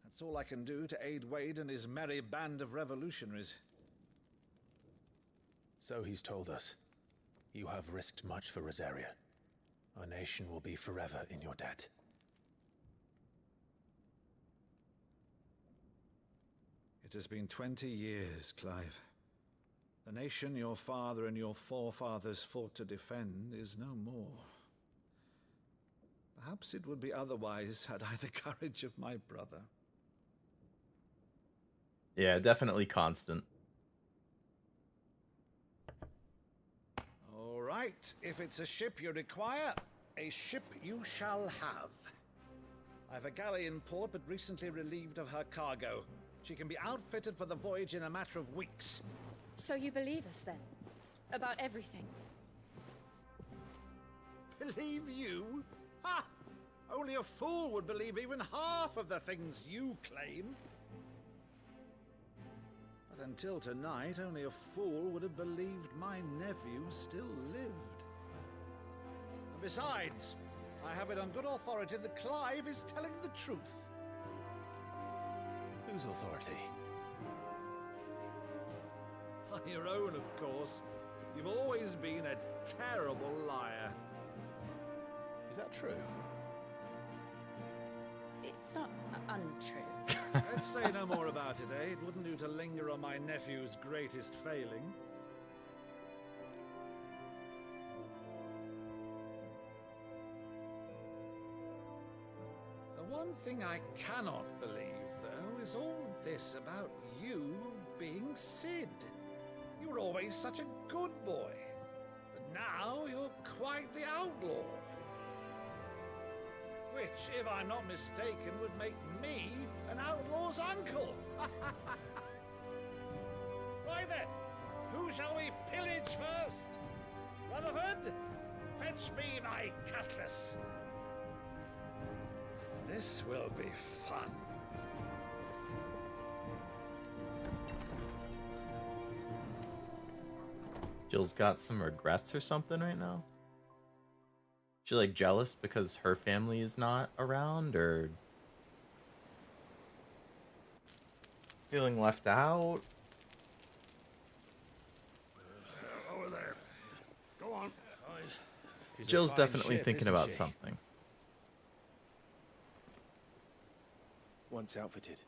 That's all I can do to aid Wade and his merry band of revolutionaries. So he's told us. You have risked much for Rosaria. Our nation will be forever in your debt. It has been 20 years, Clive. The nation your father and your forefathers fought to defend is no more. Perhaps it would be otherwise had I the courage of my brother. Yeah, definitely constant. All right, if it's a ship you require, a ship you shall have. I've a galley in port, but recently relieved of her cargo. She can be outfitted for the voyage in a matter of weeks. So you believe us then? About everything? Believe you? Ha! Only a fool would believe even half of the things you claim. But until tonight, only a fool would have believed my nephew still lived. And besides, I have it on good authority that Clive is telling the truth. Whose authority? Your own, of course. You've always been a terrible liar. Is that true? It's not untrue. Let's say no more about it, eh? It wouldn't do to linger on my nephew's greatest failing. The one thing I cannot believe, though, is all this about you being Sid. You were always such a good boy, but now you're quite the outlaw. Which, if I'm not mistaken, would make me an outlaw's uncle. Right then, who shall we pillage first? Rutherford, fetch me my cutlass. This will be fun. Jill's got some regrets or something right now? She like jealous because her family is not around, or feeling left out? Over there. Go on. Jill's definitely thinking about something. Once outfitted,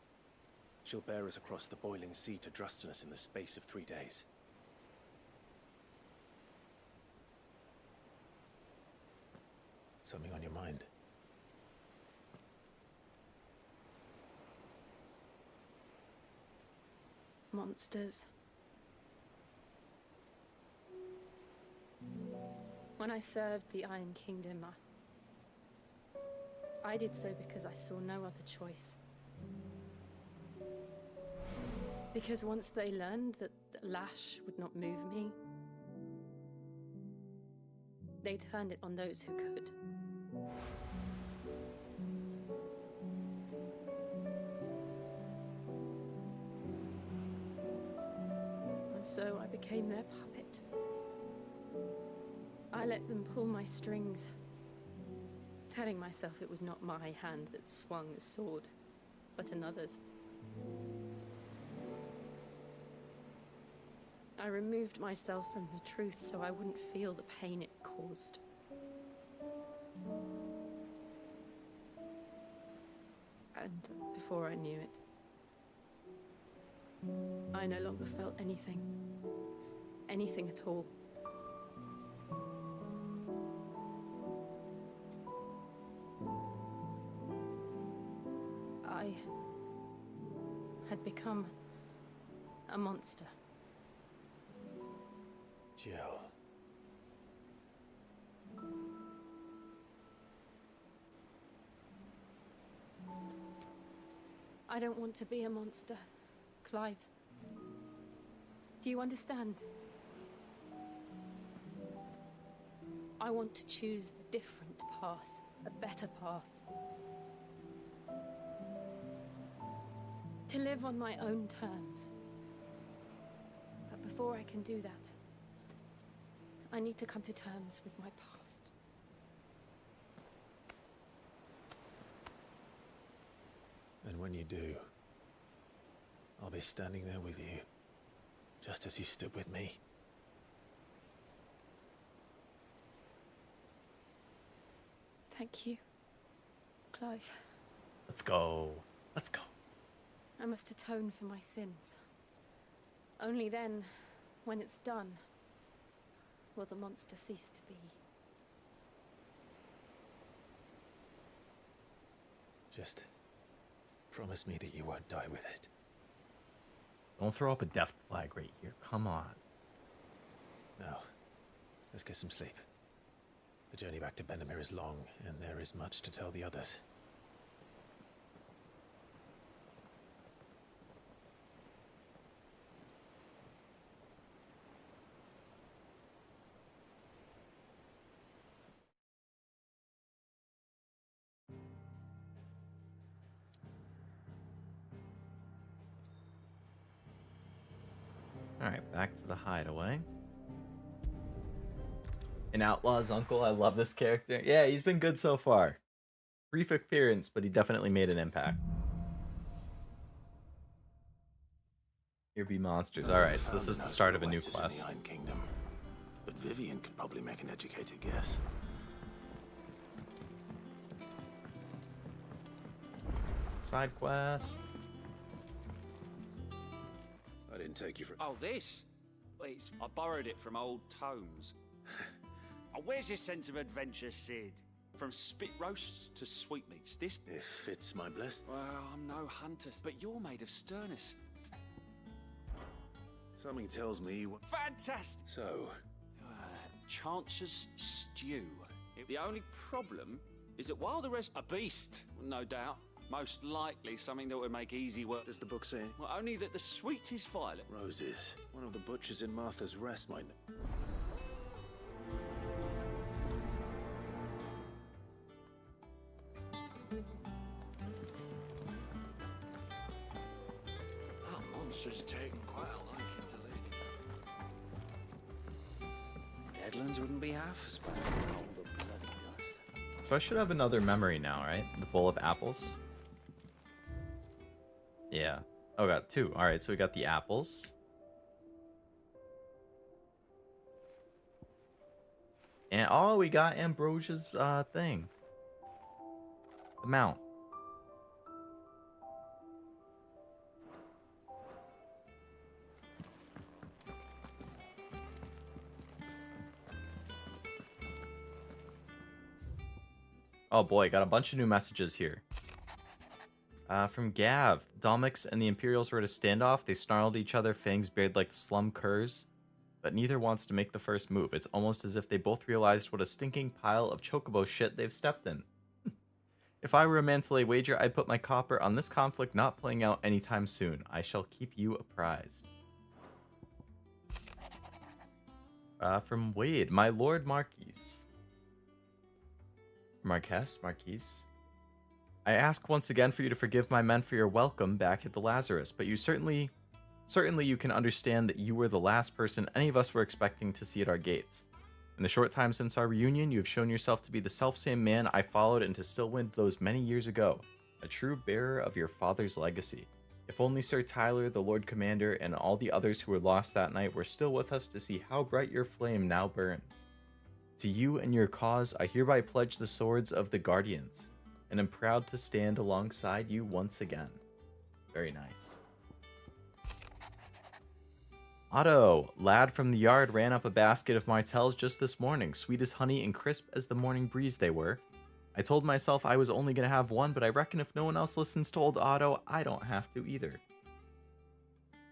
She'll bear us across the boiling sea to Drustinus in the space of 3 days. Something on your mind? Monsters. When I served the Iron Kingdom, I did so because I saw no other choice. Because once they learned that the lash would not move me, they turned it on those who could. And so I became their puppet. I let them pull my strings, telling myself it was not my hand that swung the sword, but another's. I removed myself from the truth so I wouldn't feel the pain it caused. And before I knew it, I no longer felt anything. Anything at all. I had become a monster. Jill. I don't want to be a monster, Clive. Do you understand? I want to choose a different path, a better path. To live on my own terms. But before I can do that, I need to come to terms with my past. And when you do, I'll be standing there with you, just as you stood with me. Thank you, Clive. Let's go. Let's go. I must atone for my sins. Only then, when it's done, will the monster cease to be. Just promise me that you won't die with it. Don't throw up a death flag right here. Come on. Now, let's get some sleep. The journey back to Benamir is long, and there is much to tell the others. Alright, back to the hideaway. An outlaw's uncle. I love this character. Yeah, he's been good so far. Brief appearance, but he definitely made an impact. Here be monsters. Alright, so this is the start of a new quest. In the Iron Kingdom, but Vivian could probably make an educated guess. Side quest. I didn't take you for... Oh, this? Wait, I borrowed it from old tomes. Oh, where's your sense of adventure, Sid? From spit roasts to sweetmeats, this... If it's my bliss. Well, I'm no hunter, but you're made of sternness. Something tells me you... Fantastic! So? Chance's stew. The only problem is that while the rest... A beast, no doubt. Most likely something that would make easy work. Does the book say? Well, only that the sweetest violet... Roses. One of the butchers in Martha's Rest might... That monster's taken quite a liking to Lady. Deadlands wouldn't be half as bad as all the bloody dust. So I should have another memory now, right? The bowl of apples. Yeah. Oh, got two. Alright, so we got the apples. And oh, we got Ambrosia's thing. The mount. Oh boy, got a bunch of new messages here. From Gav. Domix and the Imperials were at a standoff. They snarled at each other, fangs bared like slum curs. But neither wants to make the first move. It's almost as if they both realized what a stinking pile of chocobo shit they've stepped in. If I were a man to lay wager, I'd put my copper on this conflict not playing out anytime soon. I shall keep you apprised. From Wade. My Lord Marquise. Marquise. I ask once again for you to forgive my men for your welcome back at the Lazarus, but you certainly you can understand that you were the last person any of us were expecting to see at our gates. In the short time since our reunion, you have shown yourself to be the selfsame man I followed into Stillwind those many years ago, a true bearer of your father's legacy. If only Sir Tyler, the Lord Commander, and all the others who were lost that night were still with us to see how bright your flame now burns. To you and your cause, I hereby pledge the swords of the Guardians, and am proud to stand alongside you once again. Very nice. Otto, lad from the yard, ran up a basket of martels just this morning, sweet as honey and crisp as the morning breeze they were. I told myself I was only going to have one, but I reckon if no one else listens to old Otto, I don't have to either.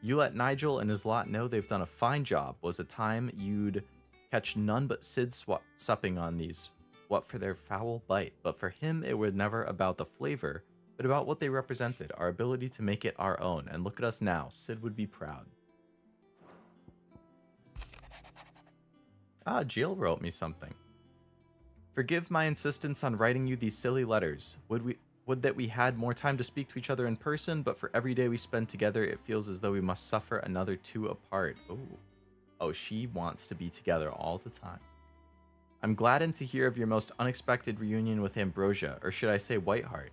You let Nigel and his lot know they've done a fine job. Was a time you'd catch none but Sid supping on these. What for their foul bite, but for him it was never about the flavor, but about what they represented, our ability to make it our own. And look at us now, Sid would be proud. Jill wrote me something. Forgive my insistence on writing you these silly letters. Would that we had more time to speak to each other in person, but for every day we spend together, it feels as though we must suffer another two apart. Ooh. Oh, she wants to be together all the time. I'm gladdened to hear of your most unexpected reunion with Ambrosia, or should I say Whiteheart.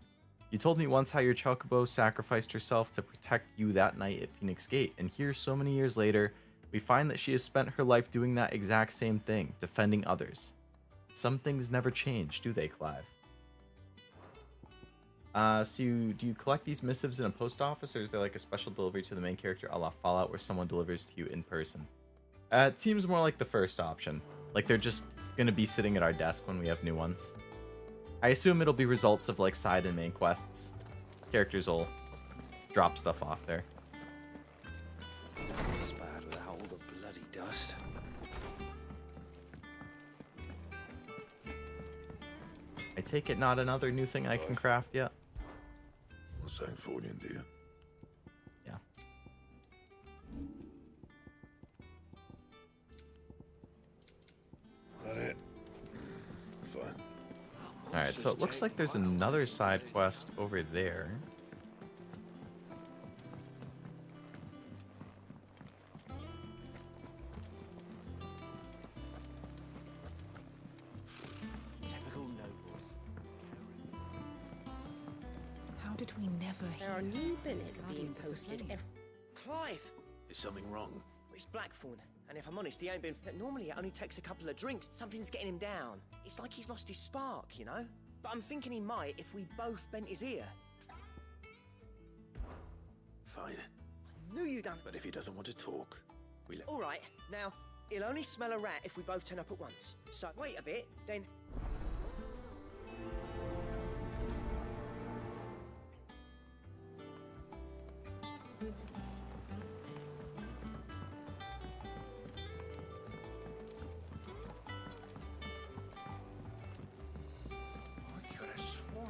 You told me once how your chocobo sacrificed herself to protect you that night at Phoenix Gate, and here, so many years later, we find that she has spent her life doing that exact same thing, defending others. Some things never change, do they, Clive? So do you collect these missives in a post office, or is there like a special delivery to the main character a la Fallout where someone delivers to you in person? It seems more like the first option. Like they're just gonna be sitting at our desk when we have new ones. I assume it'll be results of like side and main quests. Characters will drop stuff off there. It's bad without all the bloody dust. I take it not another new thing I can craft yet? St. Fordian, do you? Yeah. That it? Fine. Alright, so it looks like there's another side quest over there. Typical nobles. How did we never There are new billets being posted every... Clive! Is something wrong? It's Blackthorn, and if I'm honest, he ain't been... Normally it only takes a couple of drinks. Something's getting him down. It's like he's lost his spark, you know? But I'm thinking he might if we both bent his ear. Fine. I knew you'd done... But if he doesn't want to talk, we let... All right, now, he'll only smell a rat if we both turn up at once. So wait a bit, then...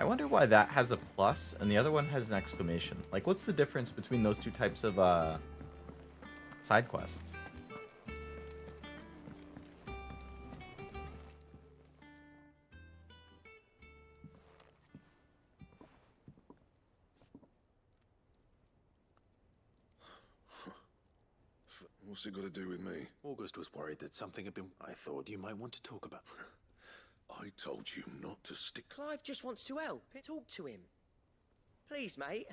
I wonder why that has a plus and the other one has an exclamation. Like, what's the difference between those two types of side quests? What's it got to do with me? August was worried that something had been... I thought you might want to talk about... I told you not to stick... Clive just wants to help. Talk to him. Please, mate.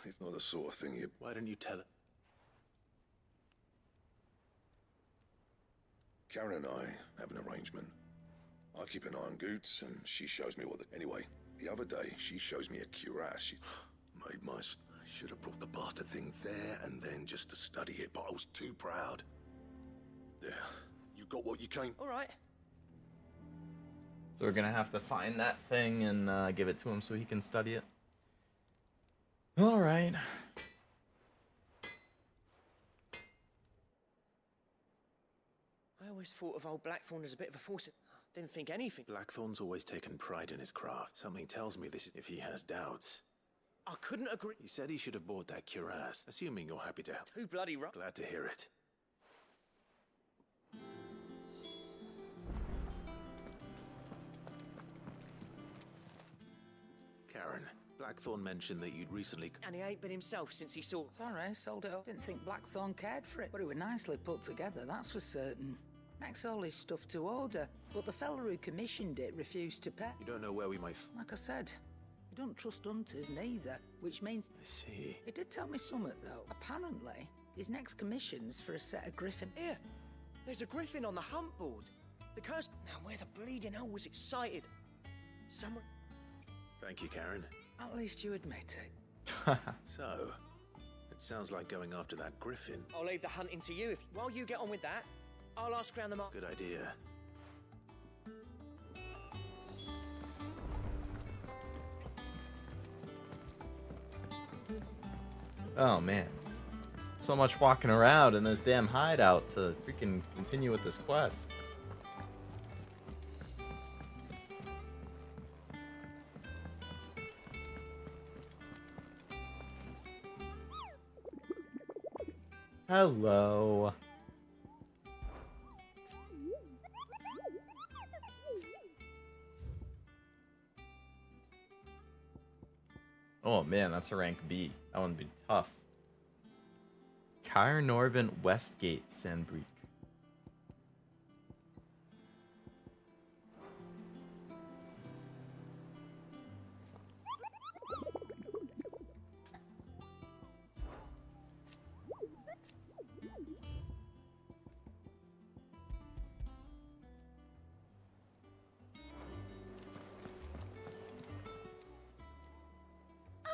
It's not the sort of thing you... Why don't you tell it? Karen and I have an arrangement. I keep an eye on Goots, and she shows me what the... Anyway, the other day, she shows me a cuirass. She made my... I should have brought the bastard thing there and then just to study it, but I was too proud. There. You got what you came... All right. So we're gonna have to find that thing and give it to him so he can study it. All right. I always thought of old Blackthorn as a bit of a force. Didn't think anything. Blackthorn's always taken pride in his craft. Something tells me this if he has doubts. I couldn't agree. He said he should have bought that cuirass, assuming you're happy to help. Too bloody right. Glad to hear it. Karen, Blackthorn mentioned that you'd recently... And he ain't been himself since he saw... Sorry, sold it up. Didn't think Blackthorn cared for it, but it was nicely put together, that's for certain. Makes all his stuff to order, but the fella who commissioned it refused to pay. You don't know where we might... Like I said, we don't trust hunters neither, which means... I see. He did tell me something, though. Apparently, his next commission's for a set of griffin... Here, there's a griffin on the hunt board. The curse... Now, where the bleeding hell was it sighted? Somewhere... Thank you, Karen. At least you admit it. So, it sounds like going after that griffin. I'll leave the hunting to you. While you get on with that, I'll ask around the market. Good idea. Oh man. So much walking around in this damn hideout to freaking continue with this quest. Hello. Oh man, that's a rank B. That one would be tough. Cair Norvin Westgate Sandbreak.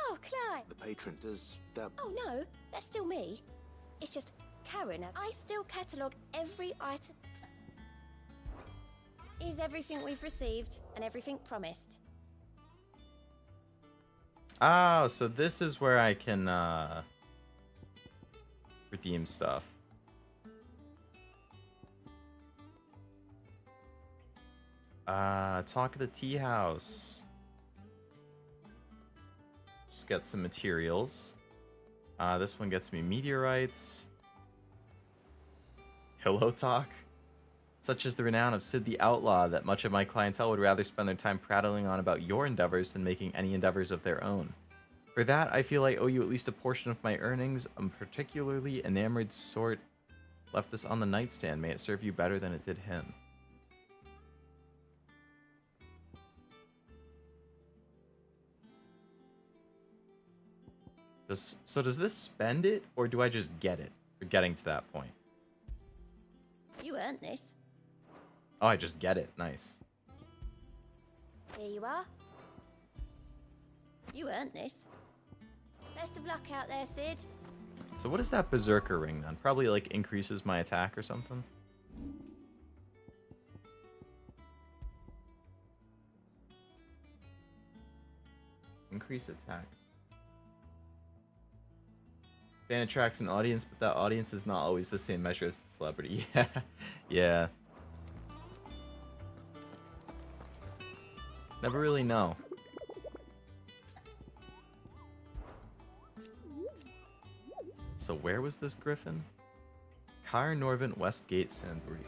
Oh, Clyde. The patron, does that... Oh, no, that's still me. It's just Karen. I still catalogue every item. Is everything we've received and everything promised? Oh, so this is where I can redeem stuff. Talk of the tea house. Just get some materials. This one gets me meteorites. Pillow talk. Such is the renown of Sid the Outlaw that much of my clientele would rather spend their time prattling on about your endeavors than making any endeavors of their own. For that, I feel I owe you at least a portion of my earnings. A particularly enamored sort left this on the nightstand. May it serve you better than it did him. So does this spend it, or do I just get it for getting to that point? You earned this. Oh, I just get it. Nice. Here you are. You earned this. Best of luck out there, Sid. So what is that berserker ring then? Probably like increases my attack or something. Increase attack. Fan attracts an audience, but that audience is not always the same measure as the celebrity. Yeah. Yeah. Never really know. So where was this griffin? Cair Norvin Westgate Sandbury.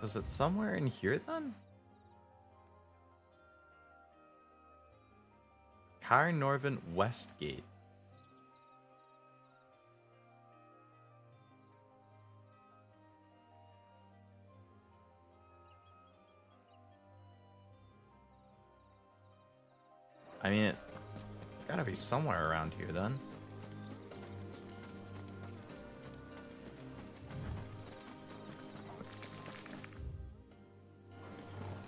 So is it somewhere in here then? Norvin Westgate. I mean, it's gotta be somewhere around here then.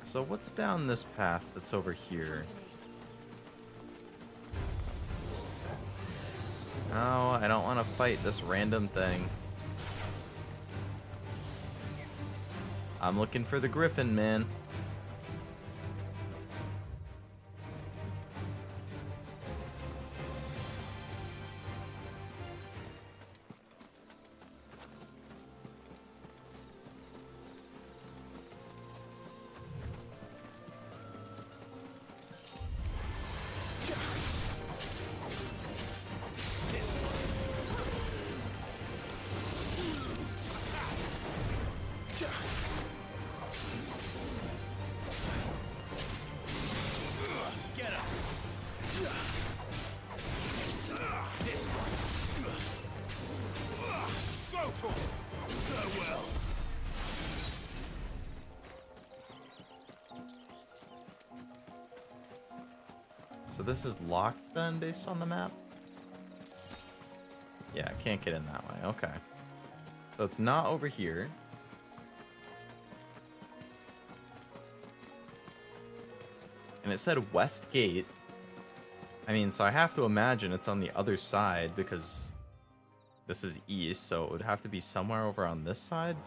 So what's down this path that's over here? No, I don't want to fight this random thing. I'm looking for the griffin, man. So this is locked then, based on the map? Yeah, I can't get in that way. Okay. So it's not over here. And it said West Gate. I mean, so I have to imagine it's on the other side because this is east, so it would have to be somewhere over on this side.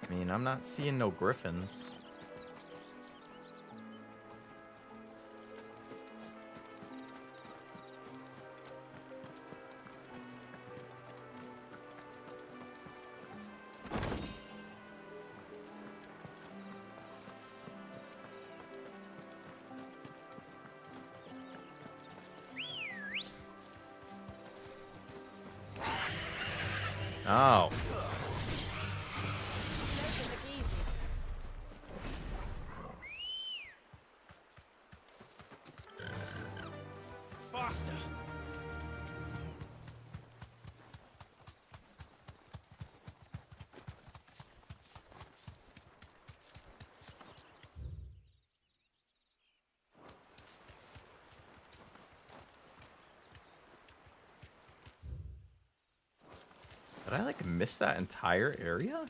I mean, I'm not seeing no griffins. Oh. Faster. Did I like miss that entire area?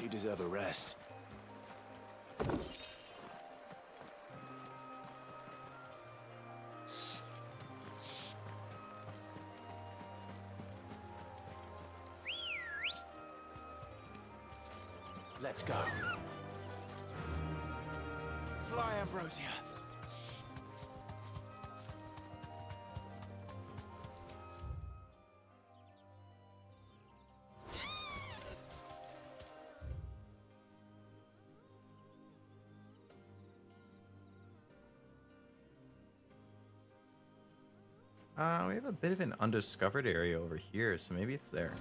You deserve a rest. Let's go. Fly, Ambrosia. We have a bit of an undiscovered area over here, so maybe it's there.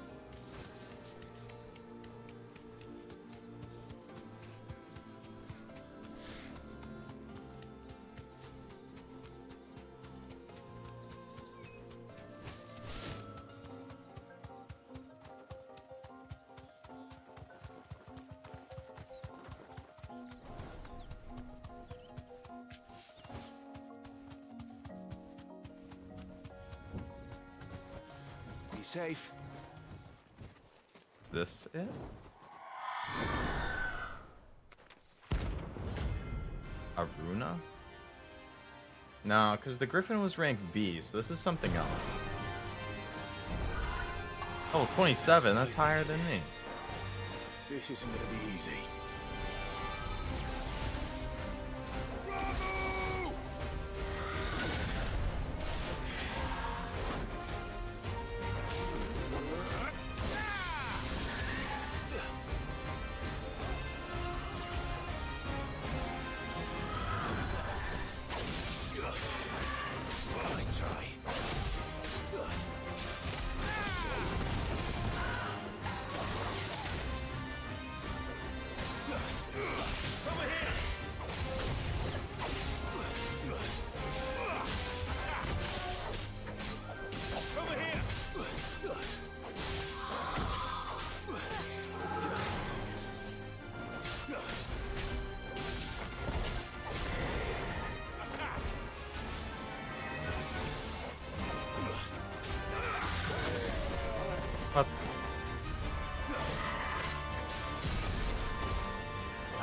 Be safe. Is this it? Aruna? No, because the Griffin was rank B, so this is something else. Oh, 27, that's higher than me. This isn't gonna be easy.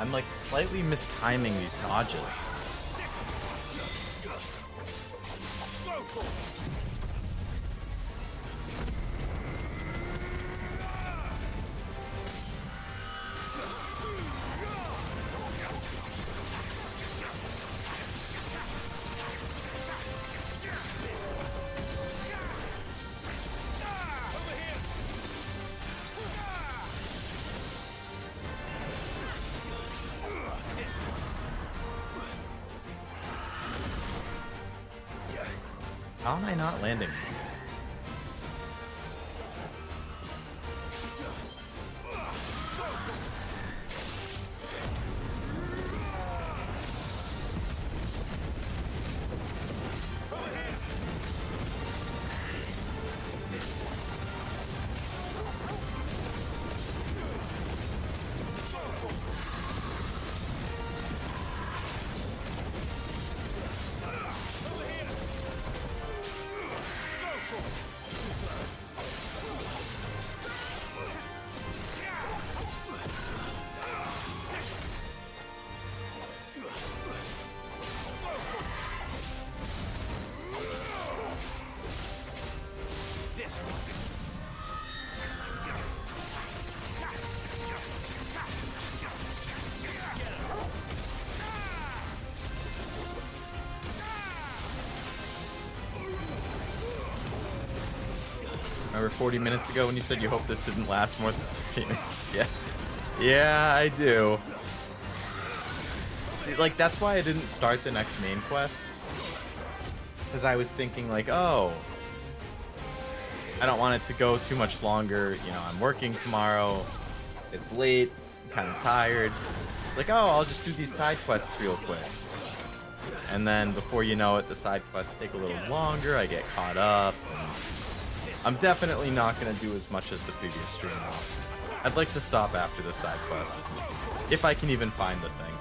I'm like slightly mistiming these dodges. How am I not landing this? Remember 40 minutes ago when you said you hope this didn't last more than 15 minutes? Yeah. Yeah, I do. See, like, that's why I didn't start the next main quest. Because I was thinking, like, oh, I don't want it to go too much longer. You know, I'm working tomorrow. It's late. I'm kind of tired. Like, oh, I'll just do these side quests real quick. And then before you know it, the side quests take a little longer. I get caught up. I'm definitely not going to do as much as the previous stream, though. I'd like to stop after the side quest, if I can even find the thing.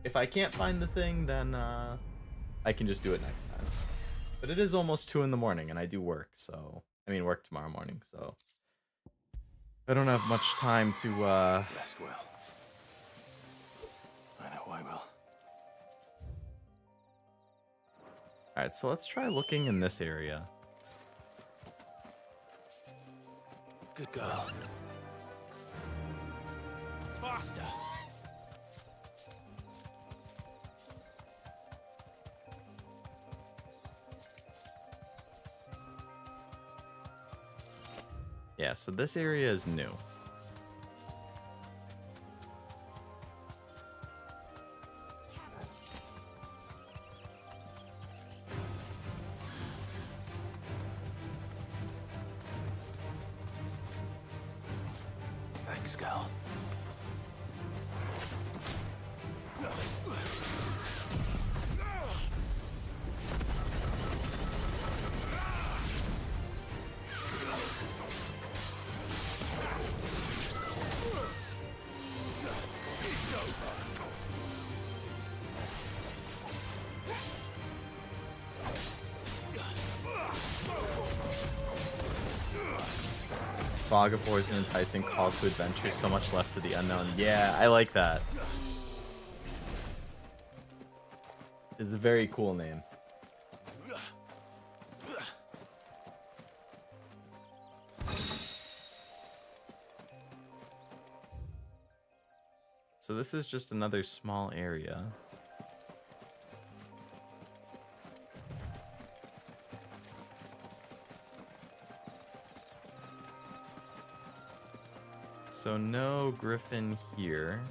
If I can't find the thing, then I can just do it next time. But it is almost 2 in the morning, and I do work, so... I mean, work tomorrow morning, so... I don't have much time to, Rest well. I know I will. Alright, so let's try looking in this area. Good girl. Faster! Yeah, so this area is new. Thanks, girl. Fog of War is an enticing call to adventure, so much left to the unknown. Yeah, I like that. It's a very cool name. So this is just another small area. So no griffin here.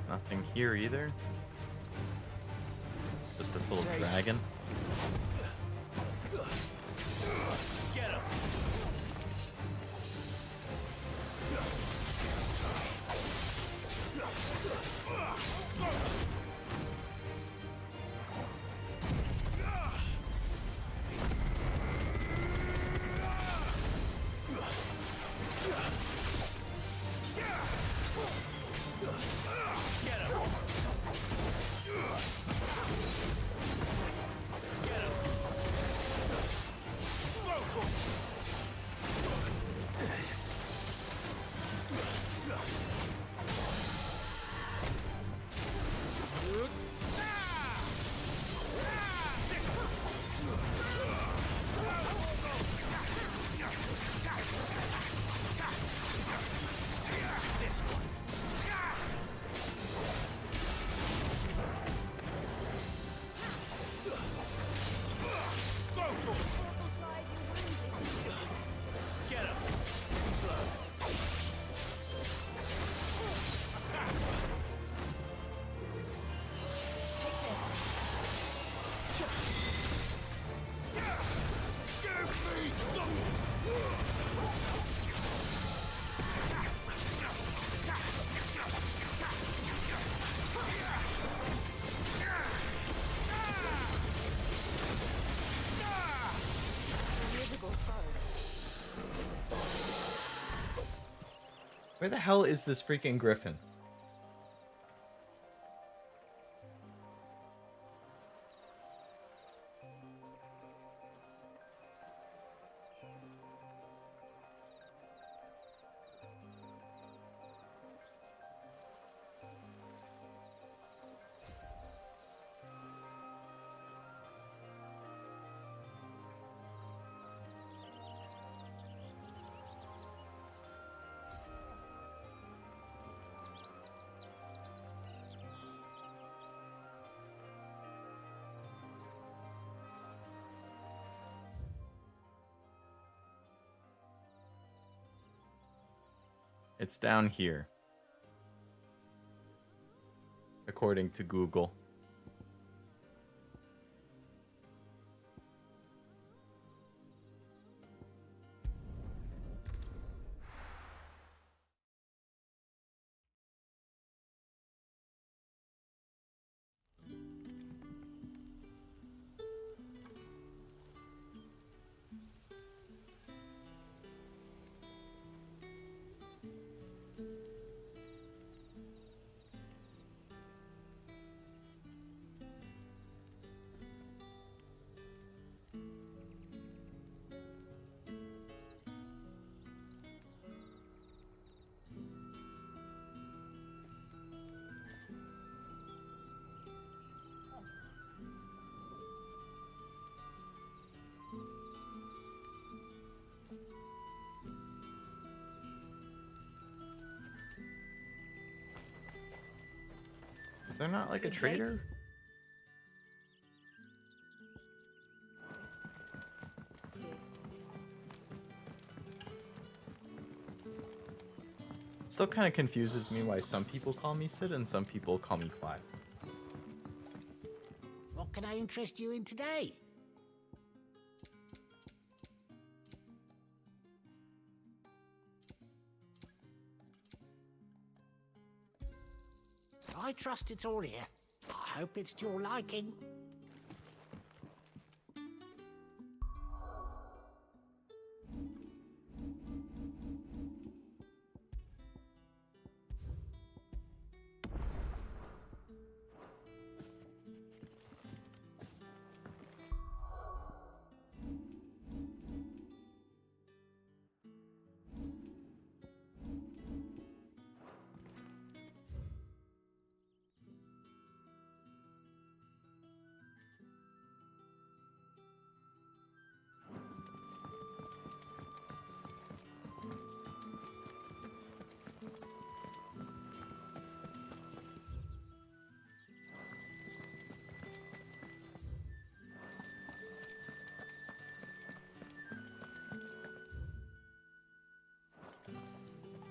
Nothing here either. Just this little dragon. Get him! Where the hell is this freaking griffin? It's down here. According to Google. Is there not like a trader? Still kind of confuses me why some people call me Sid and some people call me Clive. What can I interest you in today? I trust it's all here. I hope it's to your liking.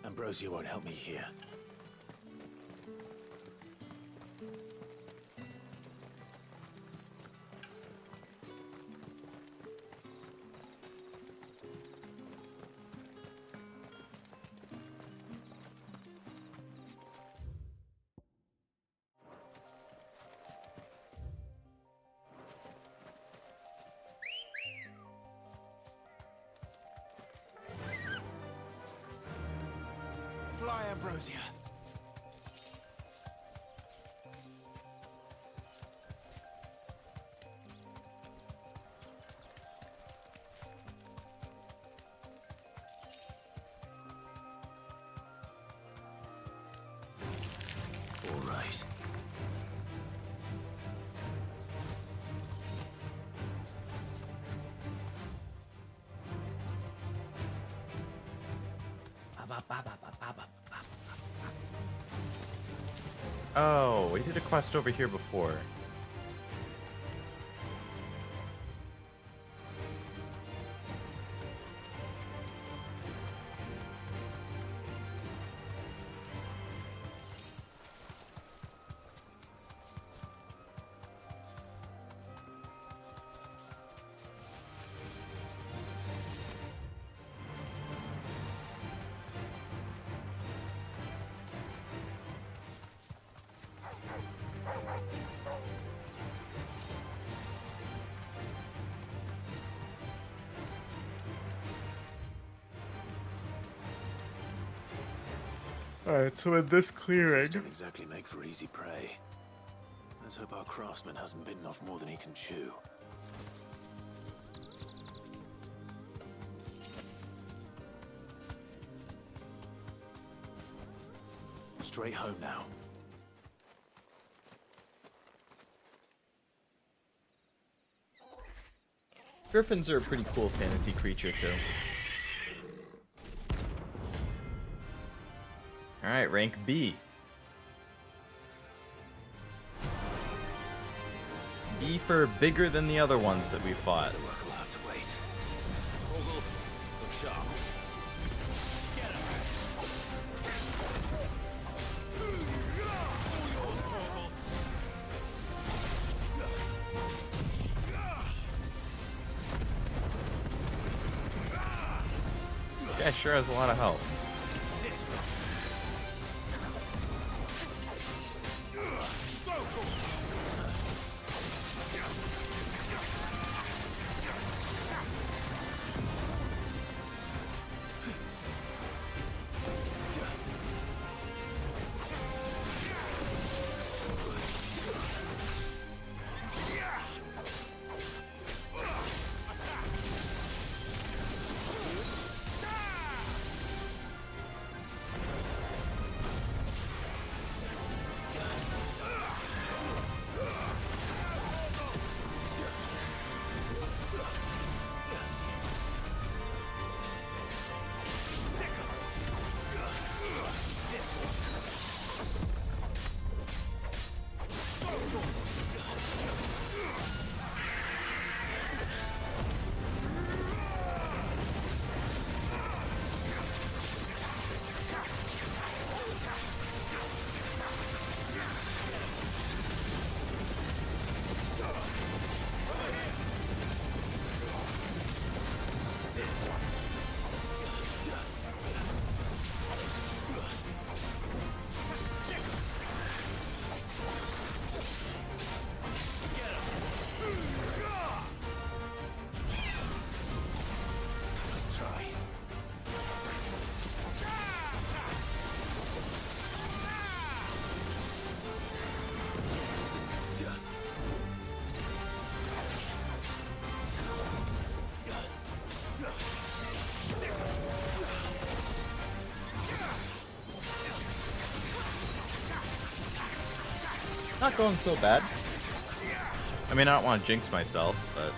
Ambrosia won't help me here. Fly, Ambrosia. All right. Oh, we did a quest over here before. Alright, so in this clearing... Don't exactly make for easy prey. Let's hope our craftsman hasn't bitten off more than he can chew. Straight home now. Griffins are a pretty cool fantasy creature too. Alright, rank B. B for bigger than the other ones that we fought. The work will have to wait. Look sharp. Get him. guy sure has a lot of health. Not going so bad. I mean, I don't want to jinx myself, but...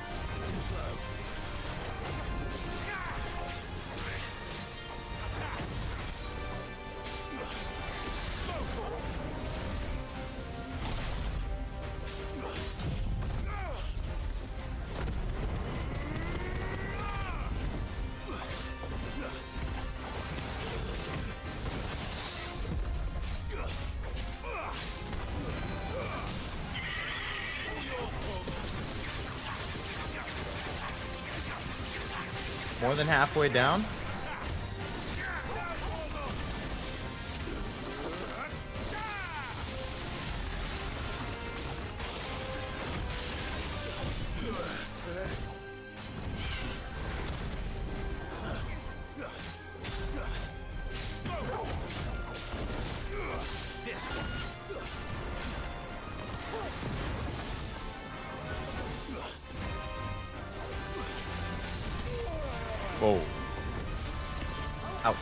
More than halfway down? Whoa. Ouch.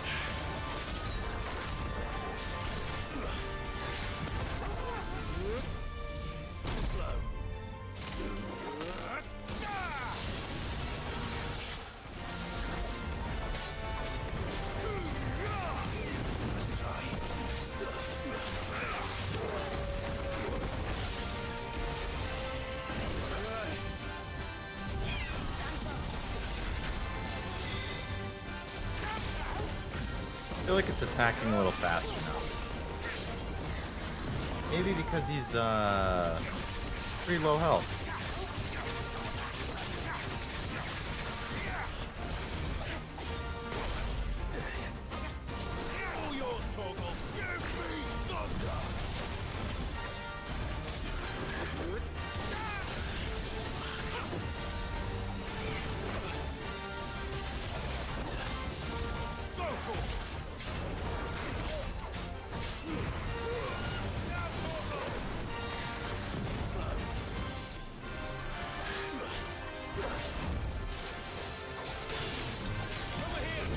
I feel like it's attacking a little faster now. Maybe because he's pretty low health.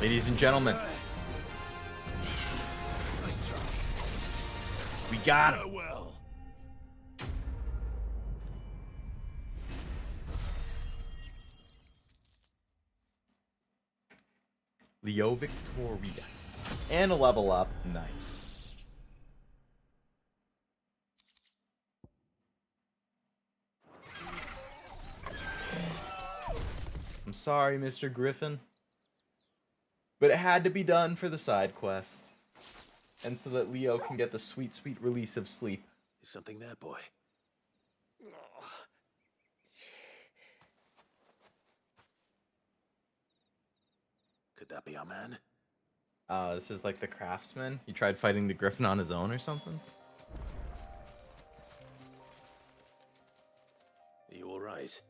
Ladies and gentlemen, we got him. Leo victorious. And a level up. Nice. I'm sorry, Mr. Griffin. But it had to be done for the side quest. And so that Leo can get the sweet, sweet release of sleep. There's something there, boy. Could that be our man? This is like the craftsman. He tried fighting the griffin on his own or something. Are you alright?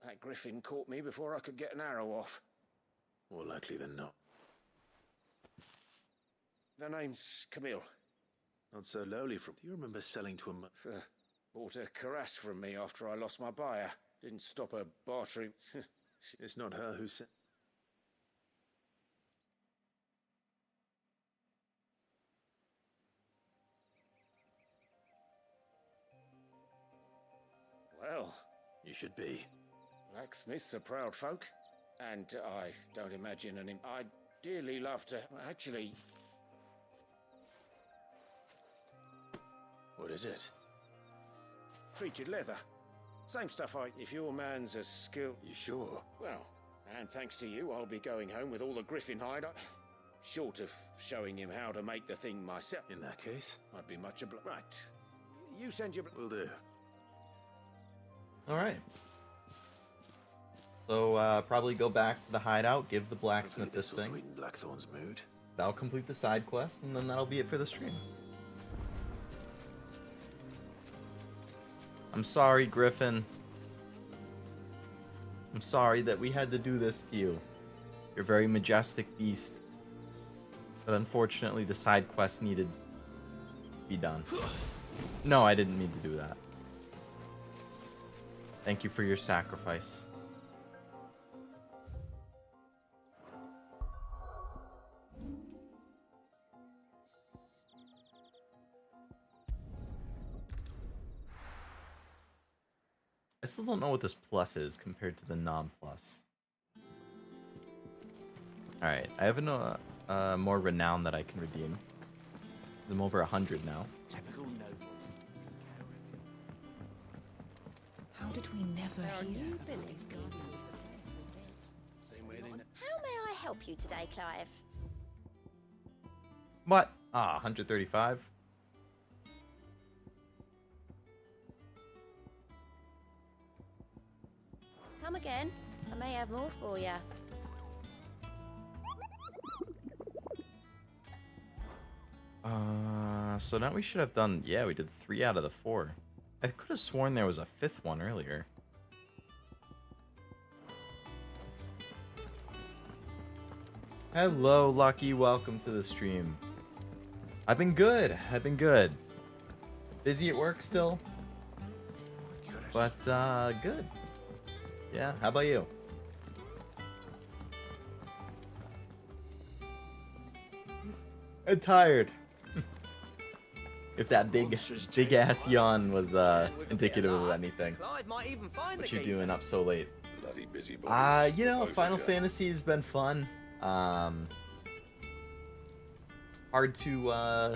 That griffin caught me before I could get an arrow off. More likely than not. The name's Camille. Not so lowly from... Do you remember selling to him? Bought a cuirass from me after I lost my buyer. Didn't stop her bartering. It's not her who said... Well... You should be. Blacksmiths are proud folk. And I don't imagine I'd dearly love to... Actually... What is it? Treated leather. Same stuff if your man's as skilled... You sure? Well, and thanks to you, I'll be going home with all the griffin hide. Short of showing him how to make the thing myself. In that case? I'd be much obliged. Right. You send your... Will do. Alright. So, probably go back to the hideout, give the blacksmith this thing. Sweeten Blackthorn's mood. That'll complete the side quest, and then that'll be it for the stream. I'm sorry, Griffin. I'm sorry that we had to do this to you. You're a very majestic beast. But unfortunately, the side quest needed to be done. No, I didn't mean to do that. Thank you for your sacrifice. I still don't know what this plus is compared to the non-plus. Alright, I have more renown that I can redeem. I'm over 100 now. Typical nobles. How did we never hear about these guardians? Same way they... How may I help you today, Clive? What? Ah, 135. Come again. I may have more for you. So now we should have done... Yeah, we did 3 out of the 4. I could have sworn there was a 5th one earlier. Hello, Lucky. Welcome to the stream. I've been good. Busy at work still. But, good. Yeah, how about you? I'm tired. If that big ass yawn was indicative of anything. Clive might even find What the you geezer. doing up so late? Bloody busy boys. You know, Both of Final you. Fantasy has been fun. Hard to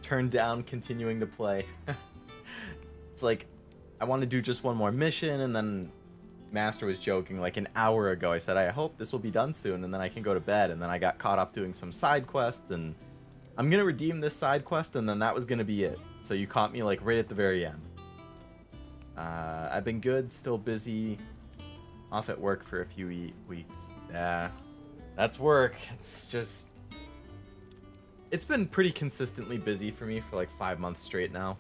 turn down continuing to play. It's like I want to do just one more mission, and then Master was joking like an hour ago. I said I hope this will be done soon, and then I can go to bed. And then I got caught up doing some side quests, and I'm gonna redeem this side quest, and then that was gonna be it. So you caught me like right at the very end. I've been good, still busy. Off at work for a few weeks. Yeah, that's work. It's been pretty consistently busy for me for like 5 months straight now.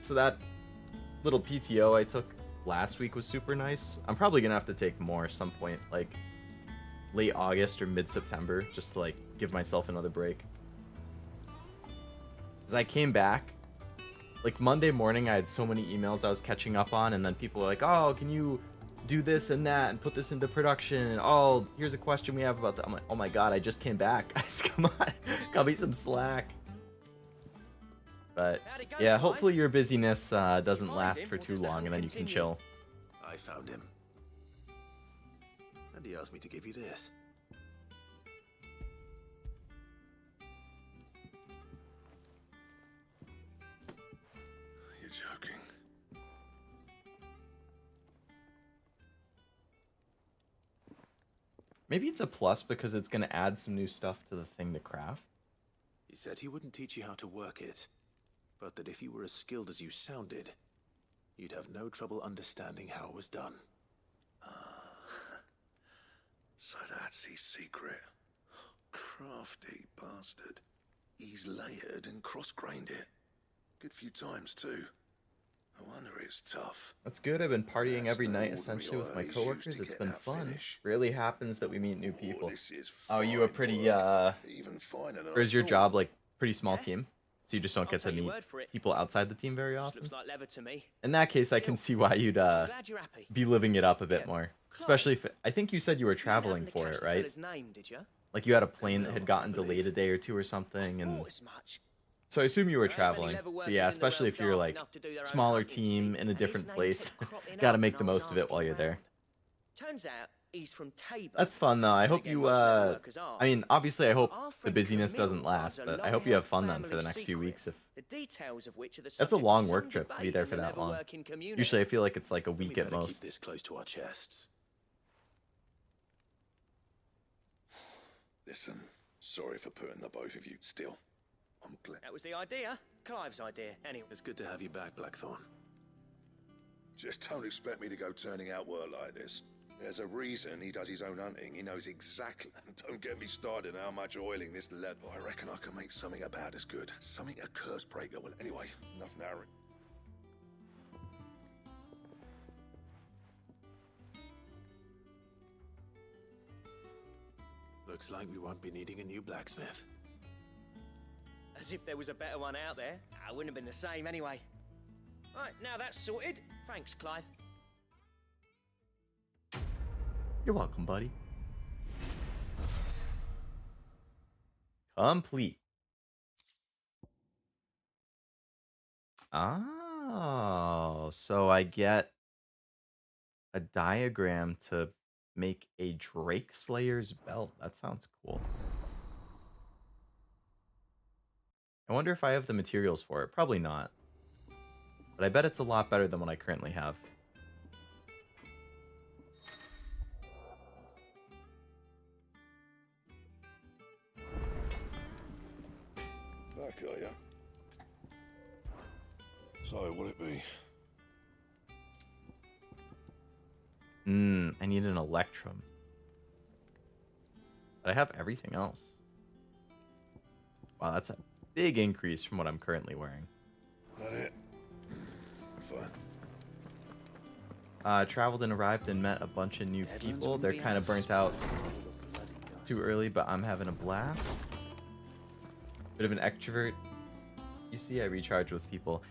So that little PTO I took last week was super nice. I'm probably gonna have to take more at some point, like late August or mid-September, just to like give myself another break. As I came back, like Monday morning, I had so many emails I was catching up on, and then people were like, "Oh, can you do this and that and put this into production?" And oh, here's a question we have about that. I'm like, oh my god, I just came back. Guys, come on, got me some slack. But yeah, hopefully your busyness doesn't last for too long, and then you can chill. I found him. And he asked me to give you this. You're joking. Maybe it's a plus because it's going to add some new stuff to the thing to craft. He said he wouldn't teach you how to work it, but that if you were as skilled as you sounded, you'd have no trouble understanding how it was done. So that's his secret. Crafty bastard. He's layered and cross-grained it. Good few times, too. No wonder it's tough. That's good. I've been partying every night essentially with my coworkers. It's been fun. Rarely happens that we meet new people. Oh, you a pretty or is your job like pretty small team? So you just don't get to meet people outside the team very often? Looks like leather to me. In that case, I can see why you'd Glad you're happy. be living it up a bit more. Especially if I think you said you were traveling You didn't for happen it, to catch the right? fella's name, did you? Like you had a plane that had gotten delayed a day or two or something, and Thought as much. so I assume you were traveling. leather So workers yeah, in the especially realm if you're daft like enough to do their own smaller hunting, team see, in a and his different name place. kept cropping Gotta up make when the I was most of it while asking you're there. around. Turns out he's from Tabor. That's fun though. I hope Again, you most leather workers are. I mean, obviously I hope Our the friend busyness Camille doesn't last, guards a but I hope you have fun then long-held for the next few family weeks if the details of which are the that's a subject of long some work trip to be debate there in for the that long. leather-working community. Usually I feel like it's like a We week at better keep most. this close to our chests. Listen, sorry for putting the both of you still. I'm glad. That was the idea. Clive's idea, anyway. It's good to have you back, Blackthorn. Just don't expect me to go turning out work like this. There's a reason he does his own hunting. He knows exactly. And don't get me started on how much oiling this leather. I reckon I can make something about as good. Something a curse breaker will. Anyway, enough narrowing. Looks like we won't be needing a new blacksmith. As if there was a better one out there. I wouldn't have been the same anyway. Right, now that's sorted. Thanks, Clive. You're welcome, buddy. Complete. Oh, so I get a diagram to make a Drake Slayer's belt. That sounds cool. I wonder if I have the materials for it. Probably not. But I bet it's a lot better than what I currently have. Back, are ya? So, what'll it be? I need an Electrum. But I have everything else. Wow, that's a big increase from what I'm currently wearing. That it? Fine. Traveled and arrived and met a bunch of new people. They're kind of burnt out too early, but I'm having a blast. Bit of an extrovert. You see, I recharge with people.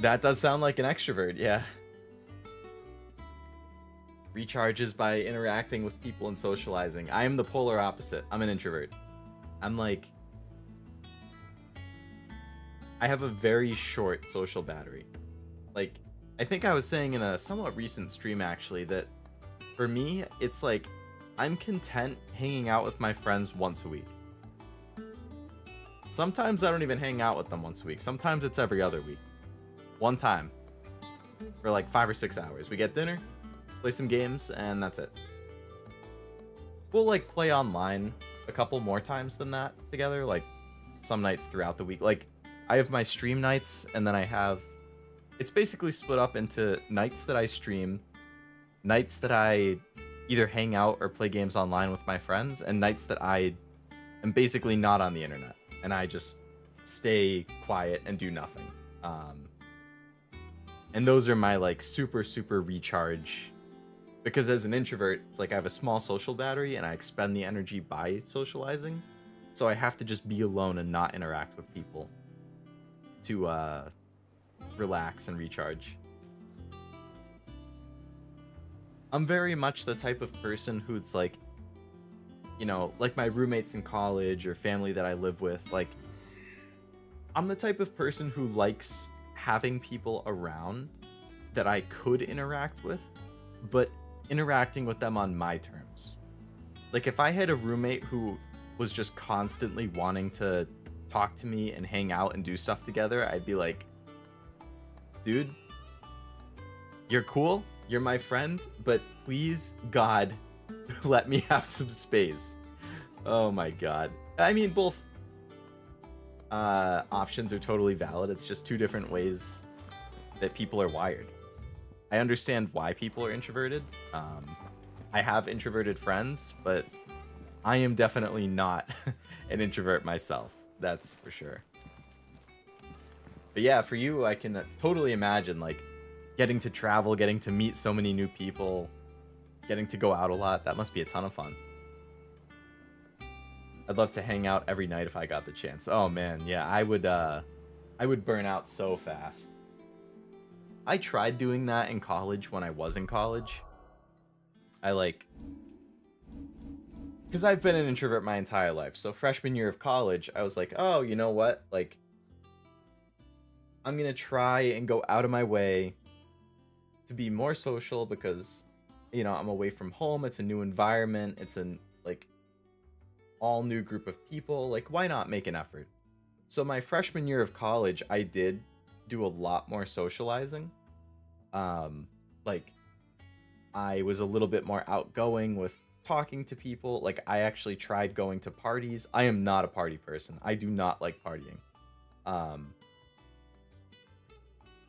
That does sound like an extrovert, yeah. Recharges by interacting with people and socializing. I am the polar opposite. I'm an introvert. I'm like... I have a very short social battery. Like, I think I was saying in a somewhat recent stream, actually, that for me, it's like, I'm content hanging out with my friends once a week. Sometimes I don't even hang out with them once a week. Sometimes it's every other week. One time. For like 5 or 6 hours. We get dinner, play some games, and that's it. We'll like play online a couple more times than that together, like some nights throughout the week. Like, I have my stream nights, and then I have... It's basically split up into nights that I stream, nights that I either hang out or play games online with my friends, and nights that I am basically not on the internet, and I just stay quiet and do nothing. And those are my like super recharge, because as an introvert, it's like I have a small social battery and I expend the energy by socializing, so I have to just be alone and not interact with people to relax and recharge. I'm very much the type of person who's like, you know, like my roommates in college or family that I live with, like, I'm the type of person who likes having people around that I could interact with, but interacting with them on my terms. Like, if I had a roommate who was just constantly wanting to talk to me and hang out and do stuff together, I'd be like, dude, you're cool, you're my friend, but please, God, let me have some space. Oh my God. I mean, both options are totally valid. It's just two different ways that people are wired. I understand why people are introverted. I have introverted friends, but I am definitely not an introvert myself. That's for sure. But yeah, for you, I can totally imagine, like, getting to travel, getting to meet so many new people, getting to go out a lot. That must be a ton of fun. I'd love to hang out every night if I got the chance. Oh man, yeah, I would burn out so fast. I tried doing that in college when I was in college. Because I've been an introvert my entire life. So freshman year of college, I was like, oh, you know what? Like, I'm going to try and go out of my way to be more social because, you know, I'm away from home. It's a new environment. It's an, like, all new group of people. Like, why not make an effort? So my freshman year of college, I did do a lot more socializing. Like, I was a little bit more outgoing with talking to people. Like, I actually tried going to parties. I am not a party person. I do not like partying.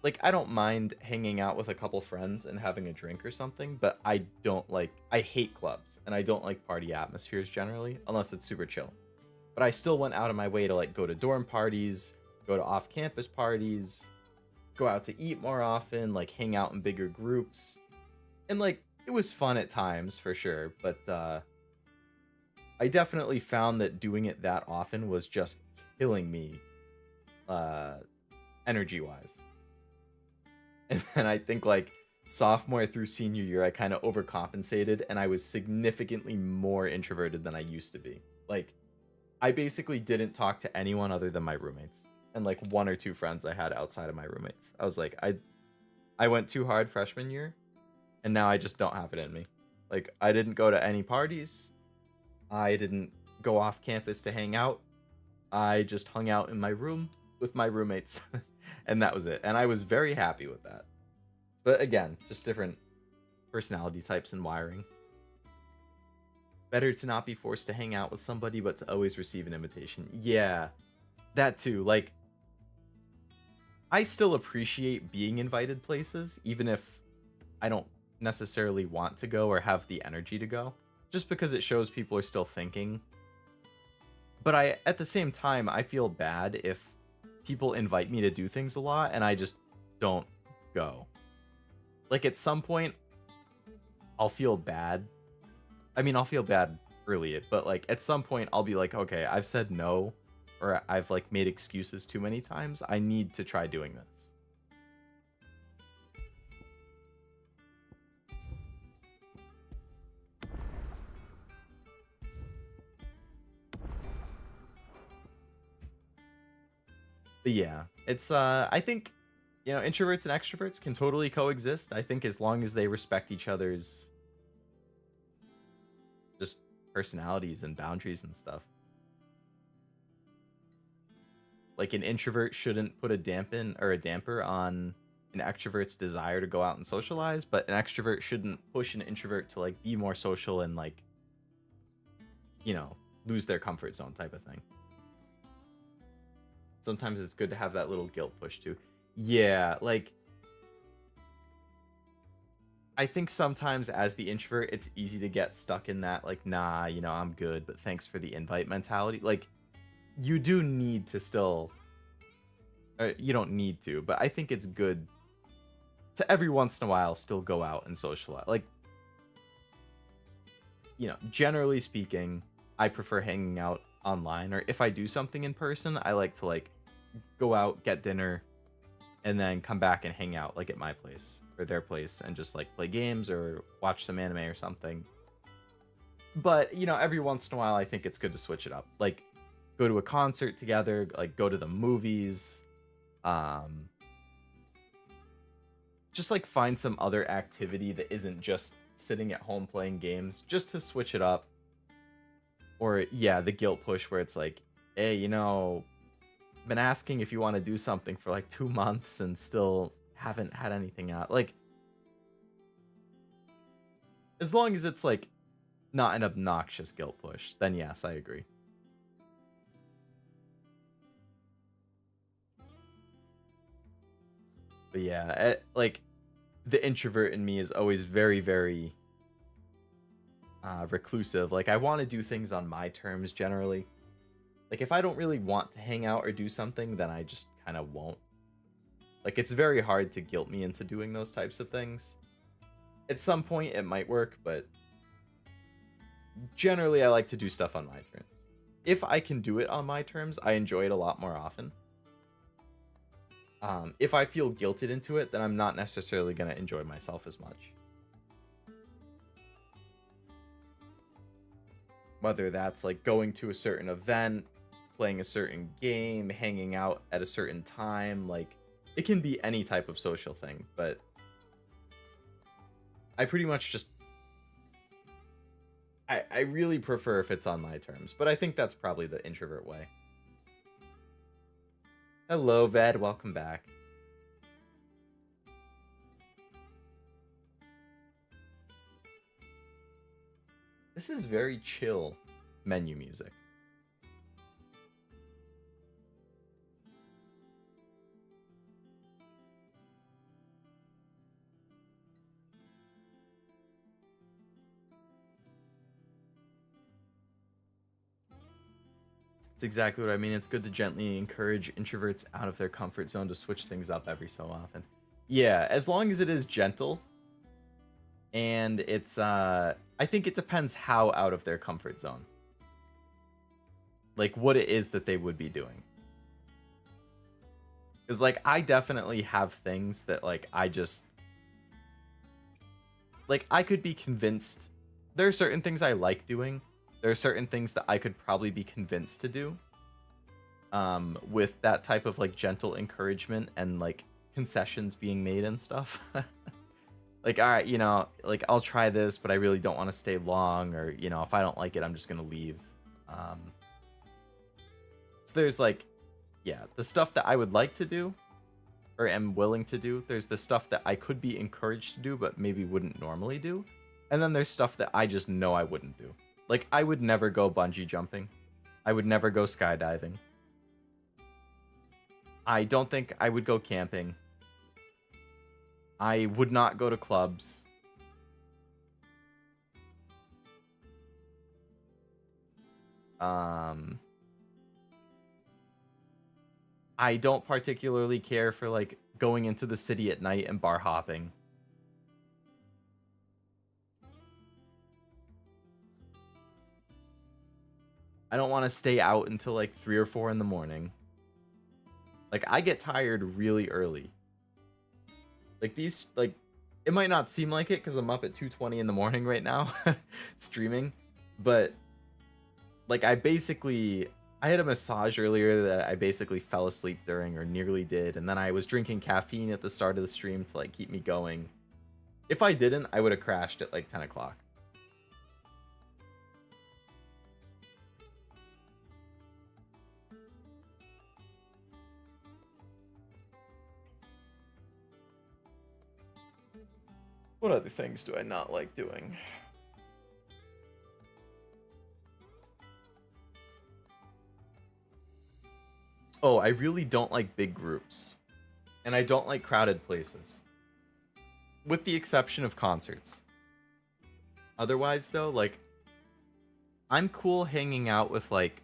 Like, I don't mind hanging out with a couple friends and having a drink or something, but I hate clubs, and I don't like party atmospheres generally, unless it's super chill. But I still went out of my way to, like, go to dorm parties, go to off-campus parties, go out to eat more often, like, hang out in bigger groups. And, like, it was fun at times, for sure, but, I definitely found that doing it that often was just killing me, energy-wise. And then I think, like, sophomore through senior year, I kind of overcompensated, and I was significantly more introverted than I used to be. Like, I basically didn't talk to anyone other than my roommates, and, like, one or two friends I had outside of my roommates. I was like, I went too hard freshman year, and now I just don't have it in me. Like, I didn't go to any parties. I didn't go off campus to hang out. I just hung out in my room with my roommates. And that was it. And I was very happy with that. But again, just different personality types and wiring. Better to not be forced to hang out with somebody, but to always receive an invitation. Yeah, that too. Like, I still appreciate being invited places, even if I don't necessarily want to go or have the energy to go. Just because it shows people are still thinking. But at the same time, I feel bad if people invite me to do things a lot and I just don't go. Like, at some point, I'll feel bad. I mean, I'll feel bad early, but, like, at some point, I'll be like, okay, I've said no, or I've, like, made excuses too many times. I need to try doing this. But yeah, it's, I think, you know, introverts and extroverts can totally coexist. I think as long as they respect each other's just personalities and boundaries and stuff. Like, an introvert shouldn't put a damper on an extrovert's desire to go out and socialize, but an extrovert shouldn't push an introvert to, like, be more social and, like, you know, lose their comfort zone type of thing. Sometimes it's good to have that little guilt push too. Yeah, like, I think sometimes as the introvert, it's easy to get stuck in that, like, nah, you know, I'm good, but thanks for the invite mentality. Like, you do need to still, or you don't need to, but I think it's good to every once in a while still go out and socialize. Like, you know, generally speaking, I prefer hanging out online, or if I do something in person, I like to, like, go out, get dinner, and then come back and hang out, like, at my place or their place and just, like, play games or watch some anime or something. But, you know, every once in a while, I think it's good to switch it up. Like, go to a concert together, like, go to the movies, just, like, find some other activity that isn't just sitting at home playing games, just to switch it up. Or, yeah, the guilt push where it's like, hey, you know, been asking if you want to do something for, like, 2 months and still haven't had anything out. Like, as long as it's, like, not an obnoxious guilt push, then yes, I agree. But yeah, like, the introvert in me is always very, very reclusive. Like, I want to do things on my terms generally. Like, if I don't really want to hang out or do something, then I just kind of won't. Like, it's very hard to guilt me into doing those types of things. At some point, it might work, but generally, I like to do stuff on my terms. If I can do it on my terms, I enjoy it a lot more often. If I feel guilted into it, then I'm not necessarily going to enjoy myself as much. Whether that's like going to a certain event, playing a certain game, hanging out at a certain time, like it can be any type of social thing, but I pretty much just I really prefer if it's on my terms, but I think that's probably the introvert way. Hello, Ved, welcome back. This is very chill menu music. It's exactly what I mean. It's good to gently encourage introverts out of their comfort zone to switch things up every so often. Yeah, as long as it is gentle. And it's, I think it depends how out of their comfort zone. Like, what it is that they would be doing. Because, like, I definitely have things that, like, I just... Like, I could be convinced... There are certain things I like doing. There are certain things that I could probably be convinced to do. With that type of, like, gentle encouragement and, like, concessions being made and stuff. Like, all right, you know, like, I'll try this, but I really don't want to stay long. Or, you know, if I don't like it, I'm just going to leave. So there's, like, yeah, the stuff that I would like to do. Or am willing to do. There's the stuff that I could be encouraged to do, but maybe wouldn't normally do. And then there's stuff that I just know I wouldn't do. Like, I would never go bungee jumping. I would never go skydiving. I don't think I would go camping. I would not go to clubs. I don't particularly care for, like, going into the city at night and bar hopping. I don't want to stay out until, like, 3 or 4 in the morning. Like, I get tired really early. Like, these, like, it might not seem like it because I'm up at 2:20 in the morning right now streaming, but, like, I had a massage earlier that I basically fell asleep during, or nearly did, and then I was drinking caffeine at the start of the stream to, like, keep me going. If I didn't, I would have crashed at, like, 10 o'clock. What other things do I not like doing? Oh, I really don't like big groups. And I don't like crowded places. With the exception of concerts. Otherwise, though, like, I'm cool hanging out with, like,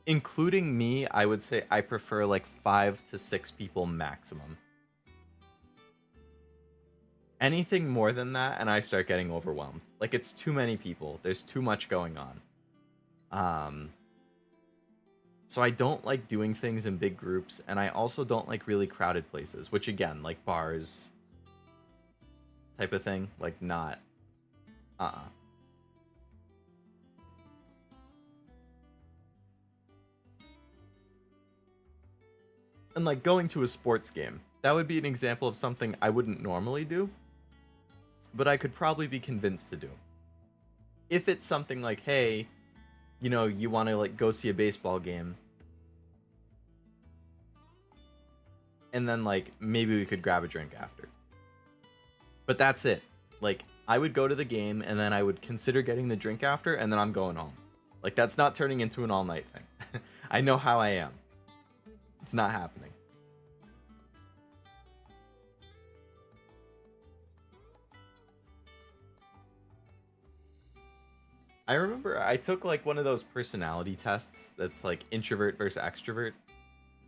including me, I would say I prefer, like, 5 to 6 people maximum. Anything more than that, and I start getting overwhelmed. Like, it's too many people. There's too much going on. So I don't like doing things in big groups, and I also don't like really crowded places, which, again, like bars type of thing, like, not... And, like, going to a sports game. That would be an example of something I wouldn't normally do, but I could probably be convinced to do. If it's something like, hey, you know, you want to, like, go see a baseball game, and then, like, maybe we could grab a drink after. But that's it. Like, I would go to the game, and then I would consider getting the drink after, and then I'm going home. Like, that's not turning into an all-night thing. I know how I am. It's not happening. I remember I took like one of those personality tests that's like introvert versus extrovert,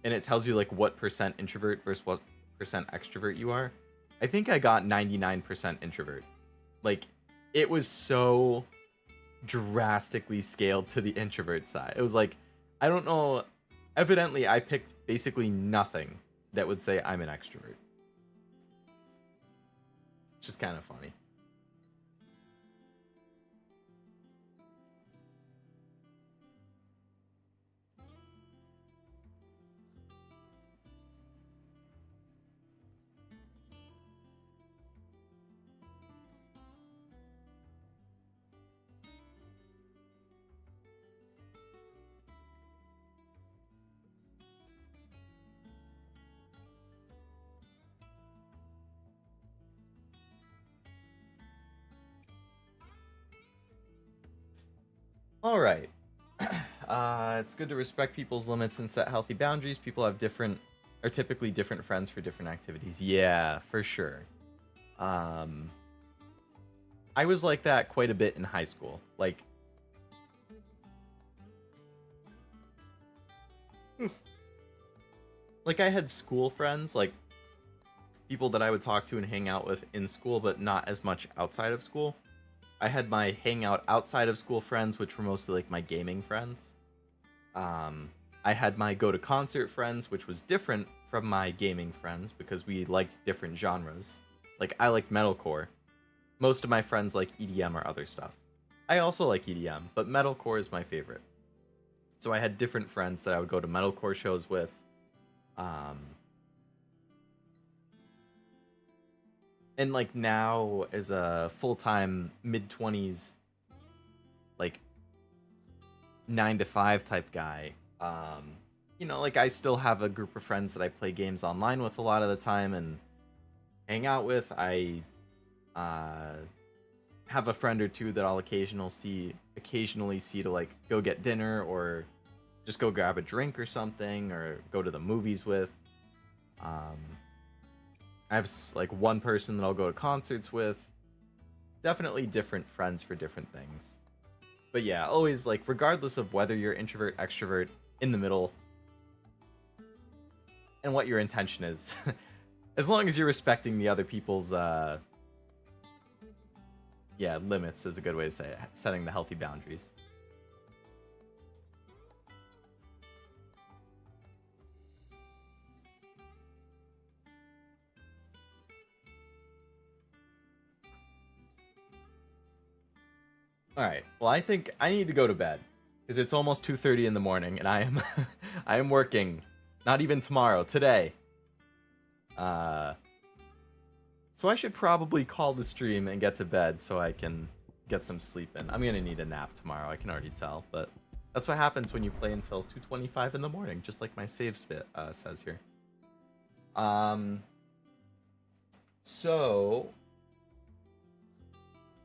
and it tells you like what percent introvert versus what percent extrovert you are. I think I got 99% introvert. Like, it was so drastically scaled to the introvert side. It was like, I don't know, evidently I picked basically nothing that would say I'm an extrovert. Which is kind of funny. All right. It's good to respect people's limits and set healthy boundaries. People have are typically different friends for different activities. Yeah, for sure. I was like that quite a bit in high school. Like, I had school friends, like people that I would talk to and hang out with in school, but not as much outside of school. I had my hangout outside of school friends, which were mostly like my gaming friends. I had my go to concert friends, which was different from my gaming friends because we liked different genres. Like, I liked metalcore. Most of my friends like EDM or other stuff. I also like EDM, but metalcore is my favorite. So I had different friends that I would go to metalcore shows with. And like now, as a full-time mid-20s, like 9 to 5 type guy, you know, like I still have a group of friends that I play games online with a lot of the time and hang out with. I have a friend or two that I'll occasionally see to like go get dinner or just go grab a drink or something or go to the movies with. I have like one person that I'll go to concerts with. Definitely different friends for different things. But yeah, always like regardless of whether you're introvert, extrovert, in the middle, and what your intention is. As long as you're respecting the other people's limits is a good way to say it. Setting the healthy boundaries. Alright, well I think I need to go to bed. Because it's almost 2:30 in the morning and I am I am working. Not even tomorrow, today. So I should probably call the stream and get to bed so I can get some sleep in. I'm gonna need a nap tomorrow, I can already tell, but that's what happens when you play until 2:25 in the morning, just like my save says here. So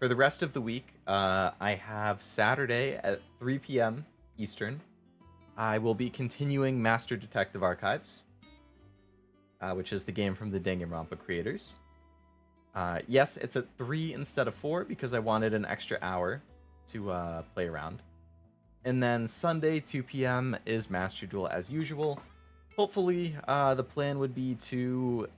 for the rest of the week, I have Saturday at 3 p.m. Eastern. I will be continuing Master Detective Archives, which is the game from the Danganronpa creators. Yes, it's at 3 instead of 4 because I wanted an extra hour to play around. And then Sunday, 2 p.m. is Master Duel as usual. Hopefully, the plan would be to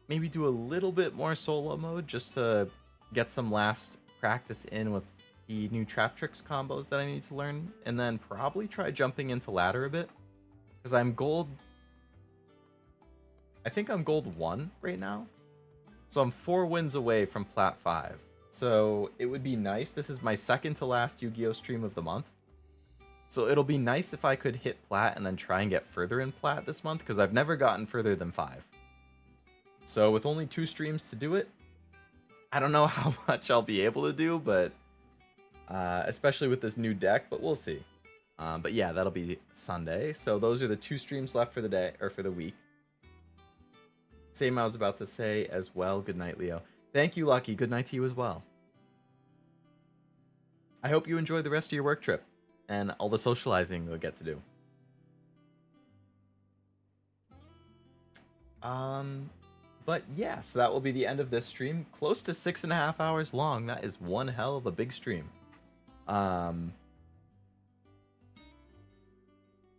maybe do a little bit more solo mode just to get some last practice in with the new trap tricks combos that I need to learn, and then probably try jumping into ladder a bit because I'm gold. I think I'm gold 1 right now, so I'm 4 wins away from plat 5. So it would be nice. This is my second to last Yu-Gi-Oh stream of the month, so it'll be nice if I could hit plat and then try and get further in plat this month because I've never gotten further than 5. So with only 2 streams to do it, I don't know how much I'll be able to do, but especially with this new deck, but we'll see. But yeah, that'll be Sunday. So those are the 2 streams left for the day, or for the week. Same I was about to say as well. Good night, Leo. Thank you, Lucky. Good night to you as well. I hope you enjoy the rest of your work trip and all the socializing you'll get to do. But yeah, so that will be the end of this stream. Close to 6.5 hours long. That is one hell of a big stream. I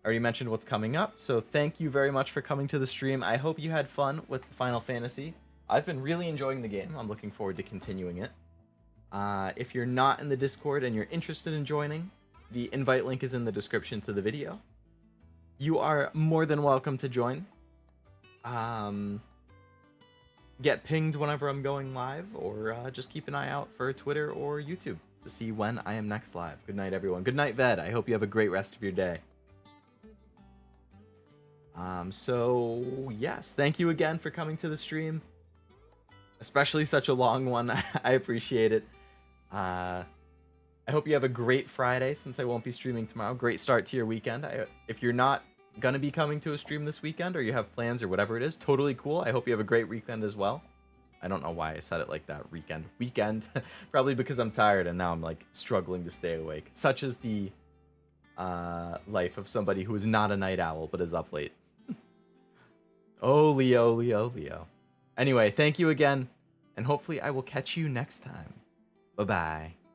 already mentioned what's coming up, so thank you very much for coming to the stream. I hope you had fun with Final Fantasy. I've been really enjoying the game. I'm looking forward to continuing it. If you're not in the Discord and you're interested in joining, the invite link is in the description to the video. You are more than welcome to join. Get pinged whenever I'm going live, or just keep an eye out for Twitter or YouTube to see when I am next live. Good night, everyone. Good night, Ved. I hope you have a great rest of your day. So yes, thank you again for coming to the stream, especially such a long one. I appreciate it. I hope you have a great Friday, since I won't be streaming tomorrow. Great start to your weekend. If you're not gonna be coming to a stream this weekend, or you have plans or whatever it is, totally cool. I hope you have a great weekend as well. I don't know why I said it like that, weekend. Probably because I'm tired and now I'm like struggling to stay awake. Such is the life of somebody who is not a night owl but is up late. Oh, Leo, Leo, Leo. Anyway, thank you again, and hopefully I will catch you next time. Bye-bye.